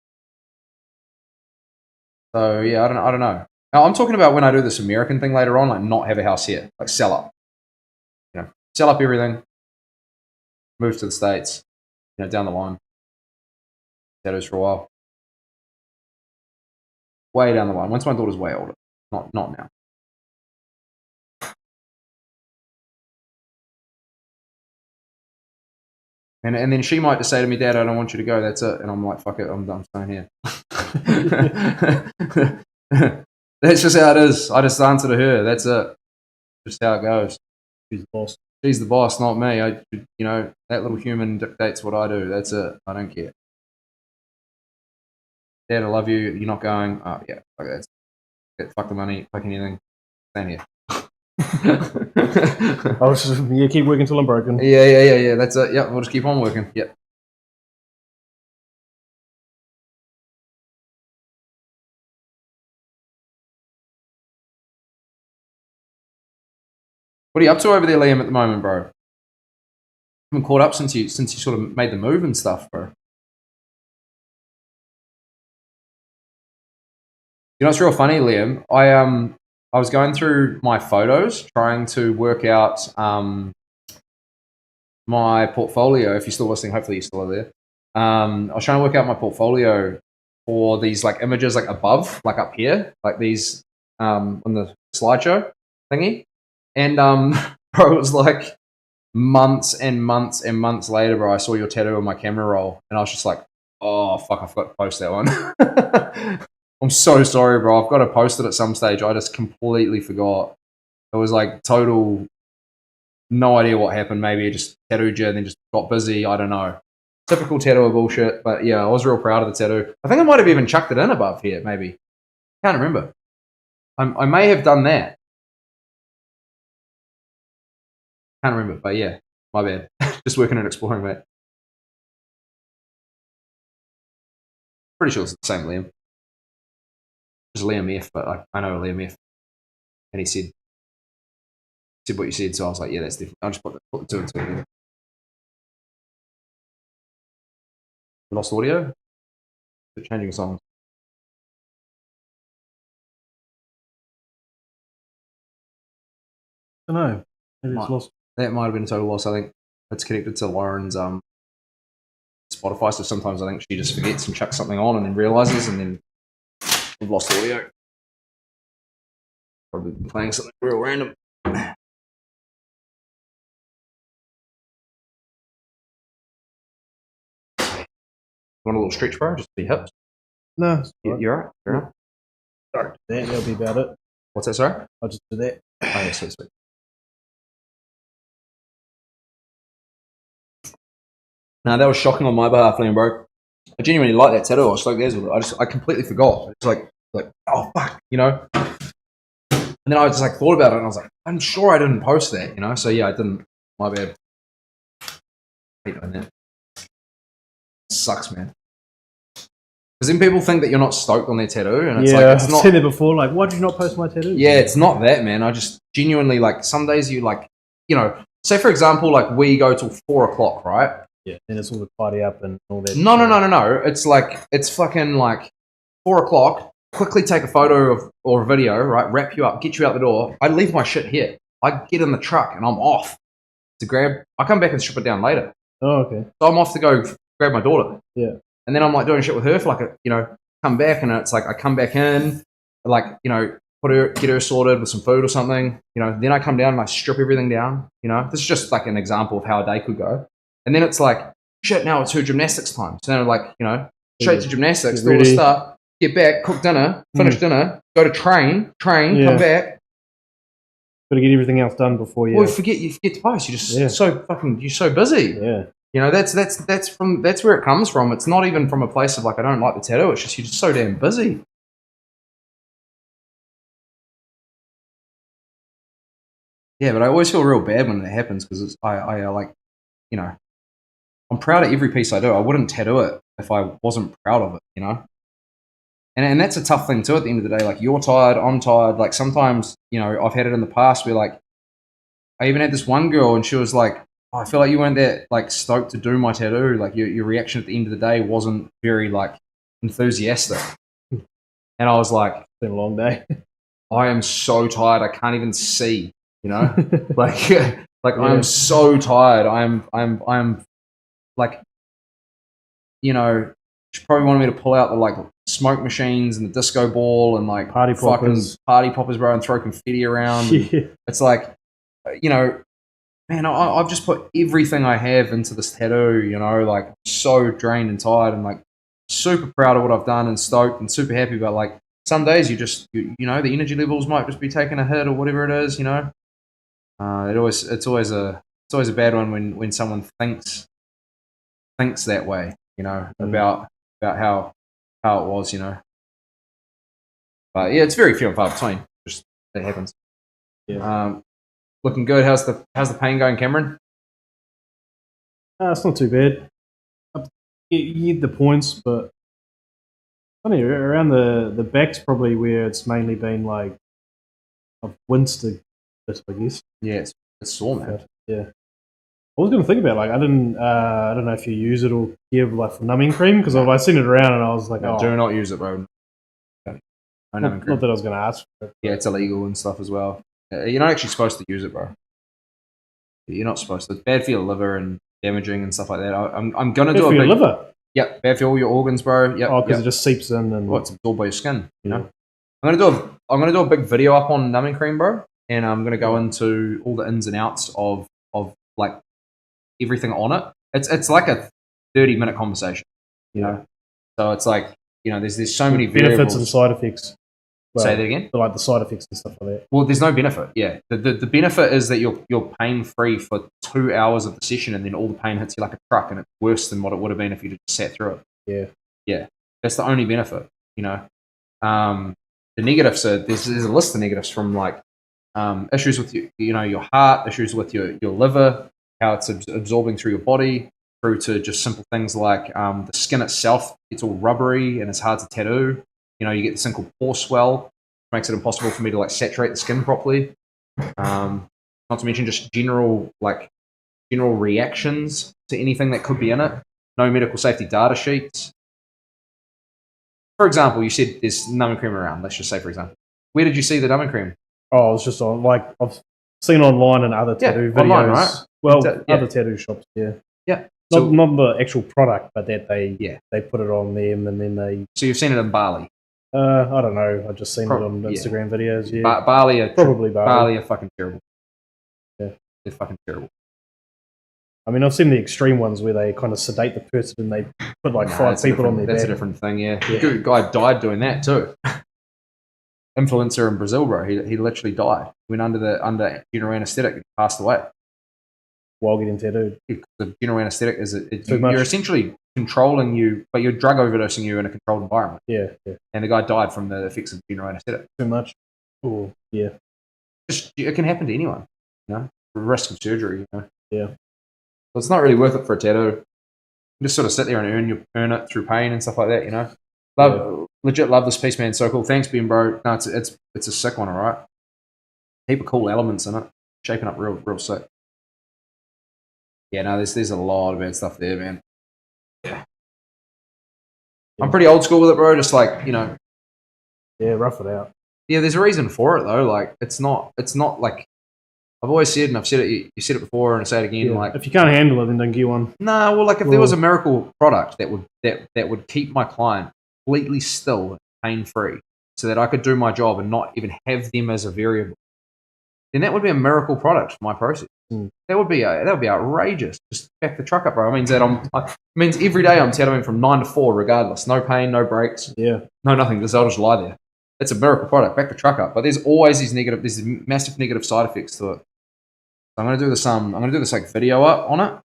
So yeah, I don't know. Now I'm talking about when I do this American thing later on, like not have a house here, like sell up. You know, sell up everything, move to the States, you know, down the line. Tattoos for a while. Way down the line. Once my daughter's way older. Not now. And then she might just say to me, Dad, I don't want you to go, that's it. And I'm like, fuck it, I'm staying here. That's just how it is. I just answer to her. That's it. Just how it goes. She's the boss. She's the boss, not me. You know, that little human dictates what I do. That's it. I don't care. Dad, I love you. You're not going. Oh, yeah. Fuck that. Fuck the money. Fuck anything. Staying here. I'll just keep working till I'm broken. Yeah. That's it. Yeah, we'll just keep on working. Yeah. What are you up to over there, Liam, at the moment, bro? Haven't caught up since you sort of made the move and stuff, bro. You know, it's real funny, Liam. I was going through my photos, trying to work out my portfolio. If you're still listening, hopefully you're still there. I was trying to work out my portfolio for these like images like above, like up here, like these on the slideshow thingy. And bro, it was like months and months and months later, bro, I saw your tattoo on my camera roll, and I was just like, oh fuck, I forgot to post that one. I'm so sorry, bro. I've got to post it at some stage. I just completely forgot. It was like total, no idea what happened. Maybe I just tattooed you and then just got busy. I don't know. Typical tattoo bullshit. But yeah, I was real proud of the tattoo. I think I might have even chucked it in above here, maybe. Can't remember. I may have done that. Can't remember, but yeah, my bad. Just working and exploring, mate. Pretty sure it's the same Liam. Just Liam F, but I know Liam F. And he said what you said, so I was like, yeah, that's different. I'll just put the two and two together. Lost audio? Changing songs. I don't know. Maybe it's lost. That might have been a total loss. I think it's connected to Lauren's Spotify, so sometimes I think she just forgets and chucks something on and then realizes, and then we've lost audio. Probably been playing something real random. Want a little stretch, bro? Just be hips. No, You're right. You're right. Sorry. That'll be about it. What's that, sorry? I'll just do that. Oh, yeah, sweet. No, that was shocking on my behalf, Liam, bro. I genuinely like that tattoo. I was like, there's with it. I completely forgot. It's like, oh fuck, you know. And then I just like thought about it, and I was like, I'm sure I didn't post that, you know. So yeah, I didn't. My bad. I hate doing that. Sucks, man. Because then people think that you're not stoked on their tattoo, and it's like it's I've not. said it before. Like, why did you not post my tattoo? Yeah, it's not that, man. I just genuinely like. Some days you like, you know. Say for example, like we go till 4:00, right? Yeah, and it's all the tidy up and all that. No. It's like it's fucking like 4:00. Quickly take a photo or a video, right? Wrap you up, get you out the door. I leave my shit here. I get in the truck and I'm off to grab. I come back and strip it down later. Oh, okay. So I'm off to go grab my daughter. Yeah. And then I'm like doing shit with her for like come back, and it's like I come back in, like get her sorted with some food or something. Then I come down and I strip everything down. This is just like an example of how a day could go. And then it's like, shit, now it's her gymnastics time. So then like, straight to gymnastics, do all the stuff, get back, cook dinner, finish dinner, go to train, come back. Got to get everything else done before you. Well, you forget to post. You're just you're so busy. Yeah. That's where it comes from. It's not even from a place of like, I don't like the tattoo. It's just, you're just so damn busy. Yeah, but I always feel real bad when it happens because I like, I'm proud of every piece I do. I wouldn't tattoo it if I wasn't proud of it, And that's a tough thing too at the end of the day. Like, you're tired, I'm tired. Like, sometimes, I've had it in the past where like, I even had this one girl and she was like, oh, I feel like you weren't that like stoked to do my tattoo. Like, your reaction at the end of the day wasn't very like enthusiastic. And I was like, it's been a long day. I am so tired. I can't even see, like I'm so tired. I'm like, she probably wanted me to pull out the like smoke machines and the disco ball and like party poppers, bro, and throw confetti around. It's like, man, I've just put everything I have into this tattoo, like so drained and tired and like super proud of what I've done and stoked and super happy. But like some days you just, the energy levels might just be taking a hit or whatever it is, it's always a bad one when someone thinks that way, about how it was, But yeah, it's very few and far between. Just it happens. Yeah. Looking good. How's the pain going, Cameron? It's not too bad. You get the points, but funny around the back's probably where it's mainly been like I've winced a bit, I guess. Yeah, it's sore, man. Yeah. I was going to think about like I don't know if you use it or give like for numbing cream because I've seen it around and I was like, do not use it, bro. Not that I was going to ask for it. Yeah, it's illegal and stuff as well. You're not actually supposed to use it, bro. You're not supposed to. It's bad for your liver and damaging and stuff like that. I'm gonna do a big your liver. Yep, bad for all your organs, bro. Yep. Oh, because it just seeps in and it's absorbed by your skin. I'm gonna do a big video up on numbing cream, bro, and I'm gonna go into all the ins and outs of like everything on it. It's like a 30-minute conversation, So it's like there's so many benefits variables. and side effects. Well, say that again. Like the side effects and stuff like that. Well, there's no benefit. Yeah, the benefit is that you're pain free for 2 hours of the session, and then all the pain hits you like a truck, and it's worse than what it would have been if you just sat through it. Yeah. That's the only benefit. The negatives are there's a list of negatives from like issues with your heart, issues with your liver, how it's absorbing through your body, through to just simple things like the skin itself. It's all rubbery and it's hard to tattoo. You get this thing called pore swell, which makes it impossible for me to like saturate the skin properly. Not to mention just general reactions to anything that could be in it. No medical safety data sheets. For example, you said there's numbing cream around. Let's just say, for example, where did you see the numbing cream? Oh, it was just on like I've seen online and other tattoo videos. Online, right? Well, other tattoo shops, yeah. Not the actual product, but that they put it on them and then they. So you've seen it in Bali. I don't know. I've just seen it on Instagram videos. Yeah, Bali are probably Bali are fucking terrible. Yeah, they're fucking terrible. I mean, I've seen the extreme ones where they kind of sedate the person and they put like 5 people on their back. That's a different thing. Yeah. The guy died doing that too. Influencer in Brazil, bro. He literally died. Went under general anesthetic and passed away while getting tattooed. The general anesthetic is you're essentially controlling you, but you're drug overdosing you in a controlled environment. Yeah. And the guy died from the effects of general anesthetic. Too much. Oh, yeah. It can happen to anyone, risk of surgery, Yeah. So it's not really worth it for a tattoo. You just sort of sit there and earn it through pain and stuff like that, Legit love this piece, man. So cool. Thanks, Ben, bro. No, it's a sick one, all right. Heap of cool elements in it. Shaping up real sick. Yeah, no, there's a lot of bad stuff there, man. Yeah. I'm pretty old school with it, bro. Just like, Yeah, rough it out. Yeah, there's a reason for it though. Like it's not like I've always said, and I've said it. You said it before, and I say it again. Like if you can't handle it, then don't get one. No, well, like if there was a miracle product that would keep my client completely still, pain free, so that I could do my job and not even have them as a variable, then that would be a miracle product for my process. That would be outrageous. Just back the truck up, bro. It means that it means every day I'm tattooing from 9 to 4 regardless. No pain, no breaks. Yeah. No nothing. I'll just lie there. It's a miracle product. Back the truck up. But there's always these massive negative side effects to it. So I'm gonna do this like video up on it.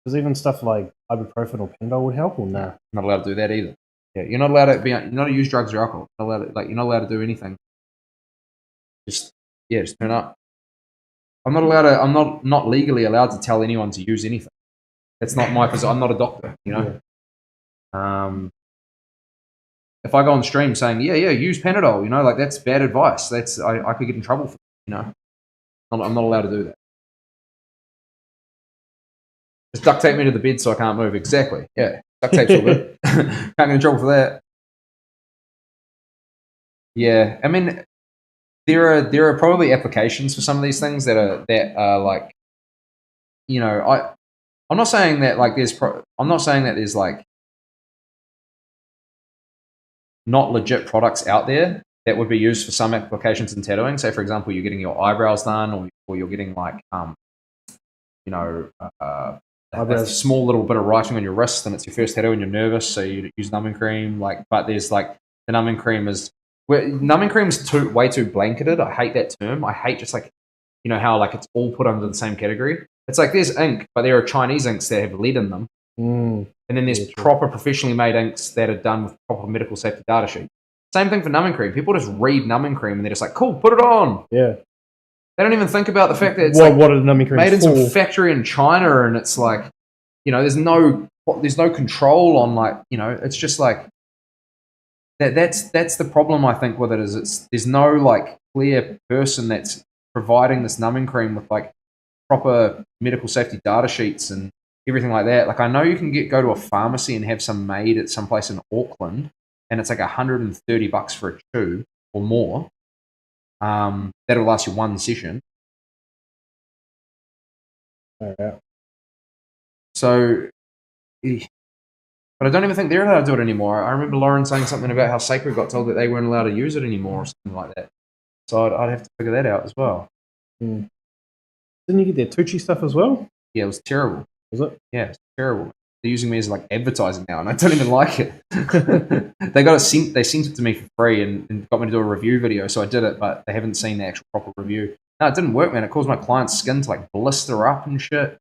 Does even stuff like ibuprofen or Panadol would help or nah? Not allowed to do that either. Yeah, you're not allowed to use drugs or alcohol. You're not allowed to do anything. Just turn up. I'm not legally allowed to tell anyone to use anything. That's not my position. I'm not a doctor, you know. Yeah. If I go on stream saying, use Panadol, you know, like that's bad advice. I could get in trouble for it, you know. I'm not allowed to do that. Just duct tape me to the bed so I can't move. Exactly. Yeah. Duct tape's all good. Can't get in trouble for that. Yeah. I mean, there are probably applications for some of these things that are like, you know, I'm not saying that like there's like not legit products out there that would be used for some applications in tattooing. Say, for example, you're getting your eyebrows done, or you're getting like, you know, a small little bit of writing on your wrist, and it's your first tattoo, and you're nervous, so you use numbing cream. Like, but there's like the numbing cream is way too blanketed. I hate that term. I hate just like, you know, how like it's all put under the same category. It's like there's ink, but there are Chinese inks that have lead in them. And then there's proper professionally made inks that are done with proper medical safety data sheet. Same thing for numbing cream. People just read numbing cream and they're just like, cool, put it on. Yeah. They don't even think about the fact that it's what are the numbing creams made in some factory in China, and it's like, you know, there's no control on, like, you know, it's just like that's the problem I think with it, is there's no like clear person that's providing this numbing cream with like proper medical safety data sheets and everything like that. Like, I know you can go to a pharmacy and have some made at some place in Auckland, and it's like $130 for a tube or more. That'll last you one session. Yeah. So, but I don't even think they're allowed to do it anymore. I remember Lauren saying something about how Sacred got told that they weren't allowed to use it anymore or something like that. So I'd have to figure that out as well. Didn't you get their Tucci stuff as well? Yeah, it was terrible. Was it? Yeah, it's terrible. They're using me as like advertising now, and I don't even like it. They sent it to me for free and got me to do a review video, so I did it, but they haven't seen the actual proper review. No, it didn't work, man. It caused my client's skin to like blister up and shit.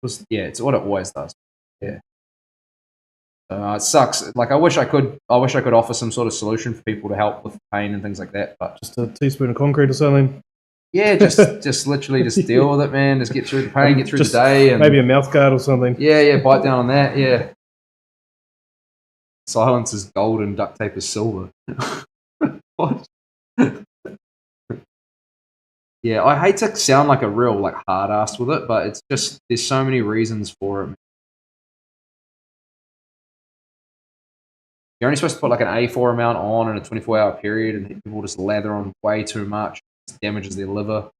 It's what it always does. Yeah. It sucks. Like, I wish I could offer some sort of solution for people to help with pain and things like that, but just a teaspoon of concrete or something. Yeah, just literally just deal with it, man. Just get through the pain, get through the day, and maybe a mouth guard or something. Yeah, bite down on that. Yeah. Silence is gold and duct tape is silver. What? Yeah, I hate to sound like a real like hard ass with it, but it's just there's so many reasons for it. You're only supposed to put like an A4 amount on in a 24-hour period, and people just lather on way too much. It damages their liver.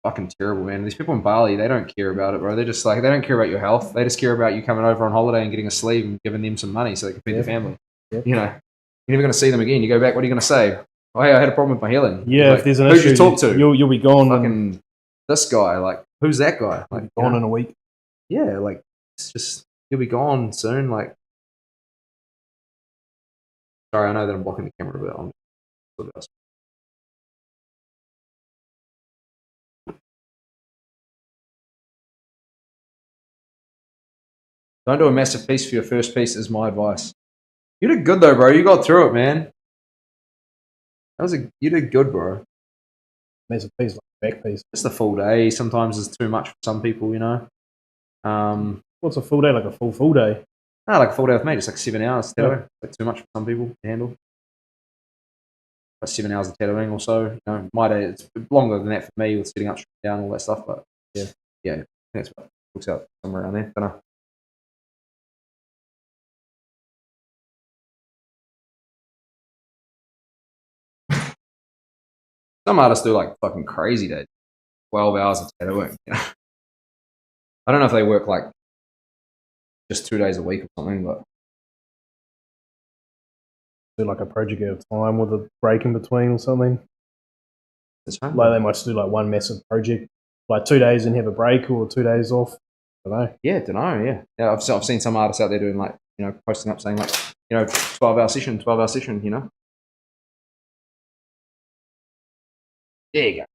Fucking terrible, man. These people in Bali, they don't care about it, bro. They're just like, they don't care about your health. They just care about you coming over on holiday and getting a sleeve and giving them some money so they can feed their family. Yep. You know, you're never going to see them again. You go back, what are you going to say? Oh, hey, I had a problem with my healing. Yeah, like, if there's an issue, who'd you talk to? You'll be gone. Fucking this guy, like, who's that guy? Like, gone in a week. Yeah, like, it's just, you'll be gone soon. Like, sorry, I know that I'm blocking the camera a bit. Don't do a massive piece for your first piece is my advice. You did good though, bro. You got through it, man. You did good, bro. Massive piece, like back piece. Just a full day. Sometimes it's too much for some people, you know. What's a full day? Like a full day? No, like a full day with me, just like 7 hours tattooing. Like too much for some people to handle. Like 7 hours of tattooing or so. You know, my day it's longer than that for me with sitting up, straight down, all that stuff. But yeah, I think that's what it looks out somewhere around there. Don't know. Some artists do like fucking crazy days. 12 hours of tattooing. You know? I don't know if they work like just 2 days a week or something, but do like a project at a time with a break in between or something. That's right. Like they might just do like one massive project, like 2 days and have a break, or 2 days off. I don't know. Yeah, don't know. Yeah. I've seen some artists out there doing like, you know, posting up saying like, you know, 12-hour session, 12-hour session. You know. There you go.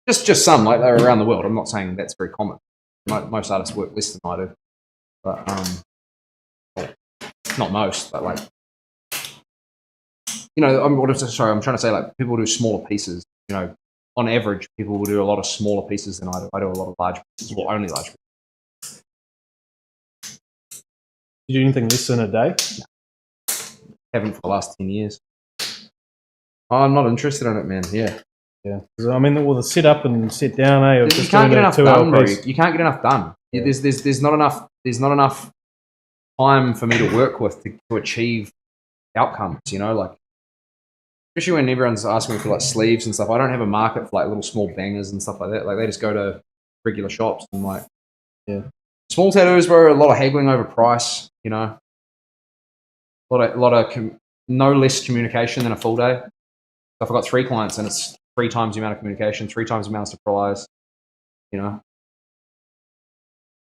Just some like they're around the world. I'm not saying that's very common. Most artists work less than I do, but well, not most, but like, you know, I'm trying to say like people do smaller pieces. You know, on average, people will do a lot of smaller pieces than I do. I do a lot of large pieces, or only large pieces. You do anything less than a day? Haven't for the last 10 years. I'm not interested in it, man. Yeah. Yeah. I mean, well, the set up and set down, eh? You can't get enough done, bro. You can't get enough done. Yeah. There's not enough time for me to work with to achieve outcomes. You know, like especially when everyone's asking me for like sleeves and stuff. I don't have a market for like little small bangers and stuff like that. Like they just go to regular shops and like small tattoos, bro. A lot of haggling over price. You know, a lot of no less communication than a full day. I've got 3 clients and it's 3 times the amount of communication, 3 times the amount of surprise, you know?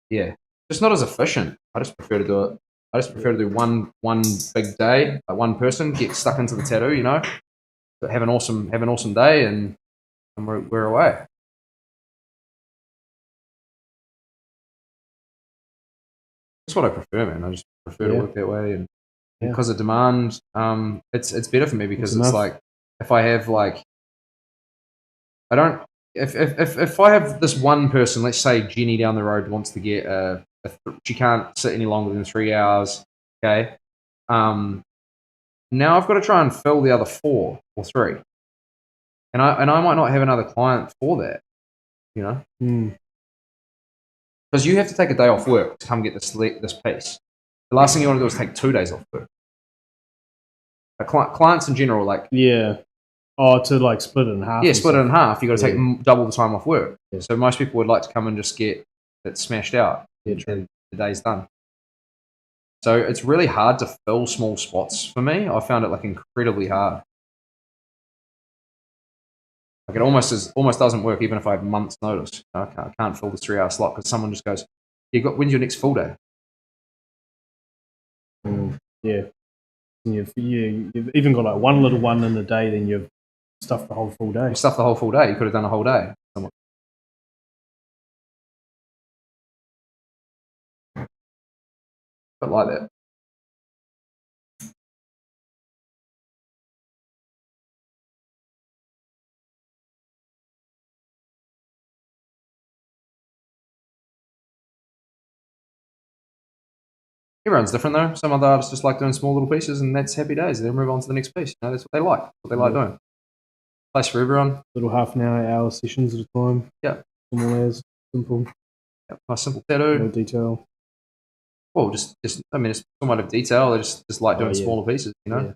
Yeah. Just not as efficient. I just prefer to do it. I just prefer to do one big day, like one person, get stuck into the tattoo, you know? But have an awesome day and we're away. That's what I prefer, man. I just prefer to work that way, and because of demand, it's better for me because it's like if I have like I don't. If I have this one person, let's say Jenny down the road wants to get she can't sit any longer than 3 hours. Okay. Now I've got to try and fill the other 4 or 3, and I might not have another client for that. You know, because you have to take a day off work to come get this piece. The last thing you want to do is take 2 days off work. Clients in general, like to like split it in half. Yeah, split it in half. You got to take double the time off work. Yeah. So most people would like to come and just get it smashed out. Yeah, and the day's done. So it's really hard to fill small spots for me. I found it like incredibly hard. Like it almost doesn't work even if I have months' notice. I can't fill the 3-hour slot because someone just goes, when's your next full day? Yeah. You've even got like one little one in the day, then you've stuffed the whole full day. You stuffed the whole full day. You could have done a whole day. But like that. Everyone's different though. Some other artists just like doing small little pieces, and that's happy days. They move on to the next piece. You know, that's what they like. What they like doing. Place for everyone. Little half an hour sessions at a time. Yeah. Simple. Yep. Nice simple tattoo. No detail. Well, just I mean, it's somewhat of detail. They just like doing smaller pieces. You know. Yeah.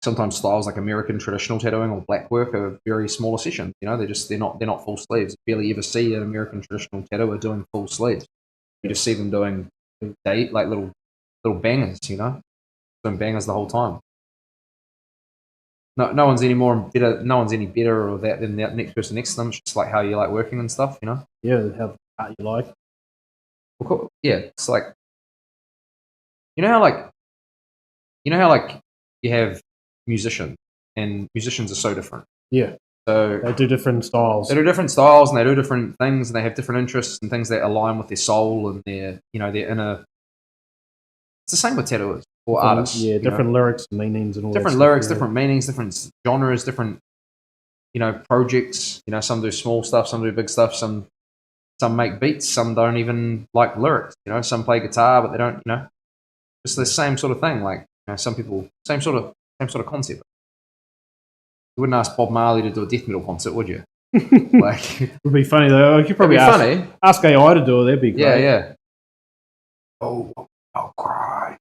Sometimes styles like American traditional tattooing or black work are very smaller sessions. You know, they're not full sleeves. You barely ever see an American traditional tattooer doing full sleeves. You just see them doing like little bangers. You know, doing bangers the whole time. No one's any better. No one's any better or that than the next person next to them. It's just like how you like working and stuff. You know. Yeah, how art you like. Well, cool. Yeah, it's like you know how you have musicians, and musicians are so different. Yeah. So they do different styles. They do different styles, and they do different things, and they have different interests and things that align with their soul and their inner. It's the same with tattooers or artists. Yeah, different lyrics, meanings, and all different lyrics, different meanings, different genres, different projects. You know, some do small stuff, some do big stuff, some make beats, some don't even like lyrics. You know, some play guitar, but they don't. You know, it's the same sort of thing. Like some people, same sort of concept. You wouldn't ask Bob Marley to do a death metal concert, would you? Like, it would be funny though. You could probably ask AI to do it. That'd be great. Yeah. Oh, I'll cry.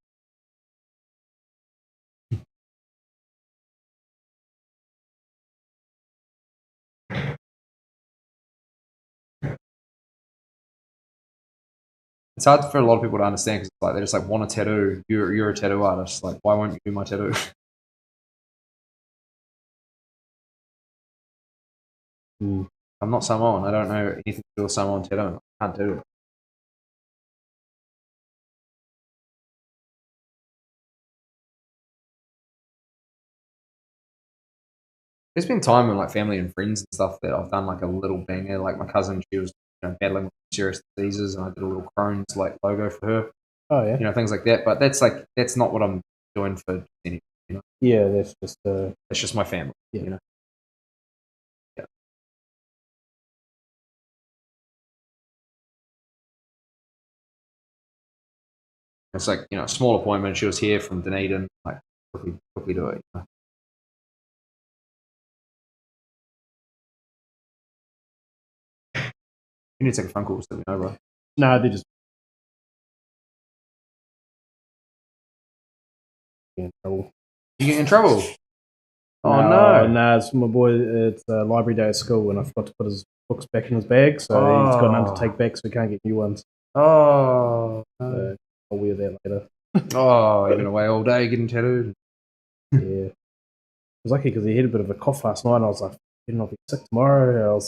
It's hard for a lot of people to understand because like they just like want a tattoo. You're a tattoo artist. Like, why won't you do my tattoo? I'm not Samoan. I don't know anything to do with Samoan tattoo. I can't do it. There's been time when like family and friends and stuff that I've done like a little banger. Like my cousin, she was battling with serious diseases, and I did a little Crohn's like logo for her. Oh yeah. Things like that. But that's not what I'm doing for anything. Yeah, that's just It's just my family. Yeah. Yeah. It's like a small appointment. She was here from Dunedin. Like quickly do it. You need to take a phone call, so let me know, bro. no, they just get in trouble. You get in trouble. Oh no! It's my boy. It's library day at school, and I forgot to put his books back in his bag, so he's got none to take back, so he can't get new ones. Oh. So I'll wear that later. Oh, you've been away all day getting tattooed. Yeah. I was lucky because he had a bit of a cough last night, and I was like, I'll be sick tomorrow.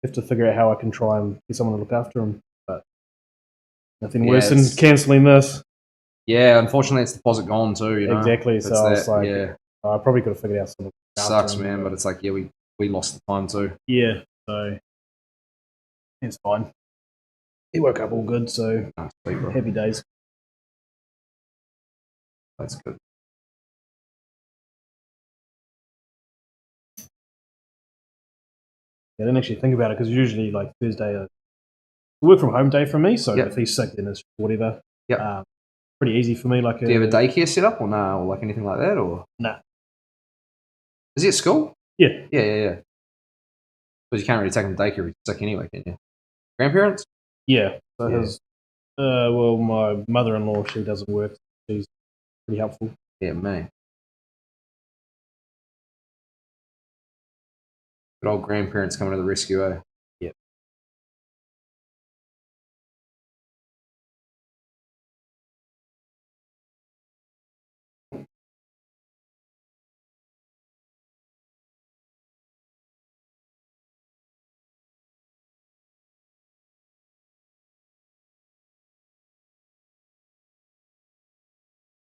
Have to figure out how I can try and get someone to look after him. But nothing worse than cancelling this. Yeah, unfortunately, it's deposit gone too. Exactly. So I was like, yeah, I probably could have figured out something. Sucks, man, but it's like, yeah, we lost the time too. Yeah, so it's fine. He woke up all good, so sweet, bro. Happy days. That's good. I didn't actually think about it because usually like Thursday, work from home day for me. So if he's sick, then it's whatever. Yeah. Pretty easy for me. Like, do you have a daycare set up or no, or like anything like that, or nah? Is he at school? Yeah. Because you can't really take him to daycare if he's sick anyway, can you? Grandparents? Yeah. So his, well, my mother-in-law, she doesn't work. She's pretty helpful. Yeah, man. Good old grandparents coming to the rescue, eh? Yep. You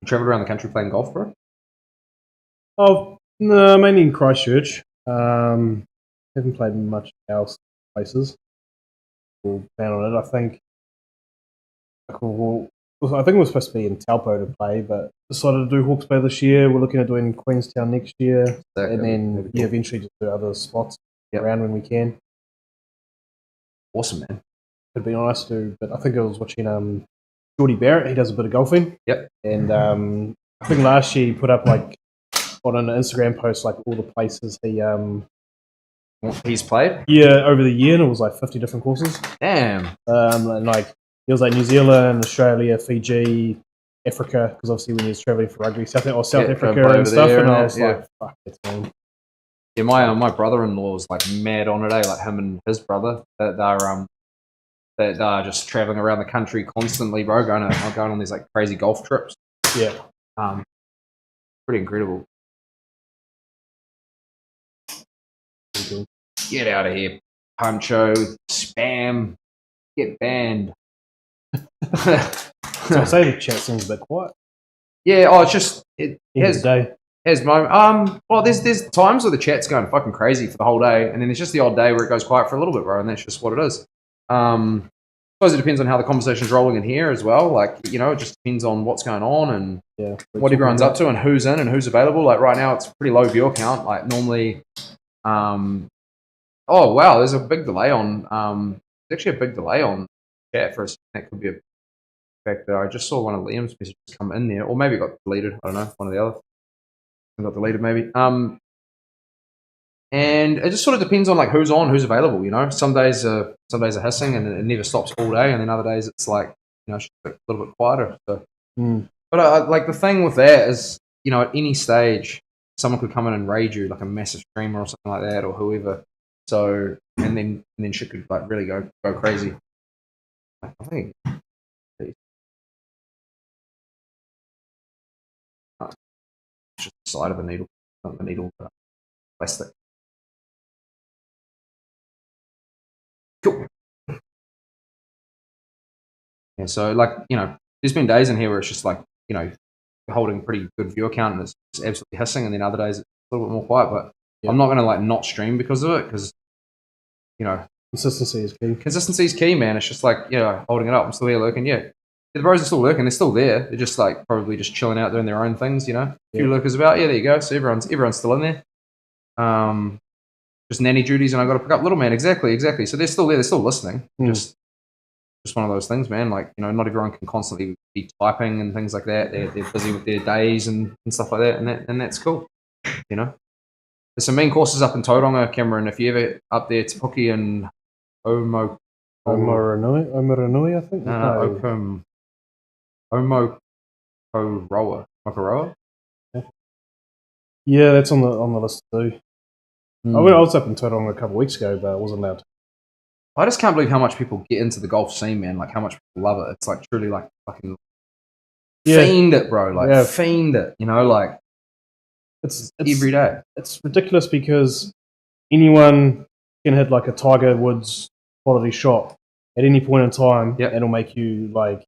travelled around the country playing golf, bro? Oh, no, mainly in Christchurch. Haven't played much else places. We'll plan on it. I think we were supposed to be in Taupo to play, but decided to do Hawke's Bay this year. We're looking at doing Queenstown next year, and then eventually just do other spots around when we can. Awesome, man. It'd be nice to, but I think I was watching Geordie Barrett. He does a bit of golfing. Yep. And I think last year he put up like on an Instagram post like all the places he's played. Yeah, over the year, and it was like 50 different courses. Damn. And like it was like New Zealand, Australia, Fiji, Africa, because obviously when he was traveling for rugby, South Africa and stuff, and I was like, fuck, that's man. Yeah, my brother-in-law was like mad on it, like him and his brother. They're just traveling around the country constantly, bro, going on these like crazy golf trips. Yeah. Pretty incredible. Get out of here, Puncho, spam, get banned. So I say the chat seems a bit quiet. Yeah, it's just it has moment. Well, there's times where the chat's going fucking crazy for the whole day, and then there's just the odd day where it goes quiet for a little bit, bro, and that's just what it is. I suppose it depends on how the conversation's rolling in here as well. Like, it just depends on what's going on and what everyone's up to and who's in and who's available. Like right now, it's a pretty low viewer count. Like normally, oh wow, there's a big delay on. There's actually a big delay on chat for a second. That could be a factor. I just saw one of Liam's messages come in there, or maybe it got deleted. I don't know. One of the other got deleted, maybe. And it just sort of depends on like who's on, who's available. Some days are hissing and it never stops all day, and then other days it's like it's a little bit quieter. So. But like the thing with that is, at any stage, someone could come in and raid you, like a massive streamer or something like that, or whoever. So and then shit could like really go crazy. I think side of the needle, not the needle, but plastic. Cool. Yeah, so like, you know, there's been days in here where it's just like, you know, holding pretty good view account and it's just absolutely hissing, and then other days it's a little bit more quiet. But I'm not going to like not stream because of it, because, you know, consistency is key. Consistency is key, man. It's just like, you know, holding it up. I'm still here lurking. Yeah, the bros are still lurking. They're still there. They're just like probably just chilling out doing their own things. You know, a few lurkers about. Yeah, there you go. So everyone's still in there. Just nanny duties, and I got to pick up little man. Exactly. So they're still there. They're still listening. Just one of those things, man. Like, you know, not everyone can constantly be typing and things like that. They're busy with their days and stuff like that, and that's cool. You know, there's some main courses up in Tauranga, Cameron. If you ever up there, Te Puke and Omoranui, I think. Mokoroa. Yeah, that's on the list too. I was up in Tauranga a couple of weeks ago, but I wasn't allowed to. I just can't believe how much people get into the golf scene, man. Like, how much people love it. It's like truly like fucking fiend it, bro. Like, fiend it. You know, like it's every day. It's ridiculous because anyone can hit like a Tiger Woods quality shot at any point in time, and it'll make you like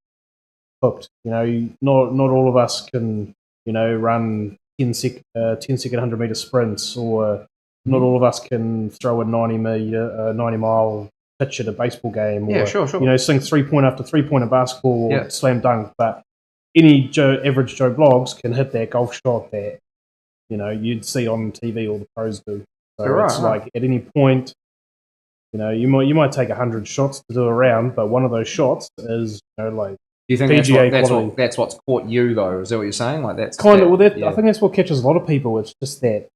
hooked. You know, not all of us can, you know, run 10 second 100-meter sprints, or not all of us can throw a 90-mile pitch at a baseball game, or sure. You know, sing 3-point after 3-point in basketball, or slam dunk. But any average Joe Blogs can hit that golf shot that, you know, you'd see on TV all the pros do. So it's like at any point, you know, you might take 100 shots to do a round, but one of those shots is, you know, like. Do you think that's what's caught you though? Is that what you're saying? Like that's kind of. Well, I think that's what catches a lot of people. It's just that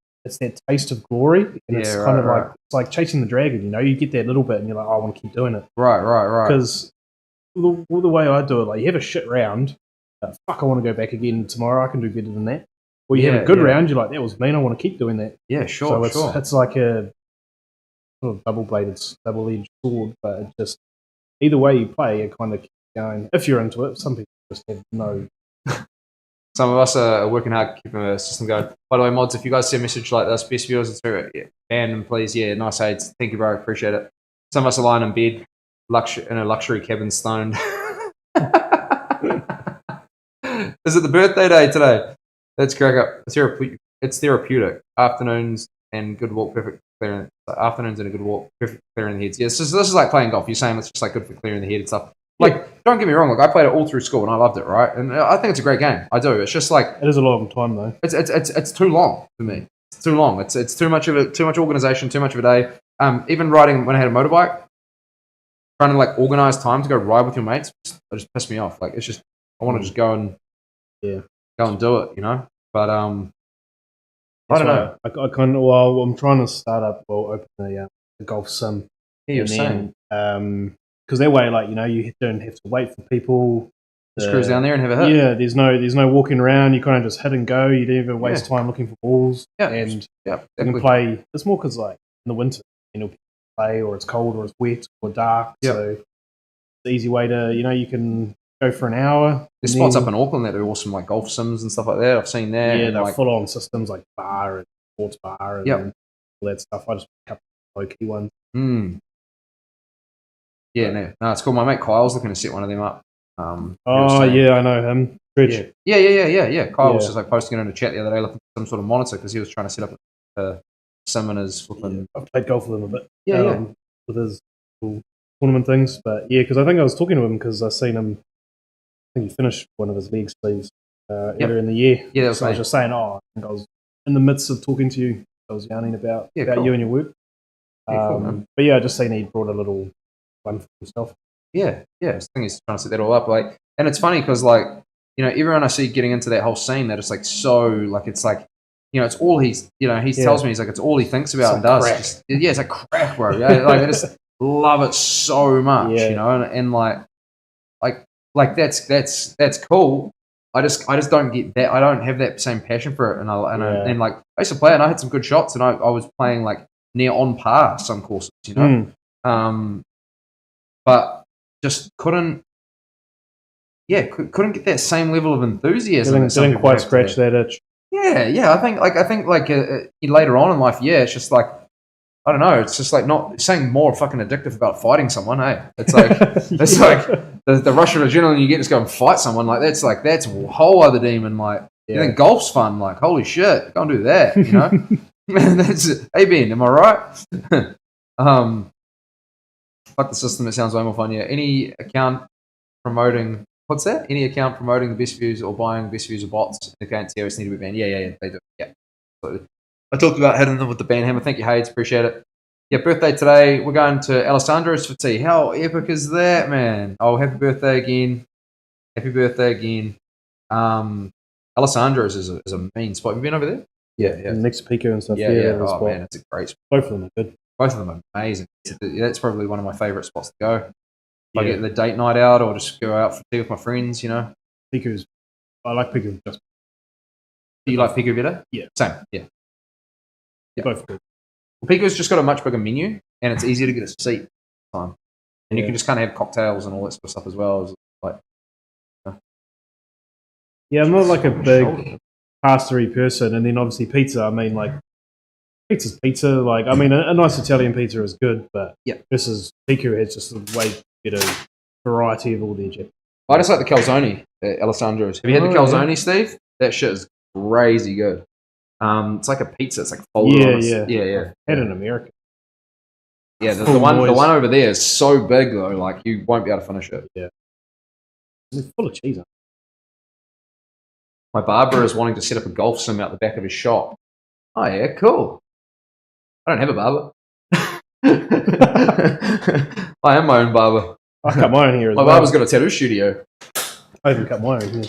taste of glory, and it's kind of like it's like chasing the dragon. You know, you get that little bit, and you're like, oh, I want to keep doing it. Right. Because the way I do it, like you have a shit round, fuck, I want to go back again tomorrow. I can do better than that. Or you have a good round, you're like, that was mean. I want to keep doing that. Yeah, sure. So it's like a sort of double-edged sword, but it just either way you play, it kind of keeps going. If you're into it, some people just have no. Some of us are working hard keeping the system going. By the way, mods, if you guys see a message like this, best viewers, it's ban them, please. Yeah, nice aids. Thank you, bro. Appreciate it. Some of us are lying in bed, in a luxury cabin, stoned. Is it the birthday day today? Let's crack up. It's therapeutic. Afternoons and good walk, perfect clearing. Afternoons and a good walk, perfect clearing the heads. Yeah, this is like playing golf. You're saying it's just like good for clearing the head and stuff. Like, don't get me wrong. Like, I played it all through school and I loved it, right? And I think it's a great game. I do. It's just like it is a long time though. It's too long for me. It's too long. It's too much organization, too much of a day. Even riding when I had a motorbike, trying to like organize time to go ride with your mates, it just pissed me off. Like, it's just I want to just go and do it, you know. But I don't know. I kind of I'm trying to start up open a golf sim. Yeah, you're saying. Because that way, like, you know, you don't have to wait for people. Just cruise down there and have a hit. Yeah, there's no walking around. You kind of just hit and go. You don't even waste time looking for balls. Yeah, and you can play. It's more because like in the winter, you know, people play or it's cold or it's wet or dark. Yep. So it's an easy way to, you know, you can go for an hour. There's spots up in Auckland that are awesome, like golf sims and stuff like that. I've seen that. Yeah, they're full on systems like bar and sports bar and all that stuff. I just pick up low key ones. Yeah, no, it's cool. My mate Kyle's looking to set one of them up. I know him. Rich. Yeah. Kyle was just like posting it in a chat the other day looking for some sort of monitor because he was trying to set up a sim in his flipping. I've played golf with him a bit. With his tournament things, but because I think I was talking to him because I seen him. I think he finished one of his leg sleeves earlier in the year. Yeah, that was I was just saying. I think I was in the midst of talking to you. I was yarning about you and your work. Cool, but I just seen he brought a little one for himself. Yeah. I think he's trying to set that all up. Like, and it's funny because like, you know, everyone I see getting into that whole scene, that it's like so like it's like, you know, it's all he tells me, he's like it's all he thinks about and does. It's like crack, bro. Yeah, like I just love it so much, you know, and like that's cool. I just don't get that. I don't have that same passion for it, and like I used to play it and I had some good shots and I was playing like near on par some courses, you know. But just couldn't get that same level of enthusiasm. Didn't quite scratch that itch. Yeah. I think later on in life, yeah, it's just like I don't know. It's just like not saying more fucking addictive about fighting someone. Hey, it's like it's like the rush of adrenaline you get to go and fight someone. Like that's a whole other demon. Like you think golf's fun? Like holy shit, go and do that. You know, man. That's hey Ben, am I right? Fuck the system. It sounds way more fun. Yeah. Any account promoting what's that? Any account promoting the best views or buying the best views of bots against terrorists need to be banned. Yeah, they do. Yeah. Absolutely. I talked about hitting them with the ban hammer. Thank you, Hayes. Appreciate it. Yeah, birthday today. We're going to Alessandra's for tea. How epic is that, man? Oh, happy birthday again. Happy birthday again. Alessandra's is a mean spot. Have you been over there? Yeah. Next to Pico and stuff. Yeah. Oh, man, it's a great spot. Both of them are good. Both of them are amazing. That's probably one of my favourite spots to go. If I get the date night out or just go out for tea with my friends, you know. I like Pico. Do you like Pico better? Yeah. Same, yeah. Both good. Well, Pico's just got a much bigger menu and it's easier to get a seat time. And you can just kind of have cocktails and all that sort of stuff as well. Yeah, I'm not like a big pasta-y person. And then obviously pizza, I mean, like, pizza's pizza. Like, I mean, a nice Italian pizza is good, but versus Pico has just a way better variety of all their chips. I just like the calzone at Alessandra's. Have you had the calzone, Steve? That shit is crazy good. It's like a pizza. It's like folded. Yeah. Had in America. Yeah, the one over there is so big though, like you won't be able to finish it. Yeah, it's full of cheese. My barber is wanting to set up a golf sim out the back of his shop. Oh yeah, cool. I don't have a barber. I am my own barber. I cut my own here as well. My barber's got a tattoo studio. I even cut my own here.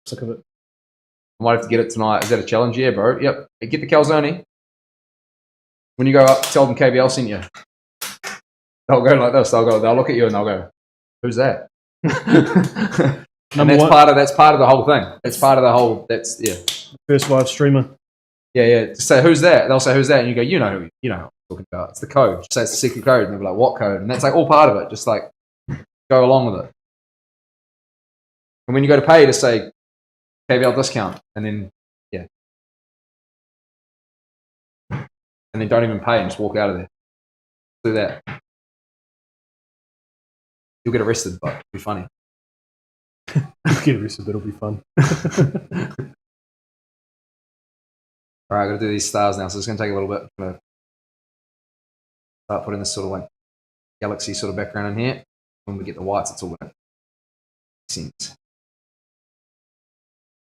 Sick of it. I might have to get it tonight. Is that a challenge? Yeah, bro. Yep. Get the calzone. When you go up, tell them KBL sent you. They'll go like this. They'll look at you and they'll go, "Who's that?" And that's part of the whole thing. It's part of the whole. First live streamer. Yeah. Just say who's that? They'll say who's that, and you go, you know what I'm talking about. It's the code. Just say it's the secret code, and they'll be like, what code? And that's like all part of it. Just like go along with it. And when you go to pay, just say KBL discount, and then and then don't even pay and just walk out of there. Do that. You'll get arrested, but it'll be funny. You'll get arrested, but it'll be fun. All right, I've got to do these stars now, so it's going to take a little bit. I'm going to start putting this sort of like galaxy sort of background in here. When we get the whites, it's all going to make sense.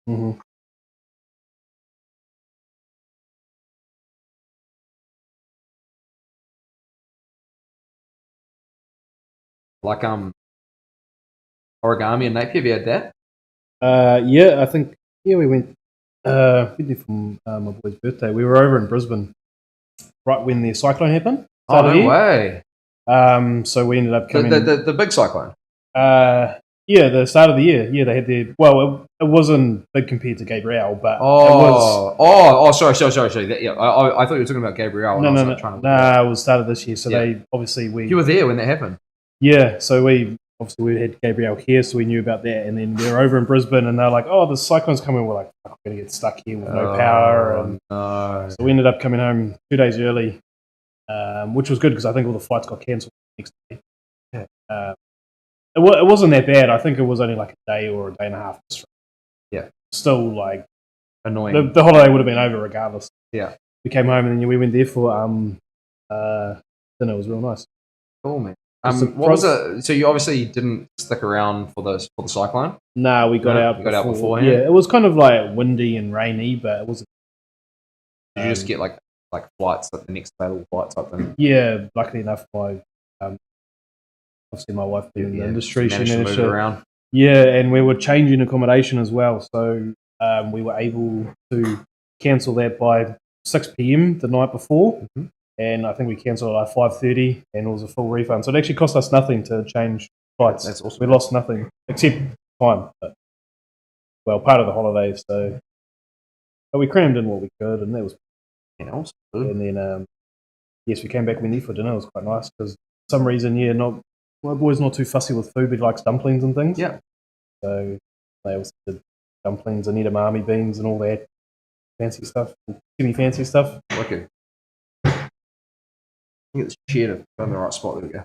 Mm-hmm. Like origami and Napier, have you had that? Yeah, I think we went there for my boy's birthday. We were over in Brisbane right when the cyclone happened. Oh, no way. So we ended up coming... The big cyclone? Yeah, the start of the year. Yeah, they had their... Well, it wasn't big compared to Gabrielle, but it was... Sorry. I thought you were talking about Gabrielle. No, it was start of this year. So they obviously... You were there when that happened? Yeah, so we had Gabrielle here, so we knew about that. And then we were over in Brisbane, and they're like, oh, the cyclone's coming. We're like, we're going to get stuck here with no power. And so we ended up coming home 2 days early, which was good because I think all the flights got cancelled the next day. Yeah. It wasn't that bad. I think it was only like a day or a day and a half. Yeah. Still, like... Annoying. The holiday would have been over regardless. Yeah. We came home, and then we went there for dinner. It was real nice. Cool, man. What was it? So you obviously didn't stick around for the cyclone? No, we got out beforehand? Yeah, it was kind of like windy and rainy, but it wasn't... Did you just get like flights, like the next available flight type thing? Yeah, luckily enough, obviously my wife being in the industry, she managed to move around. Yeah, and we were changing accommodation as well, so we were able to cancel that by 6 p.m. the night before. Mm-hmm. And I think we cancelled at like 5:30, and it was a full refund. So it actually cost us nothing to change flights. That's awesome. We lost nothing except time. But, part of the holidays. So, but we crammed in what we could, and that was awesome. And then, yes, we came back Wendy for dinner. It was quite nice because for some reason, my boy's not too fussy with food. He likes dumplings and things. Yeah. So they also did dumplings and edamame beans and all that fancy stuff, semi-fancy stuff. Okay. I think it's chair to go in the right spot. There we go.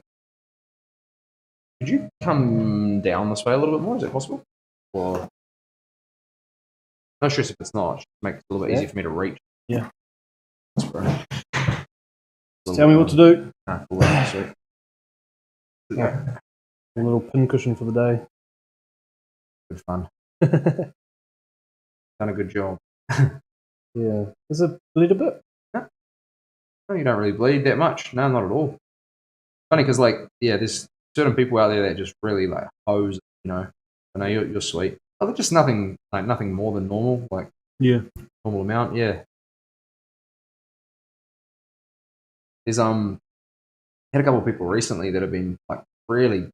Could you come down this way a little bit more? Is it possible? Or no stress if it's not. Just make it a little bit easier for me to reach. Yeah. That's right. Tell me what to do. Ah, cool. Sweet. Yeah. A little pin cushion for the day. Good fun. Done a good job. Yeah. Does it bleed a bit? No, you don't really bleed that much. No, not at all. Funny because, like, yeah, there's certain people out there that just really like hose. You know, I know you're sweet. Oh, they're just nothing more than normal, like normal amount. Yeah. There's had a couple of people recently that have been like really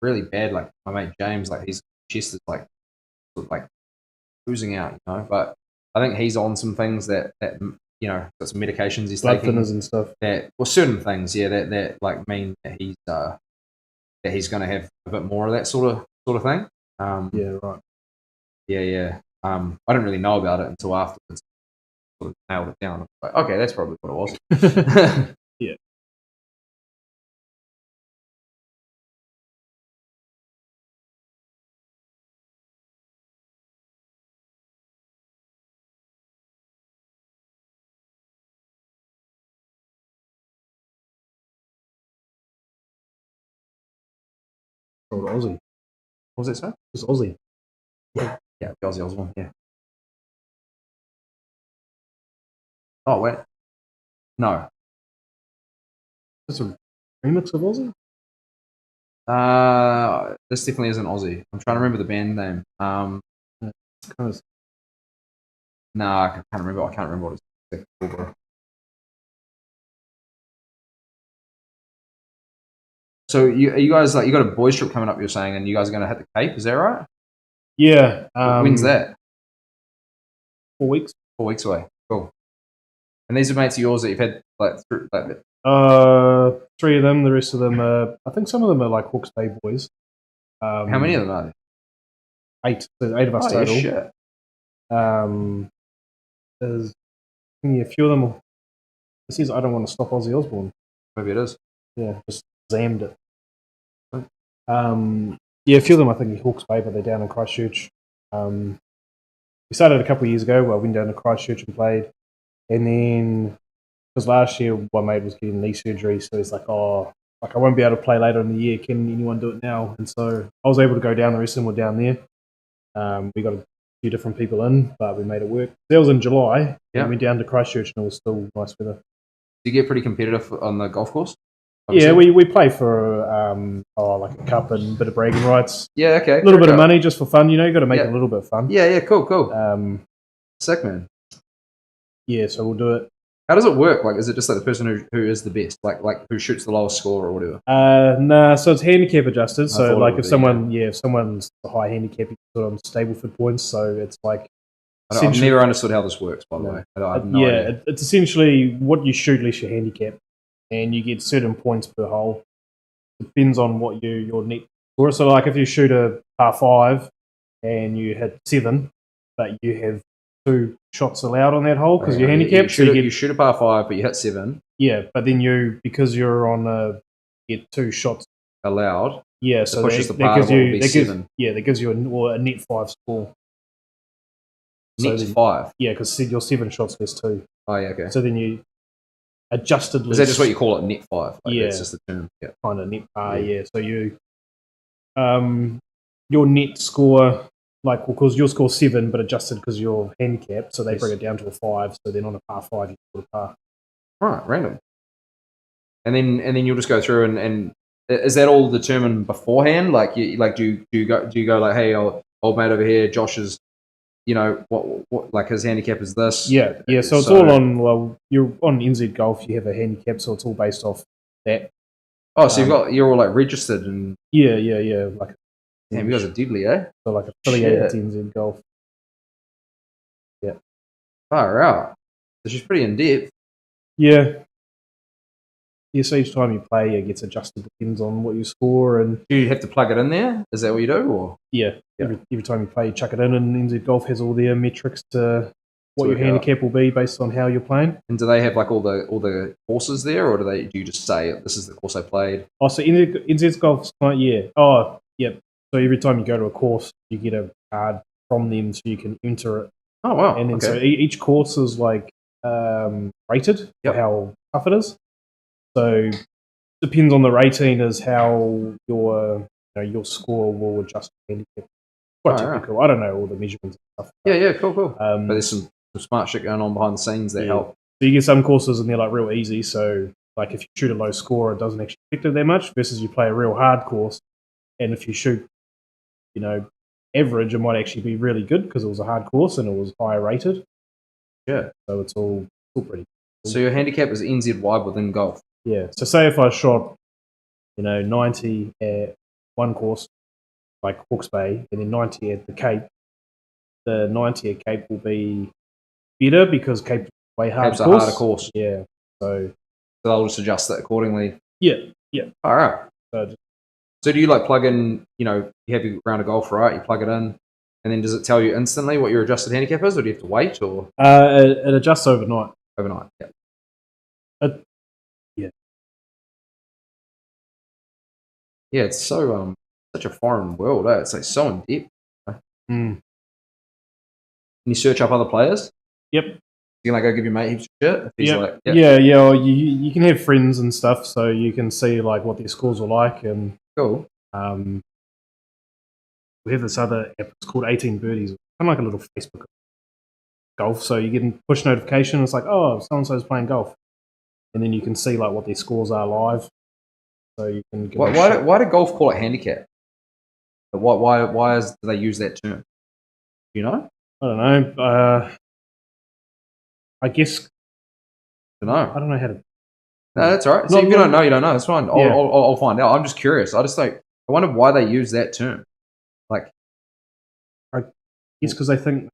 bad. Like my mate James, like his chest is like sort of like oozing out, you know. But I think he's on some things that you know, got some medications he's blood taking. thinners and stuff. That well, certain things, yeah, that like mean that he's going to have a bit more of that sort of thing. Yeah, right. Yeah. I didn't really know about it until afterwards. Sort of nailed it down. Like, okay, that's probably what it was. Yeah. Old Aussie. What was it, sir? It's Aussie. Yeah, the Aussie Osborne, yeah. Oh, wait. No. It's a remix of Aussie? This definitely isn't Aussie. I'm trying to remember the band name. It's kind of... Nah, I can't remember. I can't remember what it's called, bro. So you guys like you got a boys trip coming up? You're saying, and you guys are going to hit the Cape? Is that right? Yeah. When's that? 4 weeks. 4 weeks away. Cool. And these are mates of yours that you've had like through like. 3 of them. The rest of them are, I think some of them are like Hawke's Bay boys. How many of them are there? 8. So 8 of us Oh, total. yeah, shit. There's a few of them. It says I don't want to stop Ozzy Osbourne. Maybe it is. Yeah, just zammed it. Yeah, a few of them I think are Hawke's Bay, but they're down in Christchurch. We started a couple of years ago. I went down to Christchurch and played, and then because last year my mate was getting knee surgery, so he's like, "Oh, like I won't be able to play later in the year. Can anyone do it now?" And so I was able to go down. The rest of them were down there. We got a few different people in, but we made it work. That was in July. Yeah, we went down to Christchurch, and it was still nice weather. Do you get pretty competitive on the golf course? Obviously? Yeah, we play for like a cup and a bit of bragging rights. Yeah, okay. A little bit of money just for fun, you know. You got to make it a little bit of fun. Yeah, cool. Sick, man. Yeah, so we'll do it. How does it work? Like, is it just like the person who is the best, like who shoots the lowest score or whatever? Nah, so it's handicap adjusted. So like if someone's the high handicap, you put on Stableford points. So it's like I've never understood how this works, by the way. I have no idea. It's essentially what you shoot less your handicap, and you get certain points per hole. Depends on what your net score. So like if you shoot a par 5 and you hit 7, but you have 2 shots allowed on that hole because you're handicapped. You shoot a par 5, but you hit 7. Yeah, but then because you're on get 2 shots allowed. Yeah, so that gives you 7. That gives you a net 5 score. Net 5. Yeah, because your 7 shots less 2. Oh yeah, okay. So then you adjusted. Is that just what you call it, net 5? Like, yeah, that's just the term. Yeah, kind of net par. Yeah, so you your net score. Like, because your score's 7, but adjusted because you're handicapped, so they bring it down to a 5. So then on a par 5, you put a par. Right, random. And then you'll just go through and is that all determined beforehand? Like, do you go like, hey, old mate over here, Josh is, you know, what like his handicap is this. Yeah. So it's all on. Well, you're on NZ Golf. You have a handicap, so it's all based off that. Oh, so you're all like registered and. Yeah. Like. Damn, you guys are deadly, eh? So like affiliated to NZ Golf. Yeah. Far out. So she's pretty in depth. Yeah. Yeah, so each time you play, it gets adjusted, depends on what you score. And do you have to plug it in there? Is that what you do? Or? Yeah. Every time you play, you chuck it in, and NZ Golf has all their metrics to what your handicap will be based on how you're playing. And do they have like all the courses there, or do you just say this is the course I played? Oh, so NZ Golf's yeah. Oh, yep. So every time you go to a course, you get a card from them, so you can enter it. Oh wow! And then so each course is like rated for how tough it is. So depends on the rating is how your score will adjust the handicap. Quite typical. Right. I don't know all the measurements and stuff. Yeah, cool. But there's some smart shit going on behind the scenes that help. So you get some courses and they're like real easy. So like if you shoot a low score, it doesn't actually affect it that much. Versus you play a real hard course, and if you shoot, average, it might actually be really good because it was a hard course and it was higher rated. Yeah. So it's all pretty cool. So your handicap is NZ wide within golf. Yeah. So say if I shot, 90 at one course, like Hawke's Bay, and then 90 at the Cape, the 90 at Cape will be better because Cape is way harder Cape's a harder course. Yeah. So they'll just adjust that accordingly. Yeah. All right. So do you like plug in, you have your round of golf, right? You plug it in, and then does it tell you instantly what your adjusted handicap is, or do you have to wait? Or it adjusts overnight. Overnight, yeah. Yeah, it's so such a foreign world. It's like so in depth. Can you search up other players? Yep. You can go give your mate heaps of shit. If he's Yeah. Or you can have friends and stuff, so you can see like what their scores are like. And cool. We have this other app. It's called 18 Birdies. Kind of like a little Facebook golf. So you get a push notification. It's like, oh, so and so's playing golf, and then you can see like what their scores are live. So you can. Why did golf call it handicap? Why do they use that term? You know? I don't know. I guess. I don't know how to. No, that's all right. So if you don't know, you don't know. That's fine. I'll find out. I'm just curious. I wonder why they use that term. Like, I guess because they think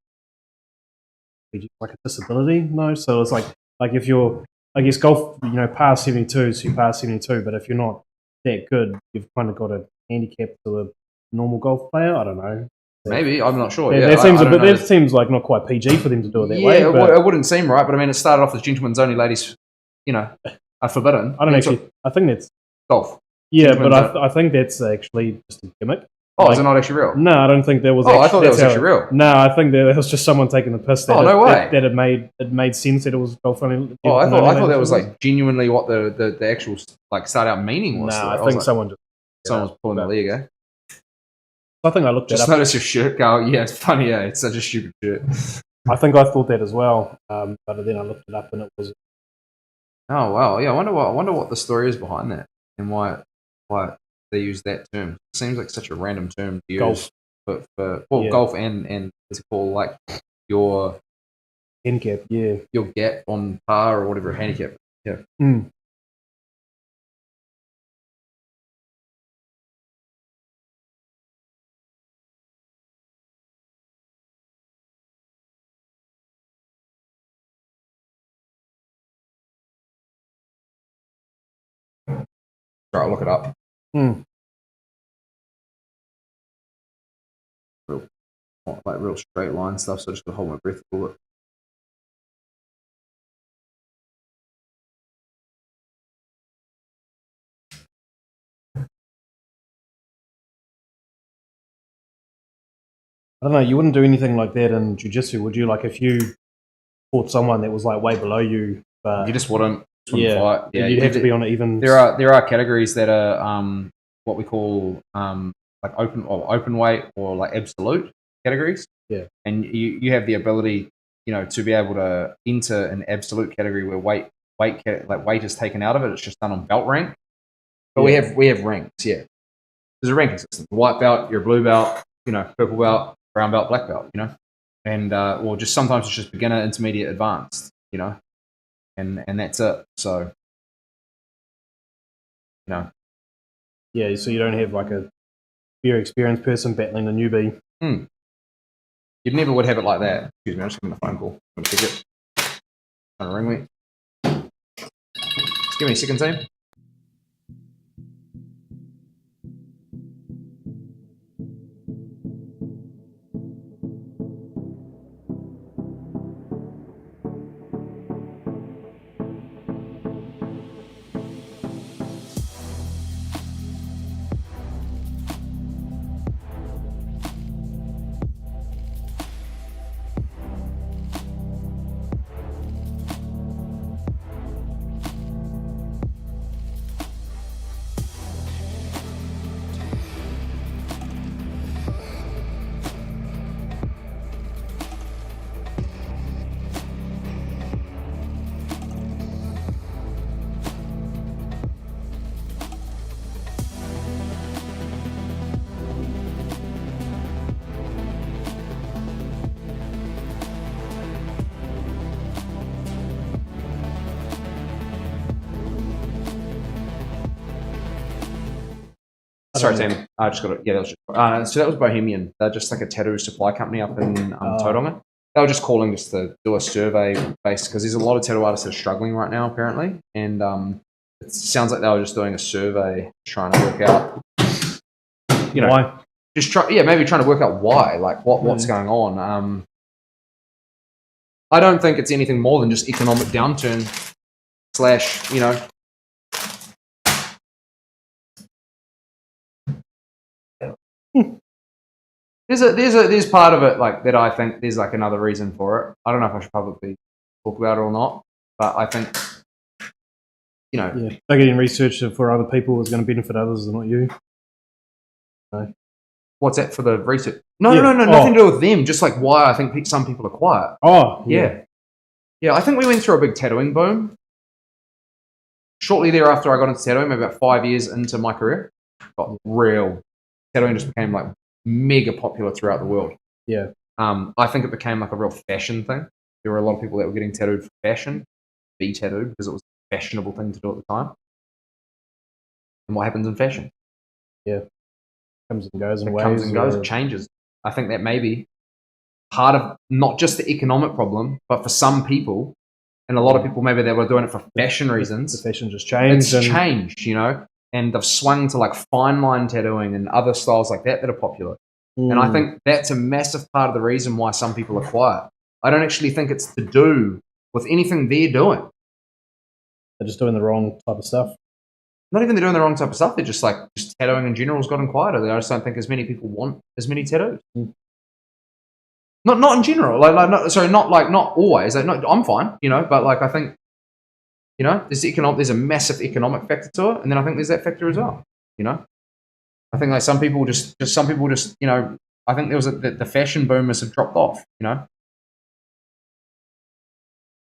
like a disability. No, so it's like if you're, I guess golf, past 72, so you pass 72. But if you're not that good, you've kind of got a handicap to a normal golf player. I don't know. Maybe, I'm not sure. That seems like not quite PG for them to do it that way. Yeah, it wouldn't seem right, but I mean, it started off as gentlemen's only, ladies, are forbidden. I think that's golf. Yeah, but I think that's actually just a gimmick. Oh, is it not actually real? No, I don't think there was. I thought that was actually real. No, I think there was just someone taking the piss. No way. That it made sense that it was golf only. I thought that was like genuinely what the actual like start out meaning was. No, I think someone was pulling the leg. I think I looked just notice your shirt go. Yeah, it's funny. Yeah, it's such a stupid shirt. I think I thought that as well, but then I looked it up and it was. Oh wow! Yeah, I wonder what the story is behind that and why they use that term. It seems like such a random term to use golf. for golf and to call like your handicap. Yeah, your gap on par or whatever handicap. Yeah. All right, look it up. Real straight line stuff, so I just gotta hold my breath for it. I don't know. You wouldn't do anything like that in jiu-jitsu, would you? Like if you fought someone that was like way below you, but you just wouldn't fight. Yeah, you'd have to be on an even. There are categories that are what we call like open weight or like absolute categories. Yeah, and you have the ability, to be able to enter an absolute category where weight is taken out of it. It's just done on belt rank. But we have ranks. Yeah, there's a ranking system. White belt, your blue belt, purple belt, brown belt, black belt. And or just sometimes it's just beginner, intermediate, advanced. And that's it. So yeah. So you don't have like a very experienced person battling a newbie. You never would have it like that. Excuse me, I'm just getting a phone call. I'm going to pick it. Trying to ring me. Just give me a second, team. sorry, Tim. I just got it. Yeah, that was just, so that was Bohemian. They're just like a tattoo supply company up in Tauranga. They were just calling just to do a survey based because there's a lot of tattoo artists that are struggling right now, apparently. And it sounds like they were just doing a survey trying to work out, why? Maybe trying to work out why, like what's going on. I don't think it's anything more than just economic downturn / There's part of it like that. I think there's like another reason for it. I don't know if I should publicly talk about it or not, but I think they're getting research for other people is going to benefit others, not you. No. What's that for the research? No, nothing to do with them. Just like why I think some people are quiet. Oh, yeah. I think we went through a big tattooing boom. Shortly thereafter, I got into tattooing, maybe about 5 years into my career. Got real tattooing just became like mega popular throughout the world. Yeah. I think it became like a real fashion thing. There were a lot of people that were getting tattooed for fashion, be tattooed because it was a fashionable thing to do at the time. And what happens in fashion? Yeah. Comes and goes in waves. Comes and goes, it changes. I think that maybe part of not just the economic problem, but for some people, and a lot of people maybe they were doing it for fashion reasons. The fashion just changed. It's changed, and they've swung to like fine line tattooing and other styles like that are popular. And I think that's a massive part of the reason why some people are quiet. I don't actually think it's to do with anything they're doing. They're just doing the wrong type of stuff. Not even they're doing the wrong type of stuff. They're just tattooing in general has gotten quieter. I just don't think as many people want as many tattoos. Not in general. Not always. I'm fine, But like I think, there's a massive economic factor to it, and then I think there's that factor as well. I think like some people just I think there was the fashion boomers have dropped off.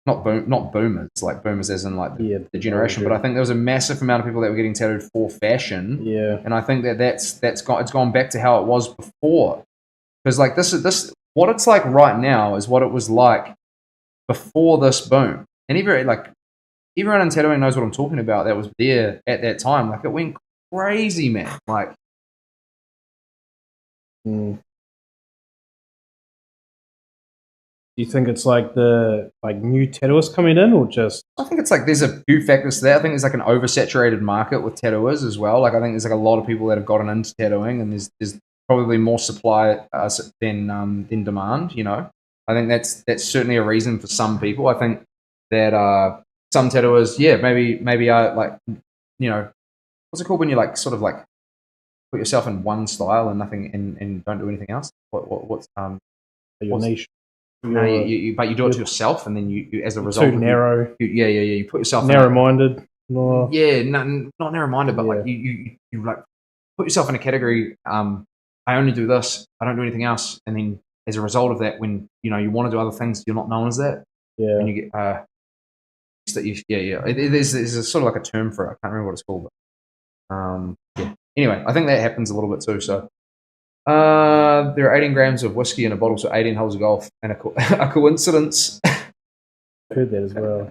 Not boomers, like boomers as in like the generation, but I think there was a massive amount of people that were getting tattooed for fashion. Yeah, and I think it's gone back to how it was before, because like this what it's like right now is what it was like before this boom, and everyone in tattooing knows what I'm talking about. That was there at that time. Like it went crazy, man. Like. Do you think it's like the new tattooists coming in, or just? I think it's like there's a few factors to that. I think there's like an oversaturated market with tattooers as well. Like I think there's like a lot of people that have gotten into tattooing, and there's probably more supply than demand. I think that's certainly a reason for some people. I think that some tattooers, maybe I like what's it called when you like sort of like put yourself in one style and nothing and don't do anything else. What's your niche? No, but you do it to yourself, and then you as a result, too narrow. You put yourself narrow-minded. No. Yeah, not narrow-minded, but like you like put yourself in a category. I only do this. I don't do anything else, and then as a result of that, when you want to do other things, you're not known as that. Yeah, and you get There's a sort of like a term for it. I can't remember what it's called. But, Anyway, I think that happens a little bit too. So. There are 18 grams of whiskey in a bottle, so 18 holes of golf, and a coincidence. I heard that as well.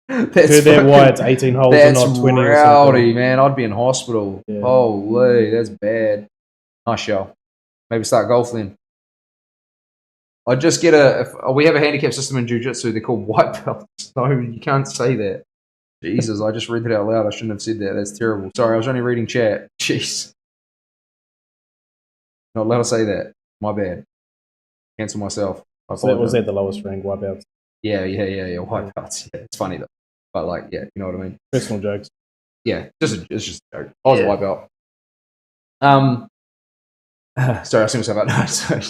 That's heard that why it's 18 holes and not 20 rowdy, or something. Man. I'd be in hospital. Yeah. Holy, that's bad. Nice show. Maybe start golf then. I'd just get we have a handicap system in jiu-jitsu. They're called white belts. No, you can't say that. Jesus, I just read that out loud. I shouldn't have said that. That's terrible. Sorry, I was only reading chat. Jeez. Not allowed to say that. My bad. Cancel myself. So was that the lowest rank wipeouts? Yeah. Wipeouts. Yeah, it's funny though. But like, yeah, you know what I mean. Personal jokes. Yeah, it's just a joke. I was a wipeout. Sorry, I see myself out. No, sorry.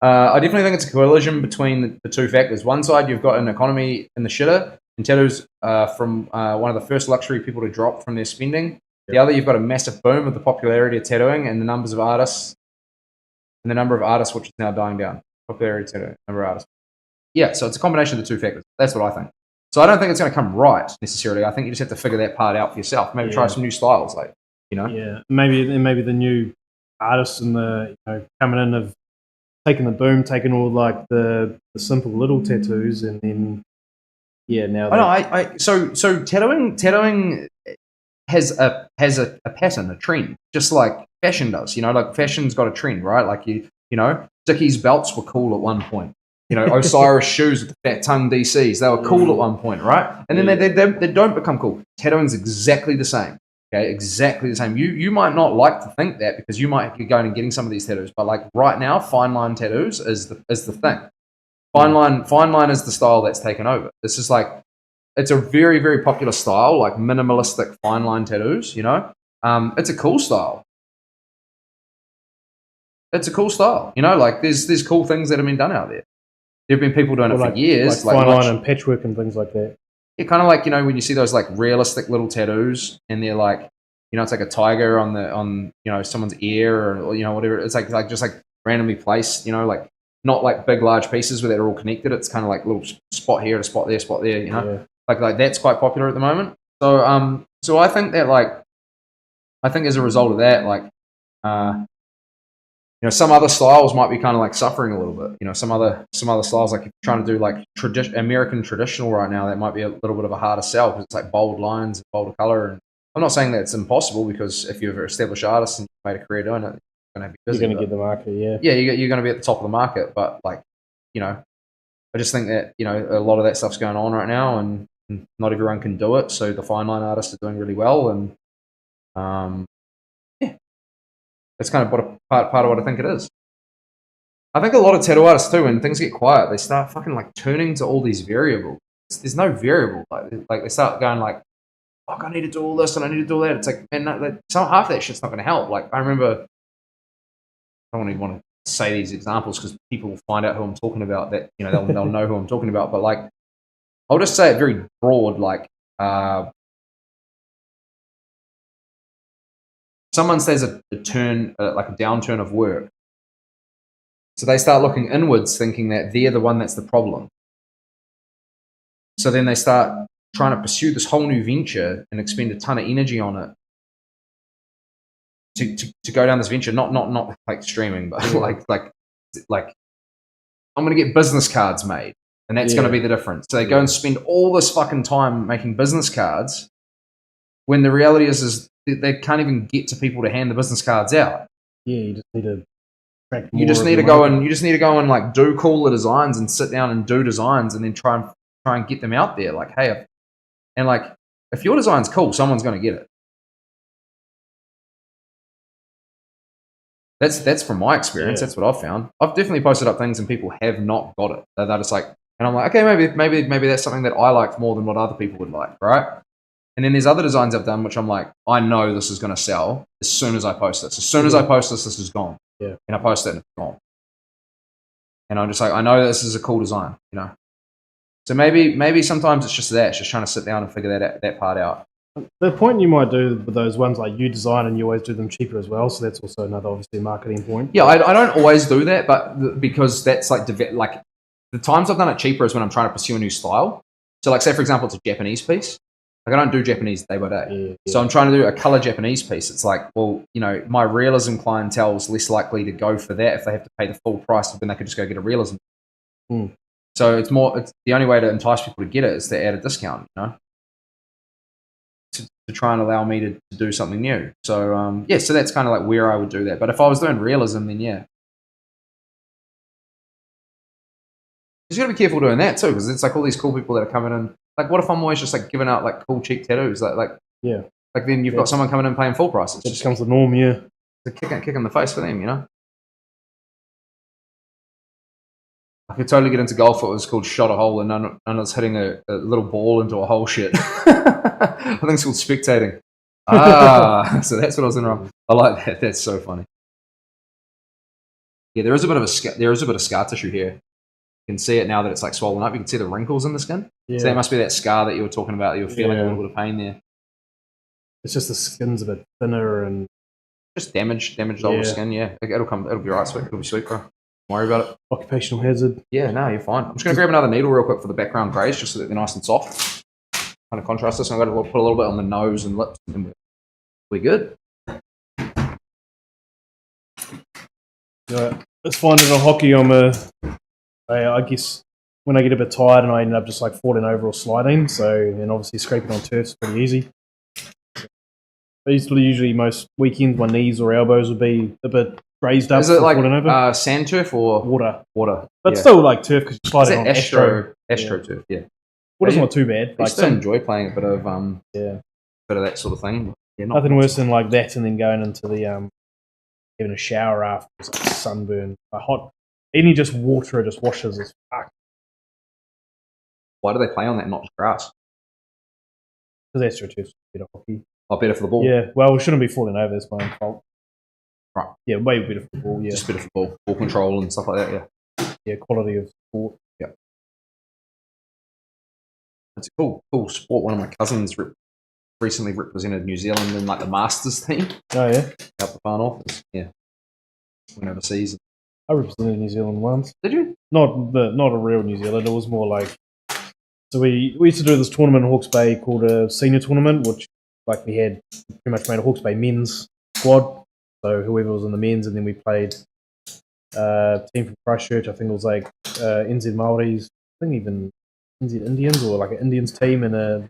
I definitely think it's a collision between the two factors. One side, you've got an economy in the shitter, and tattoos from one of the first luxury people to drop from their spending. The other, you've got a massive boom of the popularity of tattooing and the numbers of artists, and the number of artists which is now dying down. Popularity of tattooing, number of artists. Yeah, so it's a combination of the two factors. That's what I think. So I don't think it's going to come right necessarily. I think you just have to figure that part out for yourself. Maybe try some new styles, Yeah, maybe the new artists and the coming in have taken the boom, taken all like the simple little tattoos, and then now. So tattooing has a pattern, a trend, just like fashion does. You know, like fashion's got a trend, right? Like you know, Dickies belts were cool at one point. You know, Osiris shoes with the fat tongue DCs, they were cool at one point, right? And then they don't become cool. Tattooing's exactly the same. Okay, exactly the same. You might not like to think that because you might be going and getting some of these tattoos, but like right now, fine line tattoos is the thing. Fine line is the style that's taken over. This is like, it's a very, very popular style, like minimalistic fine line tattoos. You know, it's a cool style. It's a cool style. You know, like there's cool things that have been done out there. There have been people doing it for years, like fine line and patchwork and things like that. Yeah, kind of like, you know, when you see those like realistic little tattoos, and they're like, you know, it's like a tiger on you know, someone's ear, or you know, whatever. It's like just like randomly placed. You know, like not like big large pieces where they're all connected. It's kind of like little spot here, a spot there, spot there. You know, like that's quite popular at the moment. So so I think that as a result of that, like you know, some other styles might be kind of like suffering a little bit. You know, some other styles, like if you're trying to do like American traditional right now, that might be a little bit of a harder sell because it's like bold lines and bolder color. And I'm not saying that it's impossible, because if you're an established artist and you've made a career doing it, you're going to be busy. You're going to get the market, yeah. Yeah, you're going to be at the top of the market. But like, you know, I just think that, you know, a lot of that stuff's going on right now, and not everyone can do it. So the fine line artists are doing really well, and yeah. That's kind of part of what I think it is. I think a lot of tattoo artists too, when things get quiet, they start fucking like turning to all these variables. There's no variable. Like they start going like, "Oh, I need to do all this and I need to do all that." It's like, man, half that shit's not going to help. Like I remember, I don't even want to say these examples because people will find out who I'm talking about. That, you know, they'll know who I'm talking about. But like, I'll just say it very broad. Like, someone says a turn, like a downturn of work. So they start looking inwards, thinking that they're the one that's the problem. So then they start trying to pursue this whole new venture and expend a ton of energy on it to go down this venture. Not like streaming, but like I'm going to get business cards made, and that's going to be the difference. So they go and spend all this fucking time making business cards, when the reality is they can't even get to people to hand the business cards out. Yeah, you just need to. You just need to go and like do cooler designs and sit down and do designs, and then try and get them out there. Like, hey, and like if your design's cool, someone's going to get it. That's from my experience. That's what I've found. I've definitely posted up things and people have not got it. They're just like, and I'm like, okay, maybe that's something that I liked more than what other people would like, right? And then there's other designs I've done which I'm like, I know this is going to sell as soon as I post this. As soon as I post this is gone. Yeah. And I post it and it's gone. And I'm just like, I know this is a cool design, you know. So maybe sometimes it's just that. It's just trying to sit down and figure that part out. The point you might do with those ones, like you design and you always do them cheaper as well, so that's also another obviously marketing point. Yeah, I don't always do that, but because that's like the times I've done it cheaper is when I'm trying to pursue a new style. So like say for example it's a Japanese piece. Like I don't do Japanese day by day. Yeah. So I'm trying to do a color Japanese piece. It's like, well, you know, my realism clientele is less likely to go for that if they have to pay the full price, when they could just go get a realism. So it's the only way to entice people to get it is to add a discount, you know, to try and allow me to do something new. So so that's kind of like where I would do that. But if I was doing realism, then yeah. You just got to be careful doing that too, because it's like all these cool people that are coming in. Like, what if I'm always just like giving out like cool cheap tattoos? Like then you've got someone coming in paying full price. It just becomes the norm, yeah. It's a kick in the face for them, you know. I could totally get into golf if it was called shot a hole and none of us hitting a little ball into a hole shit. I think it's called spectating. So that's what I was in wrong. I like that. That's so funny. Yeah, there is a bit of scar tissue here. You can see it now that it's like swollen up. You can see the wrinkles in the skin. Yeah. So that must be that scar that you were talking about. That you were feeling a little bit of pain there. It's just the skin's a bit thinner and just damaged older skin. Yeah, it'll be right. Sweet. It'll be sweet, bro. Don't worry about it. Occupational hazard. Yeah, no, you're fine. I'm just gonna grab another needle real quick for the background greys, just so that they're nice and soft. Kind of contrast this. And I'm going to put a little bit on the nose and lips, and we're good. Yeah, it's finding a hockey. I guess when I get a bit tired and I end up just like falling over or sliding, and obviously scraping on turf's pretty easy. Usually most weekends, my knees or elbows would be a bit raised up. Is it like falling over. sand turf or Water? water? But Yeah. still like turf because you slide Is it it on Astro turf? Yeah. Water's Yeah, not too bad. I used to enjoy playing a bit of yeah, bit of that sort of thing. Yeah, nothing worse than like that, and then going into the having a shower after, it's like sunburn, hot. Any just water, it just washes as fuck. Why do they play on that, not just grass? Because AstroTurf's better hockey. Oh, better for the ball. Yeah, well, we shouldn't be falling over. That's my own fault. Right. Yeah, way better for the ball. Yeah, Just better for ball control and stuff like that. Yeah. Yeah, quality of sport. Yeah. It's a cool sport. One of my cousins recently represented New Zealand in like the Masters team. Oh yeah, Out the final. Yeah. Went overseas. I represented New Zealand once. Did you? Not a real New Zealand. It was more like, so we used to do this tournament in Hawke's Bay called a senior tournament, which like we had pretty much made a Hawke's Bay men's squad. So whoever was in the men's, and then we played team from Christchurch. I think it was like NZ Maoris. I think even NZ Indians or like an Indians team, and there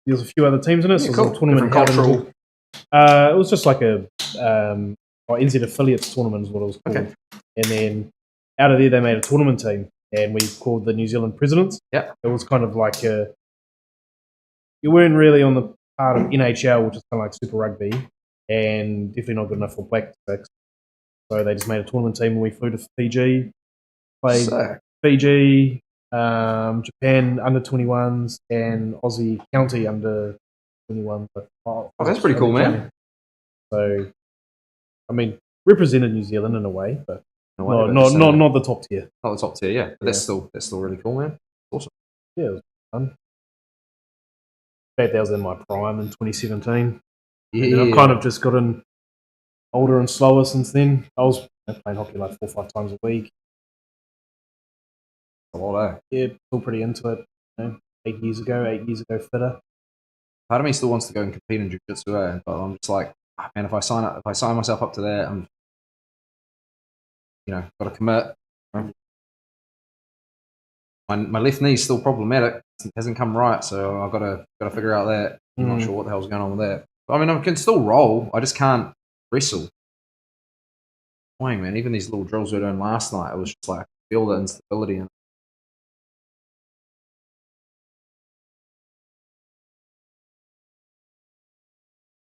was a few other teams in it. So Yeah, it was a tournament. cultural. It was just like a NZ affiliates tournament is what it was called. Okay. And then out of there, they made a tournament team, and we called the New Zealand Presidents. Yeah. It was kind of like you weren't really on the part of NHL, which is kind of like Super Rugby, and definitely not good enough for Black Sticks. So they just made a tournament team, and we flew to Fiji, played Fiji, Japan under 21s, and Aussie County under 21s. Oh, that's pretty cool, man. So, I mean, represented New Zealand in a way, but No, not the top tier. Not the top tier, yeah. But that's still really cool, man. Awesome. Yeah, it was fun. In fact, that was in my prime in 2017. Yeah. And I've kind of just gotten older and slower since then. I was playing hockey like 4 or 5 times a week. A lot, eh? Yeah, still pretty into it. 8 years ago, fitter. Part of me still wants to go and compete in jiu-jitsu, but I'm just like, man, if I sign myself up to that, I'm, got to commit. My left knee's still problematic. It hasn't come right, so I've got to figure out that. I'm not sure what the hell's going on with that. I mean, I can still roll. I just can't wrestle. Annoying, man. Even these little drills we were doing last night, it was just like feel the instability in it.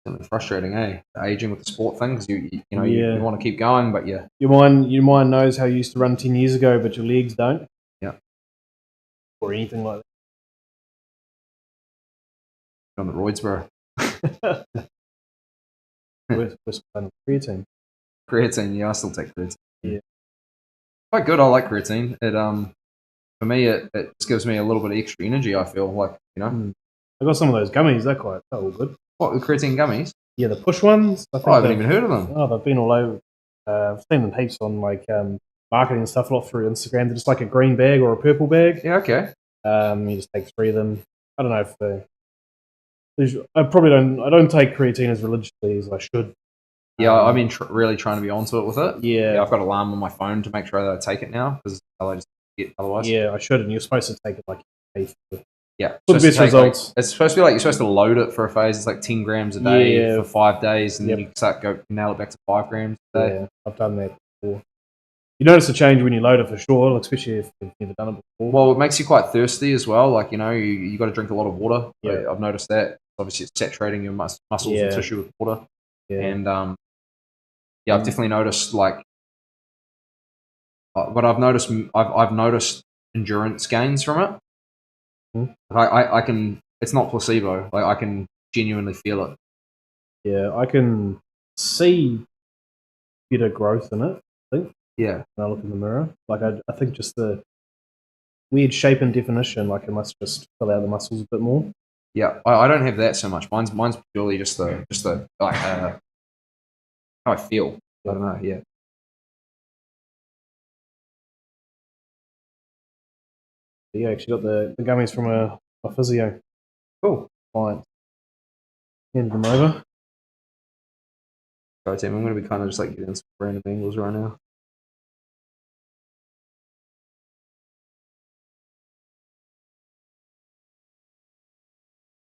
It's frustrating, eh? The aging with the sport thing, because you want to keep going, but yeah. Your mind knows how you used to run 10 years ago, but your legs don't. Yeah. Or anything like that. On the roids, bro. We're playing creatine. Creatine, yeah, I still take creatine. Yeah. Quite good. I like creatine. It for me it just gives me a little bit of extra energy, I feel like, I got some of those gummies, they're all good. What, the creatine gummies? Yeah, the push ones. I haven't even heard of them. Oh, they've been all over. I've seen them heaps on like marketing and stuff a lot through Instagram. They're just like a green bag or a purple bag. Yeah, okay. You just take 3 of them. I don't know if I don't take creatine as religiously as I should. Yeah, I've been really trying to be onto it with it. Yeah. I've got an alarm on my phone to make sure that I take it now, because I just get otherwise. Yeah, I should, and you're supposed to take it like yeah, for the best results. It's supposed to be like you're supposed to load it for a phase. It's like 10 grams a day for 5 days, and then you nail it back to 5 grams a day. Yeah, I've done that before. You notice a change when you load it for sure, especially if you've never done it before. Well, it makes you quite thirsty as well. Like, you got to drink a lot of water. Yeah. I've noticed that. Obviously, it's saturating your muscles and tissue with water. Yeah. And I've definitely noticed but I've noticed endurance gains from it. I can. It's not placebo. Like, I can genuinely feel it. Yeah, I can see better growth in it, I think. Yeah. When I look in the mirror. Like, I think just the weird shape and definition, like, it must just fill out the muscles a bit more. Yeah, I don't have that so much. Mine's purely just the like how I feel. I don't know. Yeah. Yeah, actually got the gummies from a physio. Cool. Client. Handed them over. Sorry, Tim. I'm going to be kind of just like getting some random angles right now.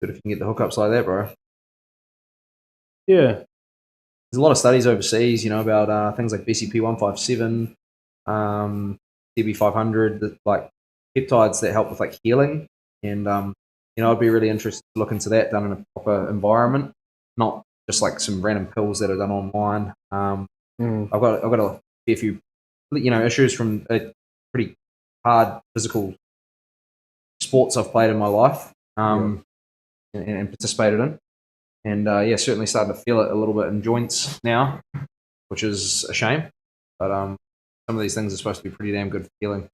Good if you can get the hookups like that, bro. Yeah. There's a lot of studies overseas, about things like BCP 157, DB 500, like peptides that help with like healing, and I'd be really interested to look into that done in a proper environment, not just like some random pills that are done online. I've got a fair few, issues from a pretty hard physical sports I've played in my life, and participated in. And certainly starting to feel it a little bit in joints now, which is a shame. But some of these things are supposed to be pretty damn good for healing.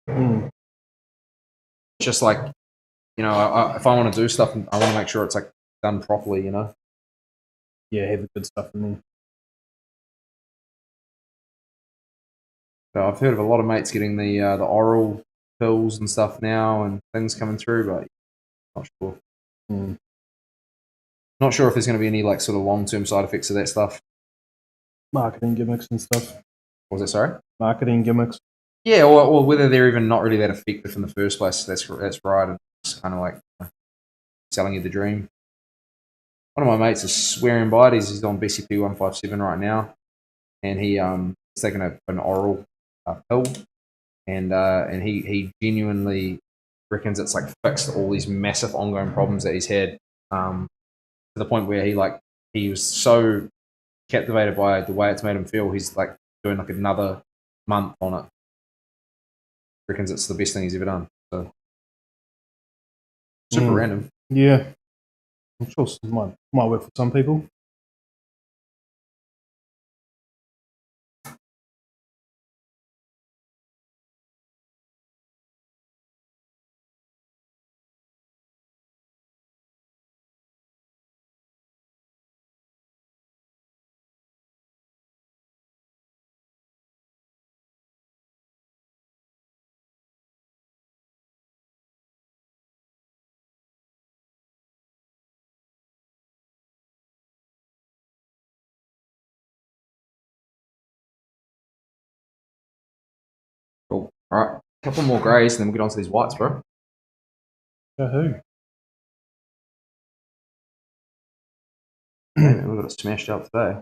It's just like, if I want to do stuff, I want to make sure it's like done properly, Yeah, have the good stuff in there. So I've heard of a lot of mates getting the oral pills and stuff now, and things coming through, but not sure. Not sure if there's going to be any like sort of long term side effects of that stuff. Marketing gimmicks and stuff. What was it? Sorry. Marketing gimmicks. Yeah, or whether they're even not really that effective in the first place. That's right. And it's kind of like selling you the dream. One of my mates is swearing by it. He's on BCP 157 right now, and he's taking an oral pill, and he genuinely reckons it's like fixed all these massive ongoing problems that he's had, to the point where he was so captivated by the way it's made him feel. He's like doing like another month on it. Reckons it's the best thing he's ever done. So super random. Yeah, I'm sure it might work for some people. Cool. All right, a couple more greys, and then we'll get on to these whites, bro. Woohoo. Damn, we got it smashed out today.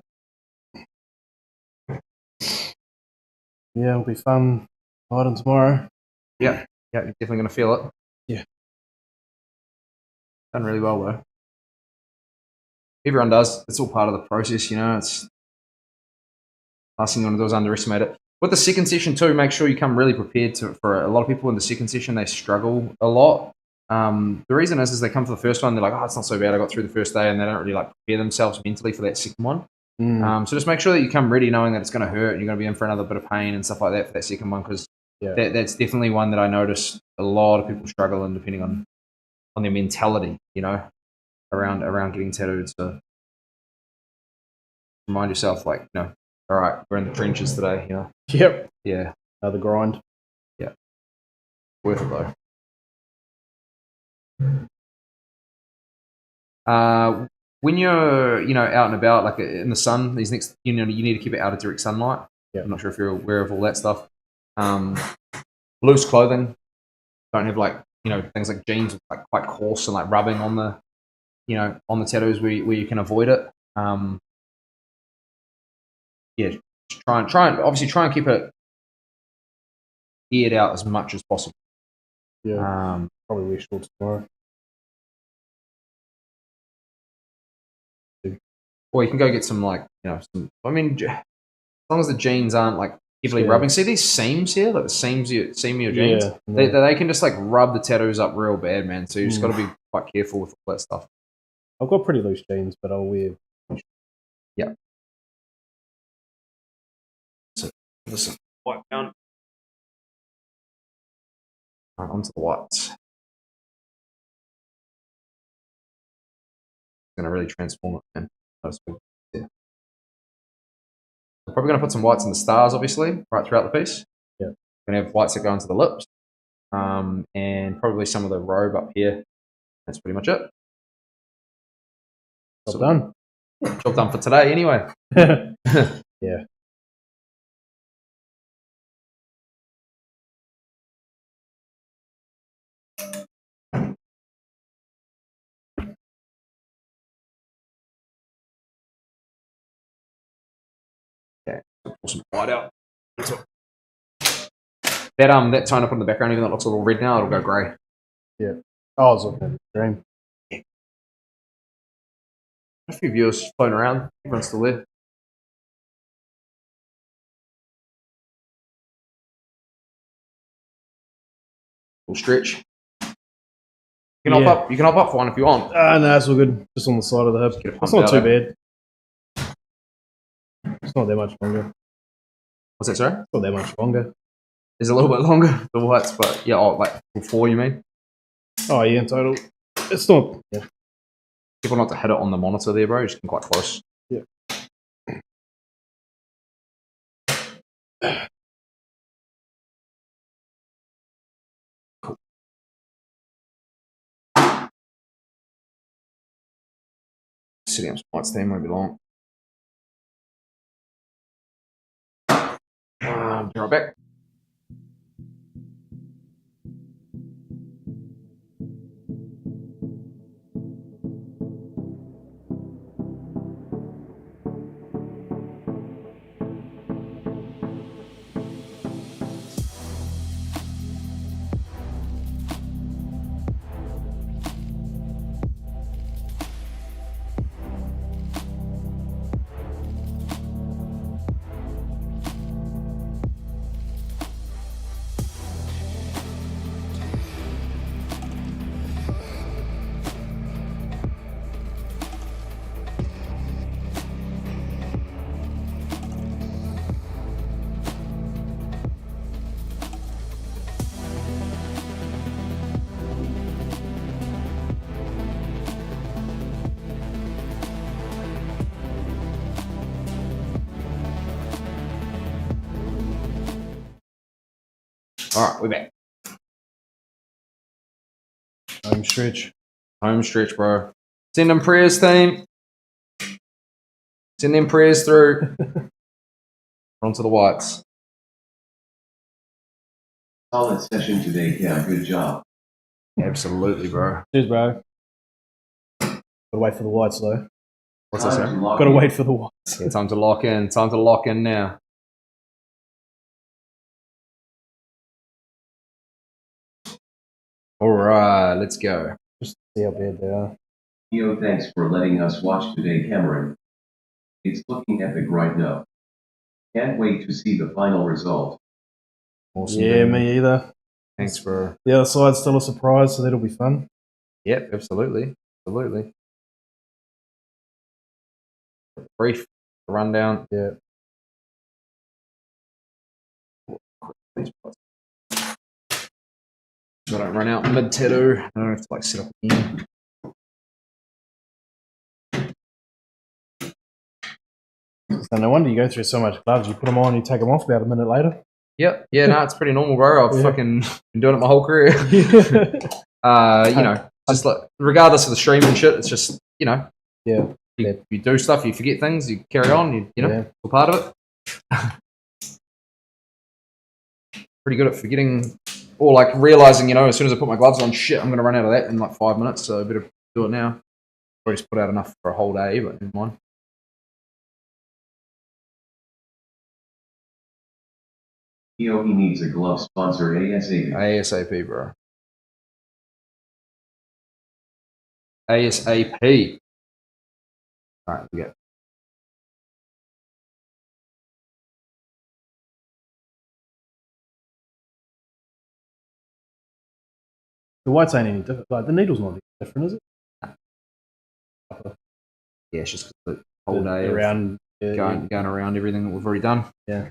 Yeah, it'll be fun riding tomorrow. Yeah, you're definitely going to feel it. Yeah. Done really well, though. Everyone does. It's all part of the process, It's last thing you want to do is underestimate it. With the second session too, make sure you come really prepared for a lot of people in the second session. They struggle a lot. The reason is they come for the first one, they're like, oh, it's not so bad. I got through the first day, and they don't really like prepare themselves mentally for that second one. So just make sure that you come ready, knowing that it's going to hurt, and you're going to be in for another bit of pain and stuff like that for that second one, because that's definitely one that I noticed a lot of people struggle in, depending on their mentality, around getting tattooed. So remind yourself, like, all right, we're in the trenches today, Yep. Yeah. Another grind. Yeah. Worth it though. When you're, out and about, like in the sun, these next, you need to keep it out of direct sunlight. Yeah. I'm not sure if you're aware of all that stuff. Loose clothing. Don't have like, things like jeans with like quite coarse and like rubbing on the, on the tattoos where you can avoid it. Try and keep it aired out as much as possible. Yeah. Probably wear shorts tomorrow. Or you can go get some like, as long as the jeans aren't like heavily rubbing. See these seams here, like the seam of your jeans? Yeah. They can just like rub the tattoos up real bad, man. So you just got to be quite careful with all that stuff. I've got pretty loose jeans, but I'll wear. Yeah. So listen, white down. Onto the whites. It's going to really transform it, man. Yeah. I'm probably going to put some whites in the stars, obviously, right throughout the piece. Yeah. Going to have whites that go into the lips, and probably some of the robe up here. That's pretty much it. Job done. Job done for today, anyway. Yeah. Awesome. White out. That tone up on the background, even though it looks a little red now, it'll go grey. Yeah. Oh, I was looking at the stream. A few viewers floating around. Everyone's still there. We'll stretch. You can hop up. You can hop up for one if you want. No, it's all good. Just on the side of the hip. It's not too bad. It's not that much longer. What's that, sorry? It's not that much longer. It's a little bit longer, the whites, but yeah, like before, you mean? Oh, yeah, in total. It's not. Yeah. People not to hit it on the monitor there, bro. You just come quite close. Yeah. Cool. Sitting up spots there won't be long. Be right back. All right, we're back. Home stretch. Home stretch, bro. Send them prayers, team. Send them prayers through. Onto the whites. Solid session today, Cam. Good job. Absolutely, bro. Cheers, bro. Gotta wait for the whites, though. What's that, sir? Gotta wait for the whites. Yeah, time to lock in. Time to lock in now. All right, let's go. Just see how bad they are. Theo, thanks for letting us watch today, Cameron. It's looking epic right now. Can't wait to see the final result. Awesome. Yeah, dude. me either. Thanks, bro. The other side's still a surprise, so that'll be fun. Yep, absolutely. Absolutely. Brief rundown. Yeah. So I don't run out mid-tattoo. I don't have to like set up again. So no wonder you go through so much gloves. You put them on, you take them off about a minute later. Yep. Yeah, no, it's pretty normal, bro. I've Yeah. fucking been doing it my whole career. You know, just like regardless of the stream and shit, it's just, you know, Yeah. you do stuff, you forget things, you carry on, you know, Yeah. you're part of it. Pretty good at forgetting or like realizing, you know, as soon as I put my gloves on, shit, I'm going to run out of that in like 5 minutes, so I better do it now. Probably just put out enough for a whole day, but never mind. Theo, he needs a glove sponsor ASAP. ASAP, bro. ASAP. All right, we go. The whites ain't any different. Like, the needle's not different, is it? Yeah, it's just the whole day around going around everything that we've already done. Yeah.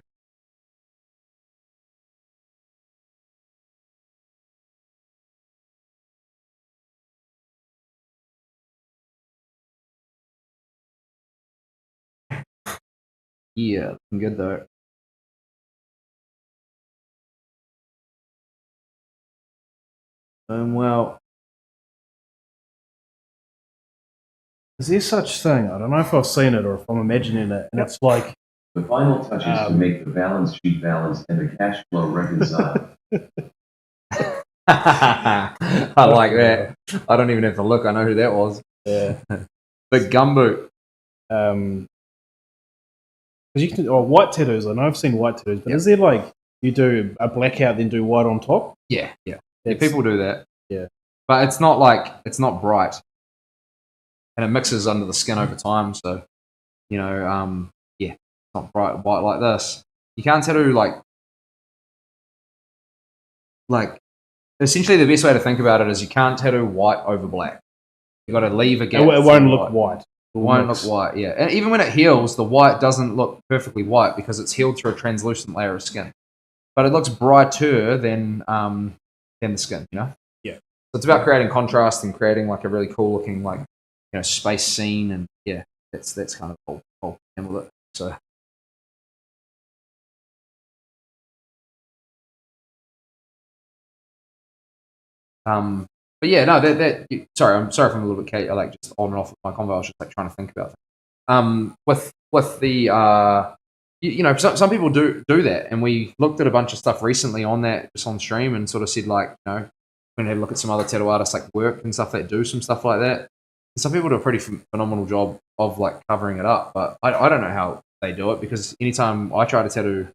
Yeah, looking good though. Well, is there such thing? I don't know if I've seen it or if I'm imagining it. And it's like The final touches to make the balance sheet balanced and the cash flow reconciled. I like that. I don't even have to look. I know who that was. Yeah. Big gumboot. Because you can, white tattoos. I know I've seen white tattoos, but is there like you do a blackout then do white on top? Yeah. People do that. Yeah, but it's not bright, and it mixes under the skin over time. So it's not bright white like this. You can't tattoo like essentially the best way to think about it is you can't tattoo white over black. You got to leave a gap. it won't look white. It won't look white, yeah. And even when it heals, the white doesn't look perfectly white because it's healed through a translucent layer of skin. But it looks brighter than the skin, Yeah. So it's about creating contrast and creating like a really cool looking space scene, and yeah, that's kind of the whole thing with it. So. But yeah, no, sorry, I'm sorry if I'm a little bit like just on and off with my convo. I was just like trying to think about things. With the some people do that, and we looked at a bunch of stuff recently on that just on stream, and sort of said like we're gonna have a look at some other tattoo artists like work and stuff that do some stuff like that. And some people do a pretty phenomenal job of like covering it up, but I don't know how they do it, because anytime I try to tattoo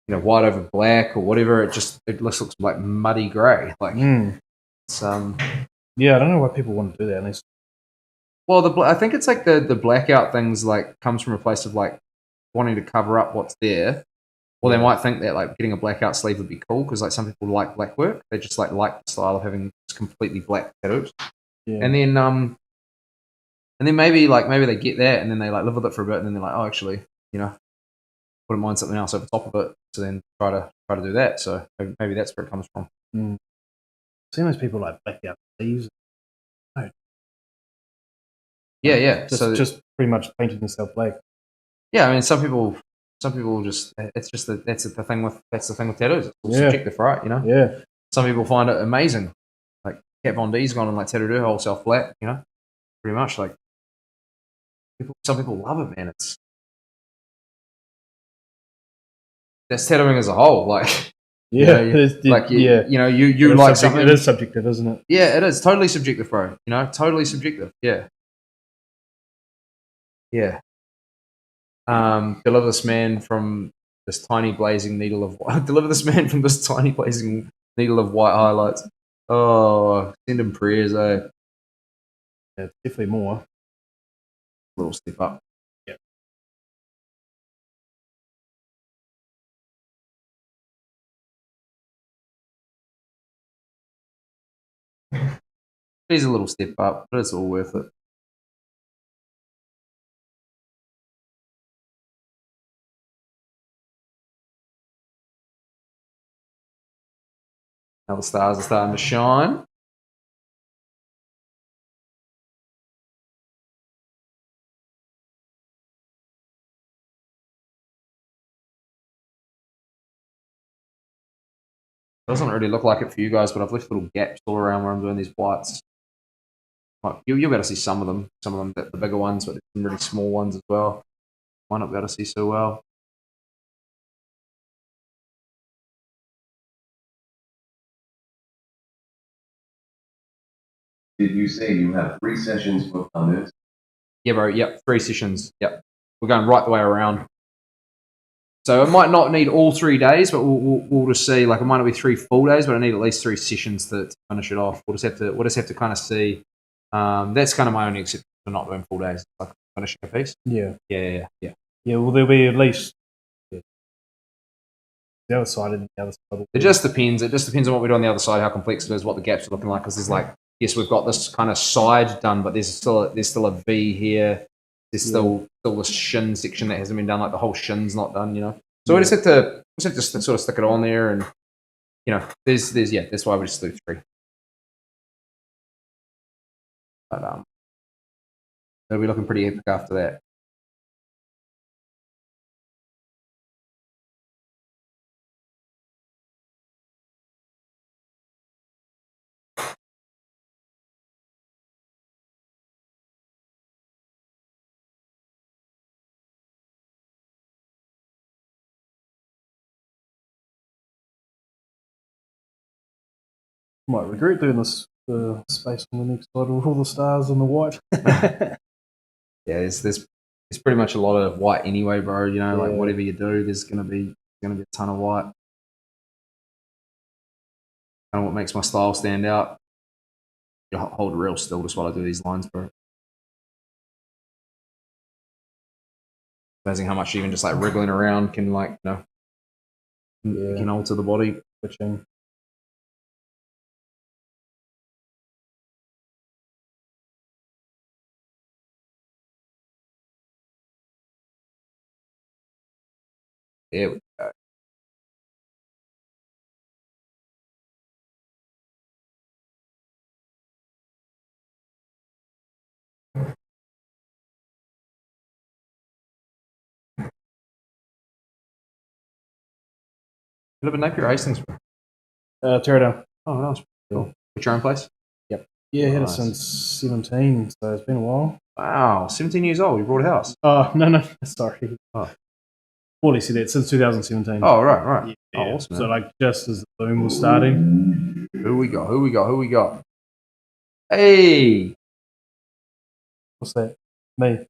white over black or whatever, it just looks like muddy grey. Like it's yeah, I don't know why people want to do that. Unless... Well, I think it's like the blackout things like comes from a place of like wanting to cover up what's there. Well, they might think that like getting a blackout sleeve would be cool because like some people like black work. They just like the style of having completely black tattoos. Yeah. And then maybe they get that and then they like live with it for a bit and then they're like, oh, actually, wouldn't mind something else over top of it. So then try to do that. So maybe that's where it comes from. See those people like blackout sleeves. Yeah. Just pretty much painting yourself black. Yeah, I mean, some people just it's just that's the thing with tattoos. It's all subjective, right? Yeah. Some people find it amazing. Like Kat Von D's gone and like tattooed her whole self black. Pretty much like some people love it, man. That's tattooing as a whole, like. Yeah, you like something. It is subjective, isn't it? Yeah, it is totally subjective, bro. Totally subjective. Yeah. Yeah. Deliver this man from this tiny blazing needle of white. Deliver this man from this tiny blazing needle of white highlights. Oh, send him prayers, eh? Yeah, definitely more. A little step up. Yeah. He's a little step up, but it's all worth it. Now the stars are starting to shine. Doesn't really look like it for you guys, but I've left little gaps all around where I'm doing these whites. You'll be able to see some of them, the bigger ones, but there's some really small ones as well. Might not be able to see so well. Did you say you have 3 sessions booked on this? Yeah, bro. Yep, 3 sessions. Yep, we're going right the way around. So it might not need all 3 days, but we'll just see. Like it might not be 3 full days, but I need at least 3 sessions to finish it off. We'll just have to kind of see. That's kind of my only exception for not doing full days, like finishing a piece. Yeah. Yeah. Well, there'll be at least the other side and the other side. It just depends. It just depends on what we do on the other side, how complex it is, what the gaps are looking like. Because there's like, yes, we've got this kind of side done, but there's still a V here. There's still this shin section that hasn't been done. Like the whole shin's not done. So we just have to sort of stick it on there, and there's that's why we just do 3. But they'll be looking pretty epic after that. Might regret doing this space on the next side with all the stars and the white. Yeah, there's it's pretty much a lot of white anyway, bro. You know, like Yeah. whatever you do, there's gonna be a ton of white. Kind of what makes my style stand out. You hold real still just while I do these lines, bro. Amazing how much even just like wriggling around can can alter the body. Switching. There we go. You live in Napier Hastings, bro. Tear Oh, nice. Cool. At your own place? Yep. Yeah, had it Nice. since 17, so it's been a while. Wow, 17 years old. You bought a house. Oh, no, sorry. Oh. Well, you see that since 2017. Oh, right. Yeah. Oh, awesome. So, Man. like, just as the boom was starting. Who we got? Hey! What's that? Me.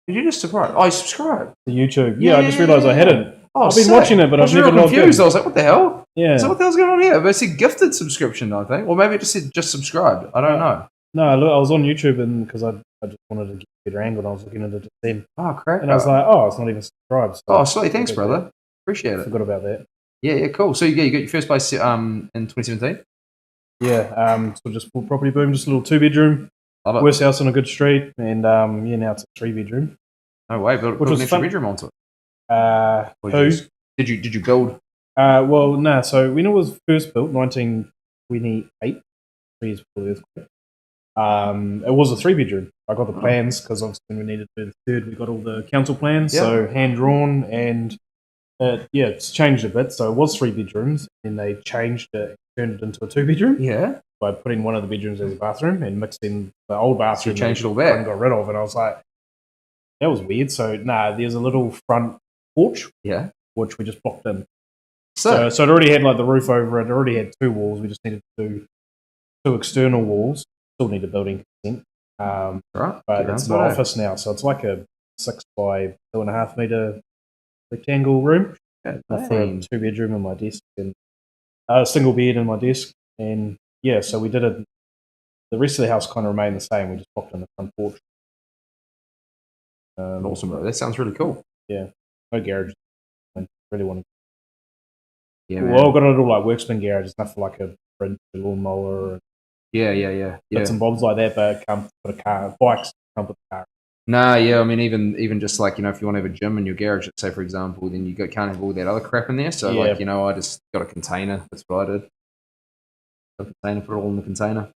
Did you just subscribe? Oh, you subscribed. The YouTube. Yeah, I just realised I hadn't. Oh, I've been sick. watching it, but I was I've never real logged in. confused. I was like, what the hell? Yeah. So what the hell's going on here? But it said gifted subscription, I think. Or maybe it just said just subscribed. I don't know. No, I was on YouTube and because I just wanted to get a better angle and I was looking at it just then. Oh, crap. And I was like, oh, it's not even subscribed. So oh, sweet. Thanks, brother. Appreciate I it. forgot about that. Yeah, cool. So you got your first place in 2017? Yeah, so just full property boom, just a little 2-bedroom. Love it. Worst house on a good street. And now it's a 3-bedroom. No way. Build Which an was extra fun. bedroom onto it. Who? Did you build? Well, no. So when it was first built, 1928, 3 years before the earthquake, it was a 3-bedroom. I got the plans because obviously when we needed to do the third, we got all the council plans, so hand drawn, and it's changed a bit. So it was 3 bedrooms, and they changed it, turned it into a 2-bedroom. Yeah. By putting one of the bedrooms as a bathroom and mixed in the old bathroom. So you changed it all back. And got rid of, and I was like, that was weird. So there's a little front porch. Yeah. Which we just blocked in. So it already had like the roof over it. It already had 2 walls. We just needed to do 2 external walls. Still need a building consent. right. But it's my office now, so it's like a 6 by 2.5 meter rectangle room for a 2-bedroom and my desk and a single bed and my desk. And yeah, so we did it. The rest of the house kind of remained the same. We just blocked in the front porch. Awesome, bro. That sounds really cool. Yeah, no garage. I really want to. Yeah, man. Well, I've got a little like worksman garage. It's enough for like a fridge, a lawnmower, Yeah. bits and bobs like that. But can't put a car. Bikes can't put a car. Nah, yeah. I mean, even just like if you want to have a gym in your garage, let's say for example, then can't have all that other crap in there. So I just got a container. That's what I did. Got a container, put it all in the container.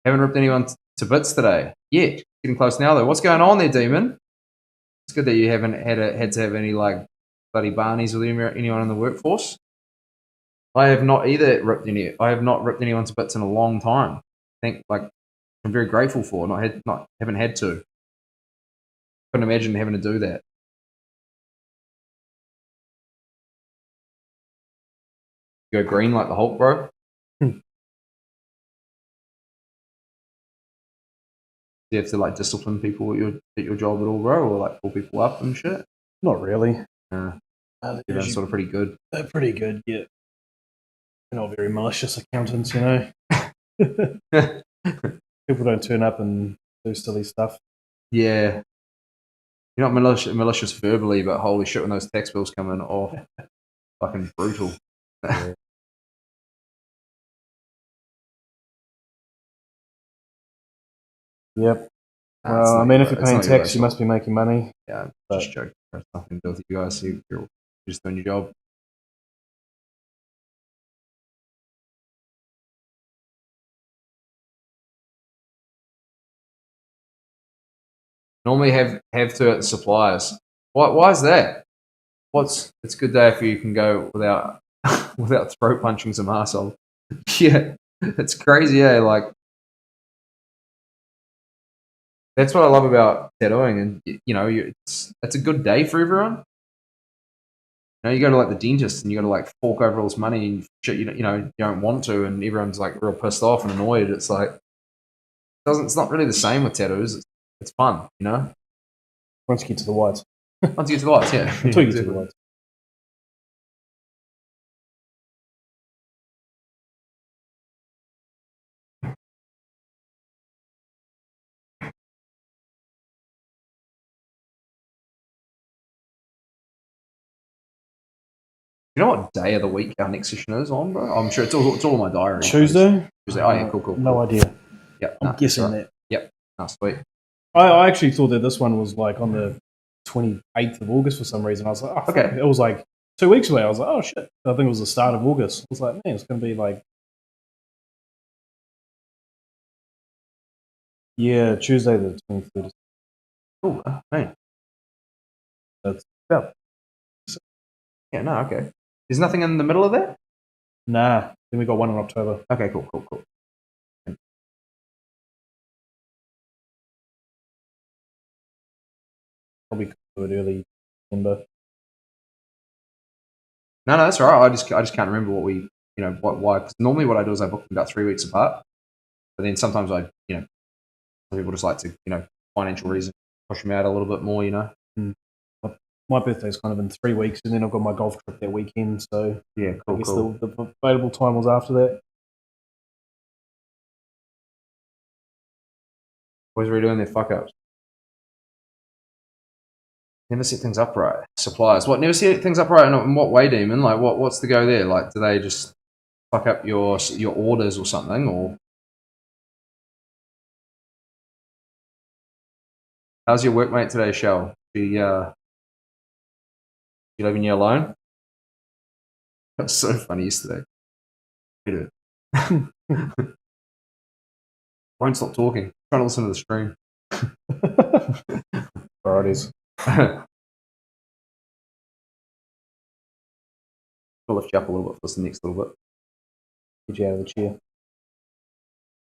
Haven't ripped anyone to bits today yet. Getting close now though. What's going on there, Demon? It's good that you haven't had to have any like bloody Barneys with anyone in the workforce. I have not either ripped any. I have not ripped anyone to bits in a long time. I think I'm very grateful for. Haven't had to. Couldn't imagine having to do that. Go green like the Hulk, bro. Do you have to like discipline people at your job at all, bro, or like pull people up and shit? Not really. They're sort of pretty good. They're pretty good, yeah. They're not very malicious accountants, you know. People don't turn up and do silly stuff. Yeah. You're not malicious verbally, but holy shit, when those tax bills come in, oh, fucking brutal. Yeah. Yep. Well, I mean, if you're paying tax, you must be making money. Yeah, I'm just joking. It's nothing to do with you guys. You're just doing your job. Normally have to at the suppliers. Why is that? It's a good day if you can go without without throat punching some arsehole. Yeah, it's crazy, eh? Like that's what I love about tattooing, and it's a good day for everyone. You know, you go to like the dentist and you got to like fork over all this money and shit. You don't want to, and everyone's like real pissed off and annoyed. It's like it's not really the same with tattoos. It's fun, you know. Once you get to the whites. Once you get to the whites, yeah. Until you get to the whites. You know what day of the week our next session is on, bro? I'm sure it's all in my diary. Tuesday? Tuesday. Oh yeah, cool. No idea. Yeah, I'm guessing that. Yep. Oh, sweet. I actually thought that this one was like on the 28th of August for some reason. I was like, oh, Okay. It was like 2 weeks away. I was like, oh shit. I think it was the start of August. I was like, man, it's going to be like, yeah, Tuesday the 23rd. Cool, man. That's Yeah, no, okay. There's nothing in the middle of that? Nah. Then we got one in October. Okay, cool. Probably do it early December. No, that's all right. I just can't remember what we, why. Because normally what I do is I book them about 3 weeks apart. But then sometimes some people just like to, financial reasons, push them out a little bit more, My birthday's kind of in 3 weeks, and then I've got my golf trip that weekend. So yeah, I guess cool. the available time was after that. Boys are doing their fuck ups. Never set things up right. Suppliers. What? Never set things up right in what way, Demon? Like, what's the go there? Like, do they just fuck up your orders or something? Or how's your workmate today, Shell? She leaving you alone? That was so funny yesterday. Dude. Won't stop talking. Trying to listen to the stream. Priorities. I'll lift you up a little bit for this next little bit. Get you out of the chair.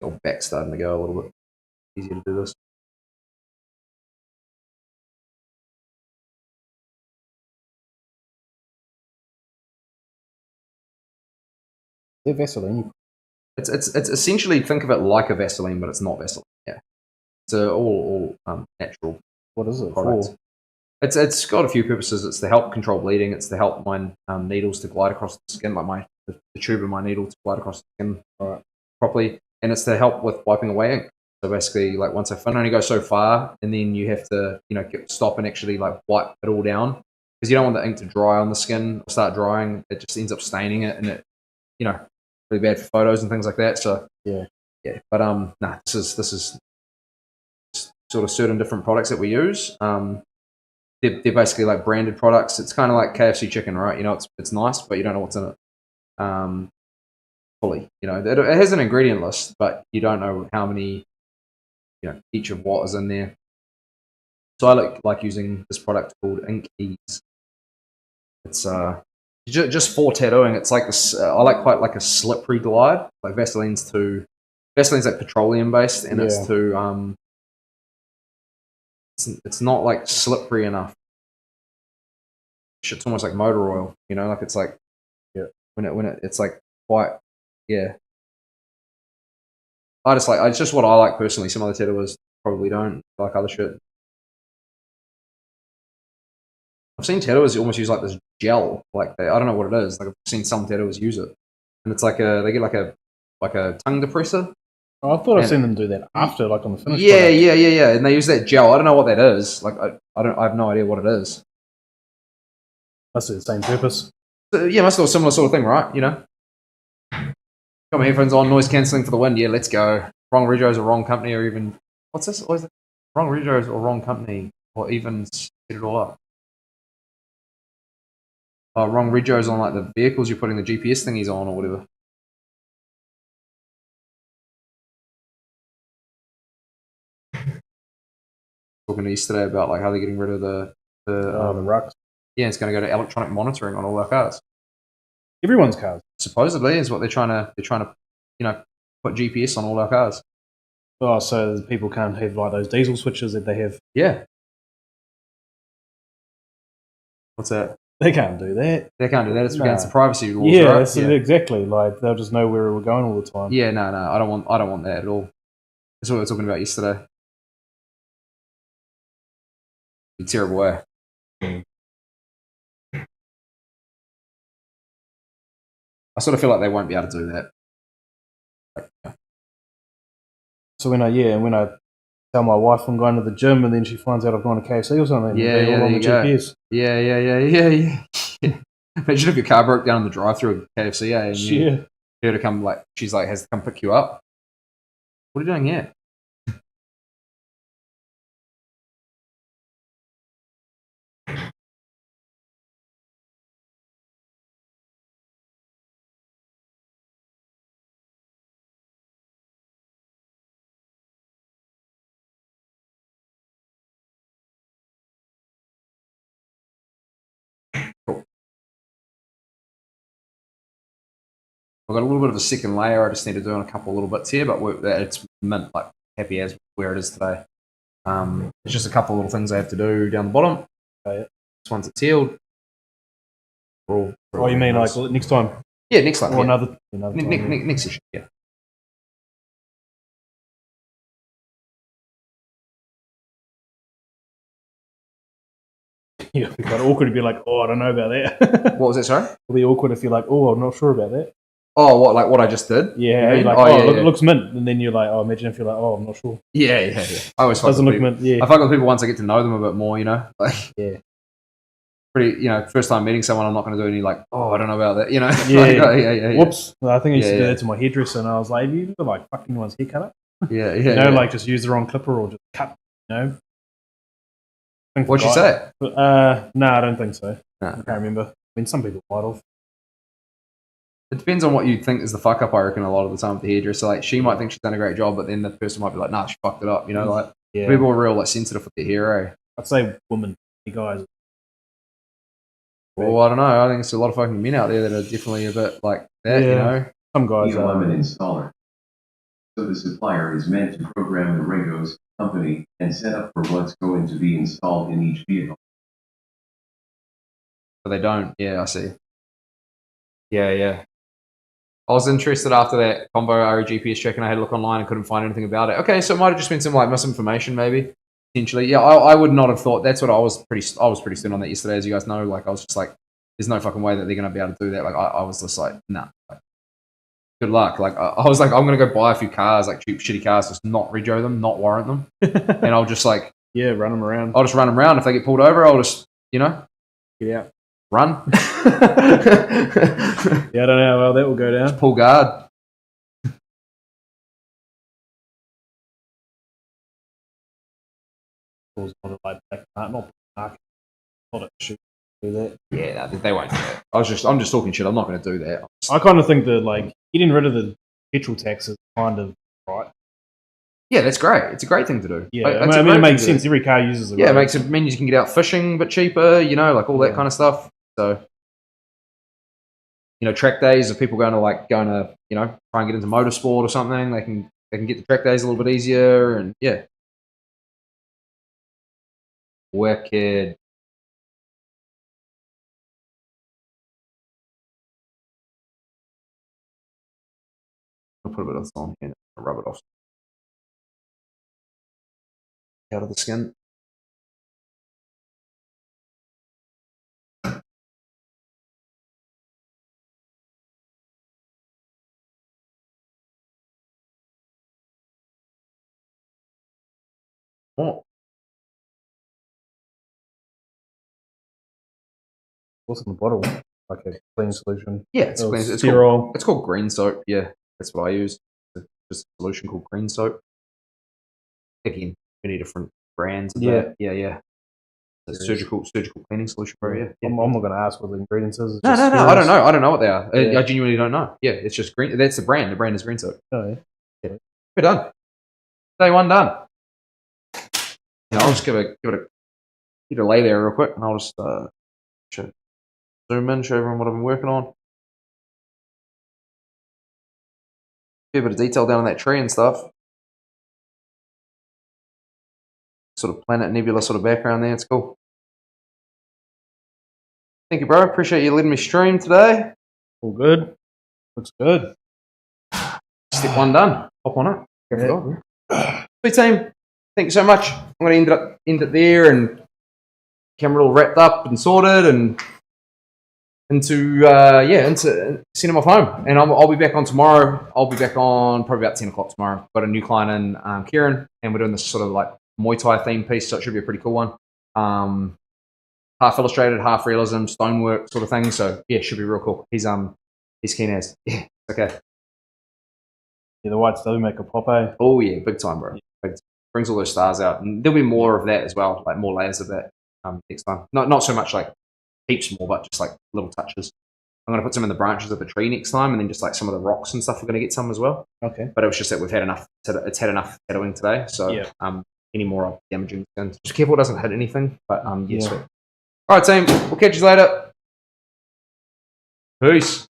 Your back's starting to go a little bit. Easier to do this. They're Vaseline. It's essentially, think of it like a Vaseline, but it's not Vaseline. Yeah, it's all natural. What is it product. for? It's got a few purposes. It's to help control bleeding. It's to help my needles to glide across the skin, like the tube of my needle to glide across the skin properly, and it's to help with wiping away ink. So basically, like once I only go so far, and then you have to stop and actually like wipe it all down because you don't want the ink to dry on the skin or start drying. It just ends up staining it, and it really bad for photos and things like that. So yeah. But this is sort of certain different products that we use. They're basically like branded products. It's kind of like KFC chicken, right? It's nice, but you don't know what's in it fully. It has an ingredient list, but you don't know how many, each of what is in there. So I like using this product called Ink Ease. It's just for tattooing. It's like this. I like quite like a slippery glide. Like Vaseline's like petroleum based, and it's to it's not like slippery enough. It's almost like motor oil, like it's like when it's like quite it's just what I like personally. Some other tattooers probably don't like other shit. I've seen tattooers almost use like this gel, like I don't know what it is. Like I've seen some tattooers use it, and it's like they get like a tongue depressor. Oh, I thought I've seen them do that after, like on the finish. Yeah. And they use that gel. I don't know what that is. Like I have no idea what it is. Must do the same purpose. So, yeah, must do a similar sort of thing, right? Got my headphones on, noise cancelling for the win. Yeah, let's go. Wrong Regos or wrong company, or even what's this? What is it? Wrong Regos or wrong company, or even set it all up. Oh, wrong Regos on like the vehicles you're putting the GPS thingies on, or whatever. Talking yesterday about like how they're getting rid of the rucks. Yeah, it's going to go to electronic monitoring on all our cars. Everyone's cars. Supposedly is what they're trying to put GPS on all our cars. Oh, so people can't have like those diesel switches that they have. Yeah. What's that? They can't do that. They can't do that. It's against Nah. the privacy laws, Yeah, right? that's exactly. Like they'll just know where we're going all the time. Yeah, no, I don't want that at all. That's what we were talking about yesterday. Be terrible way. I sort of feel like they won't be able to do that. So when I tell my wife I'm going to the gym and then she finds out I've gone to KFC or something, Yeah, they're all on the GPS. Yeah. Imagine if your car broke down in the drive-through at KFC, and you her to come she's like has to come pick you up. What are you doing here? Cool. I've got a little bit of a second layer. I just need to do on a couple of little bits here, but it's mint, like happy as where it is today. It's just a couple of little things I have to do down the bottom. This one's sealed. Oh, you mean like next time? Yeah, next time. Or Yeah. another time. Next session, yeah. Yeah, it'd be quite awkward to be like, oh, I don't know about that. What was it, sorry? It'll be awkward if you're like, oh, I'm not sure about that. Oh, what I just did? Yeah, you're like, it looks mint. And then you're like, oh, imagine if you're like, oh, I'm not sure. Yeah. I always doesn't look mint, yeah. I fuck with people once I get to know them a bit more, you know? Like, yeah. Pretty, first time meeting someone, I'm not going to do any like, oh, I don't know about that, you know? Yeah. Whoops. I think I used to do that to my hairdresser and I was like, have you ever like fucking anyone's hair cut up? Yeah. Like just use the wrong clipper or just cut, What'd you say? No, I don't think so. No. I can't remember. I mean, some people might have. It depends on what you think is the fuck up, I reckon, a lot of the time with the hairdresser. Like, she might think she's done a great job, but then the person might be like, nah, she fucked it up, like, people are real, like, sensitive with their hair, eh? I'd say women, you guys. Well, I don't know. I think there's a lot of fucking men out there that are definitely a bit like that, Some guys are. I'm an installer. So the supplier is meant to program the Regos company and set up for what's going to be installed in each vehicle. But they don't. Yeah, I see. Yeah. I was interested after that combo REGPS check and I had a look online and couldn't find anything about it. Okay, so it might have just been some like misinformation maybe. Potentially. Yeah, I would not have thought. That's what I was pretty stern on that yesterday, as you guys know. Like I was just like, there's no fucking way that they're gonna be able to do that. Like I was just like, nah. Like, good luck. Like I was like, I'm gonna go buy a few cars, like cheap shitty cars, just not rego them, not warrant them. And I'll just like run them around. I'll just run them around. If they get pulled over, I'll just, get out. Run. I don't know how well that will go down. Just pull guard. Do that. Yeah, they won't do that. I'm just talking shit. I'm not going to do that. I kind of think that like getting rid of the petrol tax is kind of right. Yeah, that's great. It's a great thing to do. Yeah, I mean it makes sense. Every car uses it. Yeah, it means you can get out fishing a bit cheaper. Like all that kind of stuff. So, track days of people going to try and get into motorsport or something. They can get the track days a little bit easier, and wicked. I'll put a bit of this on here and rub it off out of the skin. Oh. What's in the bottle? Like a clean solution. Yeah, it's clean. It's called green soap. Yeah, that's what I use. It's just a solution called green soap. Again, many different brands. Yeah. It's surgical cleaning solution, bro. Yeah. I'm not going to ask what the ingredients is. No. I don't know. I don't know what they are. I genuinely don't know. Yeah, it's just green. That's the brand. The brand is green soap. Oh yeah. We're done. Day one done. I'll just give it a lay there real quick, and I'll just zoom in, show everyone what I've been working on. A bit of detail down on that tree and stuff. Sort of planet nebula sort of background there. It's cool. Thank you, bro. Appreciate you letting me stream today. All good. Looks good. Step 1 done. Hop on it. Go for Yeah. it, bro. Sweet team. Thank you so much. I'm going to end it there and camera all wrapped up and sorted and into send him off home. And I'll be back on tomorrow. I'll be back on probably about 10 o'clock tomorrow. Got a new client in Kieran, and we're doing this sort of like Muay Thai theme piece, so it should be a pretty cool one. Half illustrated, half realism, stonework sort of thing. So yeah, should be real cool. He's keen as. Yeah, okay. Yeah, the whites do make a pop, eh? Oh yeah, big time, bro. Big time. Brings all those stars out, and there'll be more of that as well, like more layers of that next time. Not so much like heaps more, but just like little touches. I'm going to put some in the branches of the tree next time, and then just like some of the rocks and stuff. We're going to get some as well. Okay. But it was just that we've had enough. It's had enough shadowing today, so Yeah. any more damaging skins. Just careful it doesn't hit anything. But yes. Yeah. All right, team. We'll catch you later. Peace.